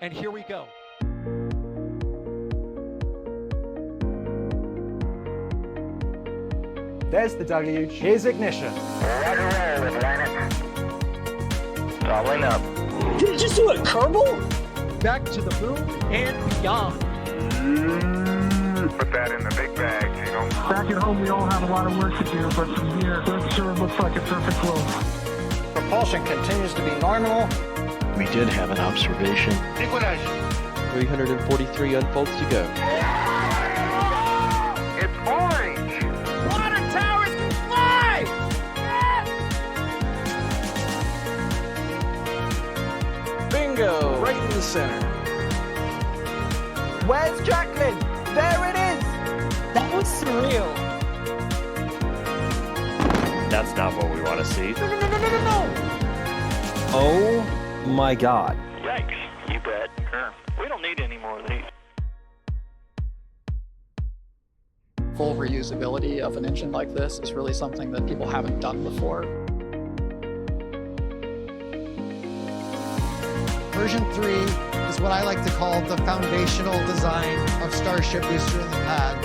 And here we go. There's the deluge. Here's ignition. Roger roll, Atlantic. Doubling up. Did it just do a kerbal? Back to the moon and beyond. Put that in the big bag, you know. Back at home, we all have a lot of work to do, but from here, it sure looks like a perfect flow. Propulsion continues to be normal. We did have an observation. Equalize. 343 unfolds to go. It's orange. Water towers can fly! Bingo! Right in the center. Where's Jacqueline? There it is! That was surreal. That's not what we want to see. No. Oh my god. Yikes. You bet. Sure. We don't need any more of these. Full reusability of an engine like this is really something that people haven't done before. Version 3 is what I like to call the foundational design of Starship Booster in the pad.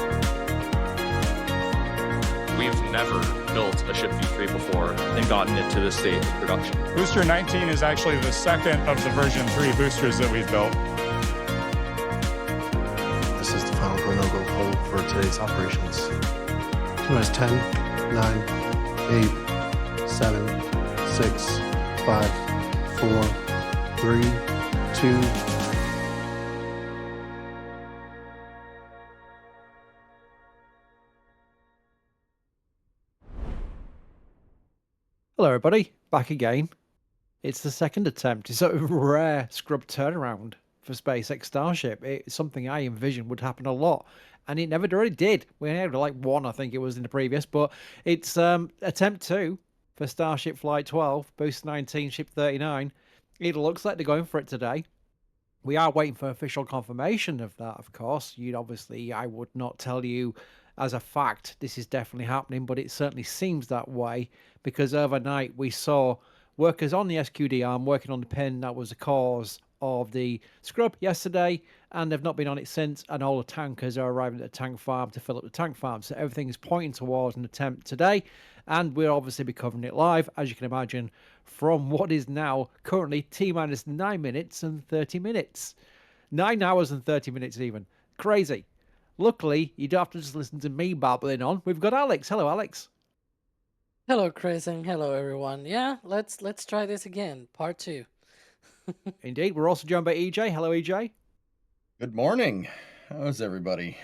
We've never built a ship V3 before and gotten it to this state of production. Booster 19 is actually the second of the version 3 boosters that we've built. This is the final go no-go code for today's operations. So it's 10, 9, 8, 7, 6, 5, 4, 3, 2. Hello everybody, back again. It's the second attempt. It's a rare scrub turnaround for SpaceX Starship. It's something I envisioned would happen a lot, and it never really did. We had like one, I think it was in the previous, but it's attempt 2 for Starship Flight 12, Boost 19, Ship 39. It looks like they're going for it today. We are waiting for official confirmation of that, of course. I would not tell you as a fact this is definitely happening, but it certainly seems that way because overnight we saw workers on the SQD arm working on the pin that was the cause of the scrub yesterday, and they've not been on it since, and all the tankers are arriving at the tank farm to fill up the tank farm. So everything is pointing towards an attempt today, and we'll obviously be covering it live, as you can imagine, from what is now currently T-minus 9 minutes and 30 minutes. 9 hours and 30 minutes even. Crazy. Luckily, you don't have to just listen to me babbling on. We've got Alex. Hello, Alex. Hello, Chris, and hello, everyone. Yeah, let's try this again. Part 2. Indeed. We're also joined by EJ. Hello, EJ. Good morning. How's everybody?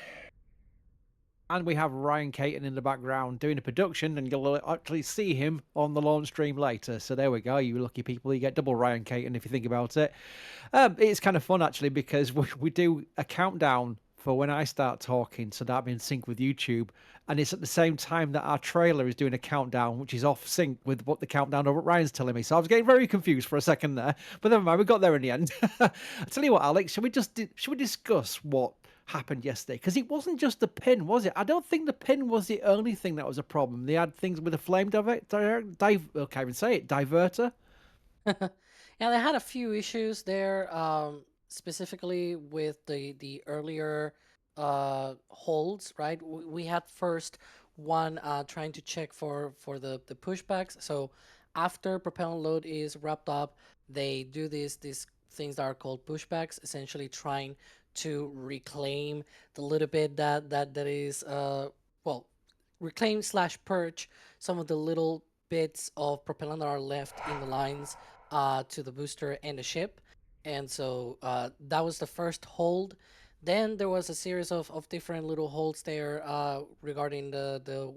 And we have Ryan Caton in the background doing the production, and you'll actually see him on the launch stream later. So there we go. You lucky people. You get double Ryan Caton if you think about it. It's kind of fun, actually, because we do a countdown for when I start talking, so that'll be in sync with YouTube. And it's at the same time that our trailer is doing a countdown, which is off sync with what the countdown over at Ryan's telling me. So I was getting very confused for a second there, but never mind, we got there in the end. I tell you what, Alex, should we discuss what happened yesterday? Because it wasn't just the pin, was it? I don't think the pin was the only thing that was a problem. They had things with a flame diverter. Yeah, they had a few issues there, specifically with the earlier holds, right? We had first one trying to check for the pushbacks. So after propellant load is wrapped up, they do these things that are called pushbacks, essentially trying to reclaim the little bit that is reclaim / purge some of the little bits of propellant that are left in the lines to the booster and the ship. And so that was the first hold. Then there was a series of different little holds there regarding the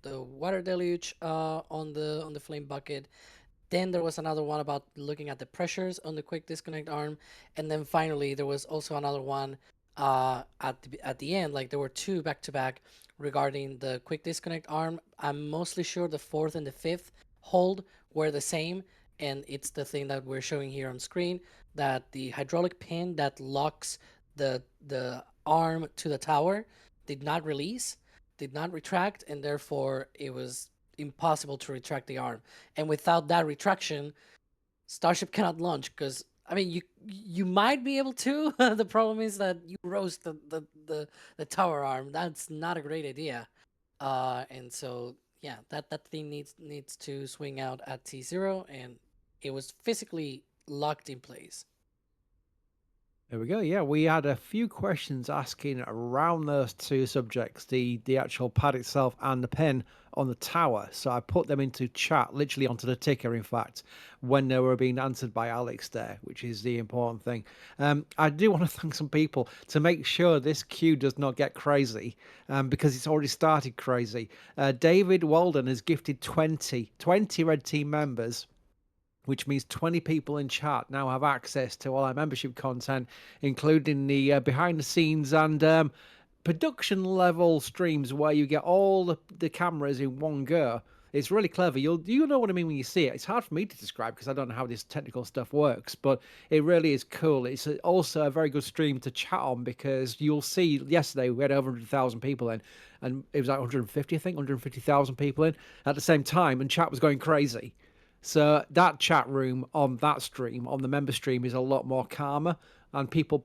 water deluge on the flame bucket. Then there was another one about looking at the pressures on the quick disconnect arm, and then finally there was also another one at the end. Like there were two back to back regarding the quick disconnect arm. I'm mostly sure the fourth and the fifth hold were the same, and it's the thing that we're showing here on screen, that the hydraulic pin that locks the arm to the tower did not release, did not retract, and therefore it was impossible to retract the arm. And without that retraction, Starship cannot launch, because I mean, you might be able to. The problem is that you roast the tower arm. That's not a great idea. And so yeah, that thing needs to swing out at T0, and it was physically locked in place. There we go. Yeah, we had a few questions asking around those two subjects, the actual pad itself and the pin on the tower. So I put them into chat, literally onto the ticker, in fact, when they were being answered by Alex there, which is the important thing. I do want to thank some people to make sure this queue does not get crazy, because it's already started crazy. David Walden has gifted 20 red team members, which means 20 people in chat now have access to all our membership content, including the behind the scenes and production level streams where you get all the cameras in one go. It's really clever. You know what I mean when you see it. It's hard for me to describe because I don't know how this technical stuff works, but it really is cool. It's also a very good stream to chat on because you'll see yesterday we had over 100,000 people in, and it was like 150, I think, 150,000 people in at the same time, and chat was going crazy. So that chat room on that stream, on the member stream, is a lot more calmer, and people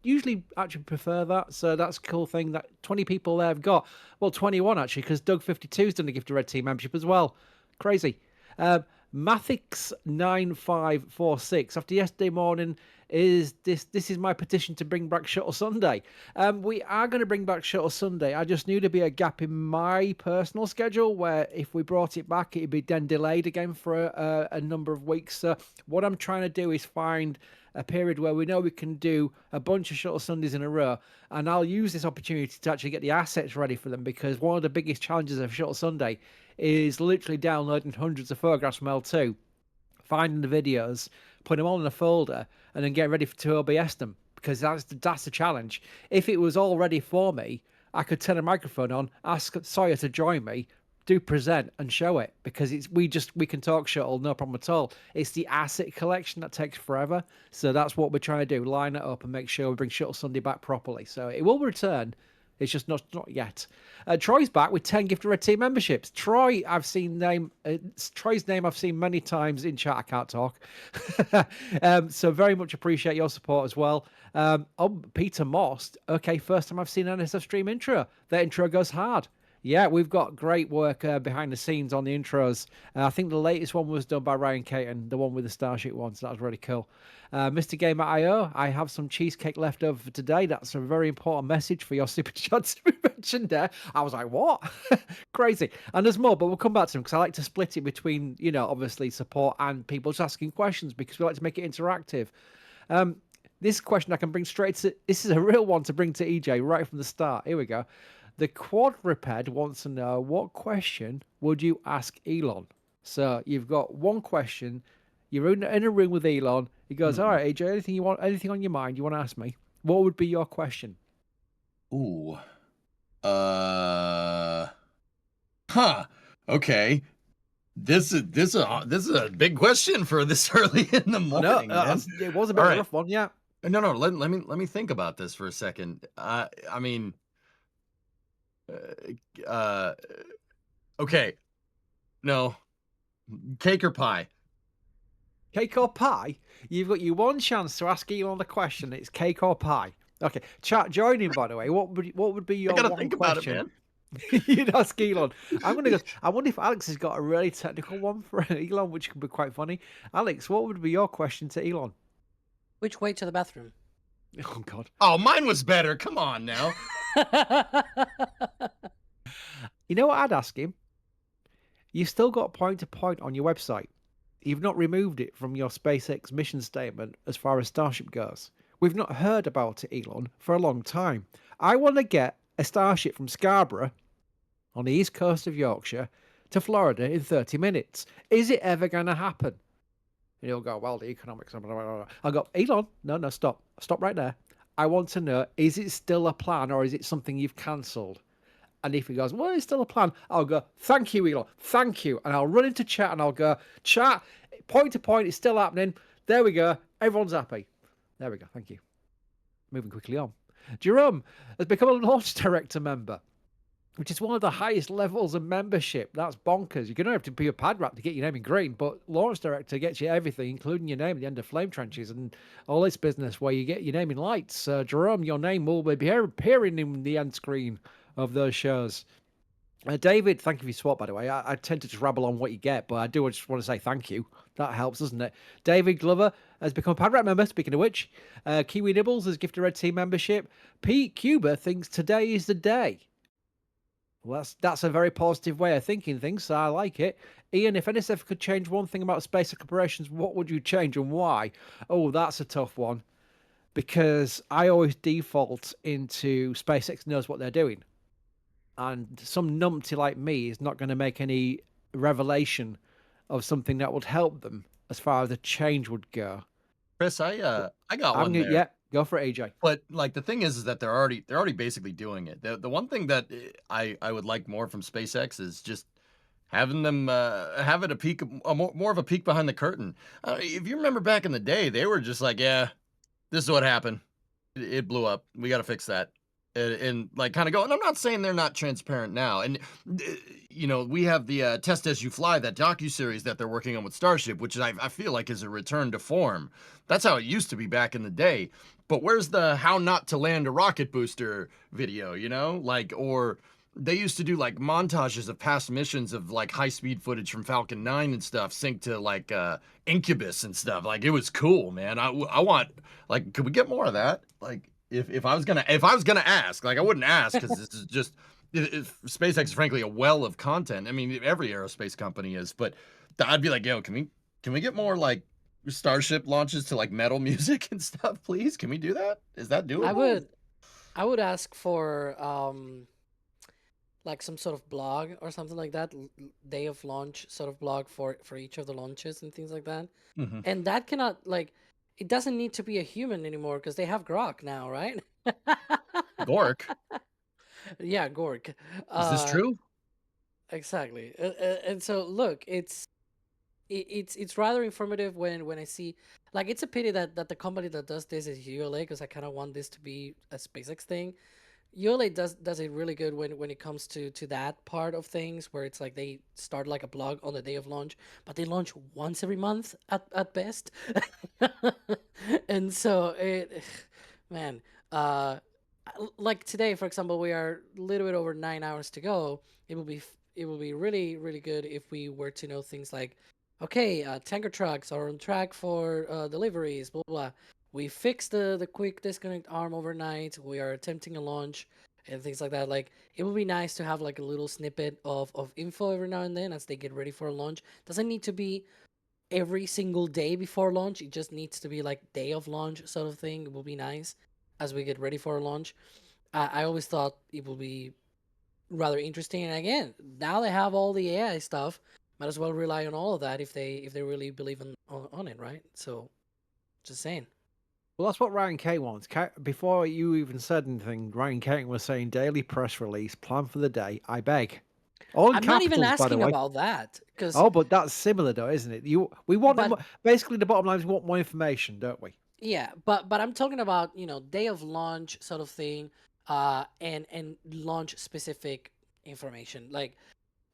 usually actually prefer that. So that's a cool thing that 20 people there have got. Well, 21 actually, because Doug52's done a gift of red team membership as well. Crazy. Mathix9546, after yesterday morning, is this is my petition to bring back Shuttle Sunday. We are going to bring back Shuttle Sunday. I just knew there'd be a gap in my personal schedule where if we brought it back, it'd be then delayed again for a number of weeks. So what I'm trying to do is find a period where we know we can do a bunch of Shuttle Sundays in a row, and I'll use this opportunity to actually get the assets ready for them, because one of the biggest challenges of Shuttle Sunday is literally downloading hundreds of photographs from L2, finding the videos, putting them all in a folder, and then getting ready to OBS them, because that's the challenge. If it was all ready for me, I could turn a microphone on, ask Sawyer to join me, do present and show it, because we can talk Shuttle, no problem at all. It's the asset collection that takes forever, so that's what we're trying to do, line it up and make sure we bring Shuttle Sunday back properly. So it will return. It's just not yet. Troy's back with 10 gifted red team memberships. Troy, Troy's name I've seen many times in chat. I can't talk. So very much appreciate your support as well. Peter Most. Okay, first time I've seen an NSF stream intro. That intro goes hard. Yeah, we've got great work behind the scenes on the intros. I think the latest one was done by Ryan Caton, the one with the Starship one, so that was really cool. Mr. Gamer IO, I have some cheesecake left over for today. That's a very important message for your super chats to be mentioned there. I was like, what? Crazy. And there's more, but we'll come back to them because I like to split it between, obviously support and people just asking questions, because we like to make it interactive. This question I can bring straight to, this is a real one to bring to EJ right from the start. Here we go. The quadruped wants to know, what question would you ask Elon? So you've got one question. You're in a room with Elon. He goes, all right, AJ, anything on your mind you want to ask me? What would be your question? Ooh. Okay. This is a big question for this early in the morning. No, it was a bit of a rough one, yeah. No. Let me think about this for a second. Okay. No. Cake or pie? Cake or pie? You've got one chance to ask Elon the question. It's cake or pie. Okay. Chat, join in, by the way. What would be your I gotta one think question? about it, man. You'd ask Elon. I'm gonna go. I wonder if Alex has got a really technical one for Elon, which could be quite funny. Alex, what would be your question to Elon? Which way to the bathroom? Oh God. Oh, mine was better. Come on now. You know what I'd ask him? You've still got point to point on your website. You've not removed it from your SpaceX mission statement as far as Starship goes. We've not heard about it, Elon, for a long time. I want to get a Starship from Scarborough on the east coast of Yorkshire to Florida in 30 minutes. Is it ever going to happen? And he'll go, well, the economics. Blah, blah, blah. I'll go, Elon, no, stop. Stop right there. I want to know, is it still a plan or is it something you've cancelled? And if he goes, well, it's still a plan, I'll go, thank you, Elon, thank you. And I'll run into chat and I'll go, chat, point to point, it's still happening. There we go. Everyone's happy. There we go. Thank you. Moving quickly on. Jerome has become a launch director member. which is one of the highest levels of membership. That's bonkers. You're going to have to be a pad rap to get your name in green, but launch director gets you everything, including your name at the end of flame trenches and all this business where you get your name in lights. Jerome, your name will be appearing in the end screen of those shows. David, thank you for your swap, by the way. I tend to just rabble on what you get, but I just want to say thank you. That helps, doesn't it? David Glover has become a Padrack member, speaking of which. Kiwi Nibbles has gifted a Red Team membership. Pete Cuba thinks today is the day. Well, that's a very positive way of thinking things, so I like it. Ian, if NSF could change one thing about space operations, what would you change and why? Oh, that's a tough one. Because I always default into SpaceX knows what they're doing. And some numpty like me is not going to make any revelation of something that would help them as far as the change would go. Chris, I got one there. Yeah, go for it, AJ. But like the thing is that they're already basically doing it. The one thing that I would like more from SpaceX is just having them have it a peek, more of a peek behind the curtain. If you remember back in the day, they were just like, yeah, this is what happened. It blew up. We got to fix that. And like kind of go, and I'm not saying they're not transparent now. And, you know, we have the Test As You Fly, that docuseries that they're working on with Starship, which I feel like is a return to form. That's how it used to be back in the day. But where's the how not to land a rocket booster video, you know? Like, or they used to do like montages of past missions of like high-speed footage from Falcon 9 and stuff synced to like Incubus and stuff. Like, it was cool, man. I want, like, could we get more of that? Like, if I was gonna ask, like, I wouldn't ask because this is just SpaceX is frankly a well of content. I mean, every aerospace company is, but I'd be like, yo, can we get more like Starship launches to like metal music and stuff, please? Can we do that? Is that doable? I would ask for like some sort of blog or something like that, day of launch sort of blog for each of the launches and things like that. Mm-hmm. And that cannot, like, it doesn't need to be a human anymore because they have Grok now, right? Gork. Yeah, Gork. Is this true? Exactly. And so look, it's rather informative when I see, like, it's a pity that the company that does this is ULA, because I kind of want this to be a SpaceX thing. ULA does it really good when it comes to that part of things, where it's like they start like a blog on the day of launch, but they launch once every month at best. And so man, like today, for example, we are a little bit over 9 hours to go. It will be really, really good if we were to know things like, okay, tanker trucks are on track for deliveries, blah, blah. We fixed the quick disconnect arm overnight. We are attempting a launch and things like that. Like, it would be nice to have like a little snippet of info every now and then as they get ready for a launch. Doesn't need to be every single day before launch. It just needs to be like day of launch sort of thing. It will be nice as we get ready for a launch. I always thought it will be rather interesting. And again, now they have all the AI stuff. Might as well rely on all of that if they really believe on it, right? So, just saying. Well, that's what Ryan K wants. Before you even said anything, Ryan K was saying daily press release, plan for the day. I beg. All in I'm not even capitals, by the asking way. about that. Oh, but that's similar, though, isn't it? We want basically the bottom line is we want more information, don't we? Yeah, but I'm talking about, you know, day of launch sort of thing, and launch specific information. Like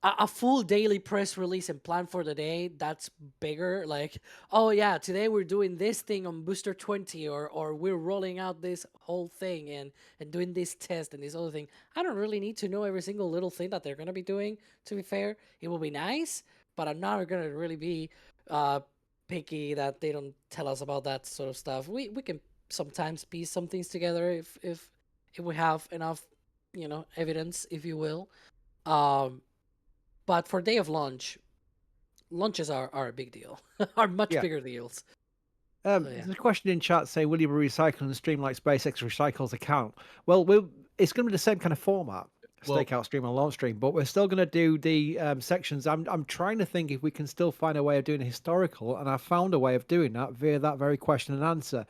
a full daily press release and plan for the day, that's bigger. Like, oh yeah, today we're doing this thing on booster 20, or we're rolling out this whole thing and doing this test and this other thing. I don't really need to know every single little thing that they're going to be doing, to be fair. It will be nice, but I'm not going to really be picky that they don't tell us about that sort of stuff. We can sometimes piece some things together if we have enough, you know, evidence, if you will. But for day of launch, launches are a big deal, are much bigger deals. There's a question in chat saying, will you be recycling the stream like SpaceX recycles account? Well, it's going to be the same kind of format, Stakeout stream and launch stream, but we're still going to do the sections. I'm trying to think if we can still find a way of doing a historical, and I found a way of doing that via that very question and answer,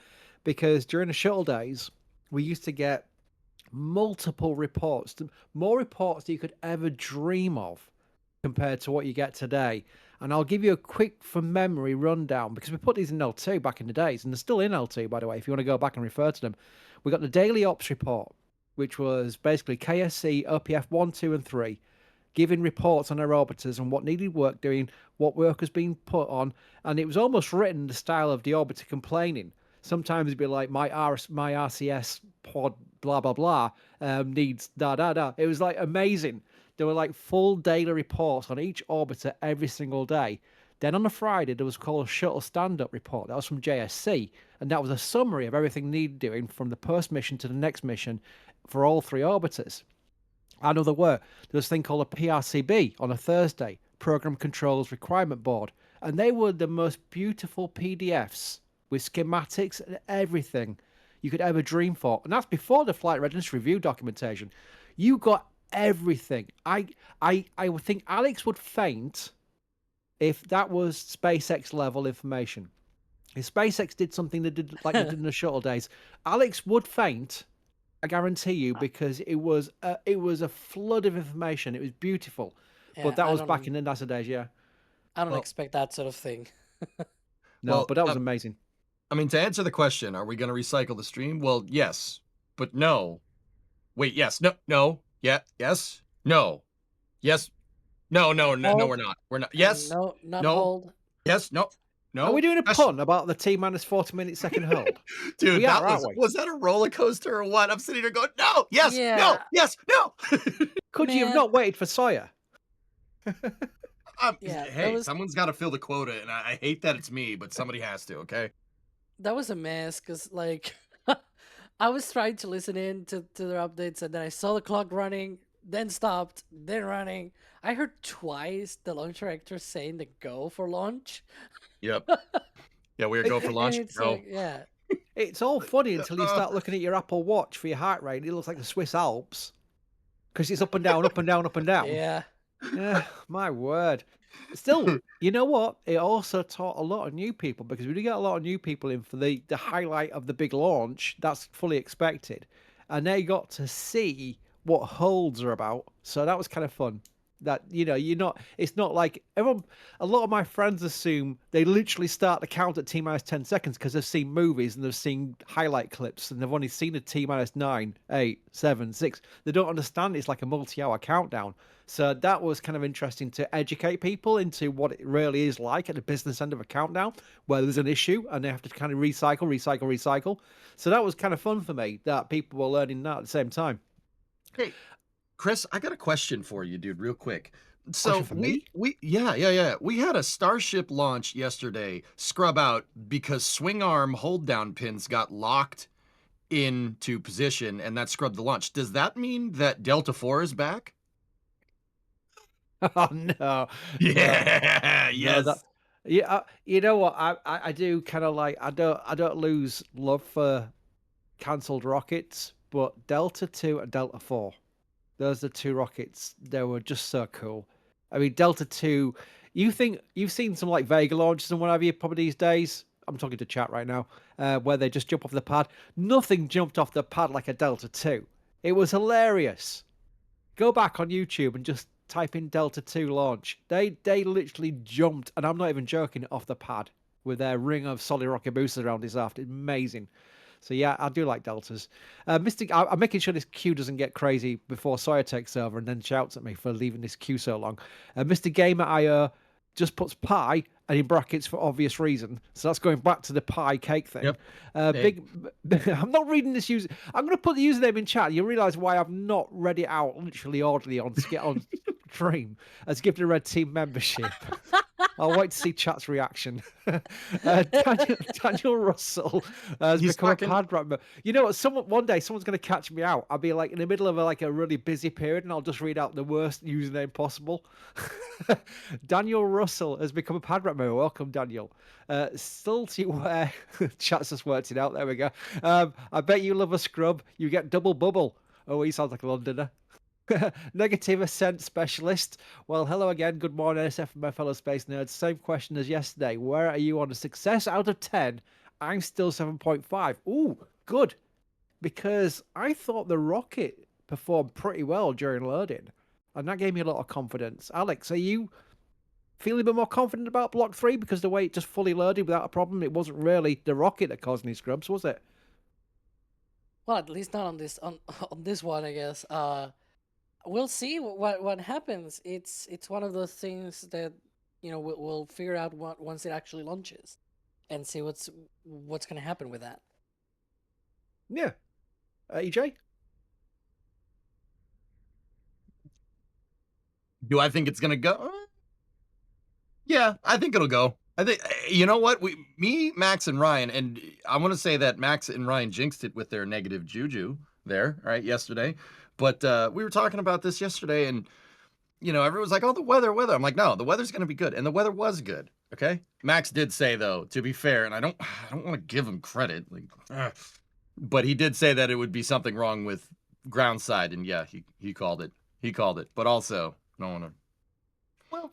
because during the shuttle days, we used to get multiple reports, more reports than you could ever dream of, compared to what you get today. And I'll give you a quick, from memory, rundown, because we put these in L2 back in the days, and they're still in L2, by the way, if you want to go back and refer to them. We got the daily ops report, which was basically KSC, OPF 1, 2, and 3, giving reports on their orbiters and what needed work doing, what work was being put on, and it was almost written in the style of the orbiter complaining. Sometimes it'd be like, my RCS pod, blah, blah, blah, needs da, da, da. It was like amazing. There were like full daily reports on each orbiter every single day. Then on a Friday, there was called a shuttle stand-up report. That was from JSC, and that was a summary of everything needed doing from the first mission to the next mission for all 3 orbiters. I know there was a thing called a PRCB on a Thursday, Program Controls Requirement Board, and they were the most beautiful PDFs with schematics and everything you could ever dream for. And that's before the flight readiness review documentation. You got everything. I would think Alex would faint if that was SpaceX level information. If SpaceX did something they did like they did in the shuttle days, Alex would faint. I guarantee you, because it was a flood of information. It was beautiful, but that was back in the NASA days. Yeah, I don't expect that sort of thing. No, but that was amazing. I mean, to answer the question, are we going to recycle the stream? Well, yes, but no. Wait, yes, no, yeah, yes, no, yes, no, we're not. We're not. Yes, no, not no, hold. yes, no. No, are we doing a pun about the T minus 40-minute second hold? Dude, was that a roller coaster or what? I'm sitting there going, no, yes, Yeah. no, yes, no. Could you have not waited for Sawyer? Hey, someone's got to fill the quota, and I hate that it's me, but somebody has to, okay? That was a mess, because, like, I was trying to listen in to their updates, and then I saw the clock running, then stopped, then running. I heard twice the launch director saying the go for launch. Yep. Yeah, we go for launch. Go. Like, yeah. It's all funny until you start looking at your Apple Watch for your heart rate. It looks like the Swiss Alps because it's up and down, up and down, up and down. Yeah. Yeah, my word. Still, you know what? It also taught a lot of new people, because we do get a lot of new people in for the highlight of the big launch. That's fully expected. And they got to see what holds are about. So that was kind of fun. That, it's not like everyone, a lot of my friends assume they literally start the count at T minus 10 seconds because they've seen movies and they've seen highlight clips and they've only seen a T minus 9, 8, 7, 6. They don't understand it's like a multi-hour countdown. So that was kind of interesting to educate people into what it really is like at the business end of a countdown, where there's an issue and they have to kind of recycle. So that was kind of fun for me, that people were learning that at the same time. Hey, Chris, I got a question for you, dude, real quick. So for me? we had a Starship launch yesterday scrub out because swing arm hold down pins got locked into position, and that scrubbed the launch. Does that mean that Delta 4 is back? Oh no! Yeah, yes. You know what? I do kind of like. I don't lose love for cancelled rockets, but Delta 2 and Delta 4. Those are 2 rockets. They were just so cool. I mean, Delta 2, you think you've seen some like Vega launches and what have you probably these days. I'm talking to chat right now, where they just jump off the pad. Nothing jumped off the pad like a Delta 2. It was hilarious. Go back on YouTube and just type in Delta 2 launch. They literally jumped, and I'm not even joking, off the pad with their ring of solid rocket boosters around his aft. It's amazing. So yeah, I do like deltas. I'm making sure this queue doesn't get crazy before Sawyer takes over and then shouts at me for leaving this queue so long. Mr. Gamer IO just puts pie and in brackets for obvious reason. So that's going back to the pie cake thing. Yep. I'm not reading this user. I'm going to put the username in chat. You'll realize why I've not read it out literally orderly on stream as gifted a red team membership. I'll wait to see chat's reaction. Daniel Russell has become a pad rapper. You know what? One day someone's going to catch me out. I'll be like in the middle of a really busy period, and I'll just read out the worst username possible. Daniel Russell has become a pad rapper. Welcome, Daniel. Still to wear. Chat's just worked it out. There we go. I bet you love a scrub. You get double bubble. Oh, he sounds like a Londoner. Negative ascent specialist. Well, hello again. Good morning, NSF and my fellow space nerds. Same question as yesterday. Where are you on a success out of 10? I'm still 7.5. Ooh, good. Because I thought the rocket performed pretty well during loading. And that gave me a lot of confidence. Alex, are you feeling a bit more confident about Block 3? Because the way it just fully loaded without a problem, it wasn't really the rocket that caused any scrubs, was it? Well, at least not on this on this one, I guess. We'll see what happens. It's one of those things that we'll figure out once it actually launches, and see what's going to happen with that. Yeah, EJ. Do I think it's gonna go? Yeah, I think it'll go. I think you know what me, Max, and Ryan, and I want to say that Max and Ryan jinxed it with their negative juju there, right, yesterday. But we were talking about this yesterday, and everyone's like, "Oh, the weather." I'm like, "No, the weather's gonna be good," and the weather was good. Okay, Max did say though, to be fair, and I don't want to give him credit, but he did say that it would be something wrong with ground side, and yeah, he called it. He called it, but also I don't want to. Well,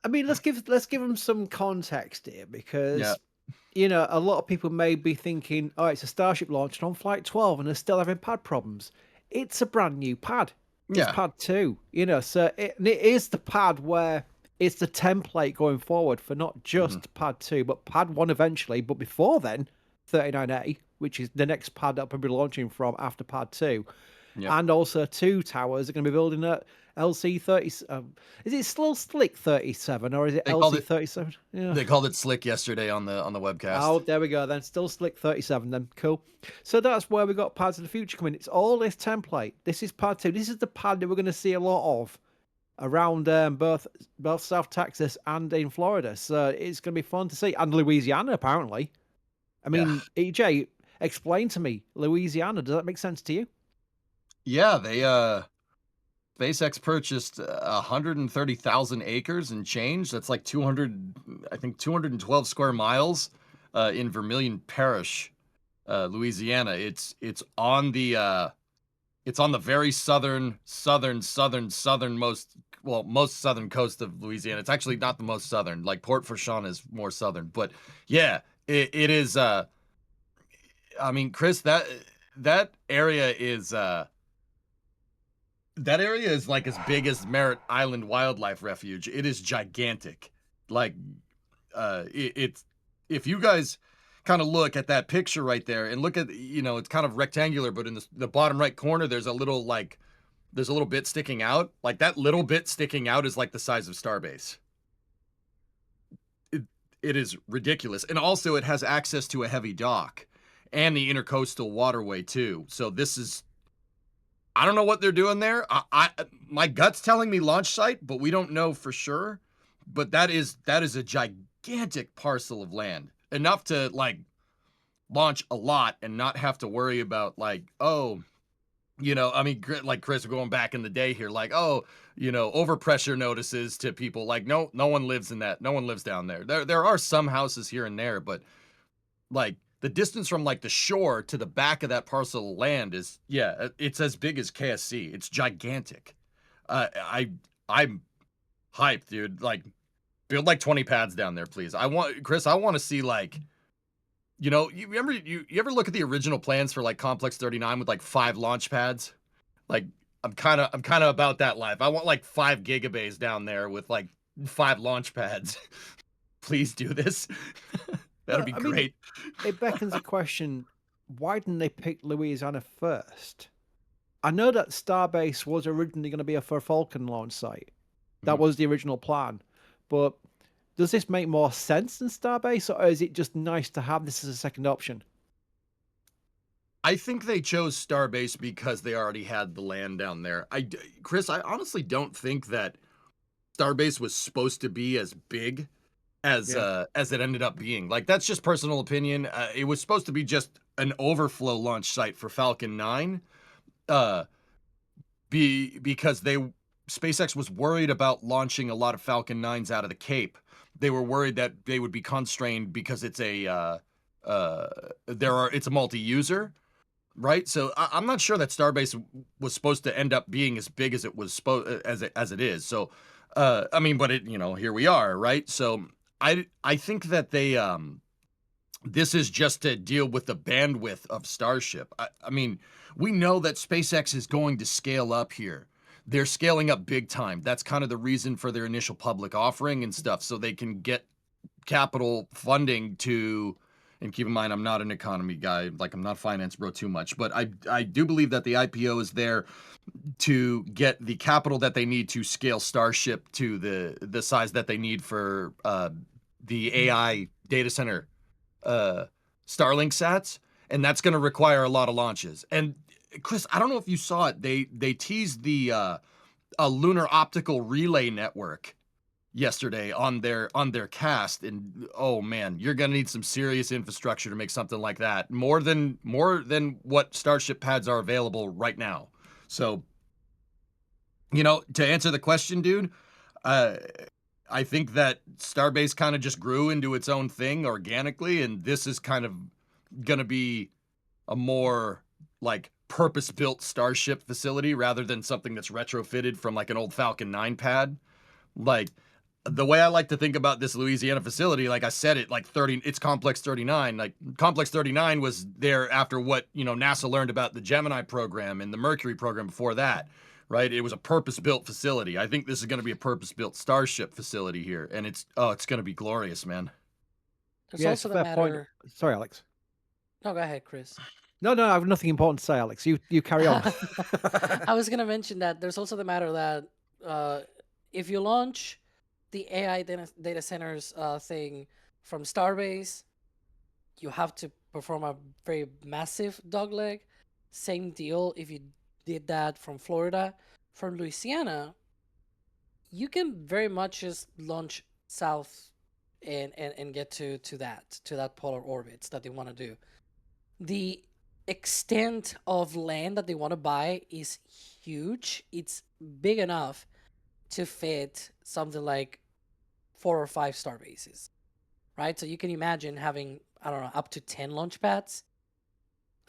I mean, let's give them some context here because a lot of people may be thinking, "Oh, it's a Starship launch on Flight 12, and they're still having pad problems." It's a brand new pad. It's pad 2. So it is the pad where it's the template going forward for not just pad 2, but pad 1 eventually. But before then, 39A, which is the next pad that we'll be launching from after pad 2. And also 2 towers are going to be building at LC 30. Is it still Slick 37 or is it LC 37? Yeah. They called it Slick yesterday on the webcast. Oh, there we go. Then still Slick 37. Then cool. So that's where we got pads of the future coming. It's all this template. This is pad 2. This is the pad that we're going to see a lot of around both South Texas and in Florida. So it's going to be fun to see. And Louisiana, apparently. I mean, EJ, explain to me Louisiana. Does that make sense to you? Yeah, they SpaceX purchased 130,000 acres and change. That's like 212 square miles in Vermilion Parish, Louisiana. It's on the very most southern coast of Louisiana. It's actually not the most southern. Like Port Fourchon is more southern, but yeah, it is. I mean, Chris, that area is. That area is like as big as Merritt Island Wildlife Refuge. It is gigantic. Like, it's if you guys kind of look at that picture right there and look at, it's kind of rectangular, but in the bottom right corner, there's a little bit sticking out. Like that little bit sticking out is like the size of Starbase. It is ridiculous. And also it has access to a heavy dock and the intercoastal waterway too. So this is, I don't know what they're doing there. My gut's telling me launch site, but we don't know for sure. But that is a gigantic parcel of land, enough to like launch a lot and not have to worry about like, I mean, like Chris, going back in the day here, like, overpressure notices to people. Like, no one lives in that. No one lives down there. There are some houses here and there, but like, the distance from like the shore to the back of that parcel of land is, it's as big as KSC. It's gigantic. I'm hyped, dude. Like, build like 20 pads down there, please. I want to see like, you remember you ever look at the original plans for like Complex 39 with like 5 launch pads? Like, I'm kind of about that life. I want like 5 gigabays down there with like 5 launch pads. Please do this. That'd be great. It beckons a question: why didn't they pick Louisiana first? I know that Starbase was originally going to be a Falcon launch site. That was the original plan. But does this make more sense than Starbase, or is it just nice to have this as a second option? I think they chose Starbase because they already had the land down there. Chris, I honestly don't think that Starbase was supposed to be as big as it ended up being. Like, that's just personal opinion. It was supposed to be just an overflow launch site for Falcon 9. Because SpaceX was worried about launching a lot of Falcon 9s out of the Cape. They were worried that they would be constrained because it's a multi-user, right? So I'm not sure that Starbase was supposed to end up being as big as it was as it is. So I mean, but here we are, right? So I think that they this is just to deal with the bandwidth of Starship. I mean, we know that SpaceX is going to scale up here. They're scaling up big time. That's kind of the reason for their initial public offering and stuff, so they can get capital funding to And keep in mind, I'm not an economy guy, like I'm not finance bro too much, but I do believe that the IPO is there to get the capital that they need to scale Starship to the size that they need for the AI data center Starlink sats, and that's going to require a lot of launches. And Chris, I don't know if you saw it. They teased the a lunar optical relay network yesterday on their cast, and oh man, you're gonna need some serious infrastructure to make something like that, more than what Starship pads are available right now. So, to answer the question, dude, I think that Starbase kind of just grew into its own thing organically, and this is kind of gonna be a more like purpose-built Starship facility rather than something that's retrofitted from like an old Falcon 9 pad. Like, the way I like to think about this Louisiana facility, like I said, it's Complex 39. Like, Complex 39 was there after what, NASA learned about the Gemini program and the Mercury program before that, right? It was a purpose-built facility. I think this is going to be a purpose-built Starship facility here, and it's going to be glorious, man. There's also the matter... point. Sorry, Alex. No, go ahead, Chris. No, I have nothing important to say, Alex. You carry on. I was going to mention that there's also the matter that if you launch the AI data centers thing from Starbase, you have to perform a very massive dogleg. Same deal if you did that from Florida. From Louisiana, you can very much just launch south and get to that polar orbits that they want to do. The extent of land that they want to buy is huge. It's big enough to fit something like 4 or 5 star bases, right? So you can imagine having, I don't know, up to 10 launch pads,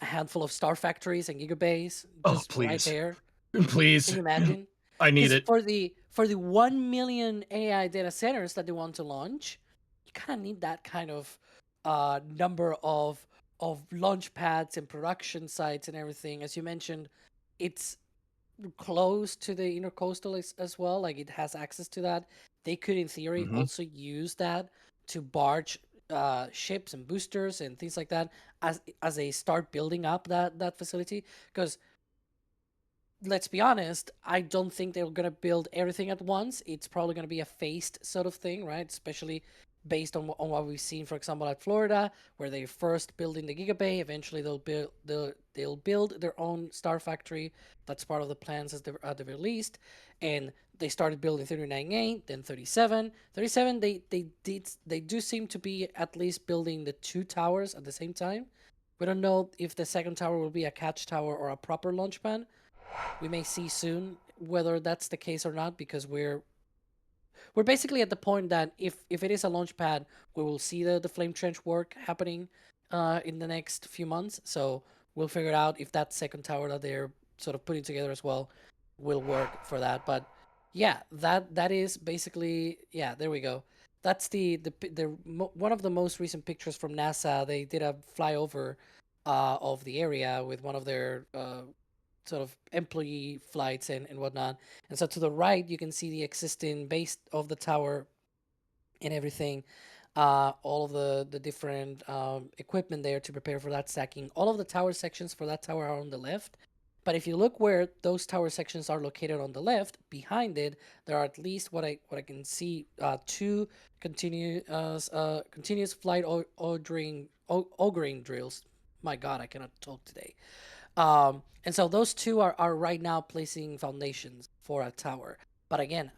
a handful of star factories and gigabays just right there. Please. Can you imagine? I need it. For the 1 million AI data centers that they want to launch, you kind of need that kind of number of launch pads and production sites and everything. As you mentioned, it's close to the intercoastal as well. Like, it has access to that. They could, in theory, also use that to barge ships and boosters and things like that as they start building up that facility. Because let's be honest, I don't think they're gonna build everything at once. It's probably gonna be a phased sort of thing, right? Especially based on what we've seen, for example, at Florida, where they first building the Gigabay. Eventually, they'll build their own star factory. That's part of the plans at the very least. And they started building 39.8, then 37. 37, they do seem to be at least building the 2 towers at the same time. We don't know if the second tower will be a catch tower or a proper launch pad. We may see soon whether that's the case or not, because we're basically at the point that if it is a launch pad, we will see the flame trench work happening in the next few months. So we'll figure out if that second tower that they're sort of putting together as well will work for that. But yeah, that is basically, yeah, there we go. That's the one of the most recent pictures from NASA. They did a flyover of the area with one of their sort of employee flights and whatnot. And so to the right, you can see the existing base of the tower and everything. All of the different equipment there to prepare for that stacking. All of the tower sections for that tower are on the left. But if you look where those tower sections are located on the left, behind it, there are at least what I can see 2 continuous flight auguring drills. My God, I cannot talk today. And so those 2 are right now placing foundations for a tower. But again,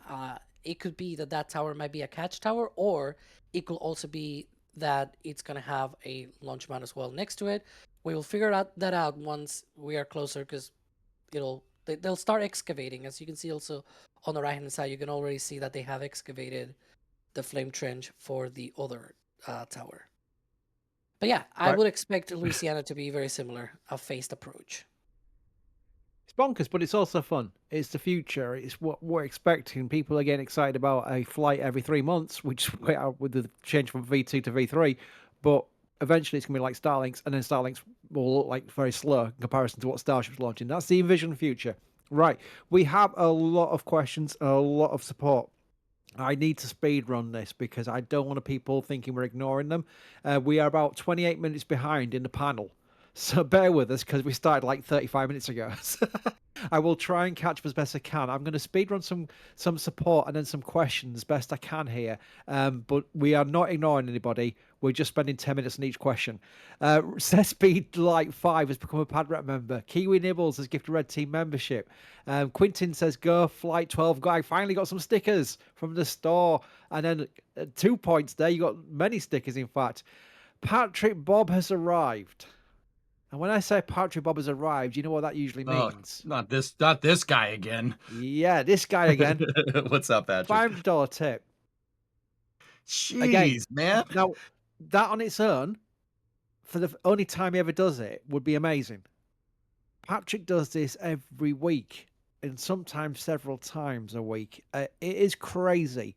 it could be that tower might be a catch tower, or it could also be that it's going to have a launch mount as well next to it. We will figure that out once we are closer, because they'll start excavating. As you can see also on the right-hand side, you can already see that they have excavated the flame trench for the other tower. But yeah, I would expect Louisiana to be very similar, a phased approach. It's bonkers, but it's also fun. It's the future. It's what we're expecting. People are getting excited about a flight every 3 months, which with the change from V2 to V3. But eventually it's going to be like Starlinks, and then Starlinks will look like very slow in comparison to what Starship's launching. That's the envisioned future. Right. We have a lot of questions and a lot of support I need to speed run this because I don't want people thinking we're ignoring them. We are about 28 minutes behind in the panel. So bear with us because we started like 35 minutes ago. I will try and catch up as best I can. I'm going to speed run some support and then some questions best I can here. But we are not ignoring anybody. We're just spending 10 minutes on each question. Speed Light 5 has become a pad rep member. Kiwi Nibbles has gifted Red Team membership. Quintin says, go Flight 12 guy. Finally got some stickers from the store. And then 2 points there. You got many stickers, in fact. Patrick Bob has arrived. And when I say Patrick Bob has arrived, you know what that usually means. Oh, not this guy again. Yeah, this guy again. What's up, Patrick? $5 tip. Jeez, again, man. Now, that on its own, for the only time he ever does it, would be amazing. Patrick does this every week, and sometimes several times a week. It is crazy.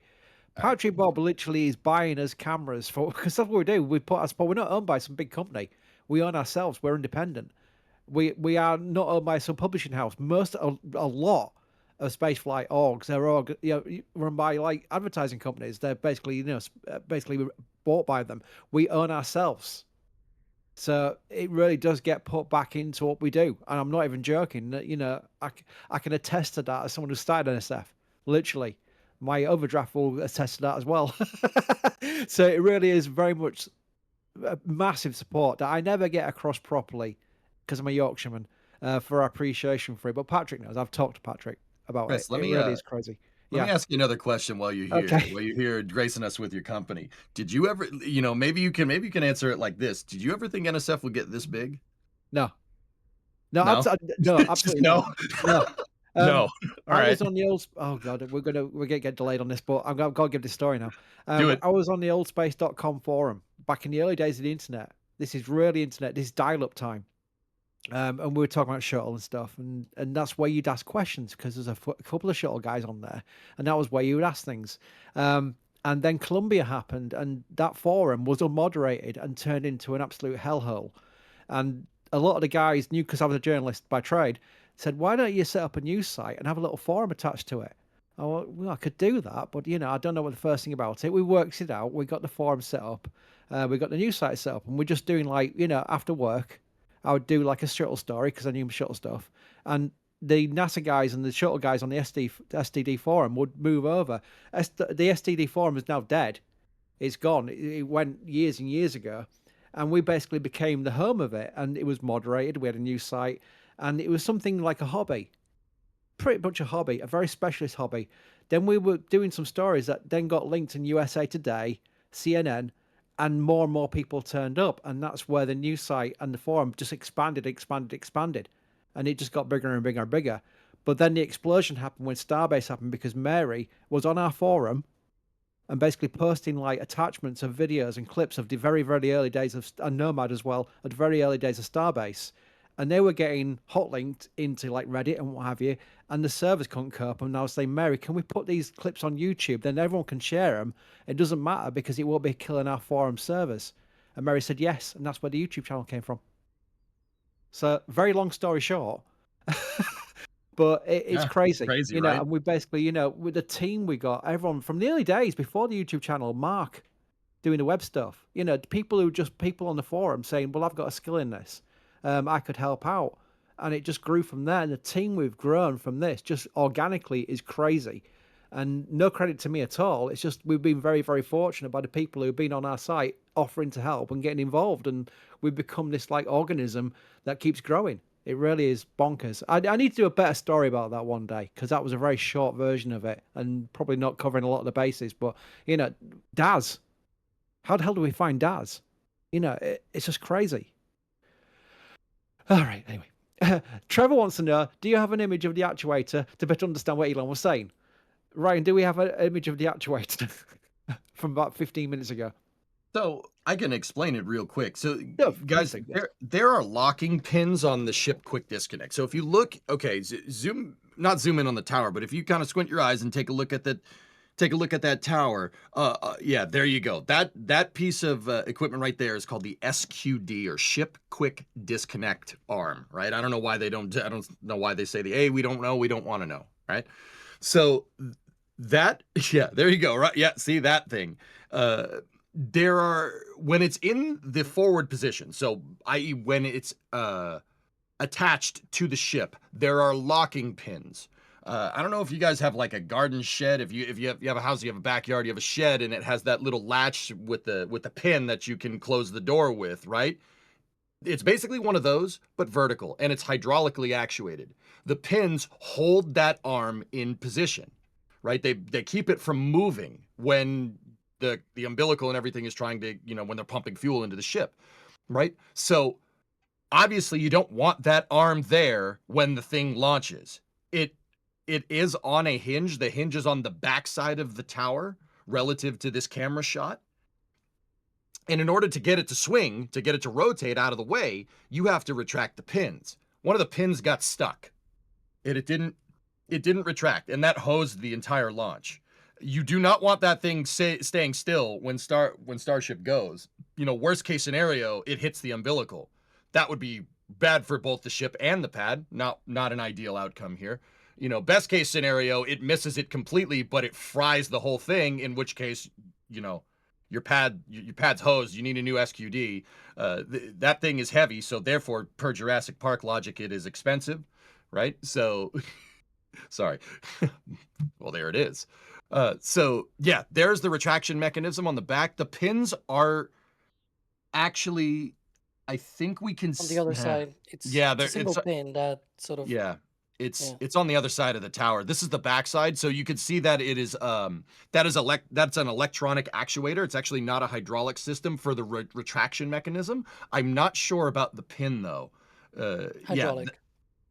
Patrick Bob literally is buying us cameras for, because that's what we do. We put our spot. We're not owned by some big company. We own ourselves. We're independent. We are not owned by some publishing house. A lot of spaceflight orgs, they're run by like advertising companies. They're basically basically bought by them. We own ourselves. So it really does get put back into what we do, and I'm not even joking. I can attest to that as someone who started NSF. Literally, my overdraft will attest to that as well. So it really is very much massive support that I never get across properly because I'm a Yorkshireman for our appreciation for it. But Patrick knows. I've talked to Patrick about Chris, it. It really is crazy. Let me ask you another question while you're here. Okay. While you're here gracing us with your company. Did you ever, maybe you can answer it like this. Did you ever think NSF would get this big? No. No, No? no, absolutely no. not. No. No. All I was right. on the old. Oh god, we're gonna get delayed on this, but I've got to give this story now. Do it. I was on the oldspace.com forum back in the early days of the internet. This is really internet. This is dial-up time. And we were talking about shuttle and stuff, and that's where you'd ask questions because there's a couple of shuttle guys on there, and that was where you would ask things. And then Columbia happened, and that forum was unmoderated and turned into an absolute hellhole. And a lot of the guys knew, because I was a journalist by trade, said, "Why don't you set up a news site and have a little forum attached to it?" Oh, well, I could do that, but I don't know what the first thing about it. We worked it out. We got the forum set up. We got the news site set up, and we're just doing after work. I would do like a shuttle story because I knew shuttle stuff, and the NASA guys and the shuttle guys on the STD forum would move over. The STD forum is now dead. It's gone. It went years and years ago, and we basically became the home of it, and it was moderated. We had a new site, and it was something like a hobby, pretty much a hobby, a very specialist hobby. Then we were doing some stories that then got linked in USA Today, CNN, and more people turned up, and that's where the news site and the forum just expanded, and it just got bigger and bigger and bigger. But then the explosion happened when Starbase happened, because Mary was on our forum and basically posting like attachments of videos and clips of the very, very early days of, and Nomad as well, at the very early days of Starbase. And they were getting hot linked into like Reddit and what have you, and the servers couldn't cope. And I was saying, Mary, can we put these clips on YouTube? Then everyone can share them. It doesn't matter because it won't be killing our forum servers. And Mary said yes, and that's where the YouTube channel came from. So very long story short, but it's crazy, right? And we basically, with the team we got, everyone from the early days before the YouTube channel, Mark doing the web stuff, people on the forum saying, well, I've got a skill in this. I could help out, and it just grew from there. And the team we've grown from this just organically is crazy, and no credit to me at all. It's just we've been very, very fortunate by the people who've been on our site offering to help and getting involved, and we've become this like organism that keeps growing. It really is bonkers. I need to do a better story about that one day, because that was a very short version of it and probably not covering a lot of the bases. But Daz, how the hell do we find Daz? It's just crazy. All right, anyway. Trevor wants to know, do you have an image of the actuator to better understand what Elon was saying? Ryan, do we have an image of the actuator from about 15 minutes ago? So I can explain it real quick. So guys, there are locking pins on the ship quick disconnect. So if you look, okay, not zoom in on the tower, but if you kind of squint your eyes and take a look at that tower. Yeah, there you go. That piece of equipment right there is called the SQD, or Ship Quick Disconnect Arm, right? I don't know why they say the A. We don't know. We don't want to know, right? So That yeah, there you go. Right, yeah, see that thing. There are when it's in the forward position, so i.e. when it's attached to the ship, there are locking pins. I don't know if you guys have like a garden shed. If you have a house, you have a backyard, you have a shed, and it has that little latch with the pin that you can close the door with, right? It's basically one of those, but vertical, and it's hydraulically actuated. The pins hold that arm in position, right? They keep it from moving when the umbilical and everything is trying to, when they're pumping fuel into the ship, right? So obviously you don't want that arm there when the thing launches. It is on a hinge. The hinge is on the backside of the tower relative to this camera shot. And in order to get it to swing, to get it to rotate out of the way, you have to retract the pins. One of the pins got stuck. And it didn't retract, and that hosed the entire launch. You do not want that thing staying still when Starship goes. Worst case scenario, it hits the umbilical. That would be bad for both the ship and the pad. Not an ideal outcome here. Best case scenario, it misses it completely, but it fries the whole thing, in which case, your pad's hosed. You need a new SQD. That thing is heavy, so therefore, per Jurassic Park logic, it is expensive, right? So, sorry. Well, there it is. So yeah, there's the retraction mechanism on the back. The pins are actually, I think we can on the other side. It's a single pin that sort of it's on the other side of the tower. This is the backside, so you can see that it is that's an electronic actuator. It's actually not a hydraulic system for the retraction mechanism. I'm not sure about the pin though. hydraulic.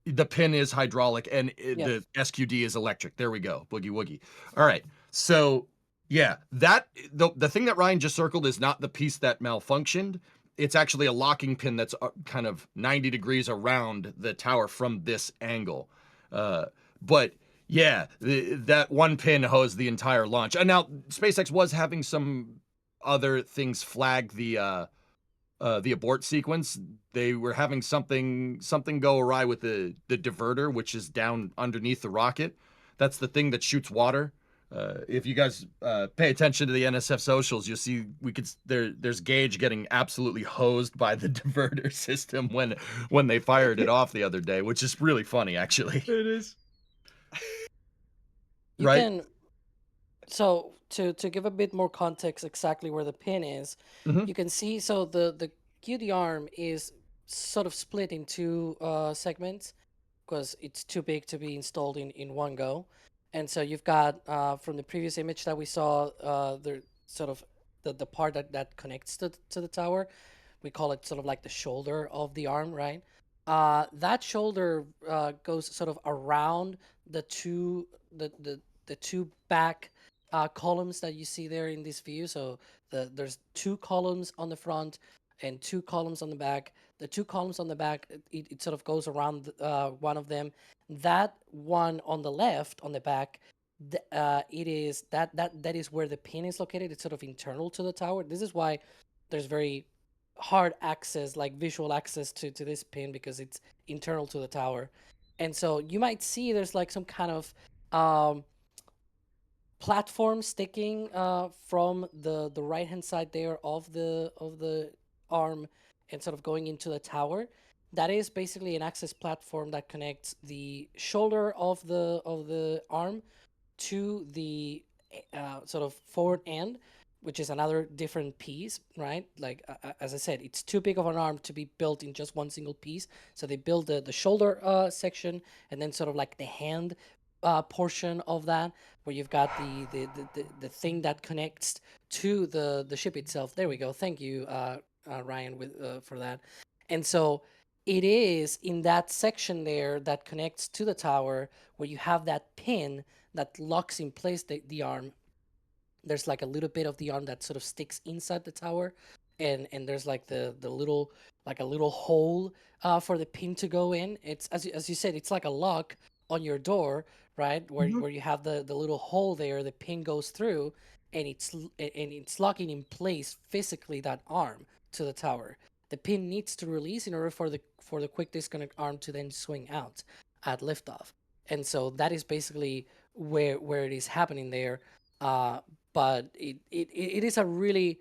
The pin is hydraulic, and the SQD is electric. There we go. Boogie woogie. All right. So yeah, the thing that Ryan just circled is not the piece that malfunctioned. It's actually a locking pin that's kind of 90 degrees around the tower from this angle. But yeah, that one pin hosed the entire launch. And now SpaceX was having some other things flag the abort sequence. They were having something go awry with the diverter, which is down underneath the rocket. That's the thing that shoots water. If you guys pay attention to the NSF socials, you'll see there's Gage getting absolutely hosed by the diverter system when they fired it off the other day, which is really funny, actually. It is. Right? So to give a bit more context exactly where the pin is, you can see, so the QD arm is sort of split in two segments because it's too big to be installed in one go. And so you've got, from the previous image that we saw, the sort of the part that connects to the tower, we call it sort of like the shoulder of the arm, right? That shoulder goes sort of around the two back columns that you see there in this view. So there's two columns on the front and two columns on the back. The two columns on the back, it sort of goes around one of them. That one on the left, on the back, it is that is where the pin is located. It's sort of internal to the tower. This is why there's very hard access, like visual access to this pin, because it's internal to the tower. And so you might see there's like some kind of platform sticking from the right hand side there of the arm and sort of going into the tower. That is basically an access platform that connects the shoulder of the arm to the sort of forward end, which is another different piece, right? Like as I said, it's too big of an arm to be built in just one single piece. So they build the shoulder section, and then sort of like the hand portion of that, where you've got the thing that connects to the ship itself. There we go. Thank you, Ryan, for that. And so it is in that section there that connects to the tower where you have that pin that locks in place the arm. There's like a little bit of the arm that sort of sticks inside the tower, and there's like the little, like a little hole for the pin to go in. It's as you said, it's like a lock on your door, right? Where you have the little hole there, the pin goes through, and it's locking in place physically that arm to the tower. The pin needs to release in order for the quick disconnect arm to then swing out at liftoff. And so that is basically where it is happening there. But it is a really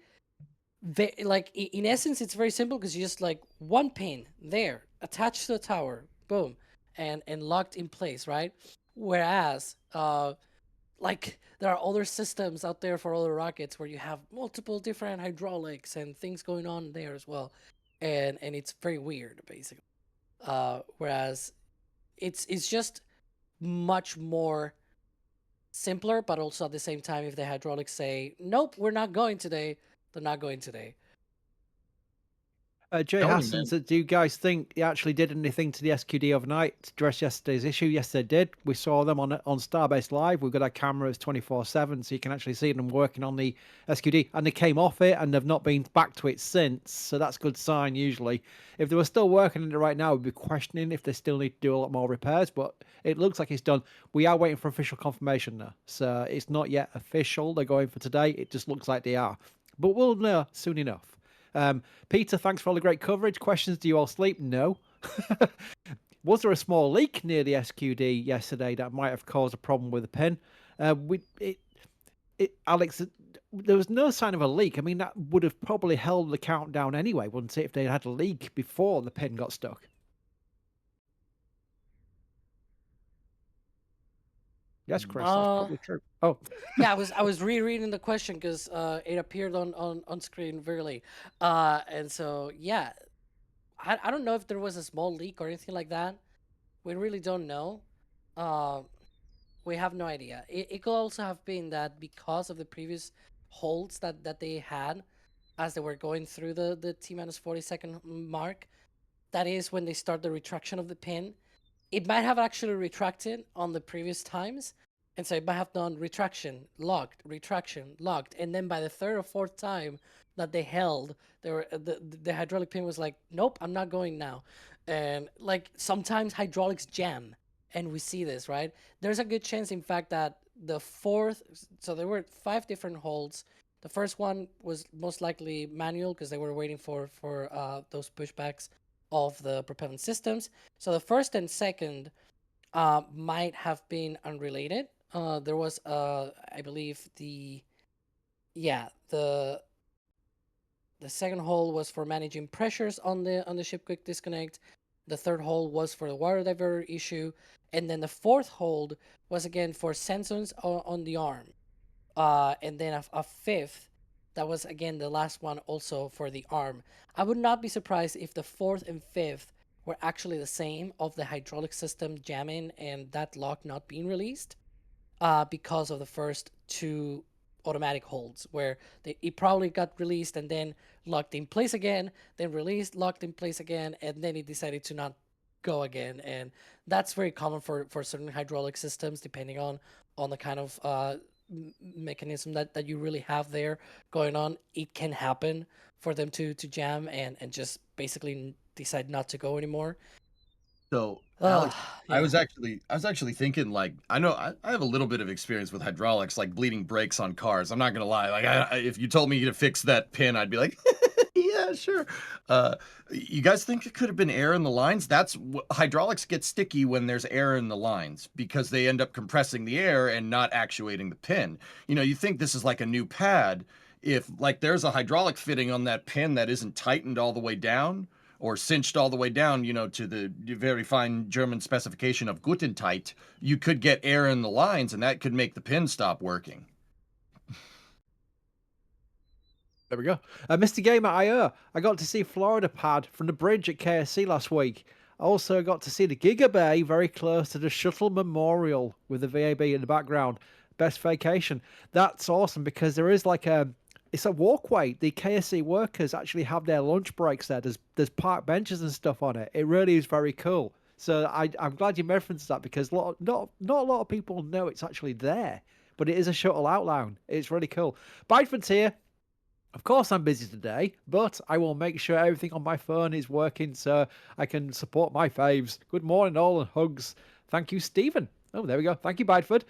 like in essence it's very simple because you just like one pin there attached to the tower, boom, and locked in place, right? Whereas like there are other systems out there for other rockets where you have multiple different hydraulics and things going on there as well, and it's very weird basically. Whereas it's just much more simpler, but also at the same time, if the hydraulics say nope, we're not going today, they're not going today. Jay Tony, Hassans, man. do you guys think they actually did anything to the SQD overnight to address yesterday's issue? Yes, they did. We saw them on Starbase Live. We've got our cameras 24/7, so you can actually see them working on the SQD. And they came off it, and they've not been back to it since. So that's a good sign, usually. If they were still working on it right now, we'd be questioning if they still need to do a lot more repairs. But it looks like it's done. We are waiting for official confirmation now. So it's not yet official. They're going for today. It just looks like they are. But we'll know soon enough. Peter, thanks for all the great coverage. Questions, do you all sleep? No. Was there a small leak near the SQD yesterday that might have caused a problem with the pin? Alex, there was no sign of a leak. I mean, that would have probably held the countdown anyway, wouldn't it, if they had a leak before the pin got stuck? Yes, Chris, that's probably true. Oh, yeah, I was rereading the question because it appeared on screen very late, and so yeah, I don't know if there was a small leak or anything like that. We really don't know. We have no idea. It could also have been that because of the previous holds that they had as they were going through the T-40 second mark, that is when they start the retraction of the pin. It might have actually retracted on the previous times, and so it might have done retraction, locked, and then by the third or fourth time that they held, the hydraulic pin was like, nope, I'm not going now. And like sometimes hydraulics jam, and we see this, right? There's a good chance, in fact, that the fourth, so there were 5 different holds. The first one was most likely manual because they were waiting for those pushbacks of the propellant systems. So the first and second might have been unrelated. There was I believe the second hole was for managing pressures on the ship quick disconnect. The third hole was for the water diverter issue, and then the fourth hold was again for sensors on the arm, and then a fifth that was again the last one also for the arm. I would not be surprised if the fourth and fifth were actually the same, of the hydraulic system jamming and that lock not being released, because of the first 2 automatic holds where it probably got released and then locked in place again, then released, locked in place again, and then it decided to not go again. And that's very common for certain hydraulic systems, depending on the kind of mechanism that you really have there going on. It can happen for them to jam and just basically decide not to go anymore. So, Alex, Yeah. I was actually thinking, like, I know I have a little bit of experience with hydraulics, like bleeding brakes on cars. I'm not gonna lie. Like, if you told me to fix that pin, I'd be like, yeah, sure. You guys think it could have been air in the lines? Hydraulics get sticky when there's air in the lines because they end up compressing the air and not actuating the pin. You know, you think this is like a new pad. If like there's a hydraulic fitting on that pin that isn't tightened all the way down, or cinched all the way down, you know, to the very fine German specification of Gutentight, you could get air in the lines, and that could make the pin stop working. There we go. Mr. Gamer IO, I got to see Florida Pad from the bridge at KSC last week. I also got to see the Giga Bay very close to the Shuttle Memorial with the VAB in the background. Best vacation. That's awesome because there is like it's a walkway. The KSC workers actually have their lunch breaks there. There's park benches and stuff on it. It really is very cool. So I'm glad you referenced that because not a lot of people know it's actually there. But it is a shuttle outline. It's really cool. Bideford's here. Of course, I'm busy today, but I will make sure everything on my phone is working so I can support my faves. Good morning, all, and hugs. Thank you, Stephen. Oh, there we go. Thank you, Bideford.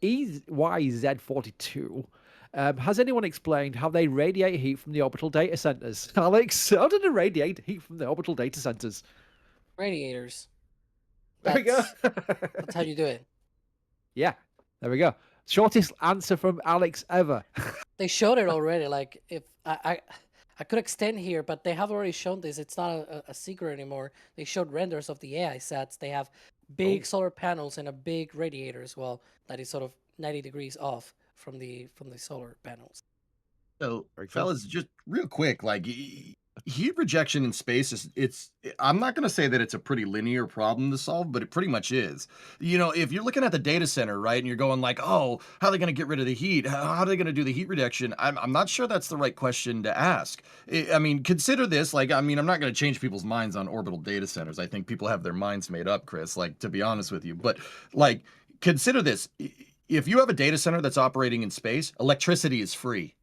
EYZ42. Has anyone explained how they radiate heat from the orbital data centers? Alex, how do they radiate heat from the orbital data centers? Radiators. There we go. That's how you do it. Yeah. There we go. Shortest answer from Alex ever. They showed it already. Like if I could extend here, but they have already shown this. It's not a secret anymore. They showed renders of the AI sets. They have big solar panels and a big radiator as well that is sort of 90 degrees off from the solar panels. So, fellas, just real quick, like heat rejection in space I'm not going to say that it's a pretty linear problem to solve, but it pretty much is. You know, if you're looking at the data center, right, and you're going like, oh, how are they going to get rid of the heat? How are they going to do the heat rejection? I'm not sure that's the right question to ask. I mean, consider this, like, I mean, I'm not going to change people's minds on orbital data centers. I think people have their minds made up, Chris, like, to be honest with you. But like, consider this. If you have a data center that's operating in space, electricity is free.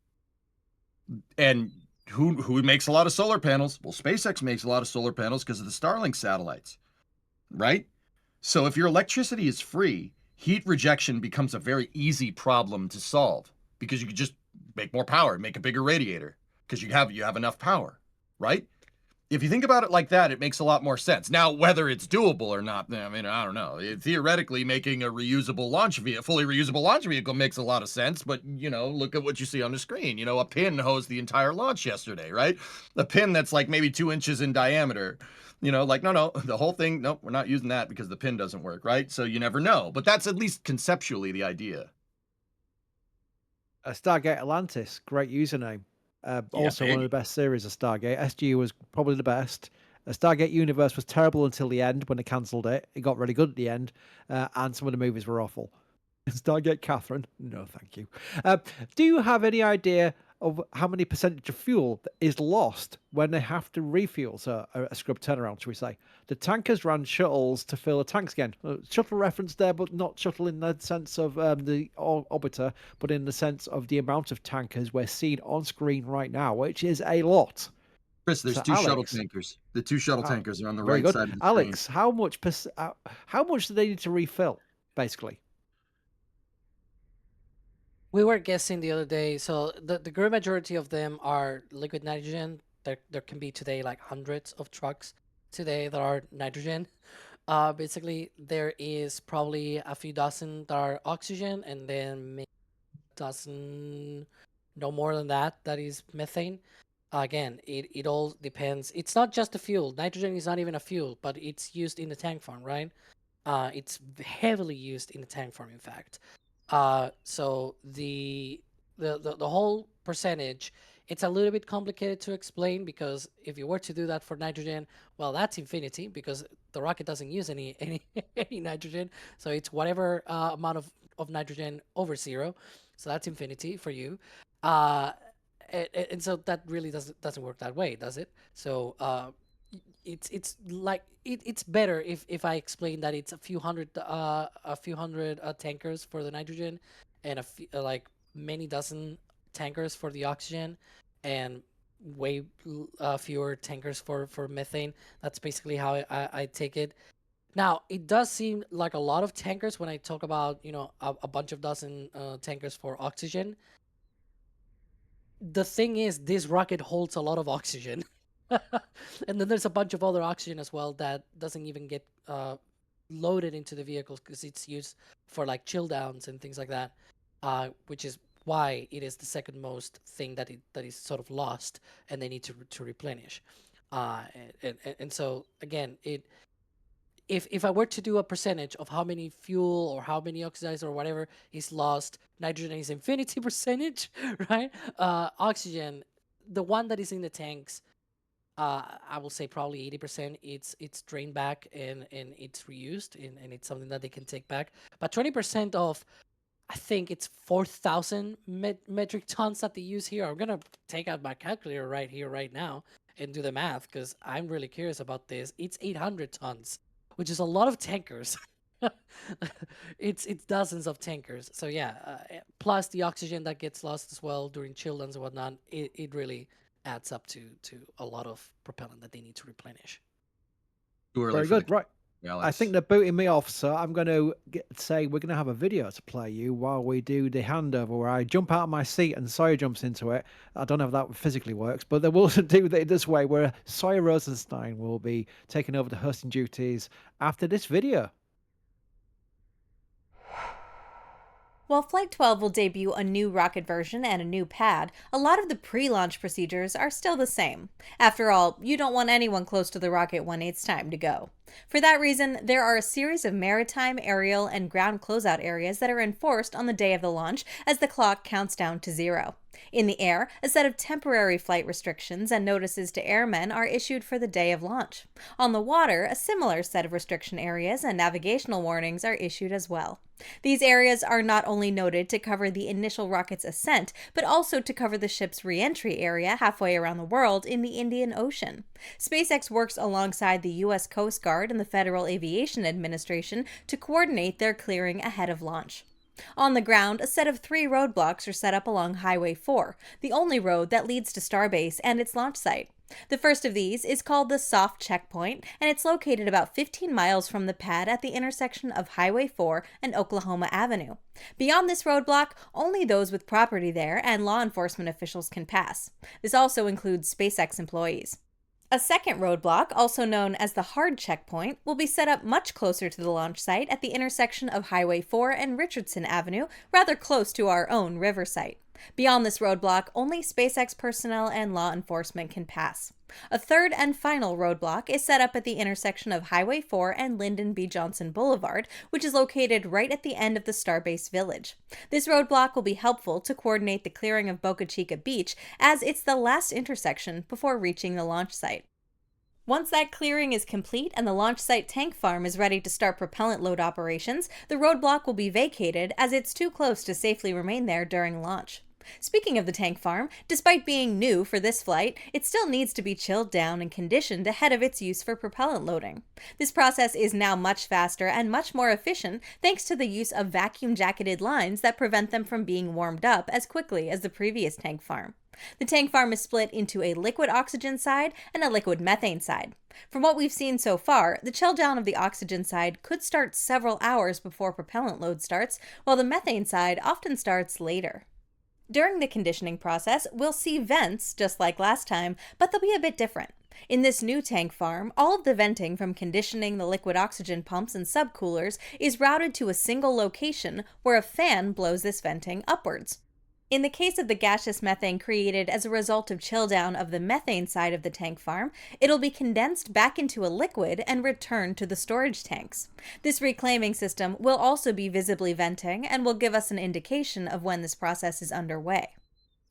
And who makes a lot of solar panels? Well, SpaceX makes a lot of solar panels because of the Starlink satellites, right? So if your electricity is free, heat rejection becomes a very easy problem to solve because you could just make more power, make a bigger radiator because you have enough power, right? If you think about it like that, it makes a lot more sense. Now, whether it's doable or not, I mean, I don't know. Theoretically, making a fully reusable launch vehicle makes a lot of sense. But, you know, look at what you see on the screen. You know, a pin hosed the entire launch yesterday, right? A pin that's like maybe 2 inches in diameter. You know, like, no, the whole thing, nope, we're not using that because the pin doesn't work, right? So you never know. But that's at least conceptually the idea. Stargate Atlantis, great username. Also one of the best series of Stargate. SG was probably the best. Stargate Universe was terrible until the end when they cancelled it. It got really good at the end, and some of the movies were awful. Stargate Catherine, no thank you. Do you have any idea of how many percentage of fuel is lost when they have to refuel? So a scrub turnaround, should we say? The tankers ran shuttles to fill the tanks again. Shuttle reference there, but not shuttle in the sense of the orbiter, but in the sense of the amount of tankers we're seeing on screen right now, which is a lot. Chris, there's two shuttle tankers. The two shuttle tankers are on the right side of the Alex, screen. how much do they need to refill, basically? We were guessing the other day. So the great majority of them are liquid nitrogen. There can be today like hundreds of trucks today that are nitrogen. Basically, there is probably a few dozen that are oxygen, and then maybe a dozen, no more than that, that is methane. Again, it all depends. It's not just the fuel. Nitrogen is not even a fuel, but it's used in the tank farm, right? It's heavily used in the tank farm, in fact. So the whole percentage, it's a little bit complicated to explain because if you were to do that for nitrogen, well, that's infinity because the rocket doesn't use any nitrogen. So it's whatever amount of nitrogen over 0. So that's infinity for you. And so that really doesn't work that way, does it? So it's like it's better if I explain that it's a few hundred tankers for the nitrogen and like many dozen tankers for the oxygen and way fewer tankers for methane. That's basically how I take it. Now, it does seem like a lot of tankers when I talk about, you know, a bunch of dozen tankers for oxygen. The thing is, this rocket holds a lot of oxygen. And then there's a bunch of other oxygen as well that doesn't even get loaded into the vehicles because it's used for like chill downs and things like that, which is why it is the second most thing that is sort of lost and they need to replenish. And so again, if I were to do a percentage of how many fuel or how many oxidizer or whatever is lost, nitrogen is infinity percentage, right? Oxygen, the one that is in the tanks, I will say probably 80% it's drained back and it's reused and it's something that they can take back. But 20% of, I think it's 4,000 metric tons that they use here. I'm gonna take out my calculator right here, right now, and do the math because I'm really curious about this. It's 800 tons, which is a lot of tankers. It's dozens of tankers. So yeah, plus the oxygen that gets lost as well during chill downs and whatnot. It really adds up to a lot of propellant that they need to replenish. Very good, right? I think they're booting me off, so I'm going to say we're going to have a video to play you while we do the handover where I jump out of my seat and Sawyer jumps into it. I don't know if that physically works, but they will do it this way where Sawyer Rosenstein will be taking over the hosting duties after this video. While Flight 12 will debut a new rocket version and a new pad, a lot of the pre-launch procedures are still the same. After all, you don't want anyone close to the rocket when it's time to go. For that reason, there are a series of maritime, aerial, and ground closeout areas that are enforced on the day of the launch as the clock counts down to 0. In the air, a set of temporary flight restrictions and notices to airmen are issued for the day of launch. On the water, a similar set of restriction areas and navigational warnings are issued as well. These areas are not only noted to cover the initial rocket's ascent, but also to cover the ship's re-entry area halfway around the world in the Indian Ocean. SpaceX works alongside the U.S. Coast Guard and the Federal Aviation Administration to coordinate their clearing ahead of launch. On the ground, a set of 3 roadblocks are set up along Highway 4, the only road that leads to Starbase and its launch site. The first of these is called the Soft Checkpoint, and it's located about 15 miles from the pad at the intersection of Highway 4 and Oklahoma Avenue. Beyond this roadblock, only those with property there and law enforcement officials can pass. This also includes SpaceX employees. A second roadblock, also known as the Hard Checkpoint, will be set up much closer to the launch site at the intersection of Highway 4 and Richardson Avenue, rather close to our own river site. Beyond this roadblock, only SpaceX personnel and law enforcement can pass. A third and final roadblock is set up at the intersection of Highway 4 and Lyndon B. Johnson Boulevard, which is located right at the end of the Starbase Village. This roadblock will be helpful to coordinate the clearing of Boca Chica Beach, as it's the last intersection before reaching the launch site. Once that clearing is complete and the launch site tank farm is ready to start propellant load operations, the roadblock will be vacated as it's too close to safely remain there during launch. Speaking of the tank farm, despite being new for this flight, it still needs to be chilled down and conditioned ahead of its use for propellant loading. This process is now much faster and much more efficient thanks to the use of vacuum-jacketed lines that prevent them from being warmed up as quickly as the previous tank farm. The tank farm is split into a liquid oxygen side and a liquid methane side. From what we've seen so far, the chill down of the oxygen side could start several hours before propellant load starts, while the methane side often starts later. During the conditioning process, we'll see vents, just like last time, but they'll be a bit different. In this new tank farm, all of the venting from conditioning the liquid oxygen pumps and subcoolers is routed to a single location where a fan blows this venting upwards. In the case of the gaseous methane created as a result of chill down of the methane side of the tank farm, it'll be condensed back into a liquid and returned to the storage tanks. This reclaiming system will also be visibly venting and will give us an indication of when this process is underway.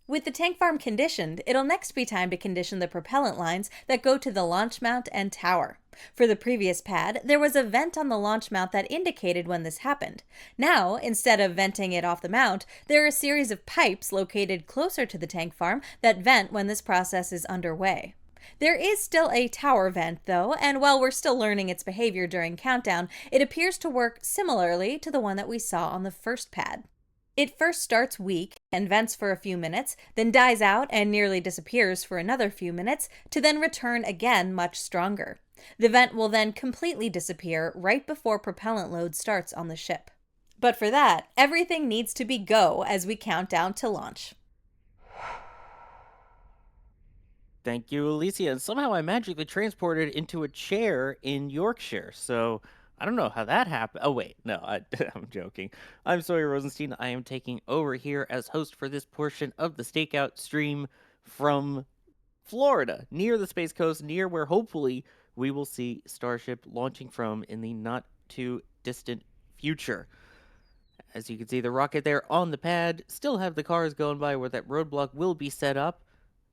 With the tank farm conditioned, it'll next be time to condition the propellant lines that go to the launch mount and tower. For the previous pad, there was a vent on the launch mount that indicated when this happened. Now, instead of venting it off the mount, there are a series of pipes located closer to the tank farm that vent when this process is underway. There is still a tower vent, though, and while we're still learning its behavior during countdown, it appears to work similarly to the one that we saw on the first pad. It first starts weak and vents for a few minutes, then dies out and nearly disappears for another few minutes, to then return again much stronger. The vent will then completely disappear right before propellant load starts on the ship. But for that, everything needs to be go as we count down to launch. Thank you, Alicia. And somehow I magically transported into a chair in Yorkshire, so I don't know how that happened. Oh, wait, no, I'm joking. I'm Sawyer Rosenstein. I am taking over here as host for this portion of the Stakeout stream from Florida, near the Space Coast, near where hopefully we will see Starship launching from in the not-too-distant future. As you can see, the rocket there on the pad, still have the cars going by where that roadblock will be set up.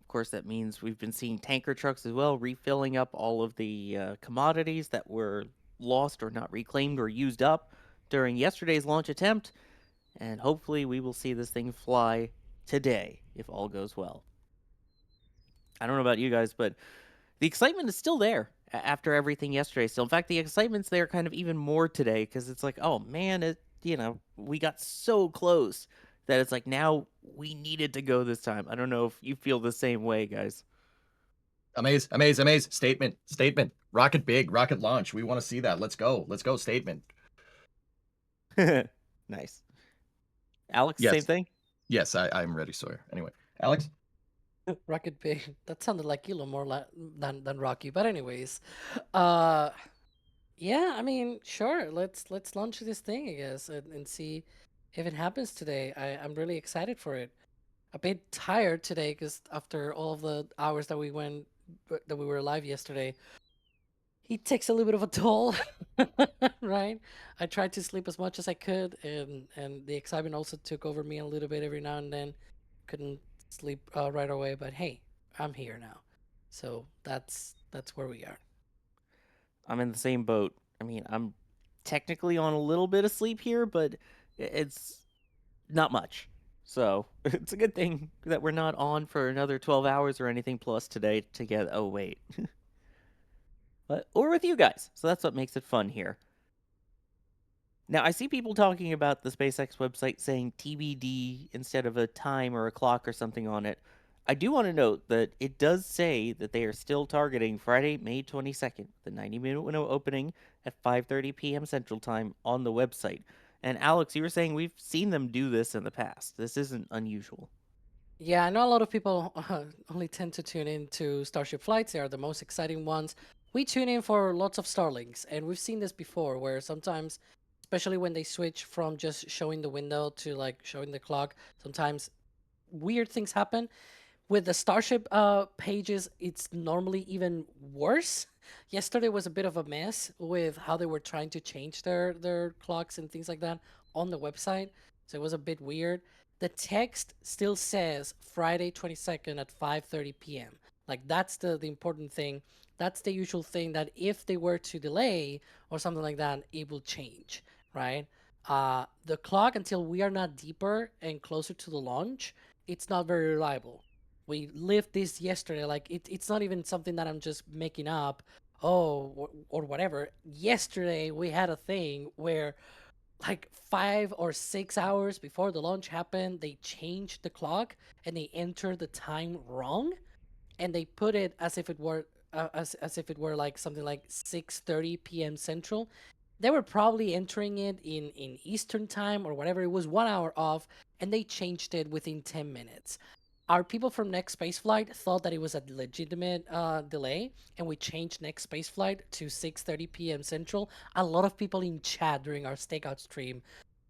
Of course, that means we've been seeing tanker trucks as well, refilling up all of the commodities that were lost or not reclaimed or used up during yesterday's launch attempt, and hopefully we will see this thing fly today if all goes well. I don't know about you guys, but the excitement is still there after everything yesterday. Still, in fact, the excitement's there kind of even more today because it's like, oh man, we got so close that it's like now we needed to go this time. I don't know if you feel the same way, guys. Amaze. Statement. Rocket big, rocket launch. We want to see that. Let's go. Statement. Nice. Alex, yes. Same thing? Yes, I'm ready, Sawyer. Anyway, Alex? Rocket big. That sounded like you more than Rocky. But anyways, yeah, I mean, sure. Let's launch this thing, I guess, and see if it happens today, I'm really excited for it. A bit tired today because after all of the hours that we were live yesterday, it takes a little bit of a toll, right? I tried to sleep as much as I could, and the excitement also took over me a little bit every now and then. Couldn't sleep right away, but hey, I'm here now, so that's where we are. I'm in the same boat. I mean, I'm technically on a little bit of sleep here, but it's not much. So it's a good thing that we're not on for another 12 hours or anything plus today to get. Oh, wait. But or with you guys. So that's what makes it fun here. Now, I see people talking about the SpaceX website saying TBD instead of a time or a clock or something on it. I do want to note that it does say that they are still targeting Friday, May 22nd, the 90-minute window opening at 5:30 p.m. Central Time on the website. And Alex, you were saying we've seen them do this in the past. This isn't unusual. Yeah, I know a lot of people only tend to tune in to Starship Flights. They are the most exciting ones. We tune in for lots of Starlinks, and we've seen this before where sometimes, especially when they switch from just showing the window to like showing the clock, sometimes weird things happen. With the Starship pages, it's normally even worse. Yesterday was a bit of a mess with how they were trying to change their clocks and things like that on the website. So it was a bit weird. The text still says Friday 22nd at 5:30 p.m. Like that's the important thing. That's the usual thing that if they were to delay or something like that, it will change, right? The clock until we are not deeper and closer to the launch, it's not very reliable. We lived this yesterday. Like it's not even something that I'm just making up. Oh, or whatever. Yesterday we had a thing where like 5 or 6 hours before the launch happened, they changed the clock and they entered the time wrong, and they put it as if it were as if it were like something like 6:30 p.m. Central. They were probably entering it in Eastern time or whatever. It was 1 hour off, and they changed it within 10 minutes. Our people from Next Spaceflight thought that it was a legitimate delay, and we changed Next Spaceflight to 6:30 p.m. Central. A lot of people in chat during our Stakeout stream,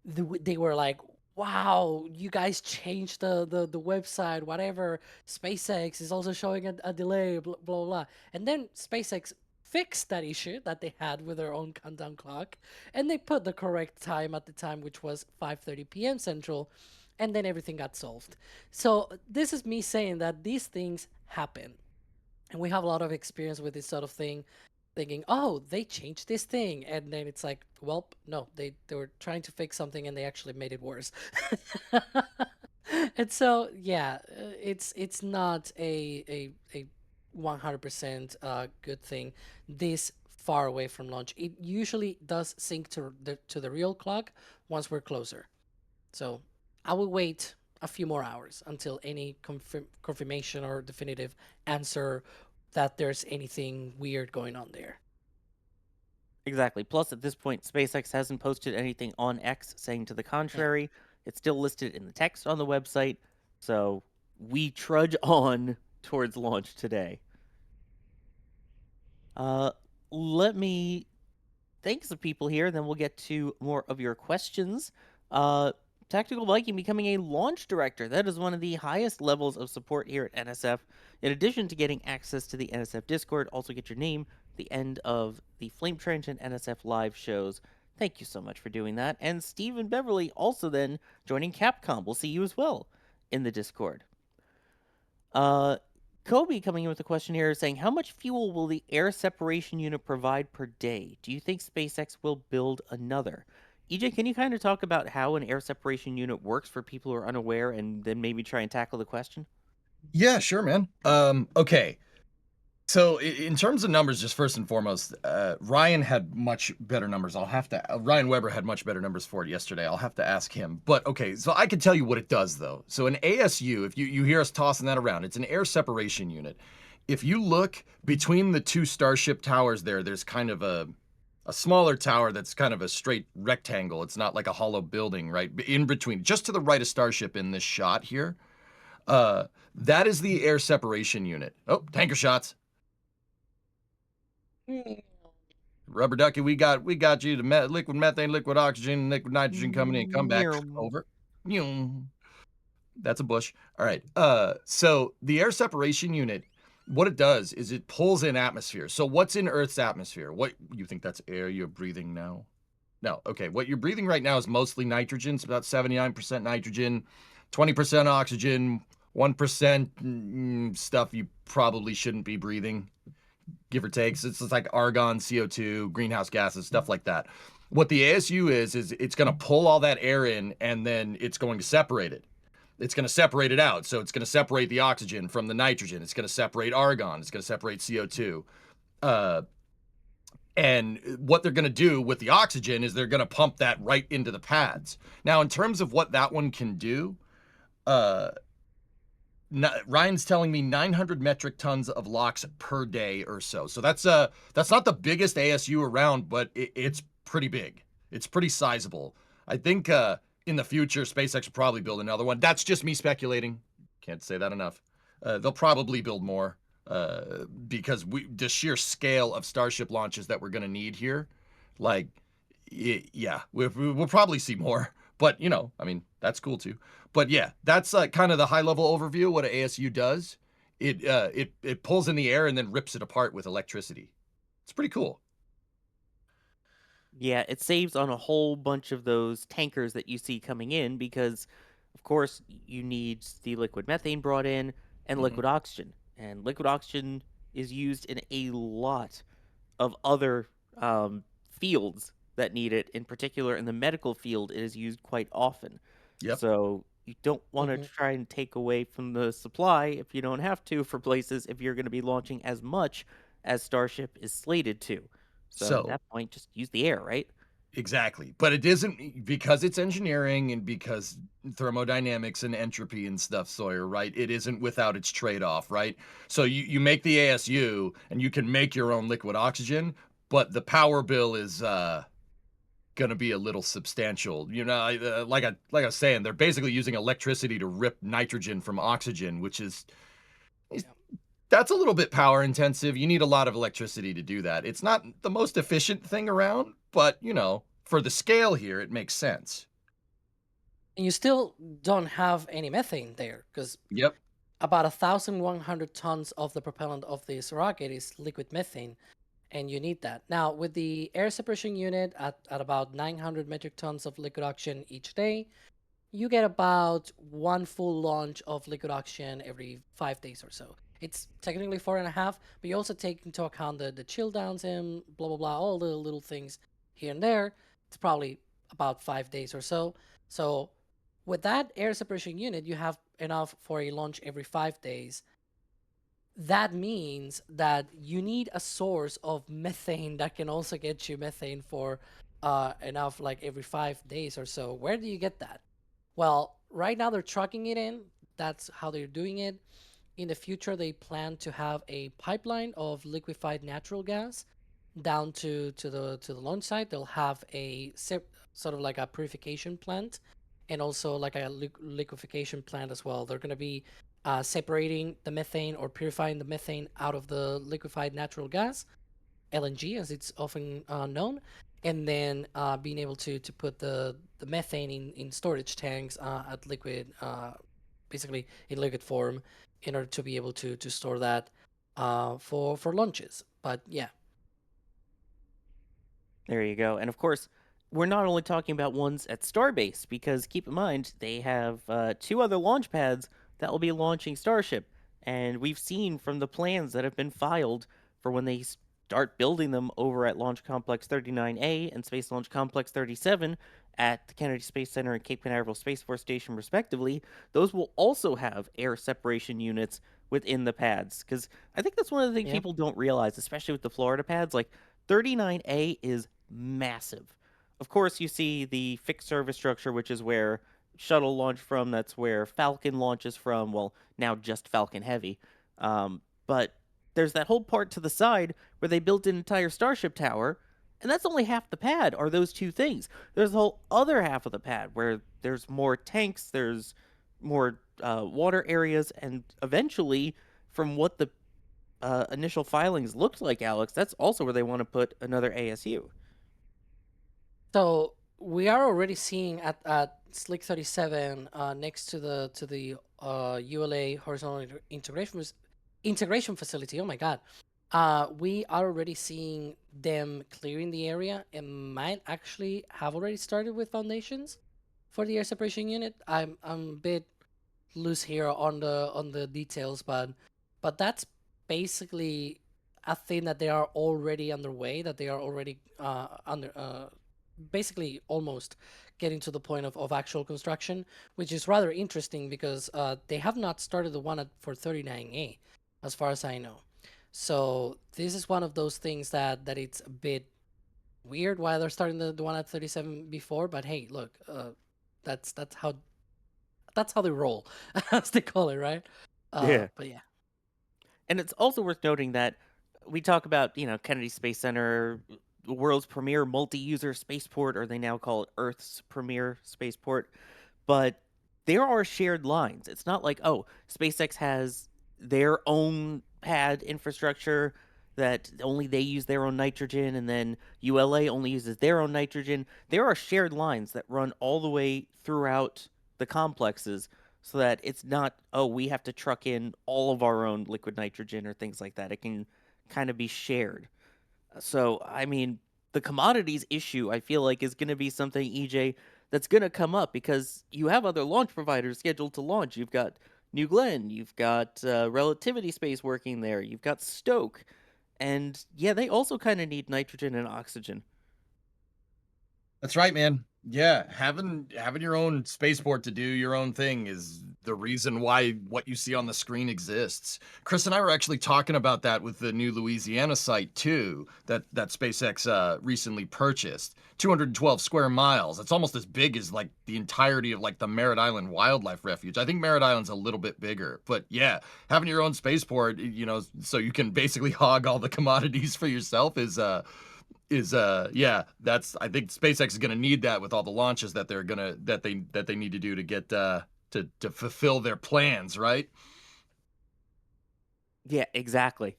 they were like, "Wow, you guys changed the website, whatever. SpaceX is also showing a delay, blah, blah, blah." And then SpaceX fixed that issue that they had with their own countdown clock, and they put the correct time at the time, which was 5:30 p.m. Central, and then everything got solved. So this is me saying that these things happen, and we have a lot of experience with this sort of thing, thinking, oh, they changed this thing, and then it's like, well, no, they were trying to fix something and they actually made it worse. And so yeah, it's not a 100% good thing this far away from launch. It usually does sync to the real clock once we're closer. So I will wait a few more hours until any confirmation or definitive answer that there's anything weird going on there. Exactly. Plus, at this point, SpaceX hasn't posted anything on X saying to the contrary. It's still listed in the text on the website. So we trudge on towards launch today. Let me thank some people here, then we'll get to more of your questions. Tactical Viking becoming a launch director. That is one of the highest levels of support here at NSF. In addition to getting access to the NSF Discord, also get your name at the end of the Flame Trench and NSF live shows. Thank you so much for doing that. And Stephen Beverly also then joining Capcom. We'll see you as well in the Discord. Kobe coming in with a question here saying, how much fuel will the air separation unit provide per day? Do you think SpaceX will build another? EJ, can you kind of talk about how an air separation unit works for people who are unaware and then maybe try and tackle the question? Yeah, sure, man. Okay. So in terms of numbers, just first and foremost, Ryan had much better numbers. Ryan Weber had much better numbers for it yesterday. I'll have to ask him. But okay, so I can tell you what it does though. So an ASU, if you hear us tossing that around, it's an air separation unit. If you look between the two Starship towers there's kind of a smaller tower that's kind of a straight rectangle. It's not like a hollow building, right? In between, just to the right of Starship in this shot here. That is the air separation unit. Oh, tanker shots. Rubber ducky, we got you. The liquid methane, liquid oxygen, liquid nitrogen coming in. Come back over. That's a bush. All right. So the air separation unit, what it does is it pulls in atmosphere. So what's in Earth's atmosphere? What you think that's air you're breathing now? No. Okay. What you're breathing right now is mostly nitrogen. It's about 79% nitrogen, 20% oxygen, 1% stuff you probably shouldn't be breathing, give or take. So it's like argon, CO2, greenhouse gases, stuff like that. What the ASU is it's going to pull all that air in and then it's going to separate it. It's going to separate it out. So it's going to separate the oxygen from the nitrogen. It's going to separate argon. It's going to separate CO2. And what they're going to do with the oxygen is they're going to pump that right into the pads. Now, in terms of what that one can do, Ryan's telling me 900 metric tons of LOX per day or so. So that's not the biggest ASU around, but it's pretty big. It's pretty sizable. I think in the future, SpaceX will probably build another one. That's just me speculating. Can't say that enough. They'll probably build more because the sheer scale of Starship launches that we're going to need here, like, yeah, we'll probably see more. But, I mean, that's cool too. But yeah, that's kind of the high level overview of what an ASU does. It pulls in the air and then rips it apart with electricity. It's pretty cool. Yeah, it saves on a whole bunch of those tankers that you see coming in because, of course, you need the liquid methane brought in and liquid oxygen. And liquid oxygen is used in a lot of other fields that need it. In particular, in the medical field, it is used quite often. Yep. So you don't want to try and take away from the supply if you don't have to for places if you're going to be launching as much as Starship is slated to. So at that point, just use the air, right? Exactly. But it isn't because it's engineering and because thermodynamics and entropy and stuff, Sawyer, right? It isn't without its trade-off, right? So you make the ASU and you can make your own liquid oxygen, but the power bill is going to be a little substantial. Like I was saying, they're basically using electricity to rip nitrogen from oxygen, which is that's a little bit power intensive. You need a lot of electricity to do that. It's not the most efficient thing around, but for the scale here, it makes sense. And you still don't have any methane there because about 1,100 tons of the propellant of this rocket is liquid methane, and you need that. Now, with the air separation unit at about 900 metric tons of liquid oxygen each day, you get about one full launch of liquid oxygen every 5 days or so. It's technically 4.5, but you also take into account the chill downs and blah, blah, blah, all the little things here and there. It's probably about 5 days or so. So with that air separation unit, you have enough for a launch every 5 days. That means that you need a source of methane that can also get you methane for enough like every 5 days or so. Where do you get that? Well, right now they're trucking it in. That's how they're doing it. In the future, they plan to have a pipeline of liquefied natural gas down to the launch site. They'll have a sort of like a purification plant and also like a liquefaction plant as well. They're going to be separating the methane or purifying the methane out of the liquefied natural gas, LNG as it's often known, and then being able to put the methane in storage tanks at liquid, basically in liquid form, in order to be able to store that for launches. But yeah. There you go. And of course, we're not only talking about ones at Starbase, because keep in mind, they have 2 other launch pads that will be launching Starship. And we've seen from the plans that have been filed for when they start building them over at Launch Complex 39A and Space Launch Complex 37 at the Kennedy Space Center and Cape Canaveral Space Force Station, respectively, those will also have air separation units within the pads. Because I think that's one of the things people don't realize, especially with the Florida pads. Like, 39A is massive. Of course, you see the fixed service structure, which is where shuttle launch from. That's where Falcon launches from. Well, now just Falcon Heavy. But there's that whole part to the side where they built an entire Starship tower, and that's only half the pad, are those 2 things. There's the whole other half of the pad where there's more tanks, there's more water areas, and eventually, from what the initial filings looked like, Alex, that's also where they want to put another ASU. So we are already seeing at Slick 37 next to the ULA horizontal integration facility. Oh my God. We are already seeing them clearing the area and might actually have already started with foundations for the air separation unit. I'm a bit loose here on the details, but that's basically a thing that they are already underway, that they are already basically almost getting to the point of actual construction, which is rather interesting because they have not started the one for 39A, as far as I know. So this is one of those things that it's a bit weird why they're starting the one at 37 before. But hey, look, that's how they roll, as they call it, right? Yeah. But yeah. And it's also worth noting that we talk about, Kennedy Space Center, the world's premier multi-user spaceport, or they now call it Earth's premier spaceport. But there are shared lines. It's not like, oh, SpaceX has their own pad infrastructure that only they use their own nitrogen, and then ULA only uses their own nitrogen. There are shared lines that run all the way throughout the complexes so that it's not, oh, we have to truck in all of our own liquid nitrogen or things like that. It can kind of be shared. So, I mean, the commodities issue, I feel like, is going to be something, EJ, that's going to come up because you have other launch providers scheduled to launch. You've got New Glenn, you've got Relativity Space working there, you've got Stoke. And yeah, they also kind of need nitrogen and oxygen. That's right, man. Yeah, having your own spaceport to do your own thing is the reason why what you see on the screen exists. Chris and I were actually talking about that with the new Louisiana site too, that SpaceX recently purchased. 212 square miles. It's almost as big as like the entirety of like the Merritt Island Wildlife Refuge. I think Merritt Island's a little bit bigger, but yeah, having your own spaceport, so you can basically hog all the commodities for yourself is yeah, that's, I think SpaceX is going to need that with all the launches that they need to do to get to fulfill their plans, right? Yeah, exactly.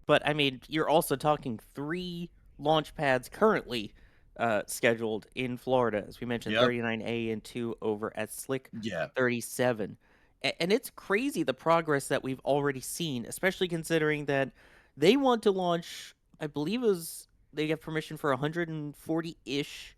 But I mean, you're also talking 3 launch pads currently scheduled in Florida, as we mentioned, 39A and 2 over at Slick 37. And it's crazy the progress that we've already seen, especially considering that they want to launch, I believe they have permission for 140-ish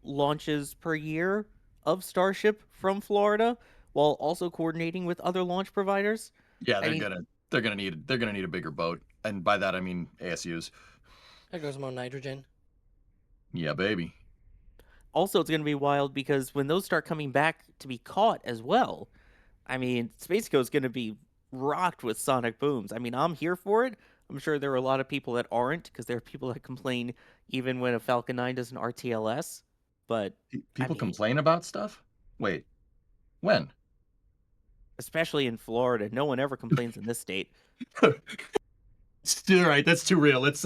launches per year of Starship from Florida, while also coordinating with other launch providers. Yeah, they're gonna need a bigger boat, and by that I mean ASUs. There goes more nitrogen. Yeah, baby. Also, it's gonna be wild because when those start coming back to be caught as well, I mean, Space Coast's gonna be rocked with sonic booms. I mean, I'm here for it. I'm sure there are a lot of people that aren't, because there are people that complain even when a Falcon 9 does an RTLS. But people complain about stuff? Wait, when? Especially in Florida, no one ever complains in this state. All right, that's too real. Let's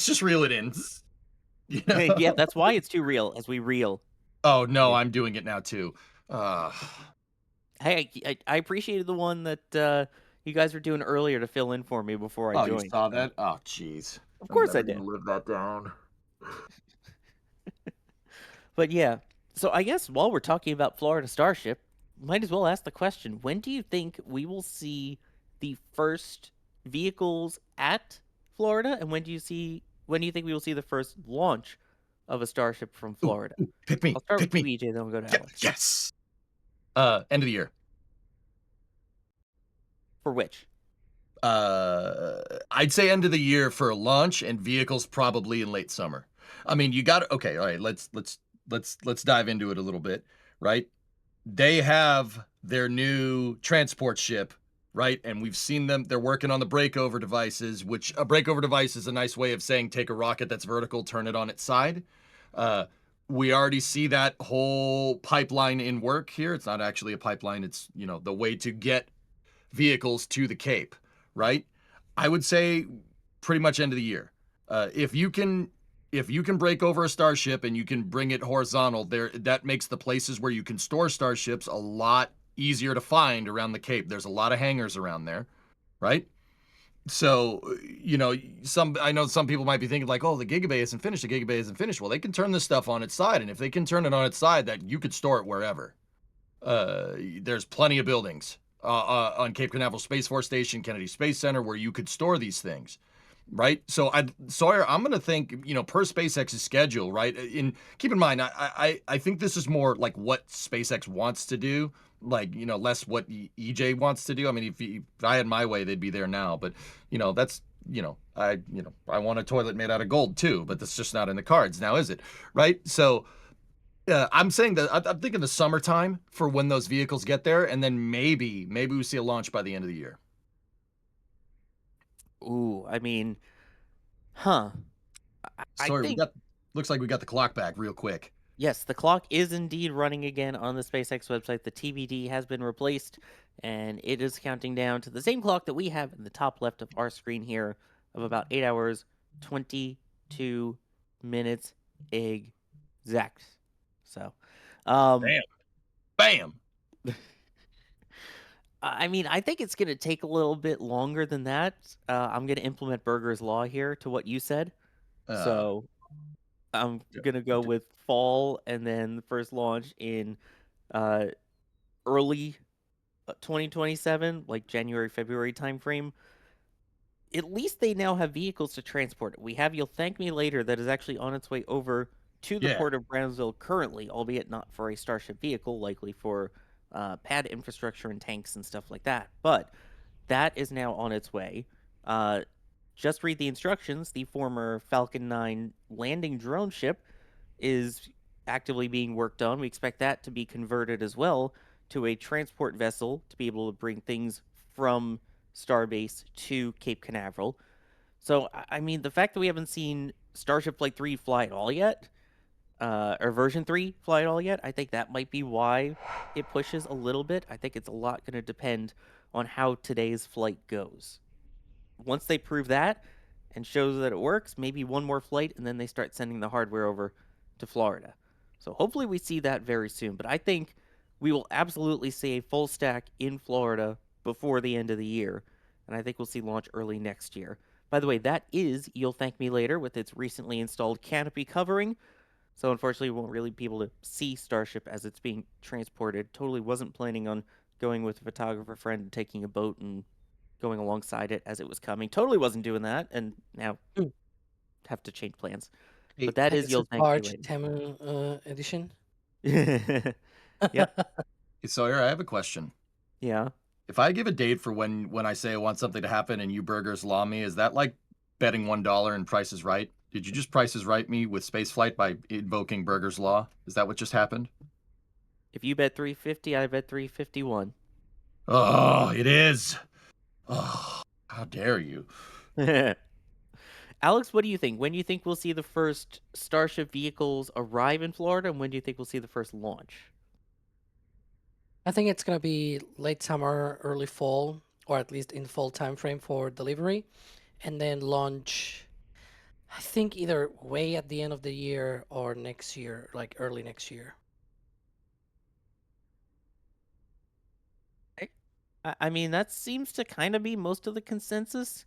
just reel it in. Yeah, that's why it's too real as we reel. Oh no, I'm doing it now too. Hey, I appreciated the one that you guys were doing earlier to fill in for me before I joined. Oh, you saw that? Oh, jeez. Of course I did. Live that down. But yeah, so I guess while we're talking about Florida Starship, might as well ask the question: when do you think we will see the first vehicles at Florida, and when do you think we will see the first launch of a Starship from Florida? Pick me. I'll start with you, EJ, then we'll go to Alex. Yes. End of the year. For which? I'd say end of the year for a launch, and vehicles probably in late summer. I mean, you got okay. All right, let's dive into it a little bit. Right? They have their new transport ship, right? And we've seen them. They're working on the breakover devices, which a breakover device is a nice way of saying take a rocket that's vertical, turn it on its side. We already see that whole pipeline in work here. It's not actually a pipeline. It's, the way to get vehicles to the Cape, right? I would say pretty much end of the year. If you can break over a Starship and you can bring it horizontal, that makes the places where you can store Starships a lot easier to find around the Cape. There's a lot of hangars around there, right? So, I know some people might be thinking like, oh, the Gigabay isn't finished. The Gigabay isn't finished. Well, they can turn this stuff on its side. And if they can turn it on its side, that you could store it wherever. There's plenty of buildings on Cape Canaveral Space Force Station, Kennedy Space Center, where you could store these things. Right. So Sawyer, I'm going to think, per SpaceX's schedule, right. Keep in mind, I think this is more like what SpaceX wants to do, like, less what EJ wants to do. I mean, if I had my way, they'd be there now. But, that's, I want a toilet made out of gold too, but that's just not in the cards now, is it? Right. So I'm saying that I'm thinking the summertime for when those vehicles get there. And then maybe we see a launch by the end of the year. Ooh, I mean, huh. Sorry, looks like we got the clock back real quick. Yes, the clock is indeed running again on the SpaceX website. The TBD has been replaced, and it is counting down to the same clock that we have in the top left of our screen here of about 8 hours, 22 minutes exact. So, Bam! I mean, I think it's going to take a little bit longer than that. I'm going to implement Berger's Law here to what you said. So I'm going to go with fall and then the first launch in early 2027, like January, February timeframe. At least they now have vehicles to transport it. We have You'll Thank Me Later that is actually on its way over to the port of Brownsville currently, albeit not for a Starship vehicle, likely for pad infrastructure and tanks and stuff like that. But that is now on its way. Just read the instructions. The former Falcon 9 landing drone ship is actively being worked on. We expect that to be converted as well to a transport vessel to be able to bring things from Starbase to Cape Canaveral. So, I mean, the fact that we haven't seen Starship Flight 3 fly at all yet, or version 3 fly at all yet, I think that might be why it pushes a little bit. I think it's a lot going to depend on how today's flight goes. Once they prove that and shows that it works, maybe one more flight, and then they start sending the hardware over to Florida. So hopefully we see that very soon. But I think we will absolutely see a full stack in Florida before the end of the year. And I think we'll see launch early next year. By the way, that is You'll Thank Me Later with its recently installed canopy covering. So unfortunately, we won't really be able to see Starship as it's being transported. Totally wasn't planning on going with a photographer friend and taking a boat and going alongside it as it was coming. Totally wasn't doing that, and now have to change plans. But that is You'll Thank Me Later. Temu edition. Yep. Hey, Sawyer, I have a question. Yeah. If I give a date for when I say I want something to happen and you Berger's Law me, is that like betting $1 and Price is Right? Did you just Price is Right me with Spaceflight by invoking Berger's Law? Is that what just happened? If you bet 350, I bet 351. Oh, it is. Oh, how dare you? Alex, what do you think? When do you think we'll see the first Starship vehicles arrive in Florida, and when do you think we'll see the first launch? I think it's going to be late summer, early fall, or at least in fall time frame for delivery, and then launch, I think either way at the end of the year or next year, like early next year. I mean, that seems to kind of be most of the consensus.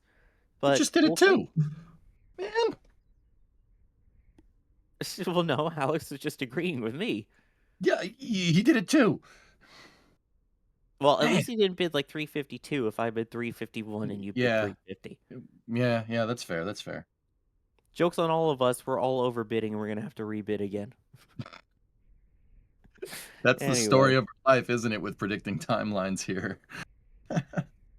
But you just did it too. Man. Well, no, Alex is just agreeing with me. Yeah, he did it too. Well, at least he didn't bid like 352 if I bid 351 and you bid 350. Yeah, that's fair. That's fair. Joke's on all of us. We're all overbidding and we're going to have to rebid again. That's the story of life, isn't it, with predicting timelines here?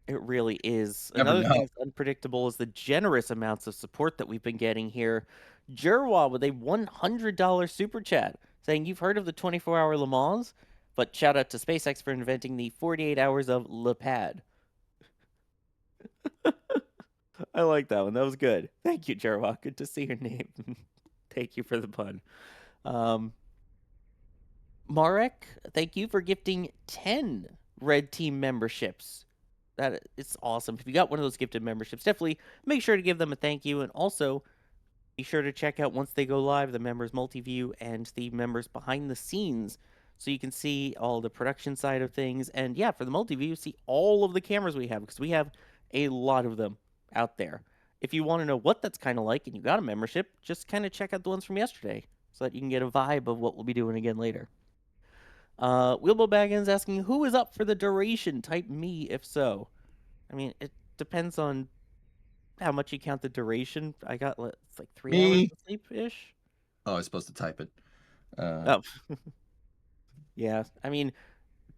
It really is. Never Another know. thing that's unpredictable is the generous amounts of support that we've been getting here. Jerwa with a $100 super chat saying, you've heard of the 24-hour Le Mans? But shout out to SpaceX for inventing the 48 hours of Le Pad. I like that one. That was good. Thank you, Jerwa. Good to see your name. Thank you for the pun. Marek, thank you for gifting 10 Red Team memberships. That it's awesome. If you got one of those gifted memberships, definitely make sure to give them a thank you. And also, be sure to check out once they go live, the members multi-view and the members behind the scenes. So you can see all the production side of things. And yeah, for the multi-view, see all of the cameras we have because we have a lot of them. out there. If you want to know what that's kind of like and you got a membership, just kind of check out the ones from yesterday so that you can get a vibe of what we'll be doing again later. Wilbo Baggins asking, who is up for the duration? Type me if so. I mean, it depends on how much you count the duration. I got it's like 3 hours of sleep-ish. Oh, I was supposed to type it. Oh. Yeah, I mean,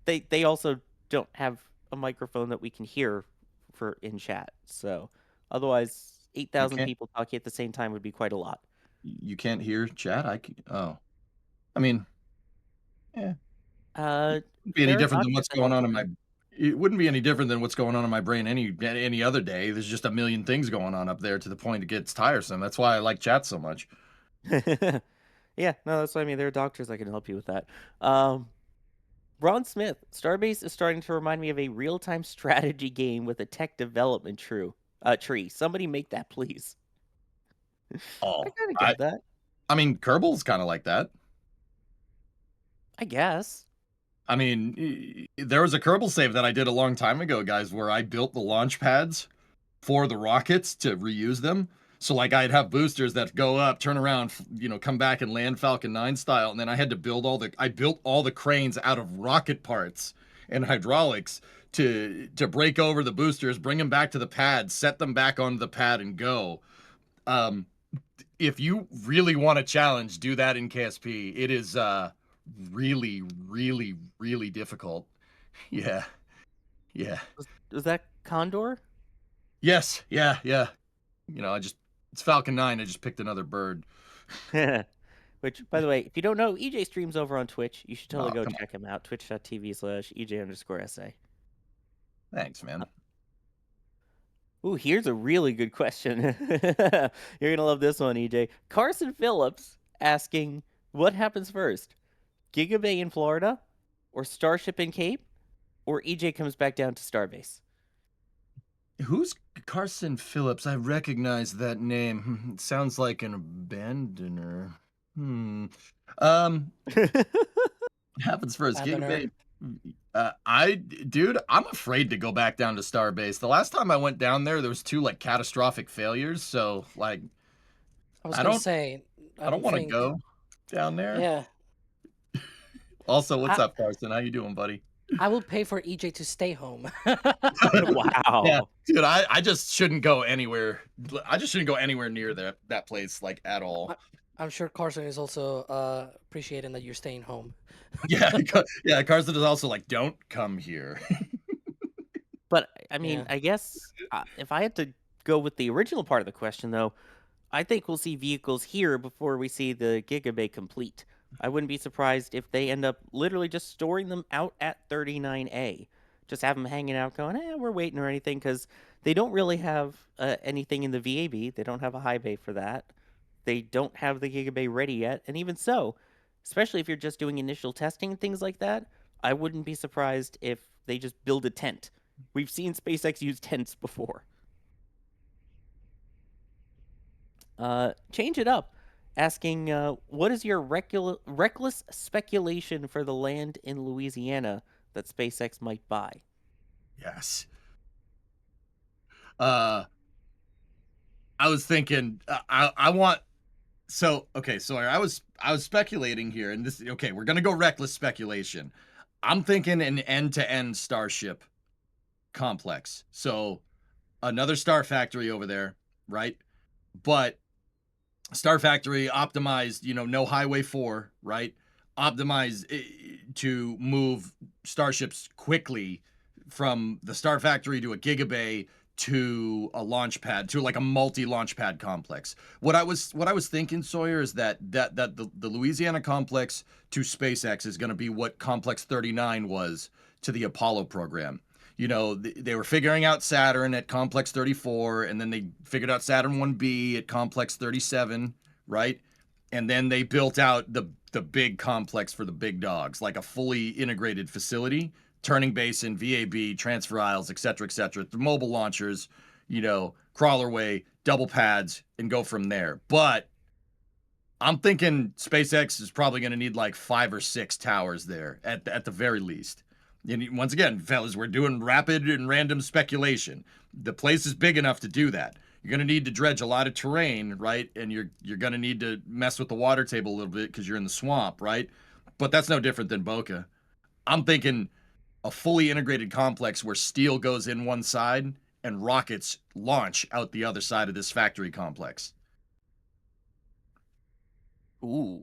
they also don't have a microphone that we can hear for in chat. So otherwise, 8,000 people talking at the same time would be quite a lot. You can't hear chat? I mean, yeah. Wouldn't be any different than what's going on in my. It wouldn't be any different than what's going on in my brain any other day. There's just a million things going on up there to the point it gets tiresome. That's why I like chat so much. Yeah, no, that's what I mean. There are doctors that can help you with that. Ron Smith, Starbase is starting to remind me of a real-time strategy game with a tech development tree. Somebody make that, please. Oh, I kind of get that. I mean, Kerbal's kind of like that. I guess. I mean, there was a Kerbal save that I did a long time ago, guys, where I built the launch pads for the rockets to reuse them. So, like, I'd have boosters that go up, turn around, come back and land Falcon 9 style, and then I had to build I built all the cranes out of rocket parts and hydraulics to break over the boosters, bring them back to the pad, set them back onto the pad, and go. If you really want a challenge, do that in KSP. It is really, really, really difficult. Yeah. Was that Condor? Yes. Yeah. It's Falcon 9. I just picked another bird. Which, by the way, if you don't know, EJ streams over on Twitch. You should totally go check him out. Twitch.tv/EJ_SA. Thanks, man. Ooh, here's a really good question. You're going to love this one, EJ. Carson Phillips asking, what happens first? Giga Bay in Florida? Or Starship in Cape? Or EJ comes back down to Starbase? Who's Carson Phillips? I recognize that name. It sounds like an abandoner. Happens first. Giga Bay. I'm afraid to go back down to Starbase. The last time I went down there was 2 like catastrophic failures. So like, I don't want to go down there. Yeah. Also, what's up, Carson? How you doing, buddy? I will pay for EJ to stay home. Wow. Yeah, dude, I just shouldn't go anywhere. I just shouldn't go anywhere near that place, like, at all. I'm sure Carson is also appreciating that you're staying home. Yeah, Carson is also like, don't come here. But, I mean, I guess if I had to go with the original part of the question, though, I think we'll see vehicles here before we see the Giga Bay complete. I wouldn't be surprised if they end up literally just storing them out at 39A. Just have them hanging out going, we're waiting or anything, because they don't really have anything in the VAB. They don't have a high bay for that. They don't have the Giga Bay ready yet. And even so, especially if you're just doing initial testing and things like that, I wouldn't be surprised if they just build a tent. We've seen SpaceX use tents before. Change it up. Asking, what is your reckless speculation for the land in Louisiana that SpaceX might buy? Yes. I was thinking, I was speculating here, and this, okay, we're gonna go reckless speculation. I'm thinking an end-to-end Starship complex. So another Star Factory over there, right? But Star Factory optimized, no Highway 4, right? Optimized to move starships quickly from the Star Factory to a Giga Bay to a launch pad, to like a multi-launch pad complex. What I was thinking, Sawyer, is that the Louisiana complex to SpaceX is going to be what Complex 39 was to the Apollo program. They were figuring out Saturn at Complex 34, and then they figured out Saturn 1B at Complex 37, right? And then they built out the big complex for the big dogs, like a fully integrated facility, turning basin, VAB, transfer aisles, et cetera, the mobile launchers, crawlerway, double pads, and go from there. But I'm thinking SpaceX is probably going to need like 5 or 6 towers there at the very least. And once again, fellas, we're doing rapid and random speculation. The place is big enough to do that. You're going to need to dredge a lot of terrain, right? And you're going to need to mess with the water table a little bit because you're in the swamp, right? But that's no different than Boca. I'm thinking a fully integrated complex where steel goes in one side and rockets launch out the other side of this factory complex. Ooh.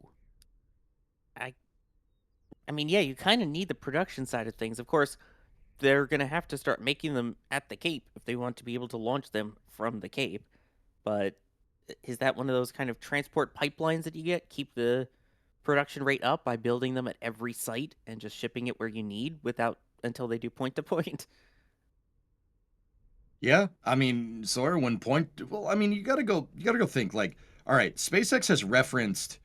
I mean, yeah, you kind of need the production side of things. Of course, they're going to have to start making them at the Cape if they want to be able to launch them from the Cape. But is that one of those kind of transport pipelines that you get? Keep the production rate up by building them at every site and just shipping it where you need without until they do point to point? Yeah, I mean, Sawyer, well, I mean, you gotta go think like, all right, SpaceX has referenced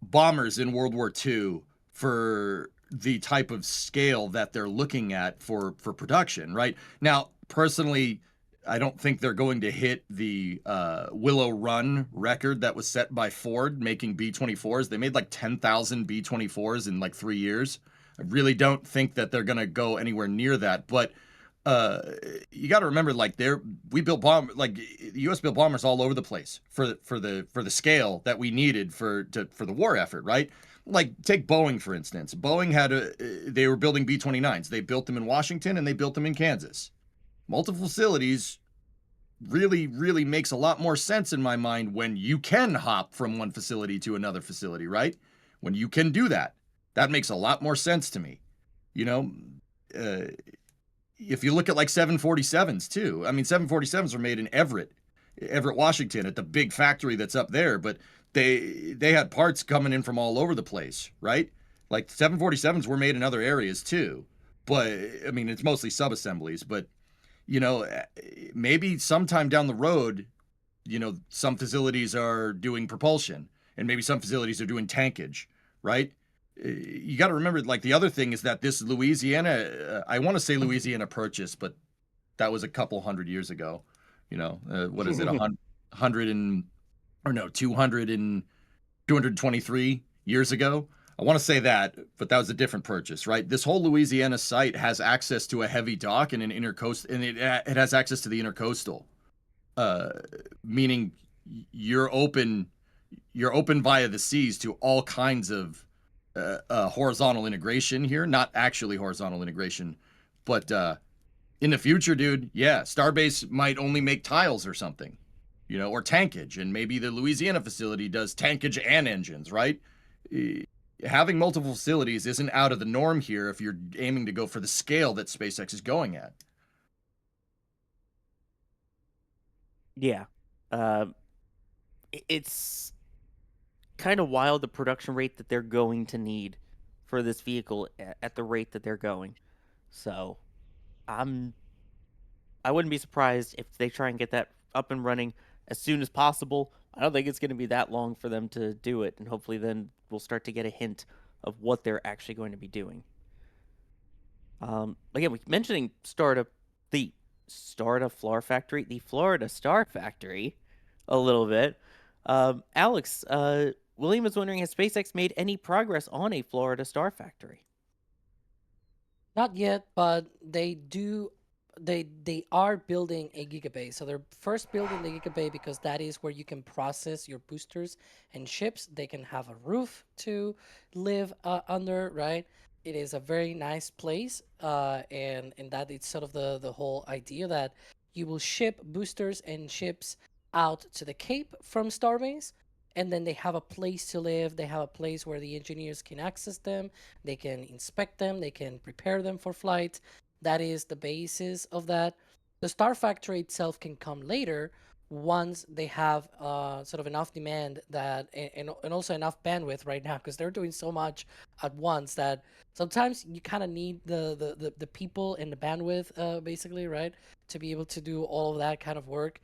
bombers in World War II for the type of scale that they're looking at for production, right? Now, personally, I don't think they're going to hit the Willow Run record that was set by Ford making B-24s. They made like 10,000 B-24s in like 3 years. I really don't think that they're going to go anywhere near that, but you got to remember, like the U.S. built bombers all over the place for the scale that we needed for the war effort, right? Like take Boeing for instance. Boeing they were building B-29s. They built them in Washington and they built them in Kansas. Multiple facilities really makes a lot more sense in my mind when you can hop from one facility to another facility, right? When you can do that, that makes a lot more sense to me. You know. If you look at like 747s too, I mean, 747s were made in Everett, Washington, at the big factory that's up there, but they had parts coming in from all over the place, right? Like 747s were made in other areas too, but I mean, it's mostly sub-assemblies, but you know, maybe sometime down the road, you know, some facilities are doing propulsion and maybe some facilities are doing tankage, right? You got to remember, like the other thing is that this Louisiana, I want to say Louisiana Purchase, but that was a couple hundred years ago. You know, what is it, 100 and, or no, 223 years ago? I want to say that, but that was a different purchase, right? This whole Louisiana site has access to a heavy dock and an intercoastal, and it has access to the intercoastal, meaning you're open via the seas to all kinds of horizontal integration here. Not actually horizontal integration, but in the future, dude, yeah, Starbase might only make tiles or something, you know, or tankage, and maybe the Louisiana facility does tankage and engines, right? Having multiple facilities isn't out of the norm here if you're aiming to go for the scale that SpaceX is going at. Yeah. It's kind of wild the production rate that they're going to need for this vehicle at the rate that they're going. So I wouldn't be surprised if they try and get that up and running as soon as possible. I don't think it's going to be that long for them to do it, and hopefully then we'll start to get a hint of what they're actually going to be doing. Again, we mentioning the Florida Star Factory a little bit. Alex, William is wondering, has SpaceX made any progress on a Florida Star Factory? Not yet, but they do. They are building a gigabay. So they're first building the gigabay because that is where you can process your boosters and ships. They can have a roof to live under, right? It is a very nice place, and that it's sort of the whole idea that you will ship boosters and ships out to the Cape from Starbase, and then they have a place to live. They have a place where the engineers can access them, they can inspect them, they can prepare them for flight. That is the basis of that. The Star Factory itself can come later once they have sort of enough demand that and also enough bandwidth right now, because they're doing so much at once that sometimes you kind of need the people and the bandwidth basically, right, to be able to do all of that kind of work.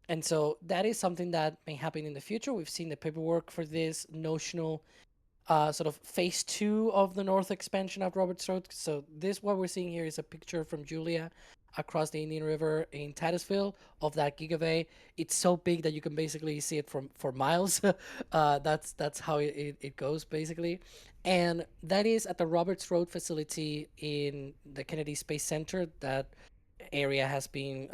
And so that is something that may happen in the future. We've seen the paperwork for this notional sort of phase 2 of the North expansion of Robert Stroke. So this, what we're seeing here, is a picture from Julia across the Indian River in Titusville of that gigabay. It's so big that you can basically see it from for miles. That's how it goes basically, and that is at the Roberts Road facility in the Kennedy Space Center. That area has been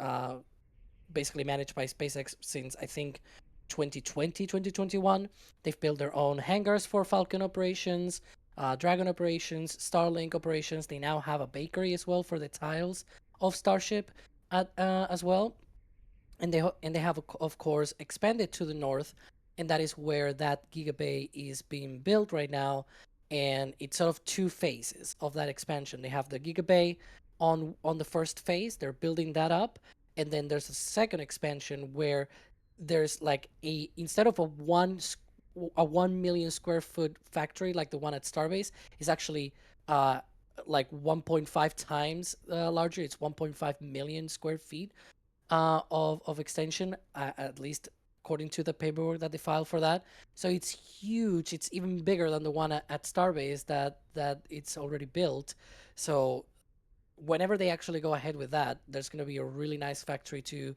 basically managed by SpaceX since I think 2020, 2021. They've built their own hangars for Falcon operations, Dragon operations, Starlink operations. They now have a bakery as well for the tiles of Starship as well. And they have of course expanded to the north, and that is where that gigabay is being built right now. And it's sort of two phases of that expansion. They have the gigabay on the first phase. They're building that up, and then there's a second expansion where there's like a instead of a 1 million square foot factory like the one at Starbase is actually like 1.5 times larger. It's 1.5 million square feet of extension, at least according to the paperwork that they filed for that. So it's huge. It's even bigger than the one at Starbase that it's already built. So whenever they actually go ahead with that, there's going to be a really nice factory to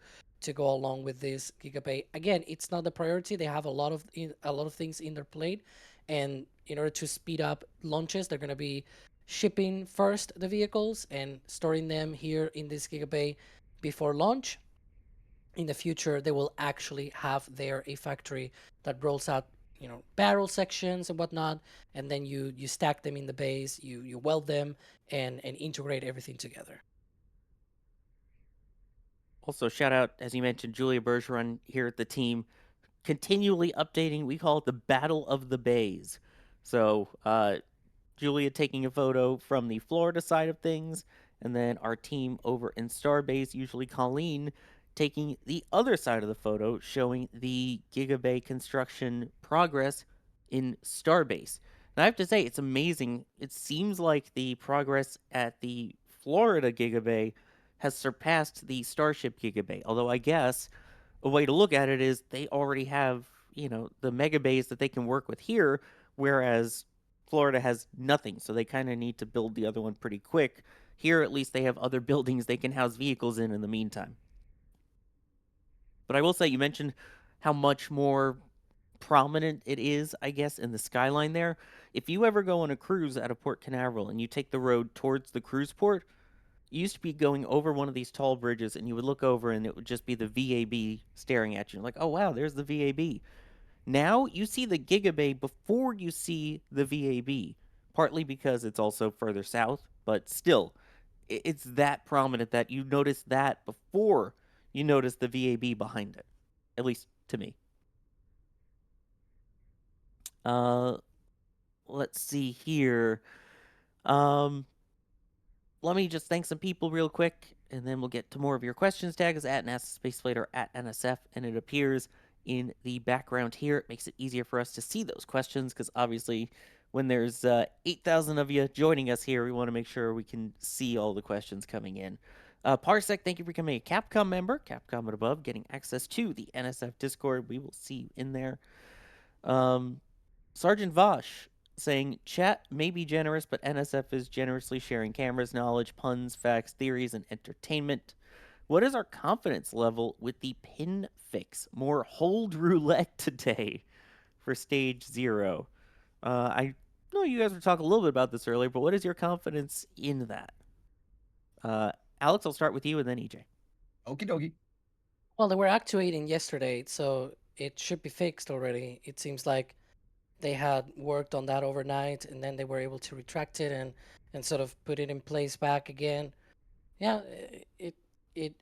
go along with this gigabay. Again, it's not the priority. They have a lot of things in their plate, and in order to speed up launches, they're going to be shipping first the vehicles and storing them here in this gigabay before launch. In the future, they will actually have there a factory that rolls out, barrel sections and whatnot, and then you stack them in the base, you weld them and integrate everything together. Also, shout out, as you mentioned, Julia Bergeron here at the team, continually updating. We call it the Battle of the Bays. So, Julia taking a photo from the Florida side of things, and then our team over in Starbase, usually Colleen, taking the other side of the photo, showing the Gigabay construction progress in Starbase. And I have to say, it's amazing. It seems like the progress at the Florida Gigabay has surpassed the Starship Gigabay. Although I guess a way to look at it is they already have, the megabays that they can work with here, whereas Florida has nothing, so they kind of need to build the other one pretty quick. Here, at least, they have other buildings they can house vehicles in the meantime. But I will say, you mentioned how much more prominent it is, I guess, in the skyline there. If you ever go on a cruise out of Port Canaveral and you take the road towards the cruise port, you used to be going over one of these tall bridges, and you would look over, and it would just be the VAB staring at you. Like, oh, wow, there's the VAB. Now you see the Gigabay before you see the VAB, partly because it's also further south, but still, it's that prominent that you notice that before you notice the VAB behind it, at least to me. Let's see here. Let me just thank some people real quick, and then we'll get to more of your questions. Tag is at NASA Spaceflight or at NSF, and it appears in the background here. It makes it easier for us to see those questions, because obviously when there's 8,000 of you joining us here, we want to make sure we can see all the questions coming in. Parsec, thank you for becoming a Capcom member. Capcom and above, getting access to the NSF Discord. We will see you in there. Sergeant Vosh saying, chat may be generous, but NSF is generously sharing cameras, knowledge, puns, facts, theories, and entertainment. What is our confidence level with the pin fix? More hold roulette today for stage 0. I know you guys were talking a little bit about this earlier, but what is your confidence in that? Alex, I'll start with you and then EJ. Okie dokie. Well, they were actuating yesterday, so it should be fixed already. It seems like they had worked on that overnight, and then they were able to retract it and sort of put it in place back again. Yeah, it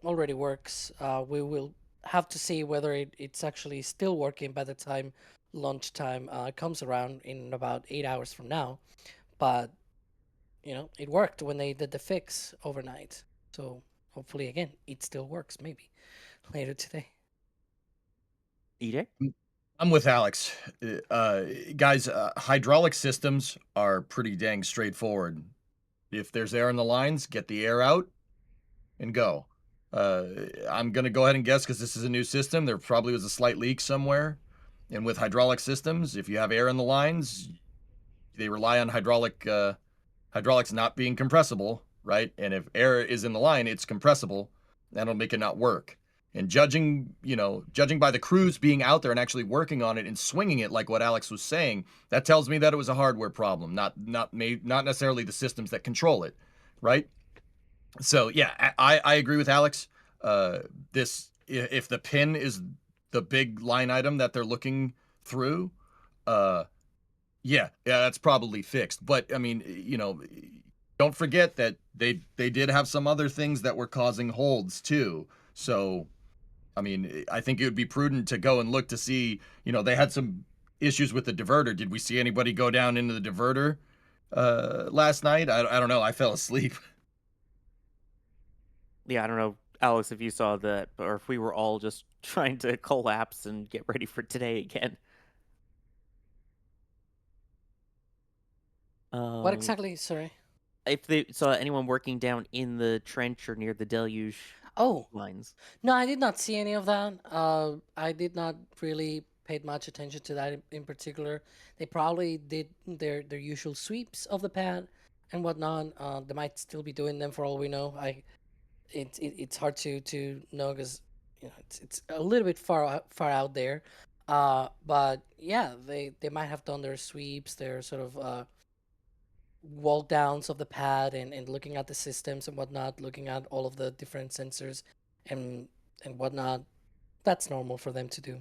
already works. We will have to see whether it's actually still working by the time lunchtime comes around in about 8 hours from now. But it worked when they did the fix overnight. So hopefully, again, it still works. Maybe later today. EJ? I'm with Alex. Guys, hydraulic systems are pretty dang straightforward. If there's air in the lines, get the air out and go. I'm going to go ahead and guess, because this is a new system, there probably was a slight leak somewhere. And with hydraulic systems, if you have air in the lines, they rely on hydraulics not being compressible, right? And if air is in the line, it's compressible. That'll make it not work. And judging by the crews being out there and actually working on it and swinging it, like what Alex was saying, that tells me that it was a hardware problem, not necessarily the systems that control it, right? So yeah, I agree with Alex. If the pin is the big line item that they're looking through, yeah, that's probably fixed. But I mean, don't forget that they did have some other things that were causing holds too. So, I mean, I think it would be prudent to go and look to see, they had some issues with the diverter. Did we see anybody go down into the diverter last night? I don't know. I fell asleep. Yeah, I don't know, Alex, if you saw that, or if we were all just trying to collapse and get ready for today again. What exactly? Sorry. If they saw anyone working down in the trench or near the deluge lines. No, I did not see any of that. I did not really pay much attention to that in particular. They probably did their usual sweeps of the pad and whatnot. They might still be doing them for all we know. It's hard to know because it's a little bit far out there. But yeah, they might have done their sweeps, their sort of wall downs of the pad and looking at the systems and whatnot, looking at all of the different sensors and whatnot. That's normal for them to do.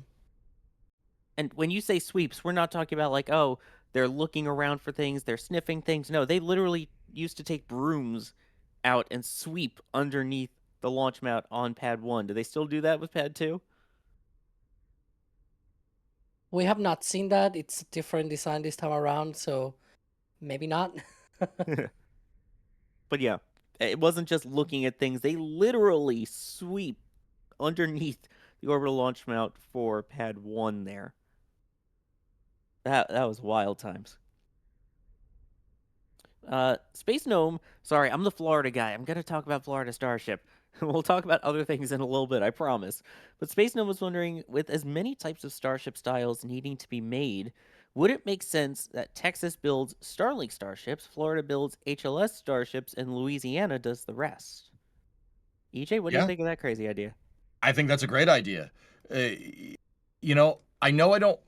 And when you say sweeps, we're not talking about like, oh, they're looking around for things, they're sniffing things. No, they literally used to take brooms out and sweep underneath the launch mount on pad 1. Do they still do that with pad 2? We have not seen that. It's a different design this time around, so maybe not. But yeah, it wasn't just looking at things. They literally sweep underneath the orbital launch mount for pad 1 there. That was wild times. Space Gnome, sorry, I'm the Florida guy. I'm going to talk about Florida Starship. We'll talk about other things in a little bit, I promise. But Space Gnome was wondering, with as many types of Starship styles needing to be made, would it make sense that Texas builds Starlink starships, Florida builds HLS starships, and Louisiana does the rest? EJ, what do you think of that crazy idea? I think that's a great idea. I know I don't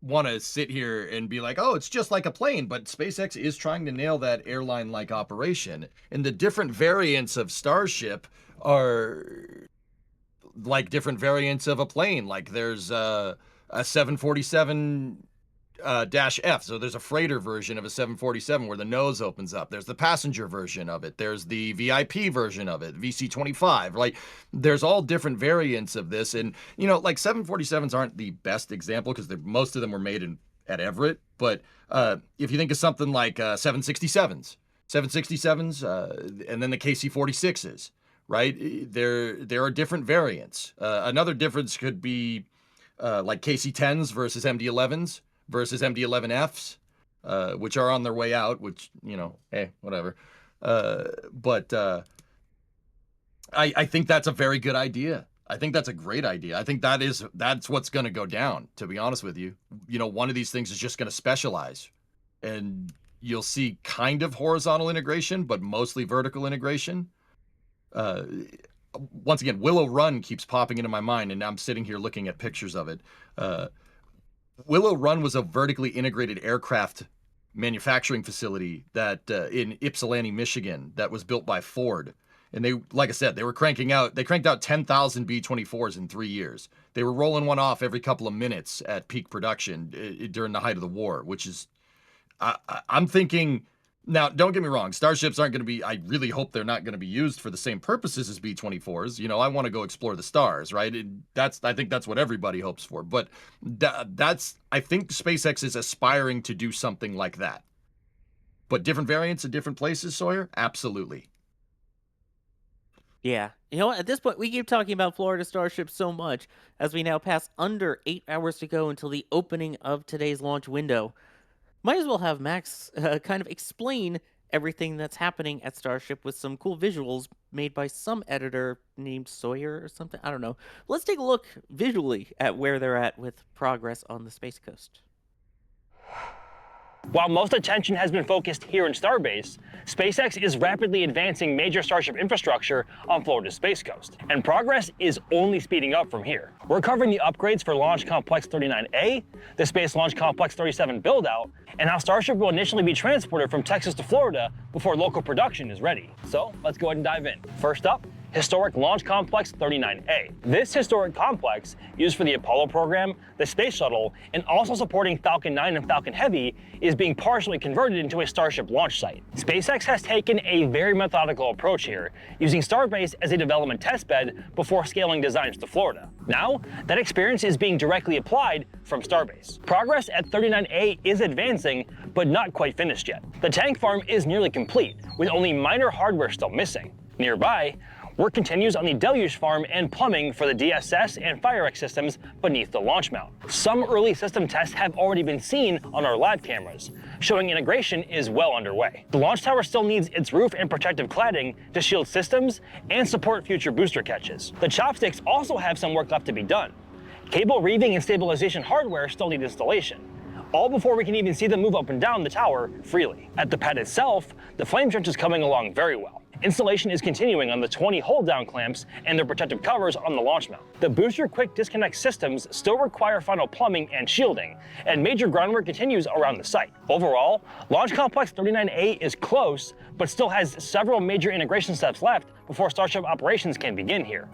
want to sit here and be like, oh, it's just like a plane, but SpaceX is trying to nail that airline-like operation. And the different variants of Starship are like different variants of a plane. Like there's a 747 dash F. So there's a freighter version of a 747 where the nose opens up. There's the passenger version of it. There's the VIP version of it, VC-25. Like there's all different variants of this. And, like 747s aren't the best example because most of them were made at Everett. But if you think of something like 767s, and then the KC-46s, right? There are different variants. Another difference could be like KC-10s versus MD-11s. Versus MD-11Fs, which are on their way out, which, hey, whatever. But I think that's a very good idea. I think that's a great idea. I think that's what's going to go down, to be honest with you. One of these things is just going to specialize. And you'll see kind of horizontal integration, but mostly vertical integration. Once again, Willow Run keeps popping into my mind, and I'm sitting here looking at pictures of it. Willow Run was a vertically integrated aircraft manufacturing facility that in Ypsilanti, Michigan, that was built by Ford. And they, like I said, they cranked out 10,000 B-24s in 3 years. They were rolling one off every couple of minutes at peak production during the height of the war, which is, I'm thinking, now, don't get me wrong, starships aren't going to be, I really hope they're not going to be used for the same purposes as B-24s. I want to go explore the stars, right? I think that's what everybody hopes for. But I think SpaceX is aspiring to do something like that. But different variants in different places, Sawyer? Absolutely. Yeah. At this point, we keep talking about Florida Starship so much as we now pass under 8 hours to go until the opening of today's launch window. Might as well have Max kind of explain everything that's happening at Starship with some cool visuals made by some editor named Sawyer or something. I don't know. Let's take a look visually at where they're at with progress on the Space Coast. While most attention has been focused here in Starbase, SpaceX is rapidly advancing major Starship infrastructure on Florida's Space Coast, and progress is only speeding up from here. We're covering the upgrades for Launch Complex 39A, the Space Launch Complex 37 build-out, and how Starship will initially be transported from Texas to Florida before local production is ready. So let's go ahead and dive in. First up, Historic Launch Complex 39A. This historic complex, used for the Apollo program, the Space Shuttle, and also supporting Falcon 9 and Falcon Heavy, is being partially converted into a Starship launch site. SpaceX has taken a very methodical approach here, using Starbase as a development testbed before scaling designs to Florida. Now, that experience is being directly applied from Starbase. Progress at 39A is advancing, but not quite finished yet. The tank farm is nearly complete, with only minor hardware still missing. Nearby, work continues on the deluge farm and plumbing for the DSS and FireX systems beneath the launch mount. Some early system tests have already been seen on our live cameras, showing integration is well underway. The launch tower still needs its roof and protective cladding to shield systems and support future booster catches. The chopsticks also have some work left to be done. Cable reeving and stabilization hardware still need installation, all before we can even see them move up and down the tower freely. At the pad itself, the flame trench is coming along very well. Installation is continuing on the 20 hold-down clamps and their protective covers on the launch mount. The booster quick disconnect systems still require final plumbing and shielding, and major groundwork continues around the site. Overall, Launch Complex 39A is close, but still has several major integration steps left before Starship operations can begin here.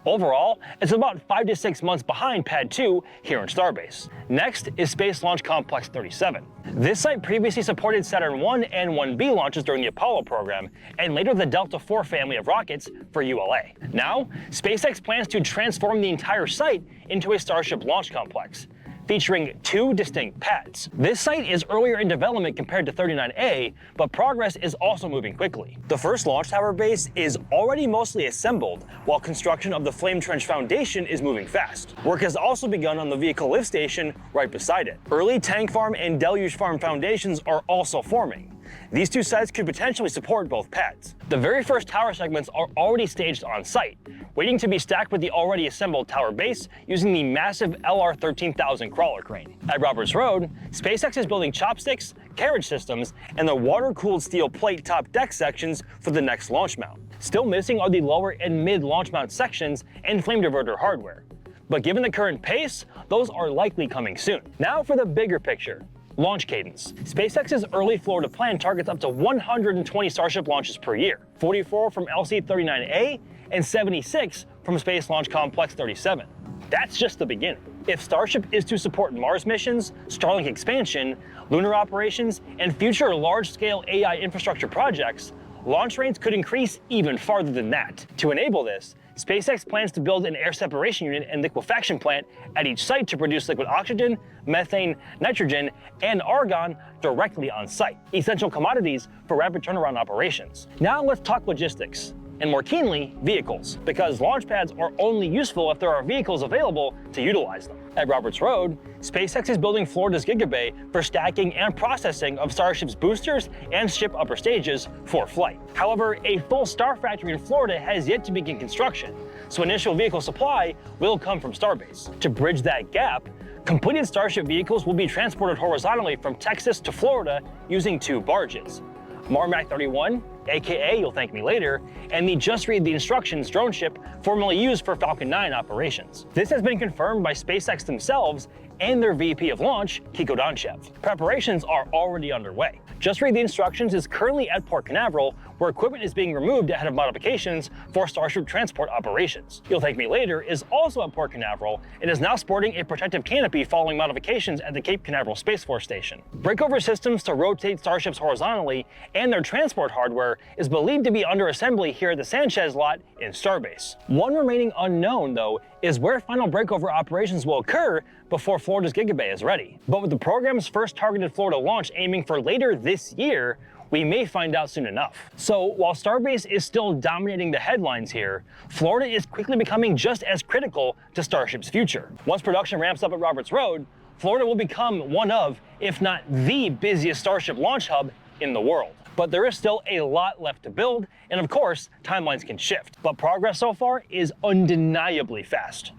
Overall, it's about 5 to 6 months behind Pad 2 here in Starbase. Next is Space Launch Complex 37. This site previously supported Saturn 1 and 1B launches during the Apollo program, and later the Delta IV family of rockets for ULA. Now, SpaceX plans to transform the entire site into a Starship launch complex, featuring 2 distinct pads. This site is earlier in development compared to 39A, but progress is also moving quickly. The first launch tower base is already mostly assembled, while construction of the flame trench foundation is moving fast. Work has also begun on the vehicle lift station right beside it. Early tank farm and deluge farm foundations are also forming. These 2 sites could potentially support both pads. The very first tower segments are already staged on site, waiting to be stacked with the already assembled tower base using the massive LR-13000 crawler crane. At Roberts Road, SpaceX is building chopsticks, carriage systems, and the water-cooled steel plate top deck sections for the next launch mount. Still missing are the lower and mid launch mount sections and flame diverter hardware. But given the current pace, those are likely coming soon. Now for the bigger picture. Launch cadence. SpaceX's early Florida plan targets up to 120 Starship launches per year, 44 from LC-39A and 76 from Space Launch Complex 37. That's just the beginning. If Starship is to support Mars missions, Starlink expansion, lunar operations, and future large-scale AI infrastructure projects, launch rates could increase even farther than that. To enable this, SpaceX plans to build an air separation unit and liquefaction plant at each site to produce liquid oxygen, methane, nitrogen, and argon directly on site, essential commodities for rapid turnaround operations. Now let's talk logistics, and more keenly, vehicles, because launch pads are only useful if there are vehicles available to utilize them. At Roberts Road, SpaceX is building Florida's Gigabay for stacking and processing of Starship's boosters and ship upper stages for flight. However, a full Star Factory in Florida has yet to begin construction, so initial vehicle supply will come from Starbase. To bridge that gap, completed Starship vehicles will be transported horizontally from Texas to Florida using 2 barges. Marmac 31, aka You'll Thank Me Later, and the Just Read the Instructions drone ship formerly used for Falcon 9 operations. This has been confirmed by SpaceX themselves and their VP of Launch, Kiko Donchev. Preparations are already underway. Just Read the Instructions is currently at Port Canaveral, where equipment is being removed ahead of modifications for Starship transport operations. You'll Thank Me Later is also at Port Canaveral and is now sporting a protective canopy following modifications at the Cape Canaveral Space Force Station. Breakover systems to rotate Starships horizontally and their transport hardware is believed to be under assembly here at the Sanchez lot in Starbase. One remaining unknown, though, is where final breakover operations will occur before Florida's Gigabay is ready. But with the program's first targeted Florida launch aiming for later this year, we may find out soon enough. So while Starbase is still dominating the headlines here, Florida is quickly becoming just as critical to Starship's future. Once production ramps up at Roberts Road, Florida will become one of, if not the busiest Starship launch hub in the world. But there is still a lot left to build, and of course, timelines can shift. But progress so far is undeniably fast.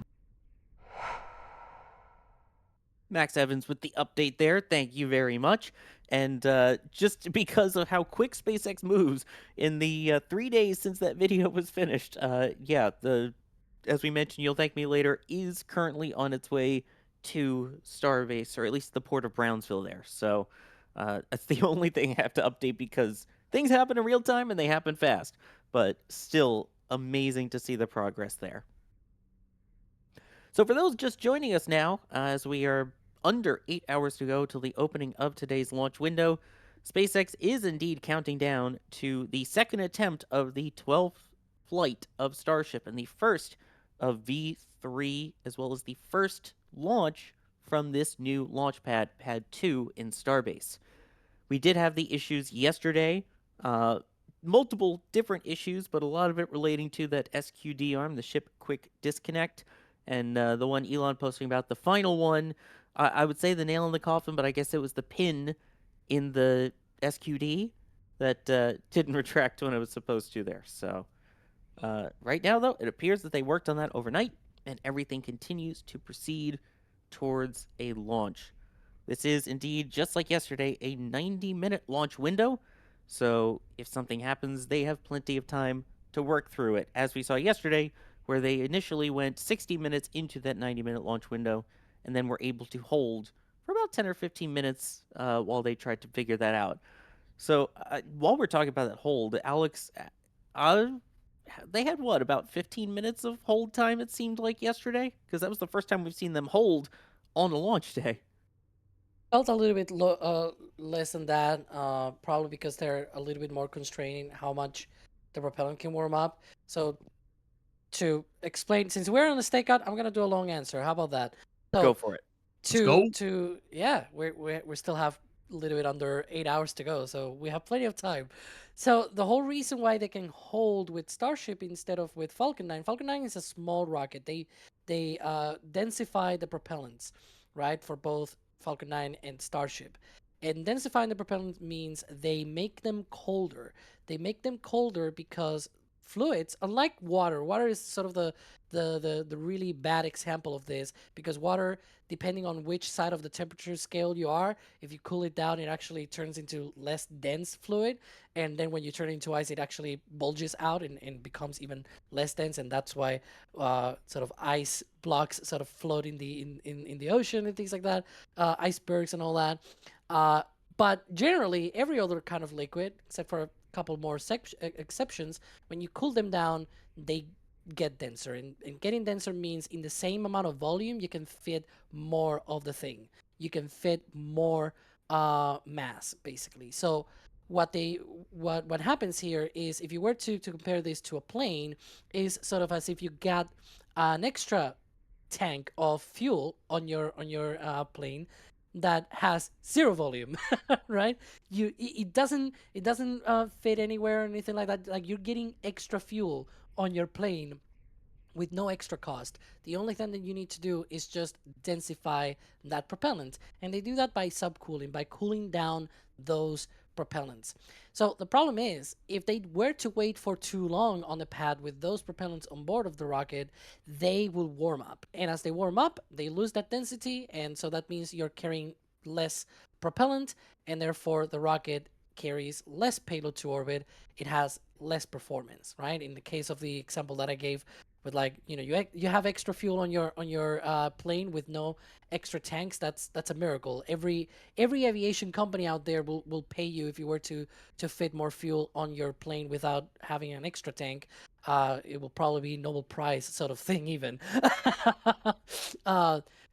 Max Evans with the update there. Thank you very much. And just because of how quick SpaceX moves in the 3 days since that video was finished, yeah, as we mentioned, You'll Thank Me Later is currently on its way to Starbase, or at least the port of Brownsville there. So that's the only thing I have to update because things happen in real time and they happen fast. But still amazing to see the progress there. So for those just joining us now, as we are under 8 hours to go till the opening of today's launch window, SpaceX is indeed counting down to the second attempt of the 12th flight of Starship and the first of V3, as well as the first launch from this new launch pad, Pad 2 in Starbase. We did have the issues yesterday, multiple different issues, but a lot of it relating to that SQD arm, the ship quick disconnect, and the one Elon posting about the final one. I would say the nail in the coffin, but I guess it was the pin in the SQD that didn't retract when it was supposed to there. So right now, though, it appears that they worked on that overnight, and everything continues to proceed towards a launch. This is indeed, just like yesterday, a 90-minute launch window. So if something happens, they have plenty of time to work through it, as we saw yesterday, where they initially went 60 minutes into that 90-minute launch window and then were able to hold for about 10 or 15 minutes while they tried to figure that out. So while we're talking about that hold, Alex, they had what, about 15 minutes of hold time, it seemed like yesterday? Because that was the first time we've seen them hold on a launch day. Felt a little bit less than that, probably because they're a little bit more constraining how much the propellant can warm up. So to explain, since we're on the stakeout, I'm gonna do a long answer. How about that? So go for it. We still have a little bit under 8 hours to go, so we have plenty of time. So the whole reason why they can hold with Starship instead of with Falcon 9, Falcon 9 is a small rocket. They densify the propellants, right, for both Falcon 9 and Starship. And densifying the propellant means they make them colder. They make them colder because fluids, unlike water is sort of the really bad example of this, because water, depending on which side of the temperature scale you are, if you cool it down, it actually turns into less dense fluid, and then when you turn it into ice, it actually bulges out and becomes even less dense, and that's why sort of ice blocks sort of float in the ocean and things like that, icebergs and all that. But generally, every other kind of liquid, except for a couple more exceptions, when you cool them down, they get denser. And getting denser means in the same amount of volume, you can fit more of the thing. You can fit more mass, basically. So what happens here is, if you were to compare this to a plane, is sort of as if you got an extra tank of fuel on your plane that has zero volume, right? It doesn't fit anywhere or anything like that. Like, you're getting extra fuel on your plane with no extra cost. The only thing that you need to do is just densify that propellant, and they do that by subcooling, by cooling down those propellants. So the problem is, if they were to wait for too long on the pad with those propellants on board of the rocket, they will warm up. And as they warm up, they lose that density, and so that means you're carrying less propellant, and therefore the rocket carries less payload to orbit. It has less performance, right? In the case of the example that I gave, with, like, you have extra fuel on your plane with no extra tanks, that's a miracle. Every aviation company out there will pay you if you were to fit more fuel on your plane without having an extra tank. It will probably be Nobel Prize sort of thing even.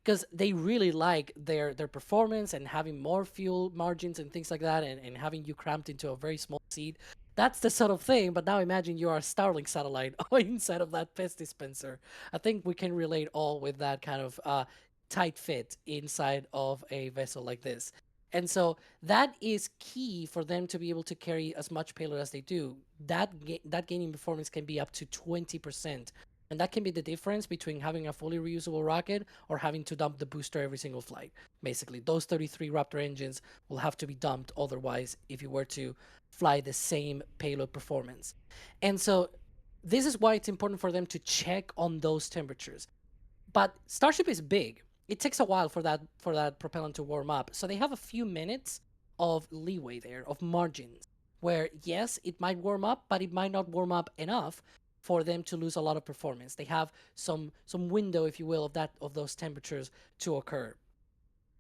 Because they really like their performance and having more fuel margins and things like that, and having you cramped into a very small seat. That's the sort of thing. But now imagine you are a Starlink satellite inside of that pest dispenser. I think we can relate all with that kind of tight fit inside of a vessel like this. And so that is key for them to be able to carry as much payload as they do. That gain in performance can be up to 20%. And that can be the difference between having a fully reusable rocket or having to dump the booster every single flight. Basically, those 33 Raptor engines will have to be dumped otherwise if you were to fly the same payload performance. And so this is why it's important for them to check on those temperatures. But Starship is big. it takes a while for that propellant to warm up. So they have a few minutes of leeway there, of margins, where yes, it might warm up, but it might not warm up enough for them to lose a lot of performance. They have some window, if you will, of those temperatures to occur.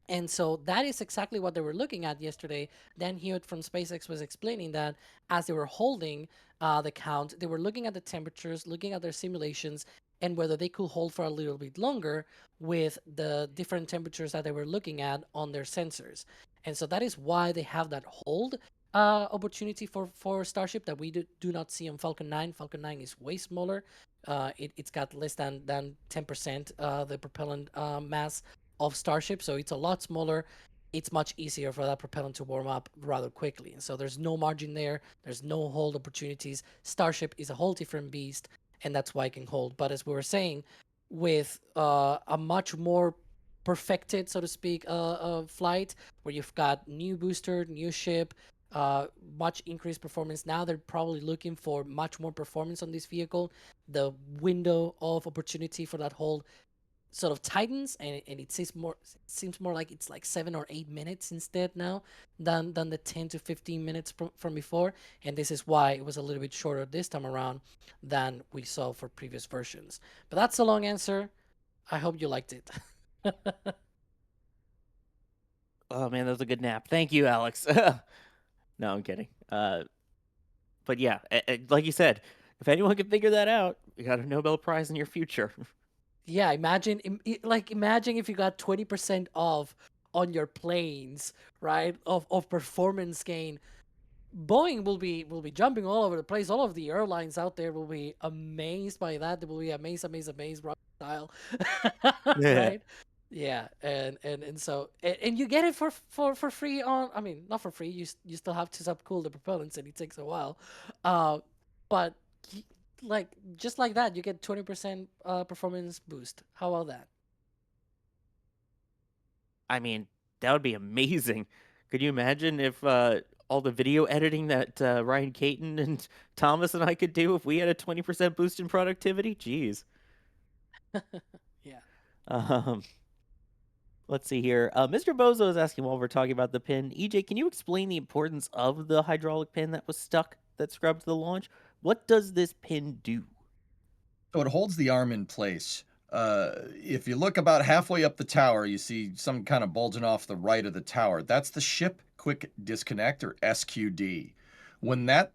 And so that is exactly what they were looking at yesterday. Dan Hewitt from SpaceX was explaining that as they were holding the count, they were looking at the temperatures, looking at their simulations, and whether they could hold for a little bit longer with the different temperatures that they were looking at on their sensors. And so that is why they have that hold opportunity for Starship that we do not see on Falcon 9. Falcon 9 is way smaller. It's got less than 10% the propellant mass of Starship, so it's a lot smaller. It's much easier for that propellant to warm up rather quickly. And so there's no margin there. There's no hold opportunities. Starship is a whole different beast, and that's why it can hold. But as we were saying, with a much more perfected, so to speak, flight, where you've got new booster, new ship, much increased performance. Now they're probably looking for much more performance on this vehicle. The window of opportunity for that hold sort of tightens, and it seems more like it's like 7 or 8 minutes instead now than the 10 to 15 minutes from before. And this is why it was a little bit shorter this time around than we saw for previous versions. But that's a long answer. I hope you liked it. Oh man, that was a good nap. Thank you, Alex. No, I'm kidding. But yeah, like you said, if anyone can figure that out, you got a Nobel Prize in your future. Yeah, imagine if you got 20% off on your planes, right? Of performance gain. Boeing will be jumping all over the place. All of the airlines out there will be amazed by that. They will be amazed, rocket style, right? Yeah, and so you get it for free on. I mean, not for free. You still have to subcool the propellants, and it takes a while. But like just like that, you get 20% performance boost. How about that? I mean, that would be amazing. Could you imagine if all the video editing that Ryan Caton and Thomas and I could do if we had a 20% boost in productivity? Jeez. Yeah. Let's see here. Mr. Bozo is asking while we're talking about the pin. EJ, can you explain the importance of the hydraulic pin that was stuck that scrubbed the launch? What does this pin do? So it holds the arm in place. If you look about halfway up the tower, you see some kind of bulging off the right of the tower. That's the ship quick disconnect, or SQD. When that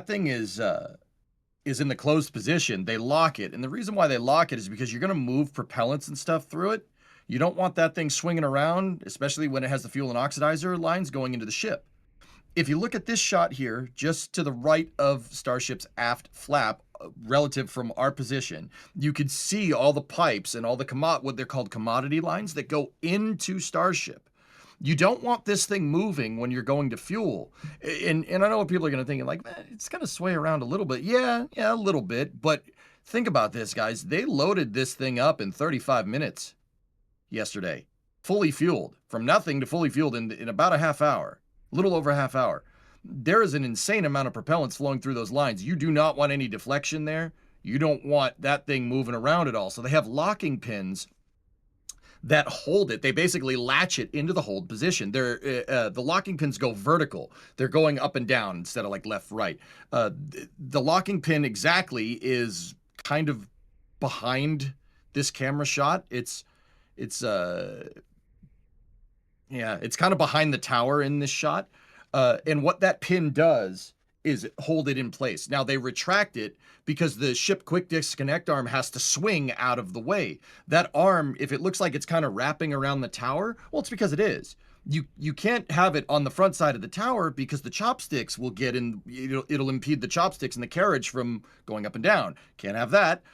thing is in the closed position, they lock it. And the reason why they lock it is because you're going to move propellants and stuff through it. You don't want that thing swinging around, especially when it has the fuel and oxidizer lines going into the ship. If you look at this shot here, just to the right of Starship's aft flap, relative from our position, you could see all the pipes and all the what they're called commodity lines that go into Starship. You don't want this thing moving when you're going to fuel. And I know what people are going to think, like, it's going to sway around a little bit. Yeah, a little bit. But think about this, guys. They loaded this thing up in 35 minutes yesterday, fully fueled, from nothing to fully fueled in about a half hour, a little over a half hour. There is an insane amount of propellants flowing through those lines. You do not want any deflection there. You don't want that thing moving around at all. So they have locking pins that hold it. They basically latch it into the hold position. The locking pins go vertical. They're going up and down instead of like left, right. The locking pin exactly is kind of behind this camera shot. It's kind of behind the tower in this shot. And what that pin does is hold it in place. Now they retract it because the ship quick disconnect arm has to swing out of the way. That arm, if it looks like it's kind of wrapping around the tower, well, it's because it is. You can't have it on the front side of the tower because the chopsticks will get in. It'll impede the chopsticks and the carriage from going up and down. Can't have that.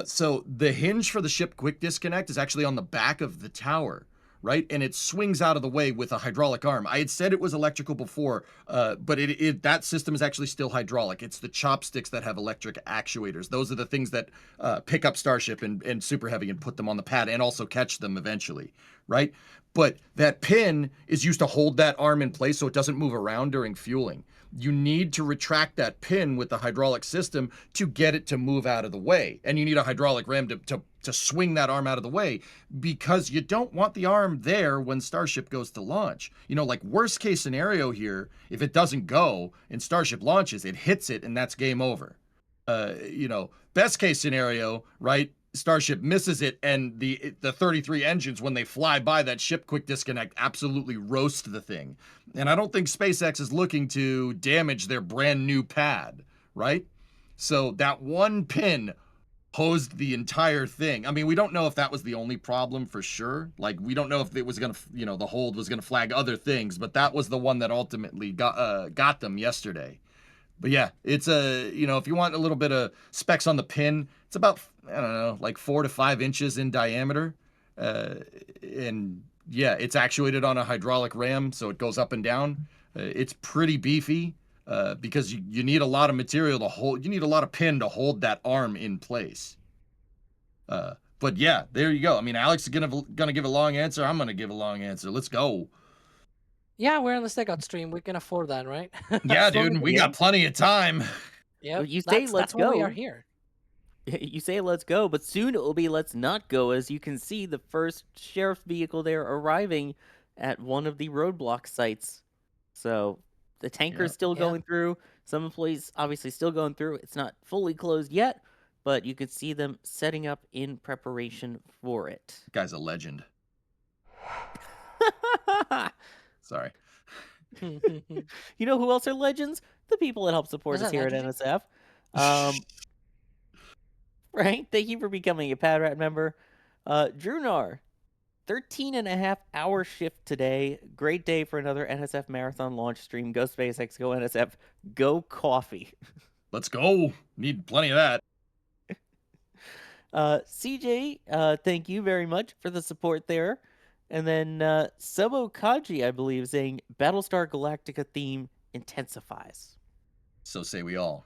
So the hinge for the ship quick disconnect is actually on the back of the tower, right? And it swings out of the way with a hydraulic arm. I had said it was electrical before, but that system is actually still hydraulic. It's the chopsticks that have electric actuators. Those are the things that pick up Starship and Super Heavy and put them on the pad and also catch them eventually, right? But that pin is used to hold that arm in place so it doesn't move around during fueling. you need to retract that pin with the hydraulic system to get it to move out of the way. And you need a hydraulic ram to swing that arm out of the way, because you don't want the arm there when Starship goes to launch. You know, like worst case scenario here, if it doesn't go and Starship launches, it hits it and that's game over. You know, best case scenario, right? Starship misses it, and the 33 engines, when they fly by that ship quick disconnect, absolutely roast the thing. And I don't think SpaceX is looking to damage their brand new pad, right? So that one pin hosed the entire thing. I mean, we don't know if that was the only problem for sure. Like, we don't know if it was gonna, you know, the hold was gonna flag other things, but that was the one that ultimately got them yesterday. But yeah, it's you know, if you want a little bit of specs on the pin, it's about, I don't know, like 4 to 5 inches in diameter. And yeah, it's actuated on a hydraulic ram, so it goes up and down. It's pretty beefy because you need a lot of material to hold, you need a lot of pin to hold that arm in place. But yeah, there you go. I mean, Alex is gonna give a long answer. I'm gonna give a long answer. Let's go. Yeah, we're on the Stakeout stream. We can afford that, right? Yeah, dude, we got plenty of time. Yeah, You say let's that's why we go. are here. You say let's go, but soon it will be let's not go, as you can see the first sheriff's vehicle there arriving at one of the roadblock sites. So the tanker's still going through. Some employees obviously still going through. It's not fully closed yet, but you could see them setting up in preparation for it. Guy's a legend. Sorry. You know who else are legends? The people that help support us here at NSF. Right? Thank you for becoming a Pad Rat member. Drunar, 13.5-hour shift today. Great day for another NSF marathon launch stream. Go SpaceX, go NSF, go coffee. Let's go. Need plenty of that. CJ, thank you very much for the support there. And then Sebo Kaji, I believe, saying Battlestar Galactica theme intensifies. So say we all.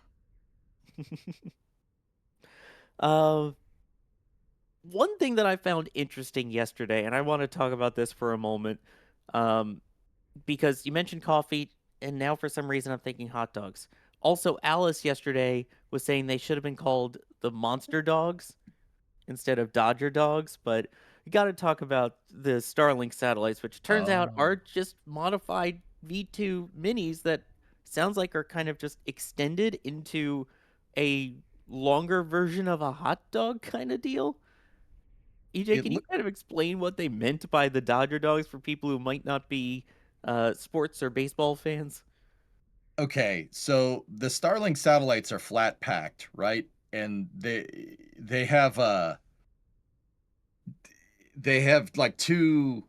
One thing that I found interesting yesterday, and I want to talk about this for a moment, because you mentioned coffee, and now for some reason I'm thinking hot dogs. Also, Alice yesterday was saying they should have been called the Monster Dogs instead of Dodger Dogs, but you got to talk about the Starlink satellites, which turns out are just modified V2 minis that sounds like are kind of just extended into a longer version of a hot dog kind of deal. EJ, can you kind of explain what they meant by the Dodger Dogs for people who might not be sports or baseball fans? Okay, so the Starlink satellites are flat packed, right? And they have like two,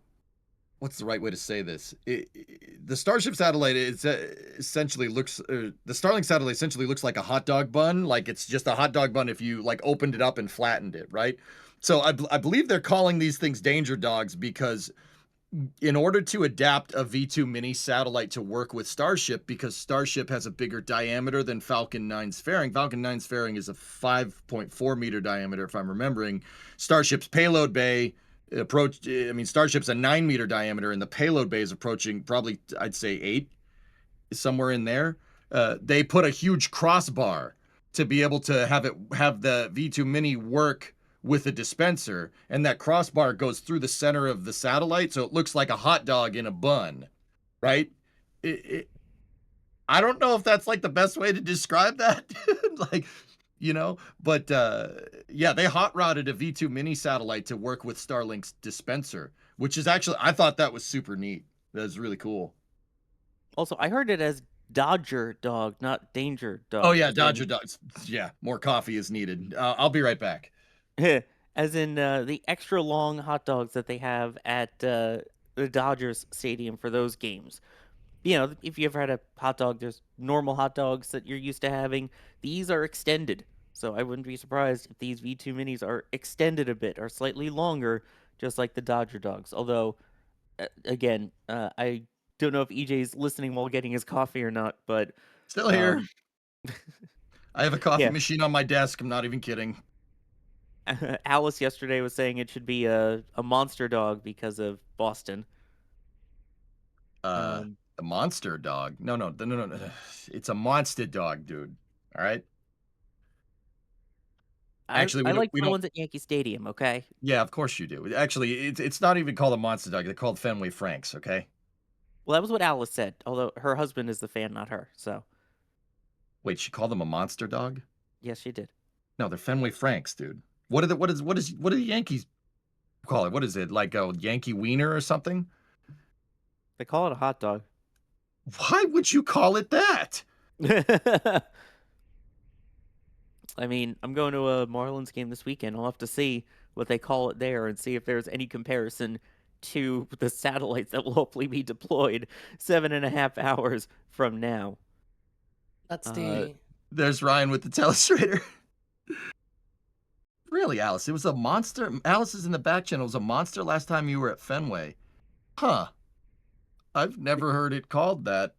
what's the right way to say this? The Starship satellite essentially looks, the Starlink satellite essentially looks like a hot dog bun. Like it's just a hot dog bun if you like opened it up and flattened it, right? So I believe they're calling these things danger dogs because in order to adapt a V2 mini satellite to work with Starship, because Starship has a bigger diameter than Falcon 9's fairing. Falcon 9's fairing is a 5.4 meter diameter, if I'm remembering. Starship's payload bay Starship's a 9 meter diameter, and the payload bay is approaching probably, I'd say 8, somewhere in there. They put a huge crossbar to be able to have the V2 mini work with a dispenser, and that crossbar goes through the center of the satellite, so it looks like a hot dog in a bun, right? I don't know if that's like the best way to describe that, like, you know, but yeah, they hot rodded a V2 mini satellite to work with Starlink's dispenser, which is actually, I thought that was super neat. That was really cool. Also, I heard it as Dodger Dog, not Danger Dog. Oh yeah, Dodger Dogs. Yeah, more coffee is needed. I'll be right back. As in the extra long hot dogs that they have at the Dodgers Stadium for those games. You know, if you ever had a hot dog, there's normal hot dogs that you're used to having. These are extended. So I wouldn't be surprised if these V2 minis are extended a bit, or slightly longer, just like the Dodger Dogs. Although, again, I don't know if EJ's listening while getting his coffee or not, but... Still here. I have a coffee machine on my desk. I'm not even kidding. Alice yesterday was saying it should be a monster dog because of Boston. The monster dog. No. It's a monster dog, dude. All right. Actually, I like we the don't. ones at Yankee Stadium. Okay. Yeah, of course you do. Actually, it's not even called a monster dog. They're called Fenway Franks. Okay. Well, that was what Alice said. Although her husband is the fan, not her. So Wait, she called them a monster dog? yes, she did. No, they're Fenway Franks, dude. What do the Yankees call it? What is it? Like a Yankee wiener or something? They call it a hot dog. Why would you call it that? I mean, I'm going to a Marlins game this weekend. I'll have to see what they call it there and see if there's any comparison to the satellites that will hopefully be deployed 7.5 hours from now. That's the. There's Ryan with the telestrator. Really, Alice? It was a monster. Alice is in the back channel. It was a monster last time you were at Fenway. Huh. I've never heard it called that.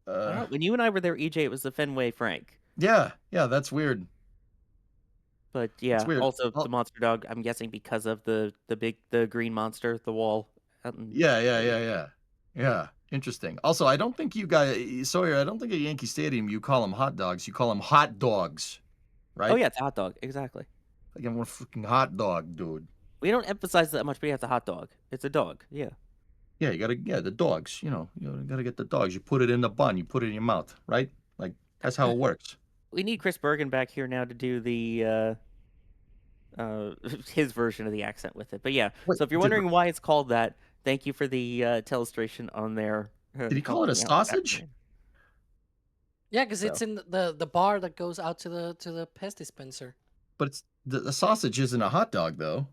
When you and I were there, EJ, it was the Fenway Frank. Yeah, that's weird. But yeah, weird. also the monster dog, I'm guessing because of the green monster, the wall. Yeah. Interesting. Also, I don't think you guys, Sawyer, I don't think at Yankee Stadium you call them hot dogs. You call them hot dogs, right? Oh yeah, it's a hot dog. Exactly. Like I'm a freaking hot dog, dude. We don't emphasize that much, but yeah, it's a hot dog. It's a dog. Yeah. Yeah, the dogs. You gotta get the dogs. You put it in the bun. You put it in your mouth, right? Like that's how it works. We need Chris Bergen back here now to do the his version of the accent with it. But yeah, so if you're wondering why it's called that, thank you for the illustration on there. Did he call it a sausage? Yeah, because it's in the bar that goes out to the pest dispenser. But it's the sausage isn't a hot dog though.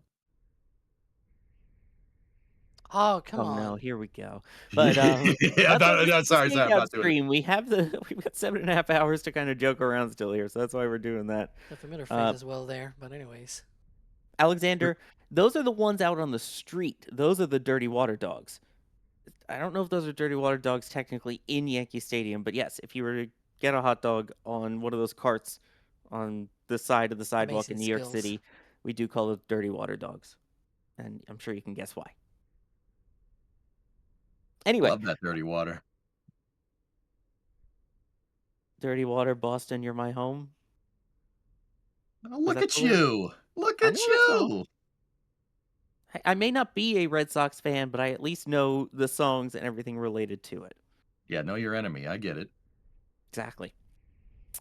Oh, come on. No, here we go. But sorry, I'm not doing it. We have we've got 7.5 hours to kind of joke around still here, so that's why we're doing that. The familiar phrase as well there, but anyways. Alexander, those are the ones out on the street. Those are the dirty water dogs. I don't know if those are dirty water dogs technically in Yankee Stadium, but yes, if you were to get a hot dog on one of those carts on the side of the sidewalk in New York City, we do call it dirty water dogs. And I'm sure you can guess why. Anyway. Love that dirty water. Dirty water, Boston, you're my home. Oh, look at you. Look at you. I may not be a Red Sox fan, but I at least know the songs and everything related to it. Yeah, know your enemy. I get it. Exactly.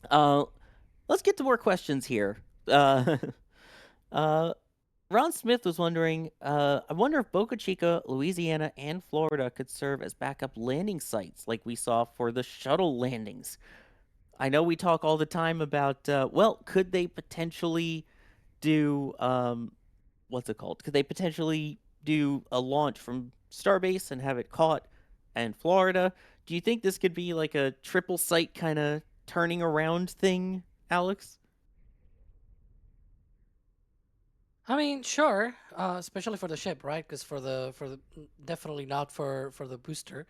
Let's get to more questions here. Ron Smith was wondering, I wonder if Boca Chica, Louisiana, and Florida could serve as backup landing sites like we saw for the shuttle landings. I know we talk all the time about, could they potentially do, what's it called? Could they potentially do a launch from Starbase and have it caught in Florida? Do you think this could be like a triple site kind of turning around thing, Alex? I mean, sure, especially for the ship, right? Because for the definitely not for the booster,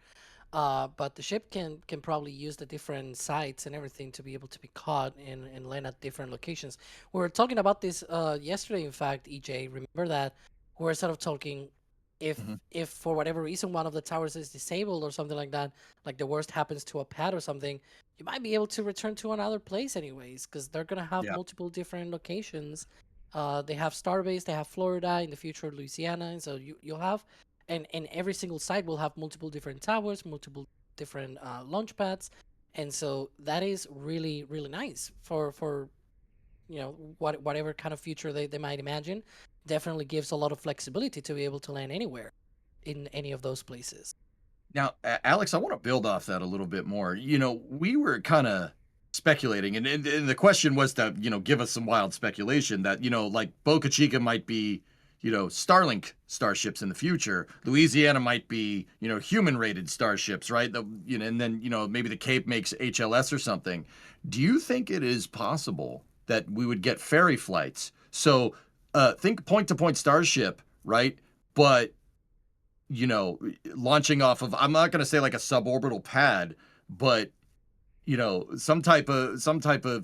but the ship can probably use the different sites and everything to be able to be caught and land at different locations. We were talking about this yesterday, in fact, EJ. Remember that we were sort of talking if for whatever reason one of the towers is disabled or something like that, like the worst happens to a pad or something, you might be able to return to another place anyways, because they're gonna have multiple different locations. They have Starbase, they have Florida, in the future Louisiana, and so you'll have, and every single site will have multiple different towers, multiple different launch pads, and so that is really, really nice for whatever kind of future they might imagine. Definitely gives a lot of flexibility to be able to land anywhere in any of those places. Now, Alex, I want to build off that a little bit more. We were kind of speculating, and the question was to give us some wild speculation that like Boca Chica might be Starlink starships in the future. Louisiana might be human rated starships, right? And then maybe the Cape makes HLS or something. Do you think it is possible that we would get ferry flights? So think point to point starship, right? But launching off of, I'm not going to say like a suborbital pad, but you know, some type of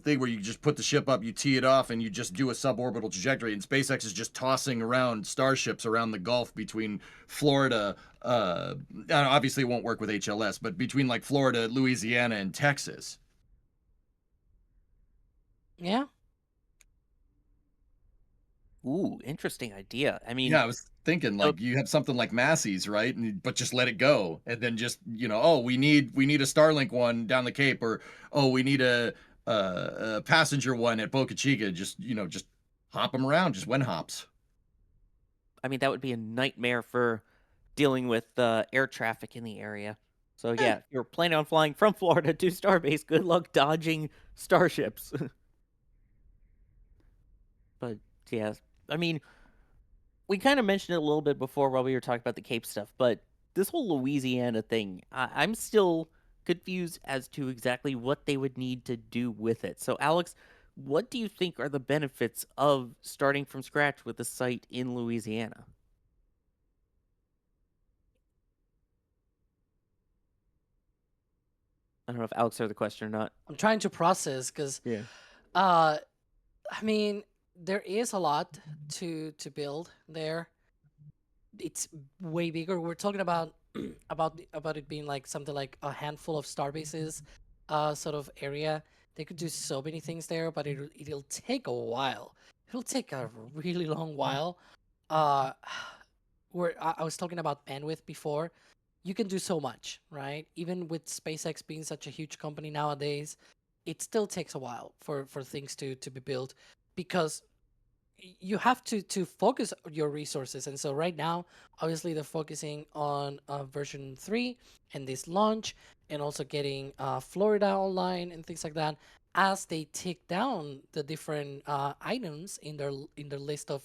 thing where you just put the ship up, you tee it off, and you just do a suborbital trajectory. And SpaceX is just tossing around starships around the Gulf between Florida. Obviously, it won't work with HLS, but between like Florida, Louisiana, and Texas. Yeah. Ooh, interesting idea. I mean, Yeah, I was thinking like you have something like Massey's, right? But just let it go, and then just oh, we need a Starlink one down the Cape, or oh, we need a passenger one at Boca Chica. Just just hop them around, just when hops. I mean, that would be a nightmare for dealing with air traffic in the area. So yeah, if you're planning on flying from Florida to Starbase, good luck dodging starships. But yeah, I mean, we kind of mentioned it a little bit before while we were talking about the Cape stuff, but this whole Louisiana thing, I'm still confused as to exactly what they would need to do with it. So, Alex, what do you think are the benefits of starting from scratch with a site in Louisiana? I don't know if Alex heard the question or not. I'm trying to process because, Yeah. I mean, there is a lot to build there. It's way bigger. We're talking about about it being like something like a handful of star bases, sort of area. They could do so many things there, but it'll take a while. It'll take a really long while. Uh, where I was talking about bandwidth before, you can do so much, right? Even with SpaceX being such a huge company nowadays, it still takes a while for things to be built because you have to focus your resources. And so right now, obviously, they're focusing on version 3 and this launch, and also getting Florida online and things like that. As they take down the different items in their list of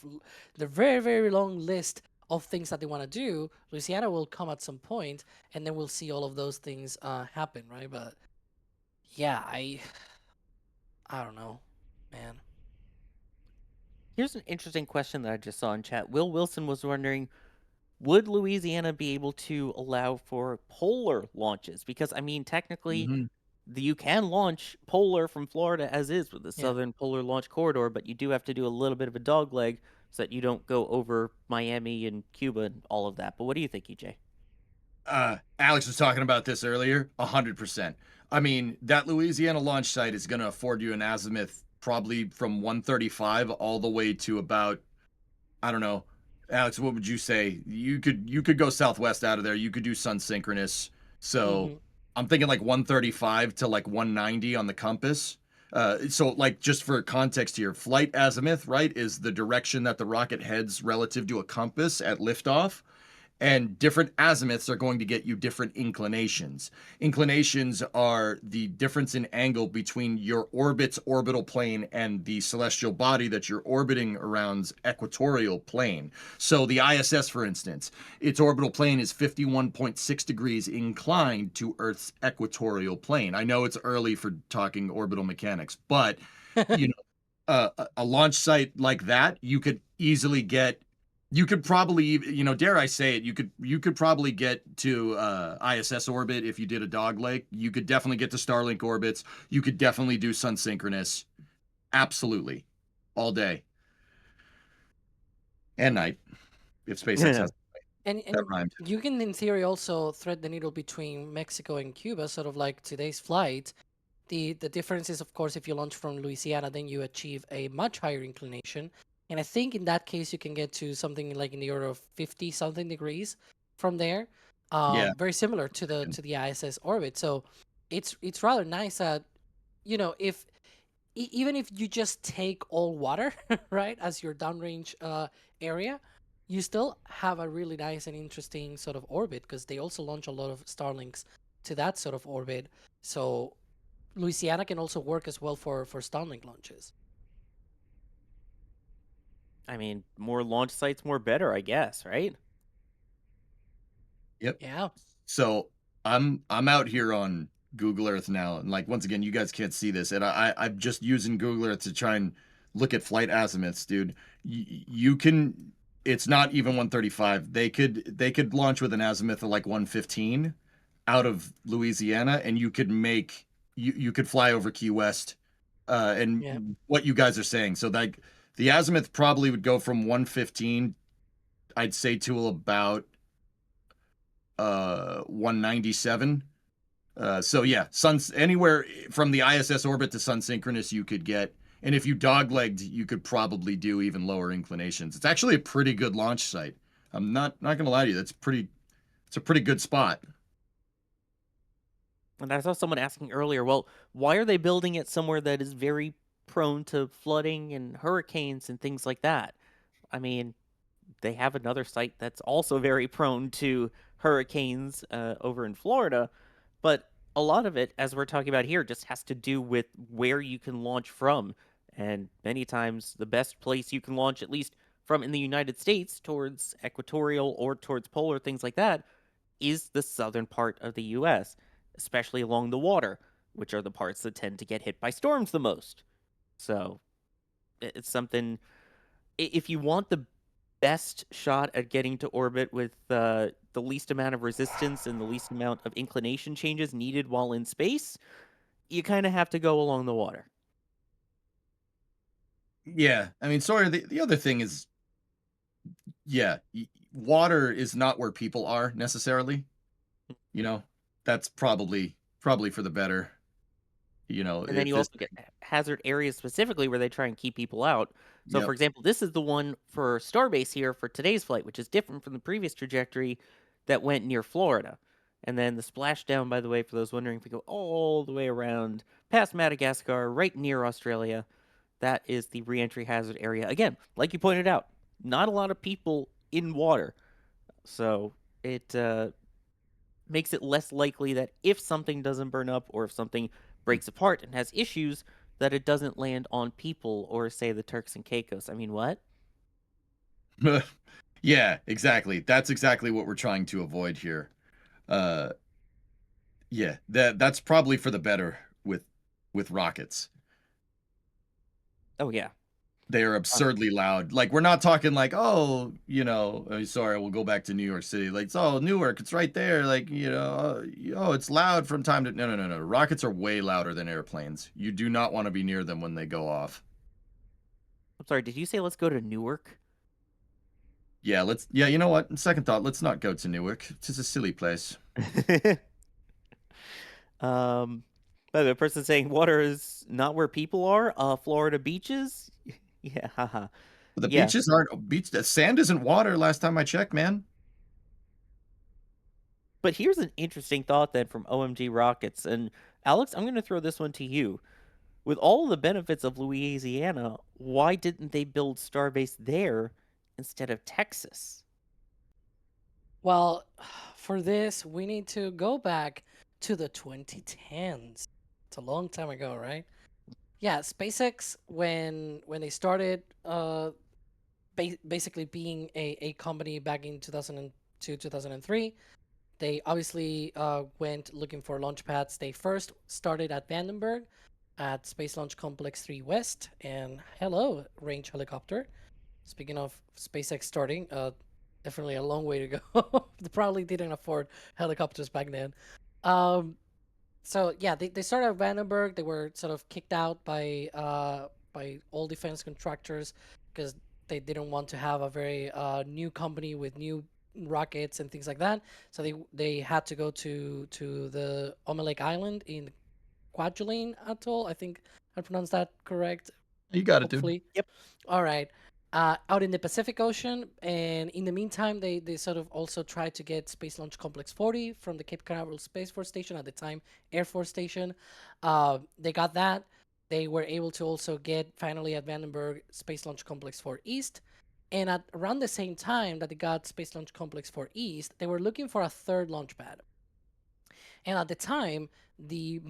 their very very long list of things that they want to do, Louisiana will come at some point, and then we'll see all of those things happen, right? But yeah, I don't know, man. Here's an interesting question that I just saw in chat. Will Wilson was wondering, would Louisiana be able to allow for polar launches? Because, I mean, technically, you can launch polar from Florida as is with the Yeah. Southern Polar Launch Corridor, but you do have to do a little bit of a dog leg so that you don't go over Miami and Cuba and all of that. But what do you think, EJ? Alex was talking about this earlier. 100%. I mean, that Louisiana launch site is going to afford you an azimuth probably from 135 all the way to about, I don't know, Alex, what would you say? You could go southwest out of there. You could do sun synchronous. So I'm thinking like 135 to like 190 on the compass. So like just for context here, flight azimuth, right, is the direction that the rocket heads relative to a compass at liftoff. And different azimuths are going to get you different inclinations. Inclinations are the difference in angle between your orbit's orbital plane and the celestial body that you're orbiting around's equatorial plane. So the ISS, for instance, its orbital plane is 51.6 degrees inclined to Earth's equatorial plane. I know it's early for talking orbital mechanics, but a launch site like that, you could easily get. You could probably, dare I say it, you could probably get to ISS orbit if you did a dog leg. You could definitely get to Starlink orbits. You could definitely do sun synchronous. Absolutely. All day. And night. If SpaceX has And that rhymed. you can, in theory, also thread the needle between Mexico and Cuba, sort of like today's flight. The difference is, of course, if you launch from Louisiana, then you achieve a much higher inclination. And I think in that case, you can get to something like in the order of 50 something degrees from there. Yeah. Very similar to the ISS orbit. So it's rather nice that, if even if you just take all water, right, as your downrange area, you still have a really nice and interesting sort of orbit, because they also launch a lot of Starlinks to that sort of orbit. So Louisiana can also work as well for Starlink launches. I mean, more launch sites, more better, I guess, right? Yep. Yeah. So I'm out here on Google Earth now, and like once again, you guys can't see this, and I'm just using Google Earth to try and look at flight azimuths, dude. You can. It's not even 135. They could launch with an azimuth of like 115 out of Louisiana, and you could make you could fly over Key West, and what you guys are saying. So like the azimuth probably would go from 115, I'd say, to about 197. So yeah, anywhere from the ISS orbit to sun synchronous you could get. And if you doglegged, you could probably do even lower inclinations. It's actually a pretty good launch site. I'm not gonna lie to you. It's a pretty good spot. And I saw someone asking earlier, well, why are they building it somewhere that is very prone to flooding and hurricanes and things like that? I mean, they have another site that's also very prone to hurricanes over in Florida, but a lot of it, as we're talking about here, just has to do with where you can launch from. And many times, the best place you can launch, at least from in the United States, towards equatorial or towards polar, things like that, is the southern part of the US, especially along the water, which are the parts that tend to get hit by storms the most. So it's something, if you want the best shot at getting to orbit with the least amount of resistance and the least amount of inclination changes needed while in space, you kind of have to go along the water. Yeah, I mean, sorry. The other thing is, yeah, water is not where people are necessarily. You know, that's probably for the better. You know, And then if you this, also get hazard areas specifically where they try and keep people out. So, for example, this is the one for Starbase here for today's flight, which is different from the previous trajectory that went near Florida. And then the splashdown, by the way, for those wondering, if we go all the way around past Madagascar, right near Australia, that is the reentry hazard area. Again, like you pointed out, not a lot of people in water. So it makes it less likely that if something doesn't burn up or if something breaks apart and has issues, that it doesn't land on people or, say, the Turks and Caicos. I mean, what? yeah, exactly. That's exactly what we're trying to avoid here. Uh, yeah, that's probably for the better with rockets. Oh yeah, they are absurdly loud. Like we're not talking like, oh, sorry, we'll go back to New York City. Like, oh, Newark, it's right there. Like, oh, it's loud from time to. No. Rockets are way louder than airplanes. You do not want to be near them when they go off. I'm sorry. Did you say let's go to Newark? Yeah, let's. Yeah, you know what? Second thought, let's not go to Newark. It's just a silly place. By the person saying water is not where people are. Florida beaches. Yeah, haha. The beaches aren't beach. Sand isn't water. Last time I checked, man. But here's an interesting thought then from OMG Rockets. And Alex, I'm going to throw this one to you. With all the benefits of Louisiana, why didn't they build Starbase there instead of Texas? Well, for this, we need to go back to the 2010s. It's a long time ago, right? Yeah, SpaceX, when they started basically being a company back in 2002, 2003, they obviously went looking for launch pads. They first started at Vandenberg at Space Launch Complex 3 West. And hello, range helicopter. Speaking of SpaceX starting, definitely a long way to go. They probably didn't afford helicopters back then. So yeah, they started at Vandenberg. They were sort of kicked out by all defense contractors because they didn't want to have a very new company with new rockets and things like that. So they had to go to the Omelek Island in Kwajalein Atoll. I think I pronounced that correct. You got it, hopefully. dude. Yep. All right. Out in the Pacific Ocean, and in the meantime, they sort of also tried to get Space Launch Complex 40 from the Cape Canaveral Space Force Station, at the time Air Force Station. They got that. They were able to also get finally at Vandenberg Space Launch Complex 4 East, and at around the same time that they got Space Launch Complex 4 East, they were looking for a third launch pad. And at the time, the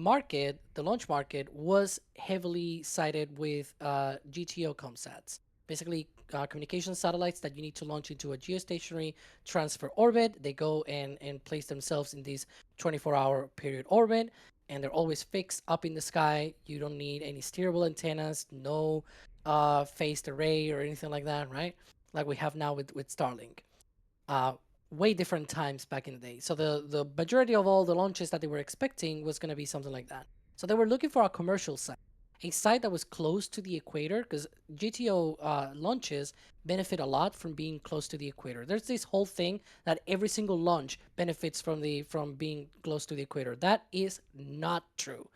launch market, was heavily sided with GTO ComSats. Basically, communication satellites that you need to launch into a geostationary transfer orbit. They go and place themselves in this 24-hour period orbit, and they're always fixed up in the sky. You don't need any steerable antennas, no phased array or anything like that, right? Like we have now with Starlink. Way different times back in the day. So the majority of all the launches that they were expecting was going to be something like that. So they were looking for a commercial site, a site that was close to the equator, because GTO launches benefit a lot from being close to the equator. There's this whole thing that every single launch benefits from being close to the equator. That is not true.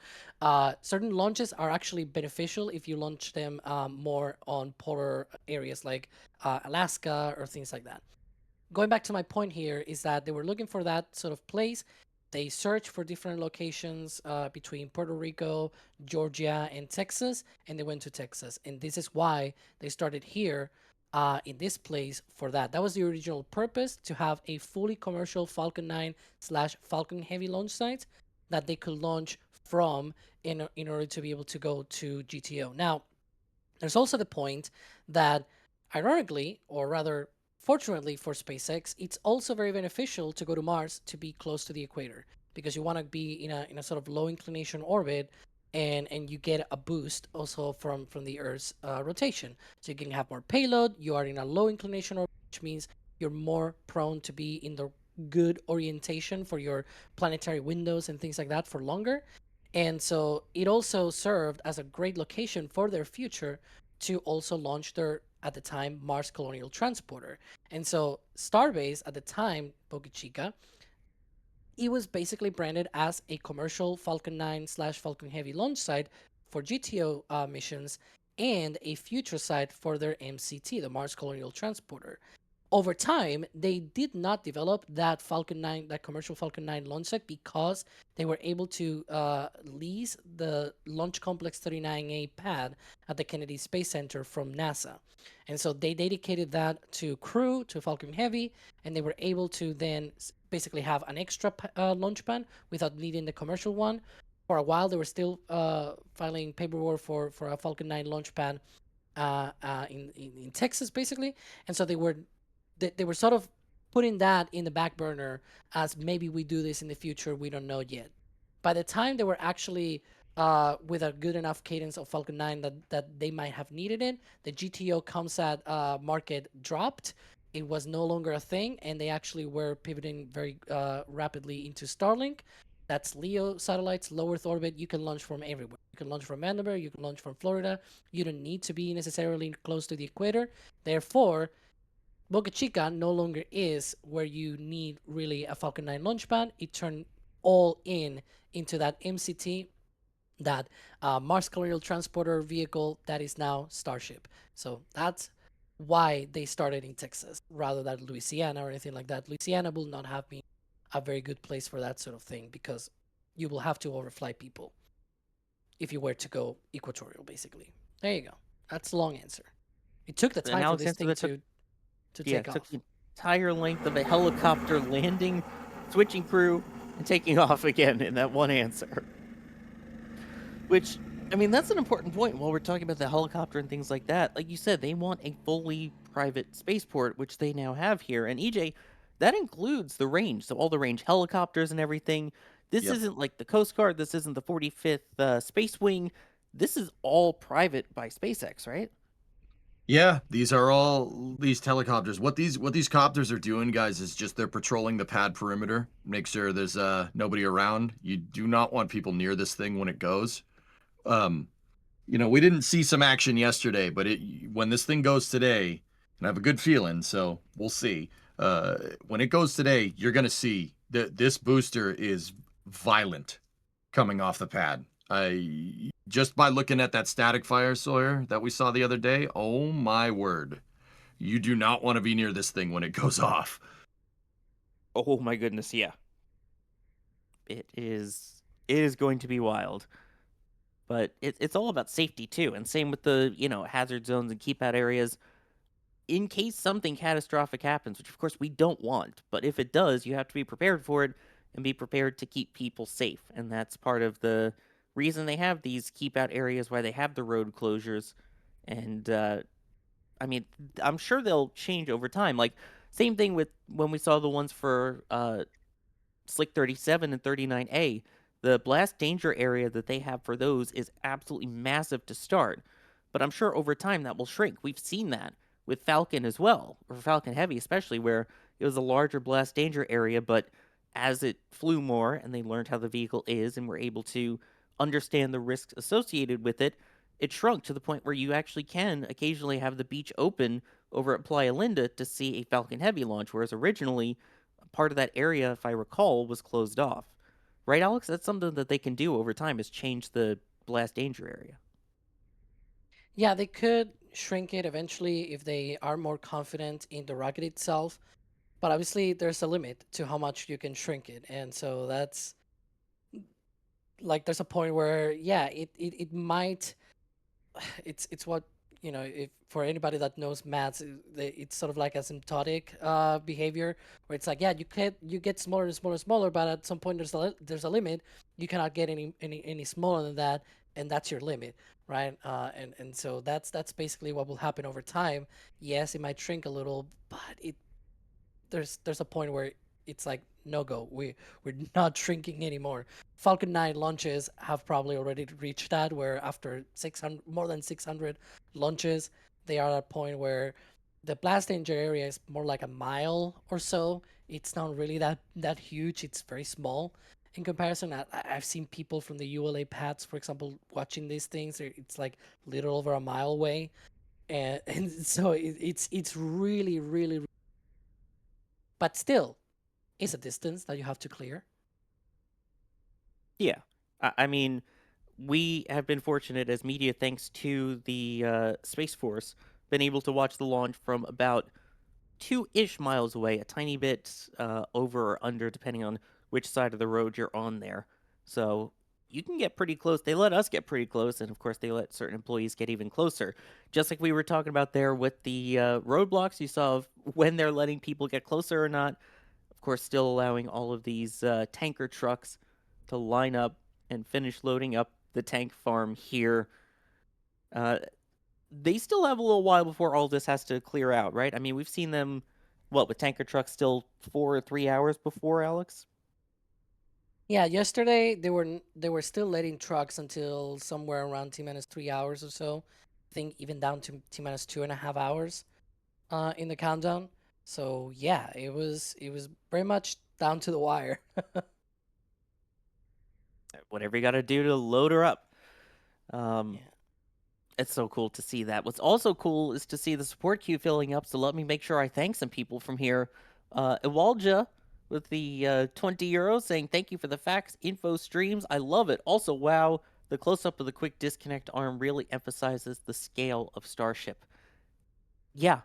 Certain launches are actually beneficial if you launch them more on polar areas like Alaska or things like that. Going back to my point here is that they were looking for that sort of place. They searched for different locations between Puerto Rico, Georgia, and Texas, and they went to Texas. And this is why they started here in this place for that. That was the original purpose, to have a fully commercial Falcon 9 / Falcon Heavy launch site that they could launch from in order to be able to go to GTO. Now, there's also the point that, ironically, or rather fortunately for SpaceX, it's also very beneficial to go to Mars to be close to the equator, because you want to be in a sort of low inclination orbit, and you get a boost also from the Earth's rotation. So you can have more payload. You are in a low inclination orbit, which means you're more prone to be in the good orientation for your planetary windows and things like that for longer. And so it also served as a great location for their future to also launch their, at the time, Mars Colonial Transporter. And so Starbase at the time, Boca Chica, it was basically branded as a commercial Falcon 9 / Falcon Heavy launch site for GTO missions, and a future site for their MCT, the Mars Colonial Transporter. Over time, they did not develop that Falcon 9, that commercial Falcon 9 launch site, because they were able to lease the Launch Complex 39A pad at the Kennedy Space Center from NASA. And so they dedicated that to Crew, to Falcon Heavy, and they were able to then basically have an extra launch pad without needing the commercial one. For a while, they were still filing paperwork for a Falcon 9 launch pad in Texas, basically. And so they were sort of putting that in the back burner as, maybe we do this in the future, we don't know yet. By the time they were actually with a good enough cadence of Falcon 9 that they might have needed it, the GTO ComSat market dropped. It was no longer a thing, and they actually were pivoting very rapidly into Starlink. That's LEO satellites, low Earth orbit. You can launch from everywhere. You can launch from Vandenberg, you can launch from Florida. You don't need to be necessarily close to the equator. Therefore, Boca Chica no longer is where you need really a Falcon 9 launch pad. It turned all into that MCT, that Mars Colonial Transporter vehicle that is now Starship. So that's why they started in Texas rather than Louisiana or anything like that. Louisiana will not have been a very good place for that sort of thing, because you will have to overfly people if you were to go equatorial, basically. There you go. That's the long answer. It took the time for this thing to take off. Took the entire length of a helicopter landing, switching crew, and taking off again in that one answer. Which, I mean, that's an important point while we're talking about the helicopter and things like that. Like you said, they want a fully private spaceport, which they now have here. And EJ, that includes the range. So all the range helicopters and everything. This isn't like the Coast Guard. This isn't the 45th Space Wing. This is all private by SpaceX, right? Yeah, these are all these helicopters. What these copters are doing, guys, is just they're patrolling the pad perimeter. Make sure there's nobody around. You do not want people near this thing when it goes. We didn't see some action yesterday, but when this thing goes today, and I have a good feeling, so we'll see. When it goes today, you're gonna see that this booster is violent coming off the pad. Just by looking at that static fire, Sawyer, that we saw the other day, oh my word. You do not want to be near this thing when it goes off. Oh my goodness, yeah. It is going to be wild. But it's all about safety too, and same with the, hazard zones and keep out areas. In case something catastrophic happens, which of course we don't want, but if it does, you have to be prepared for it and be prepared to keep people safe. And that's part of the reason they have these keep out areas, why they have the road closures. And I mean, I'm sure they'll change over time. Like, same thing with when we saw the ones for Slick 37 and 39A. The blast danger area that they have for those is absolutely massive to start. But I'm sure over time that will shrink. We've seen that with Falcon as well, or Falcon Heavy especially, where it was a larger blast danger area, but as it flew more and they learned how the vehicle is and were able to understand the risks associated with it, it shrunk to the point where you actually can occasionally have the beach open over at Playa Linda to see a Falcon Heavy launch, whereas originally part of that area, if I recall, was closed off. Right, Alex? That's something that they can do over time, is change the blast danger area. Yeah, they could shrink it eventually if they are more confident in the rocket itself. But obviously, there's a limit to how much you can shrink it. And so that's like, there's a point where, yeah, it might, it's what, if for anybody that knows maths, it's sort of like asymptotic behavior, where it's like, yeah, you get smaller and smaller and smaller, but at some point there's a limit. You cannot get any smaller than that, and that's your limit, right? And so that's basically what will happen over time. Yes, it might shrink a little, but there's a point where it's like, no go. We're not shrinking anymore. Falcon 9 launches have probably already reached that, where after more than 600 launches, they are at a point where the blast danger area is more like a mile or so. It's not really that huge. It's very small in comparison. I've seen people from the ULA pads, for example, watching these things. It's like little over a mile away, and so it's really, really, but still, it's a distance that you have to clear. Yeah. I mean, we have been fortunate as media, thanks to the Space Force, been able to watch the launch from about 2-ish miles away, a tiny bit over or under, depending on which side of the road you're on there. So you can get pretty close. They let us get pretty close, and of course, they let certain employees get even closer. Just like we were talking about there with the roadblocks, you saw of when they're letting people get closer or not. Of course, still allowing all of these tanker trucks to line up and finish loading up the tank farm here. They still have a little while before all this has to clear out, right? I mean, we've seen them, with tanker trucks still 4 or 3 hours before, Alex? Yeah, yesterday they were still letting trucks until somewhere around T-3 hours or so. I think even down to T-2.5 hours in the countdown. So yeah, it was very much down to the wire. Whatever you got to do to load her up. It's so cool to see that. What's also cool is to see the support queue filling up. So let me make sure I thank some people from here. Iwalja with the 20 euros saying thank you for the facts, info, streams. I love it. Also, wow, the close up of the quick disconnect arm really emphasizes the scale of Starship. Yeah,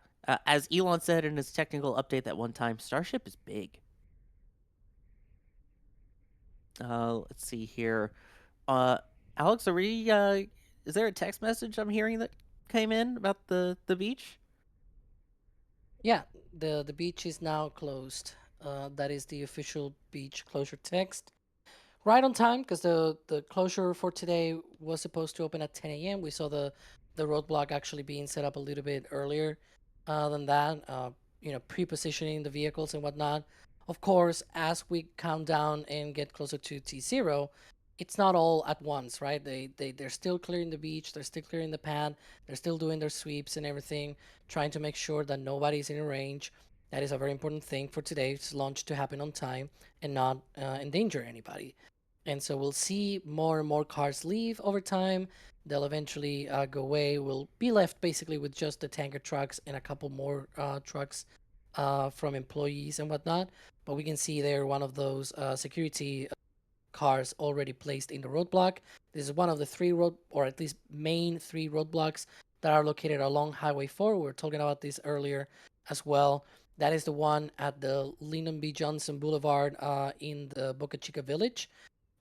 as Elon said in his technical update that one time, Starship is big. Let's see here. Alex, are we, is there a text message I'm hearing that came in about the beach? Yeah, the beach is now closed. That is the official beach closure text. Right on time, because the closure for today was supposed to open at 10 a.m. We saw the roadblock actually being set up a little bit earlier than that. Pre-positioning the vehicles and whatnot. Of course, as we count down and get closer to T0, it's not all at once, right? They're still clearing the beach, they're still clearing the pad, they're still doing their sweeps and everything, trying to make sure that nobody's in range. That is a very important thing for today's launch to happen on time and not endanger anybody. And so we'll see more and more cars leave over time. They'll eventually go away. We'll be left basically with just the tanker trucks and a couple more trucks from employees and whatnot. But we can see there one of those security cars already placed in the roadblock. This is one of the or at least main 3 roadblocks that are located along Highway 4. We were talking about this earlier as well. That is the one at the Lyndon B. Johnson Boulevard in the Boca Chica Village.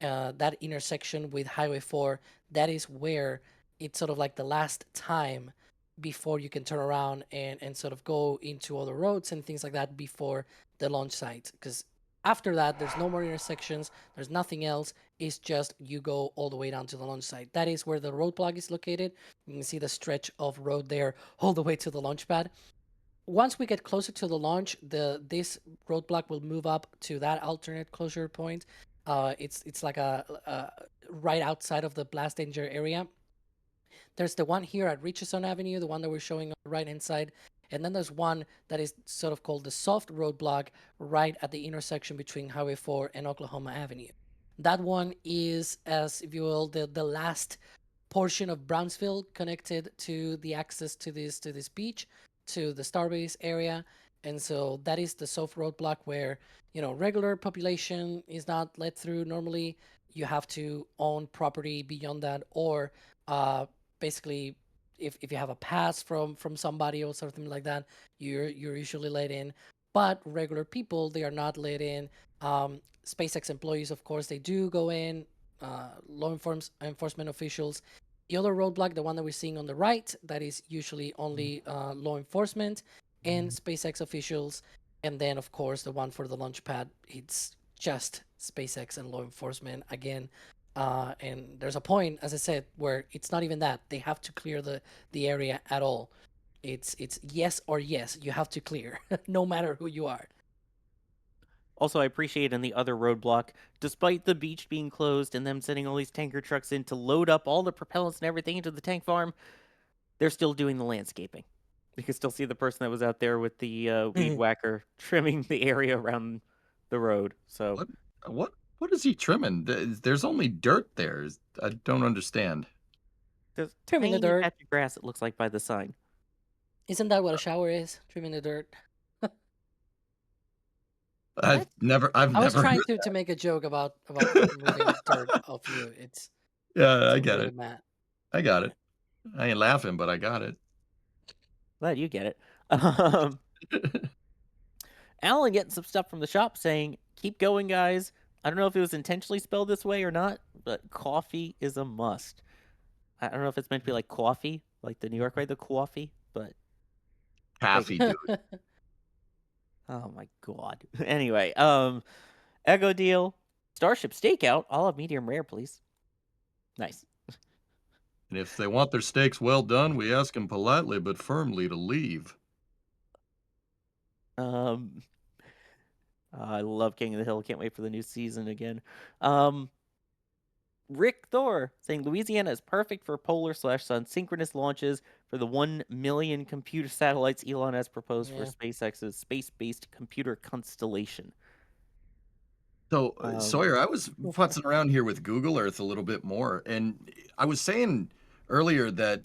That intersection with Highway 4, that is where it's sort of like the last time before you can turn around and sort of go into other roads and things like that before the launch site. Because after that, there's no more intersections, there's nothing else. It's just you go all the way down to the launch site. That is where the roadblock is located. You can see the stretch of road there all the way to the launch pad. Once we get closer to the launch, this roadblock will move up to that alternate closure point. It's like a right outside of the blast danger area. There's the one here at Richardson Avenue, the one that we're showing on the right hand side. And then there's one that is sort of called the soft roadblock right at the intersection between Highway 4 and Oklahoma Avenue. That one is, as if you will, the last portion of Brownsville connected to the access to this beach, to the Starbase area. And so that is the soft roadblock where, regular population is not let through normally. You have to own property beyond that, or basically if you have a pass from somebody or something like that, you're usually let in. But regular people, they are not let in. SpaceX employees, of course, they do go in. Law enforcement officials. The other roadblock, the one that we're seeing on the right, that is usually only law enforcement and SpaceX officials. And then, of course, the one for the launch pad, it's just SpaceX and law enforcement again. And there's a point, as I said, where it's not even that. They have to clear the area at all. It's yes or yes. You have to clear, no matter who you are. Also, I appreciate in the other roadblock, despite the beach being closed and them sending all these tanker trucks in to load up all the propellants and everything into the tank farm, they're still doing the landscaping. You can still see the person that was out there with the weed whacker trimming the area around the road. So what is he trimming? There's only dirt there. I don't understand. there's Trimming the tiny dirt. patch of grass, it looks like, by the sign. Isn't that what a shower is? Trimming the dirt. I've never I was trying heard to make a joke about moving dirt off you. It's I a get really it. mad. I got it. I ain't laughing, but I got it. Glad you get it. Alan getting some stuff from the shop saying, keep going, guys. I don't know if it was intentionally spelled this way or not, but coffee is a must. I don't know if it's meant to be like coffee, like the New York way, the coffee, but... Taffy, dude. Oh my god. Anyway, Echo deal. Starship Stakeout. I'll have medium rare, please. Nice. And if they want their steaks well done, we ask them politely but firmly to leave. I love King of the Hill. Can't wait for the new season again. Rick Thor saying Louisiana is perfect for polar/sun synchronous launches for the 1 million computer satellites Elon has proposed for SpaceX's space-based computer constellation. So, Sawyer, I was futzing around here with Google Earth a little bit more, and I was saying earlier that,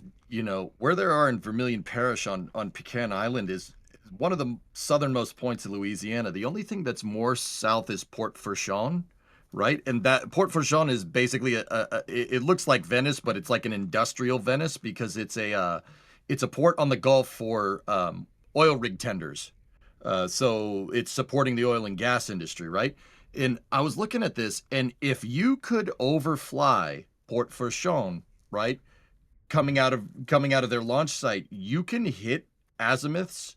where there are in Vermilion Parish on Pecan Island is one of the southernmost points of Louisiana. The only thing that's more south is Port Fourchon, right? And that Port Fourchon is basically it looks like Venice, but it's like an industrial Venice because it's a port on the Gulf for oil rig tenders. So it's supporting the oil and gas industry, right? And I was looking at this, and if you could overfly Port Fourchon, right, coming out of their launch site, you can hit azimuths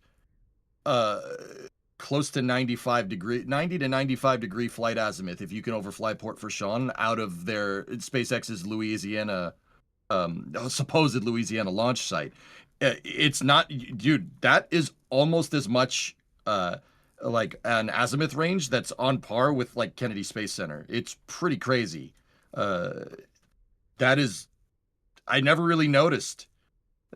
close to 90 to 95 degree flight azimuth if you can overfly Port Fourchon out of their SpaceX's Louisiana supposed Louisiana launch site. It's not, dude, that is almost as much like an azimuth range that's on par with like Kennedy Space Center. It's pretty crazy. That is, I never really noticed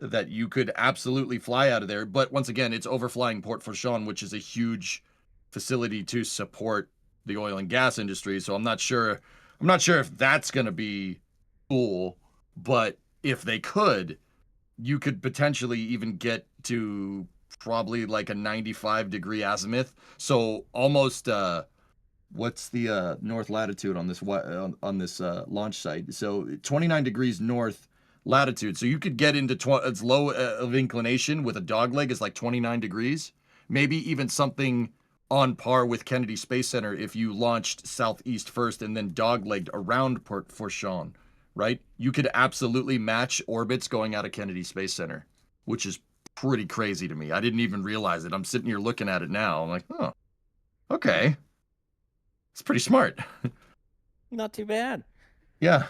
that you could absolutely fly out of there. But once again, it's overflying Port Fourchon, which is a huge facility to support the oil and gas industry. So I'm not sure if that's going to be cool, but if they could, you could potentially even get to probably like a 95 degree azimuth. So almost what's the north latitude on this launch site? So 29 degrees north latitude. So you could get into it's low of inclination with a dog leg is like 29 degrees. Maybe even something on par with Kennedy Space Center if you launched southeast first and then dog-legged around Port Fourchon, right? You could absolutely match orbits going out of Kennedy Space Center, which is pretty crazy to me. I didn't even realize it. I'm sitting here looking at it now. I'm like, oh, okay. It's pretty smart. Not too bad. Yeah.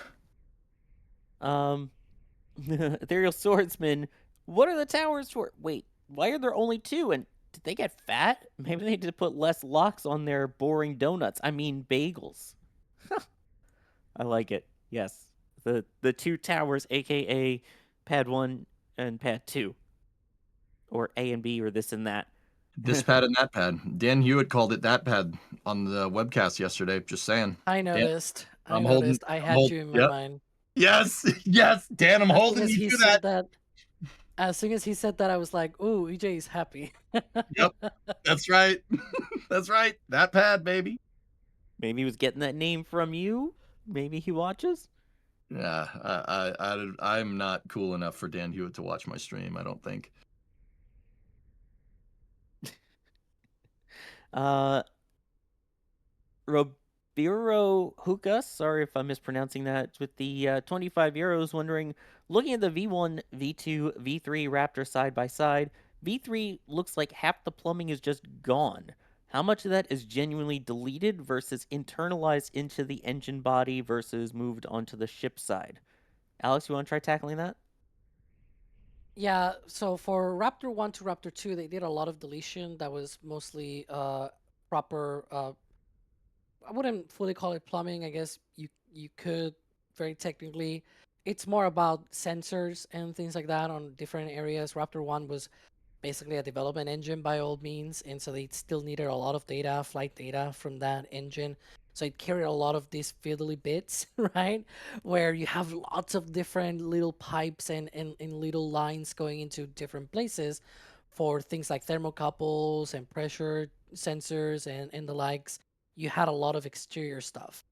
Ethereal Swordsman, what are the towers for? Wait, why are there only 2? And did they get fat? Maybe they need to put less locks on their boring donuts. I mean, bagels. I like it. Yes. The 2 towers, aka Pad 1 and Pad 2. Or A and B, or this and that. This pad and that pad. Dan Hewitt called it that pad on the webcast yesterday. Just saying. I noticed. I holding. noticed. I I'm had holding. you in my Yep. mind. Yes. Yes. Dan, I'm As soon holding as you he to said that. that, as soon as he said that, I was like, "Ooh, EJ is happy." Yep. That's right. That's right. That pad, baby. Maybe he was getting that name from you. Maybe he watches. Yeah. I'm not cool enough for Dan Hewitt to watch my stream. I don't think. Robiro Hookah, sorry if I'm mispronouncing that, with the 25 euros, wondering, looking at the V1, V2, V3 Raptor side by side, V3 looks like half the plumbing is just gone. How much of that is genuinely deleted versus internalized into the engine body versus moved onto the ship side? Alex, you want to try tackling that? Yeah, so for Raptor 1 to Raptor 2, they did a lot of deletion that was mostly proper I wouldn't fully call it plumbing. I guess you could very technically. It's more about sensors and things like that on different areas. Raptor 1 was basically a development engine by all means, and so they still needed a lot of data, flight data from that engine. So it carried a lot of these fiddly bits, right? Where you have lots of different little pipes and little lines going into different places for things like thermocouples and pressure sensors and the likes. You had a lot of exterior stuff.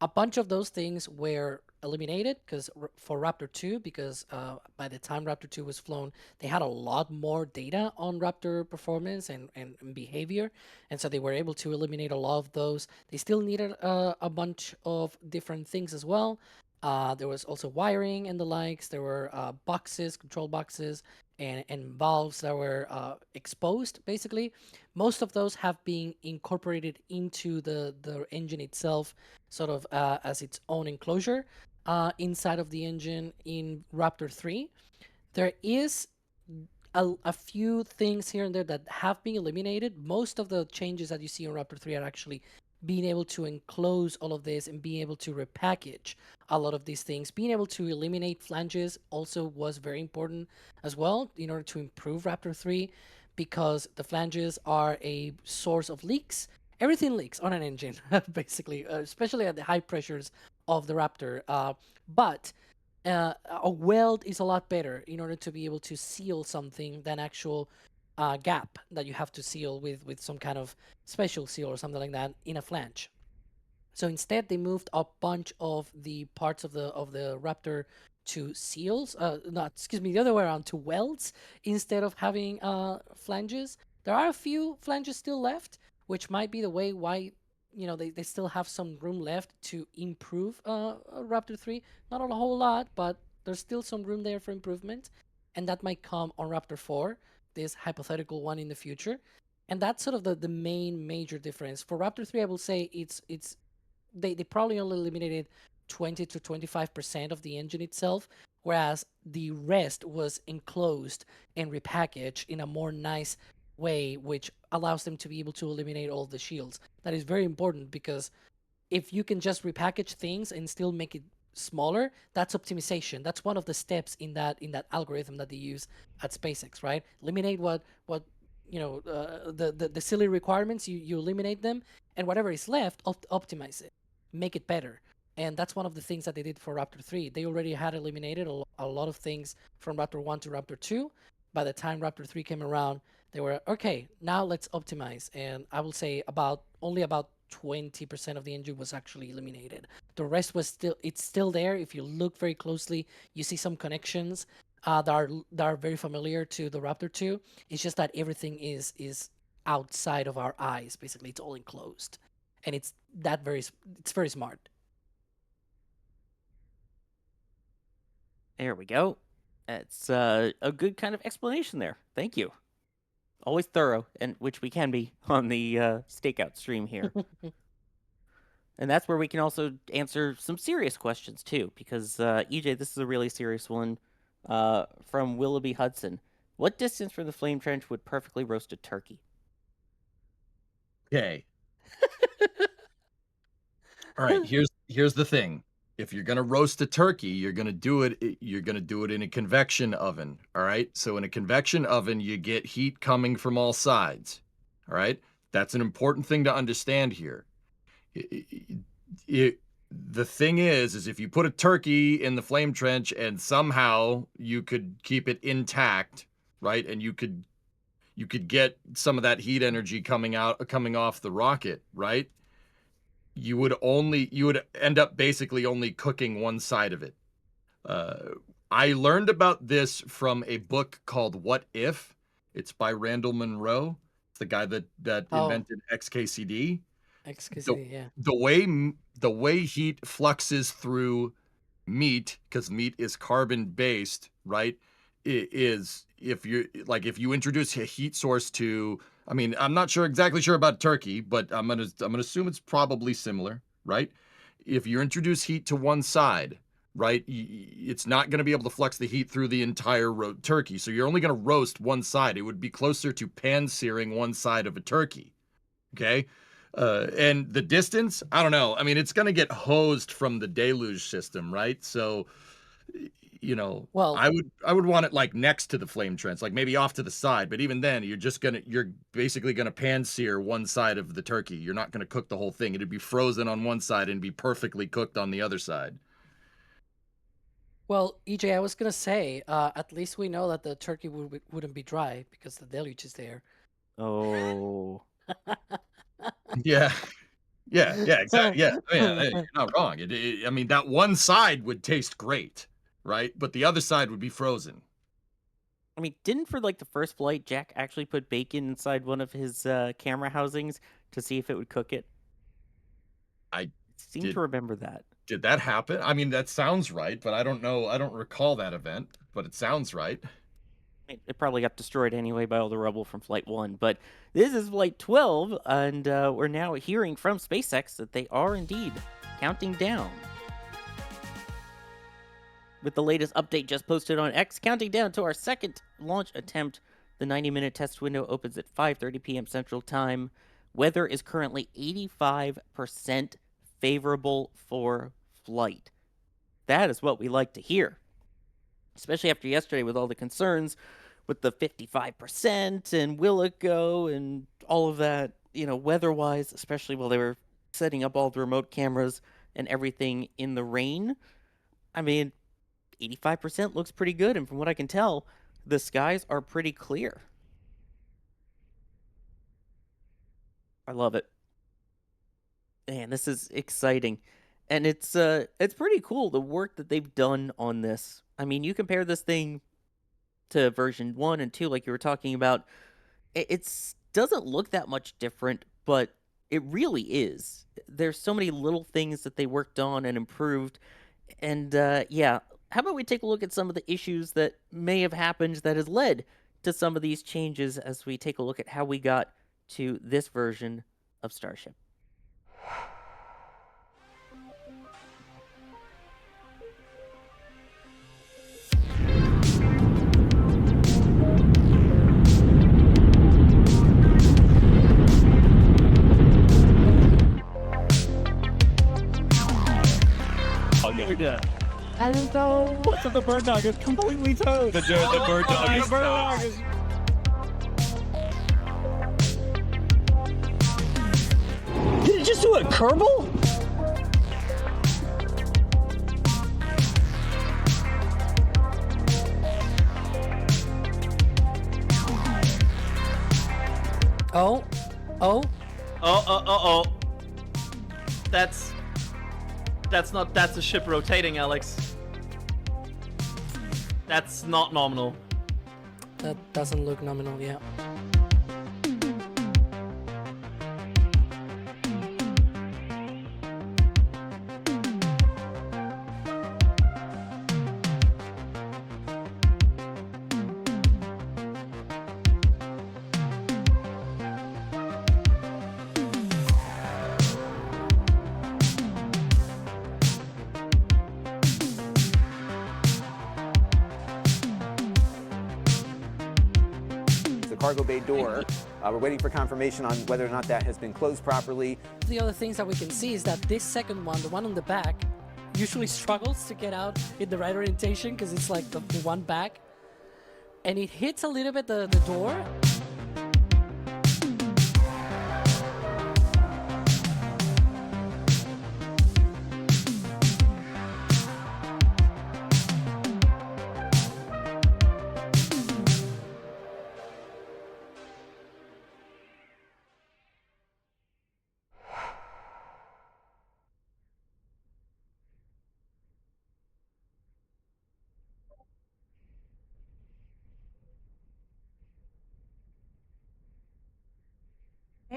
A bunch of those things were eliminated because for Raptor 2, because by the time Raptor 2 was flown, they had a lot more data on Raptor performance and behavior, and so they were able to eliminate a lot of those. They still needed a bunch of different things as well. There was also wiring and the likes. There were boxes, control boxes, and valves that were exposed, basically. Most of those have been incorporated into the engine itself, sort of as its own enclosure inside of the engine in Raptor 3. There is a few things here and there that have been eliminated. Most of the changes that you see in Raptor 3 are actually being able to enclose all of this and being able to repackage a lot of these things. Being able to eliminate flanges also was very important as well in order to improve Raptor 3, because the flanges are a source of leaks. Everything leaks on an engine, basically, especially at the high pressures of the Raptor. But a weld is a lot better in order to be able to seal something than actual gap that you have to seal with some kind of special seal or something like that in a flange. So instead, they moved a bunch of the parts of the Raptor to seals. Not, excuse me, the other way around, to welds instead of having flanges. There are a few flanges still left, which might be the way why they still have some room left to improve Raptor 3. Not a whole lot, but there's still some room there for improvement, and that might come on Raptor 4, this hypothetical one in the future. And that's sort of the main major difference. For Raptor 3, I will say they probably only eliminated 20 to 25% of the engine itself, whereas the rest was enclosed and repackaged in a more nice way, which allows them to be able to eliminate all the shields. That is very important, because if you can just repackage things and still make it smaller, that's optimization. That's one of the steps in that algorithm that they use at SpaceX, right? Eliminate what the silly requirements, you eliminate them, and whatever is left, optimize it, make it better. And that's one of the things that they did for Raptor 3. They already had eliminated a lot of things from Raptor 1 to Raptor 2. By the time Raptor 3 came around, they were, okay, now let's optimize. And I will say only about 20% of the engine was actually eliminated. The rest was still there. If you look very closely, you see some connections that are very familiar to the Raptor 2. It's just that everything is outside of our eyes. Basically, it's all enclosed, and it's very smart. There we go. That's a good kind of explanation there. Thank you. Always thorough, and which we can be on the Stakeout stream here. And that's where we can also answer some serious questions too, because EJ, this is a really serious one from Willoughby Hudson. What distance from the flame trench would perfectly roast a turkey? Okay. All right. Here's the thing. If you're gonna roast a turkey, you're gonna do it in a convection oven. All right. So in a convection oven, you get heat coming from all sides. All right. That's an important thing to understand here. The thing is if you put a turkey in the flame trench and somehow you could keep it intact, right? And you could get some of that heat energy coming off the rocket, right? You would end up basically only cooking one side of it. I learned about this from a book called What If? It's by Randall Munroe. It's the guy that invented XKCD. XKCD, yeah. The way heat fluxes through meat, because meat is carbon based, right? Is if you introduce a heat source to, I mean, I'm not exactly sure about turkey, but I'm gonna assume it's probably similar, right? If you introduce heat to one side, right, it's not going to be able to flux the heat through the entire turkey. So you're only going to roast one side. It would be closer to pan searing one side of a turkey. Okay. And the distance, I don't know. I mean, it's going to get hosed from the deluge system, right? So, well, I would want it like next to the flame trench, like maybe off to the side. But even then, you're basically going to pan sear one side of the turkey. You're not going to cook the whole thing. It'd be frozen on one side and be perfectly cooked on the other side. Well, EJ, I was gonna say, at least we know that the turkey wouldn't be dry because the deluge is there. Oh. Yeah, exactly. Yeah, you're not wrong. I mean, that one side would taste great, right? But the other side would be frozen. I mean, didn't for like the first flight, Jack actually put bacon inside one of his camera housings to see if it would cook it? I seem to remember that. Did that happen? I mean, that sounds right, but I don't know. I don't recall that event, but it sounds right. It probably got destroyed anyway by all the rubble from Flight 1, but this is Flight 12, and we're now hearing from SpaceX that they are indeed counting down. With the latest update just posted on X, counting down to our second launch attempt. The 90-minute test window opens at 5:30 p.m. Central Time. Weather is currently 85% favorable for flight. That is what we like to hear, especially after yesterday with all the concerns with the 55% and will it go and all of that, weather-wise, especially while they were setting up all the remote cameras and everything in the rain. I mean, 85% looks pretty good, and from what I can tell, the skies are pretty clear. I love it. Man, this is exciting. And it's pretty cool, the work that they've done on this. I mean, you compare this thing to version 1 and 2, like you were talking about, it doesn't look that much different, but it really is. There's so many little things that they worked on and improved. And yeah, how about we take a look at some of the issues that may have happened that has led to some of these changes as we take a look at how we got to this version of Starship. I don't know. What's up? The bird dog is completely toast. The bird dog is toast. Did it just do a Kerbal? Oh. That's a ship rotating, Alex. That's not nominal. That doesn't look nominal, yeah. Cargo bay door. We're waiting for confirmation on whether or not that has been closed properly. The other things that we can see is that this second one, the one on the back, usually struggles to get out in the right orientation because it's like the one back. And it hits a little bit the door.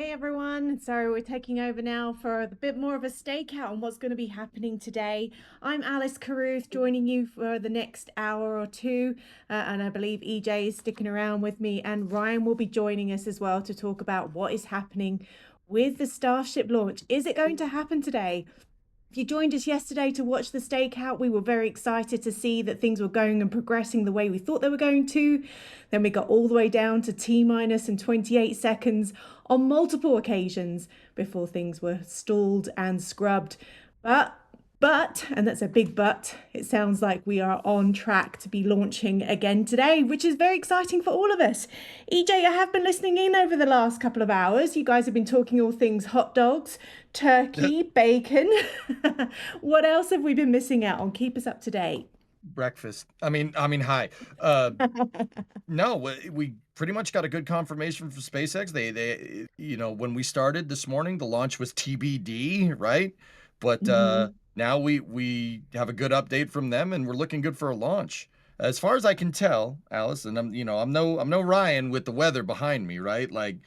Hey everyone, so we're taking over now for a bit more of a stakeout on what's going to be happening today. I'm Alice Carruth, joining you for the next hour or two, and I believe EJ is sticking around with me, and Ryan will be joining us as well to talk about what is happening with the Starship launch. Is it going to happen today? If you joined us yesterday to watch the stakeout, we were very excited to see that things were going and progressing the way we thought they were going to. Then we got all the way down to T-minus and 28 seconds on multiple occasions before things were stalled and scrubbed. But, and that's a big but, it sounds like we are on track to be launching again today, which is very exciting for all of us. EJ, I have been listening in over the last couple of hours. You guys have been talking all things hot dogs, turkey, bacon. What else have we been missing out on? Keep us up to date. Breakfast. I mean, hi. No, we pretty much got a good confirmation from SpaceX. They, when we started this morning, the launch was TBD, right? But now we have a good update from them, and we're looking good for a launch. As far as I can tell, Alice, and I'm no Ryan with the weather behind me, right? Like,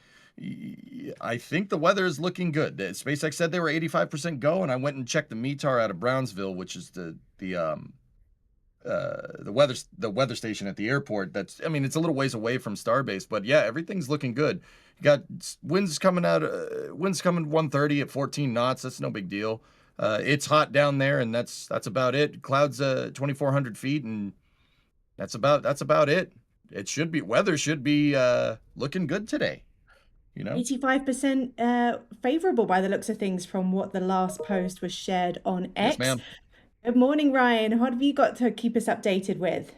I think the weather is looking good. SpaceX said they were 85% go, and I went and checked the METAR out of Brownsville, which is the weather station at the airport. It's a little ways away from Starbase, but yeah, everything's looking good. You got winds coming 130 at 14 knots. That's no big deal. It's hot down there, and that's about it. Clouds 2,400 feet, and that's about it. Weather should be looking good today. 85% favorable by the looks of things from what the last post was shared on X. Yes, ma'am. Good morning, Ryan. What have you got to keep us updated with?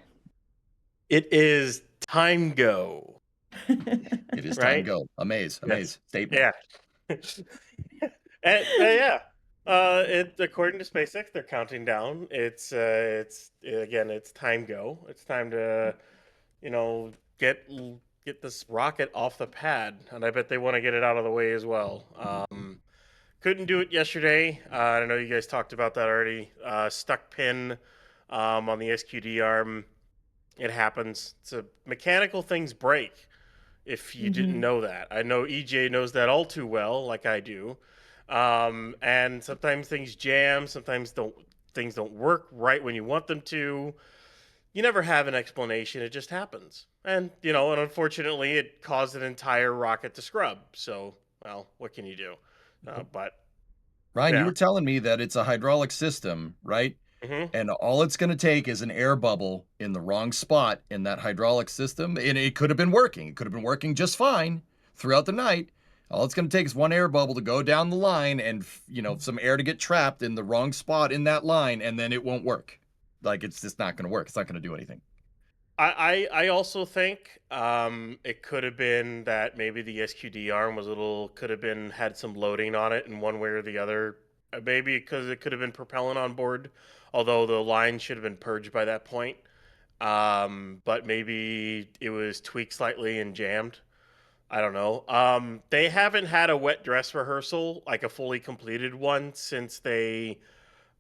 It is time go. It is time go. Amaze. Statement. Yeah. And according to SpaceX, they're counting down. It's time go. It's time to, get this rocket off the pad, and I bet they want to get it out of the way as well. Couldn't do it yesterday. I know you guys talked about that already. Stuck pin on the SQD arm. It happens. Mechanical things break. If you didn't know that, I know EJ knows that all too well, like I do. And sometimes things jam. Sometimes things don't work right when you want them to. You never have an explanation. It just happens. And unfortunately, it caused an entire rocket to scrub. So, well, what can you do? But Ryan, yeah. you were telling me that it's a hydraulic system, right? And all it's going to take is an air bubble in the wrong spot in that hydraulic system, and it could have been working. It could have been working just fine throughout the night. All it's going to take is one air bubble to go down the line, and some air to get trapped in the wrong spot in that line, and then it won't work. Like, it's just not going to work. It's not going to do anything. I also think it could have been that maybe the SQD arm had some loading on it in one way or the other. Maybe because it could have been propellant on board, although the line should have been purged by that point. But maybe it was tweaked slightly and jammed. I don't know. They haven't had a wet dress rehearsal, like a fully completed one, since they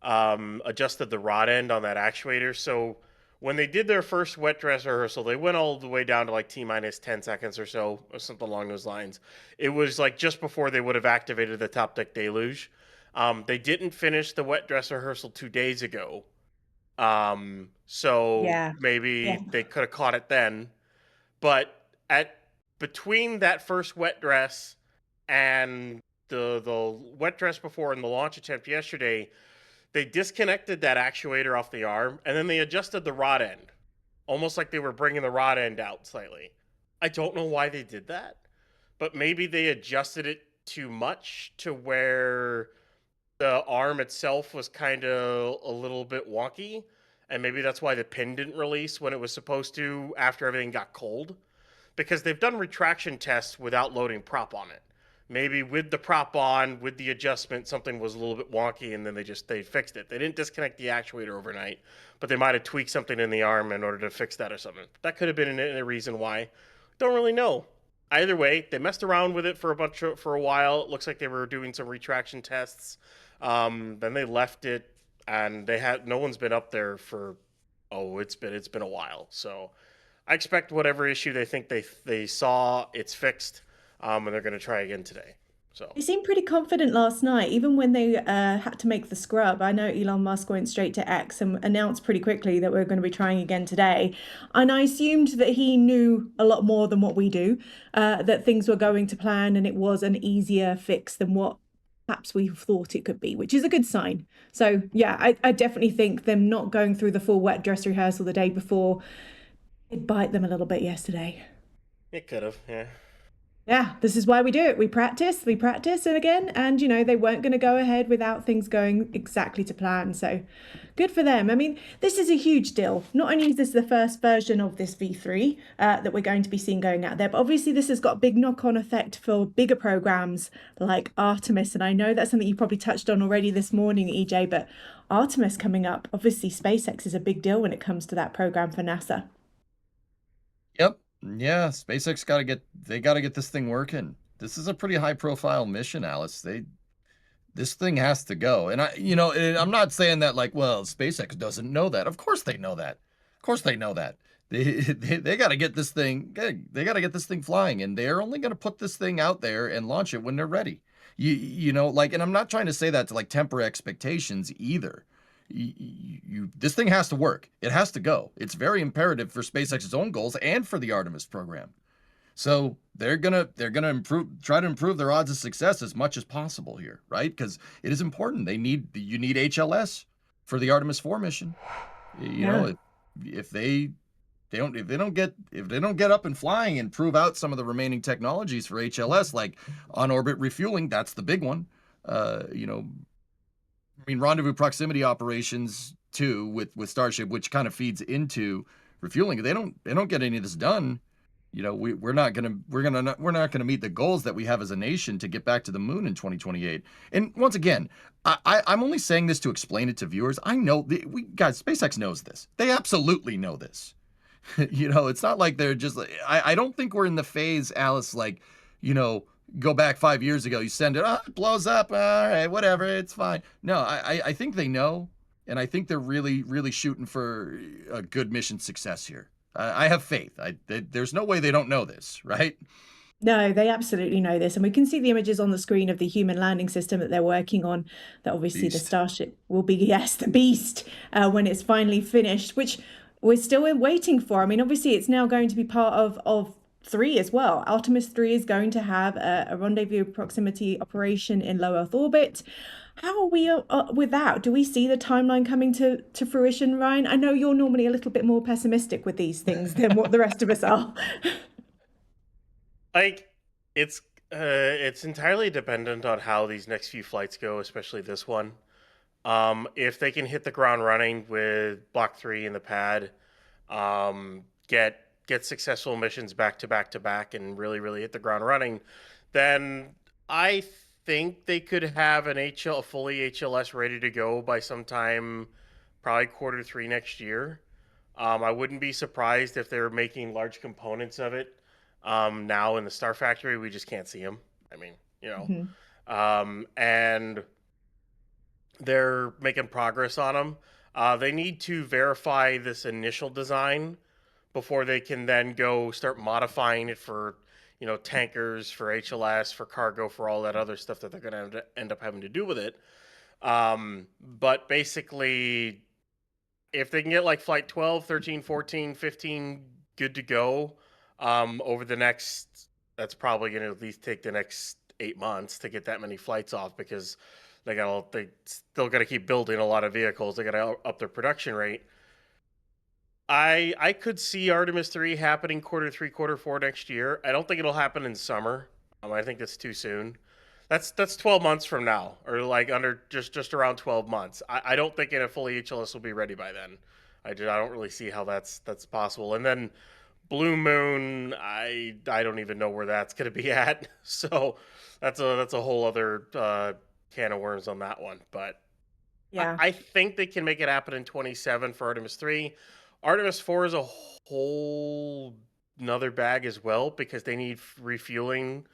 adjusted the rod end on that actuator. So when they did their first wet dress rehearsal, they went all the way down to like T-minus 10 seconds or so, or something along those lines. It was like just before they would have activated the top deck deluge. They didn't finish the wet dress rehearsal 2 days ago. So maybe they could have caught it then. But between that first wet dress and the wet dress before and the launch attempt yesterday, they disconnected that actuator off the arm, and then they adjusted the rod end, almost like they were bringing the rod end out slightly. I don't know why they did that, but maybe they adjusted it too much to where the arm itself was kind of a little bit wonky, and maybe that's why the pin didn't release when it was supposed to after everything got cold, because they've done retraction tests without loading prop on it. Maybe with the prop on, with the adjustment, something was a little bit wonky, and then they fixed it. They didn't disconnect the actuator overnight, but they might have tweaked something in the arm in order to fix that or something. That could have been a reason why. Don't really know. Either way, they messed around with it for a while. It looks like they were doing some retraction tests. Then they left it, and no one's been up there for it's been a while. So I expect whatever issue they think they saw, it's fixed. And they're going to try again today. So They seemed pretty confident last night, even when they had to make the scrub. I know Elon Musk went straight to X and announced pretty quickly that we're going to be trying again today. And I assumed that he knew a lot more than what we do, that things were going to plan and it was an easier fix than what perhaps we thought it could be, which is a good sign. So yeah, I definitely think them not going through the full wet dress rehearsal the day before, it bite them a little bit yesterday. it could have, yeah. Yeah, this is why we do it. We practice, and again, and they weren't going to go ahead without things going exactly to plan. So good for them. I mean, this is a huge deal. Not only is this the first version of this V3 that we're going to be seeing going out there, but obviously this has got a big knock-on effect for bigger programs like Artemis. And I know that's something you probably touched on already this morning, EJ, but Artemis coming up, obviously SpaceX is a big deal when it comes to that program for NASA. Yep. Yeah, SpaceX got to get this thing working. This is a pretty high profile mission, Alice. This thing has to go. And I'm not saying that like, well, SpaceX doesn't know that. Of course they know that. Of course they know that. They got to get this thing. They got to get this thing flying, and they're only going to put this thing out there and launch it when they're ready. And I'm not trying to say that to like temper expectations either. This thing has to work. It has to go. It's very imperative for SpaceX's own goals and for the Artemis program. So they're gonna try to improve their odds of success as much as possible here, right? Because it is important. You need HLS for the Artemis 4 mission. If they don't get up and flying and prove out some of the remaining technologies for HLS, like on orbit refueling, that's the big one. Rendezvous proximity operations too with Starship, which kind of feeds into refueling. They don't get any of this done. We're not gonna meet the goals that we have as a nation to get back to the moon in 2028. And once again, I'm only saying this to explain it to viewers. I know guys, SpaceX knows this. They absolutely know this. It's not like they're just like, I don't think we're in the phase, Alice, like, go back 5 years ago, you send it, it blows up, all right, whatever, it's fine. No, I think they know, and I think they're really, really shooting for a good mission success here. I have faith. There's no way they don't know this, right? No, they absolutely know this. And we can see the images on the screen of the human landing system that they're working on, that obviously the Starship will be, yes, the beast, when it's finally finished, which we're still waiting for. I mean, obviously it's now going to be part of 3 as well. Artemis 3 is going to have a rendezvous proximity operation in low Earth orbit. How are we with that? Do we see the timeline coming to fruition, Ryan? I know you're normally a little bit more pessimistic with these things than what the rest of us are. Like, it's entirely dependent on how these next few flights go, especially this one. If they can hit the ground running with Block 3 in the pad, get successful missions back to back to back and really, really hit the ground running, then I think they could have a fully HLS ready to go by sometime probably Q3 next year. I wouldn't be surprised if they're making large components of it now in the Star Factory. We just can't see them. I mean, and they're making progress on them. They need to verify this initial design before they can then go start modifying it for, tankers, for HLS, for cargo, for all that other stuff that they're going to end up having to do with it. But basically, if they can get like flight 12, 13, 14, 15 good to go over the next, that's probably going to at least take the next 8 months to get that many flights off, because they still got to keep building a lot of vehicles. They got to up their production rate. I could see Artemis 3 happening Q3, Q4 next year. I don't think it'll happen in summer. I think that's too soon. That's 12 months from now, or like under just around 12 months. I don't think a fully HLS will be ready by then. I don't really see how that's possible. And then Blue Moon, I don't even know where that's going to be at. So that's a whole other can of worms on that one. But yeah, I think they can make it happen in 27 for Artemis 3. Artemis 4 is a whole another bag as well, because they need refueling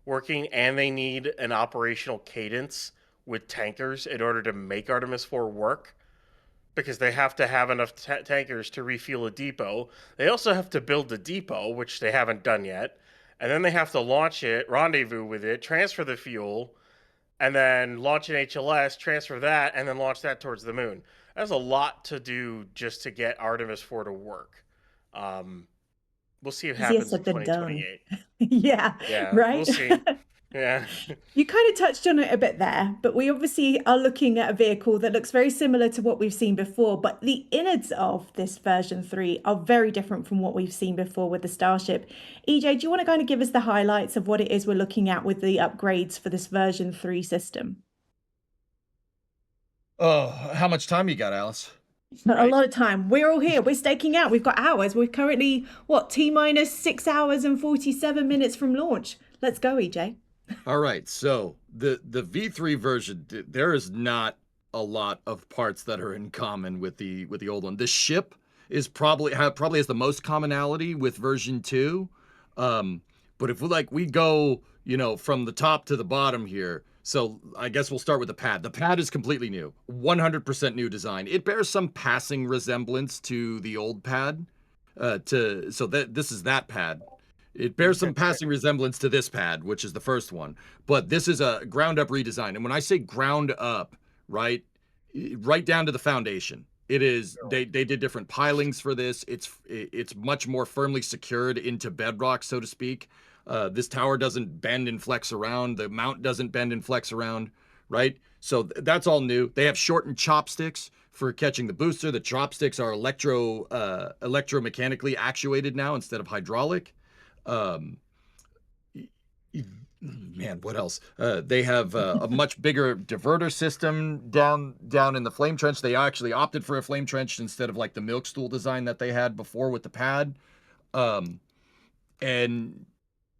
working and they need an operational cadence with tankers in order to make Artemis 4 work, because they have to have enough tankers to refuel a depot. They also have to build a depot, which they haven't done yet. and then they have to launch it, rendezvous with it, transfer the fuel, and then launch an HLS, transfer that, and then launch that towards the moon. That's a lot to do just to get Artemis 4 to work. We'll see what Easier happens in said than done. 2028. Yeah, Yeah, right? we'll see. Yeah. You kind of touched on it a bit there, but we obviously are looking at a vehicle that looks very similar to what we've seen before, but the innards of this version 3 are very different from what we've seen before with the Starship. EJ, do you want to kind of give us the highlights of what it is we're looking at with the upgrades for this version 3 system? Oh, how much time you got, Alice? A lot of time. We're all here. We're staking out. We've got hours. We're currently, what, T-minus 6 hours and 47 minutes from launch. Let's go, EJ. All right, so the V3 version, there is not a lot of parts that are in common with the old one. The ship is probably has the most commonality with version 2. But if we go, from the top to the bottom here, so I guess we'll start with the pad. The pad is completely new, 100% new design. It bears some passing resemblance to the old pad. This is that pad. It bears some passing resemblance to this pad, which is the first one. But this is a ground-up redesign. And when I say ground up, right down to the foundation, it is they did different pilings for this. It's much more firmly secured into bedrock, so to speak. This tower doesn't bend and flex around. The mount doesn't bend and flex around, right? So that's all new. They have shortened chopsticks for catching the booster. The chopsticks are electromechanically actuated now instead of hydraulic. Man, what else? They have a much bigger diverter system down in the flame trench. They actually opted for a flame trench instead of like the milk stool design that they had before with the pad. And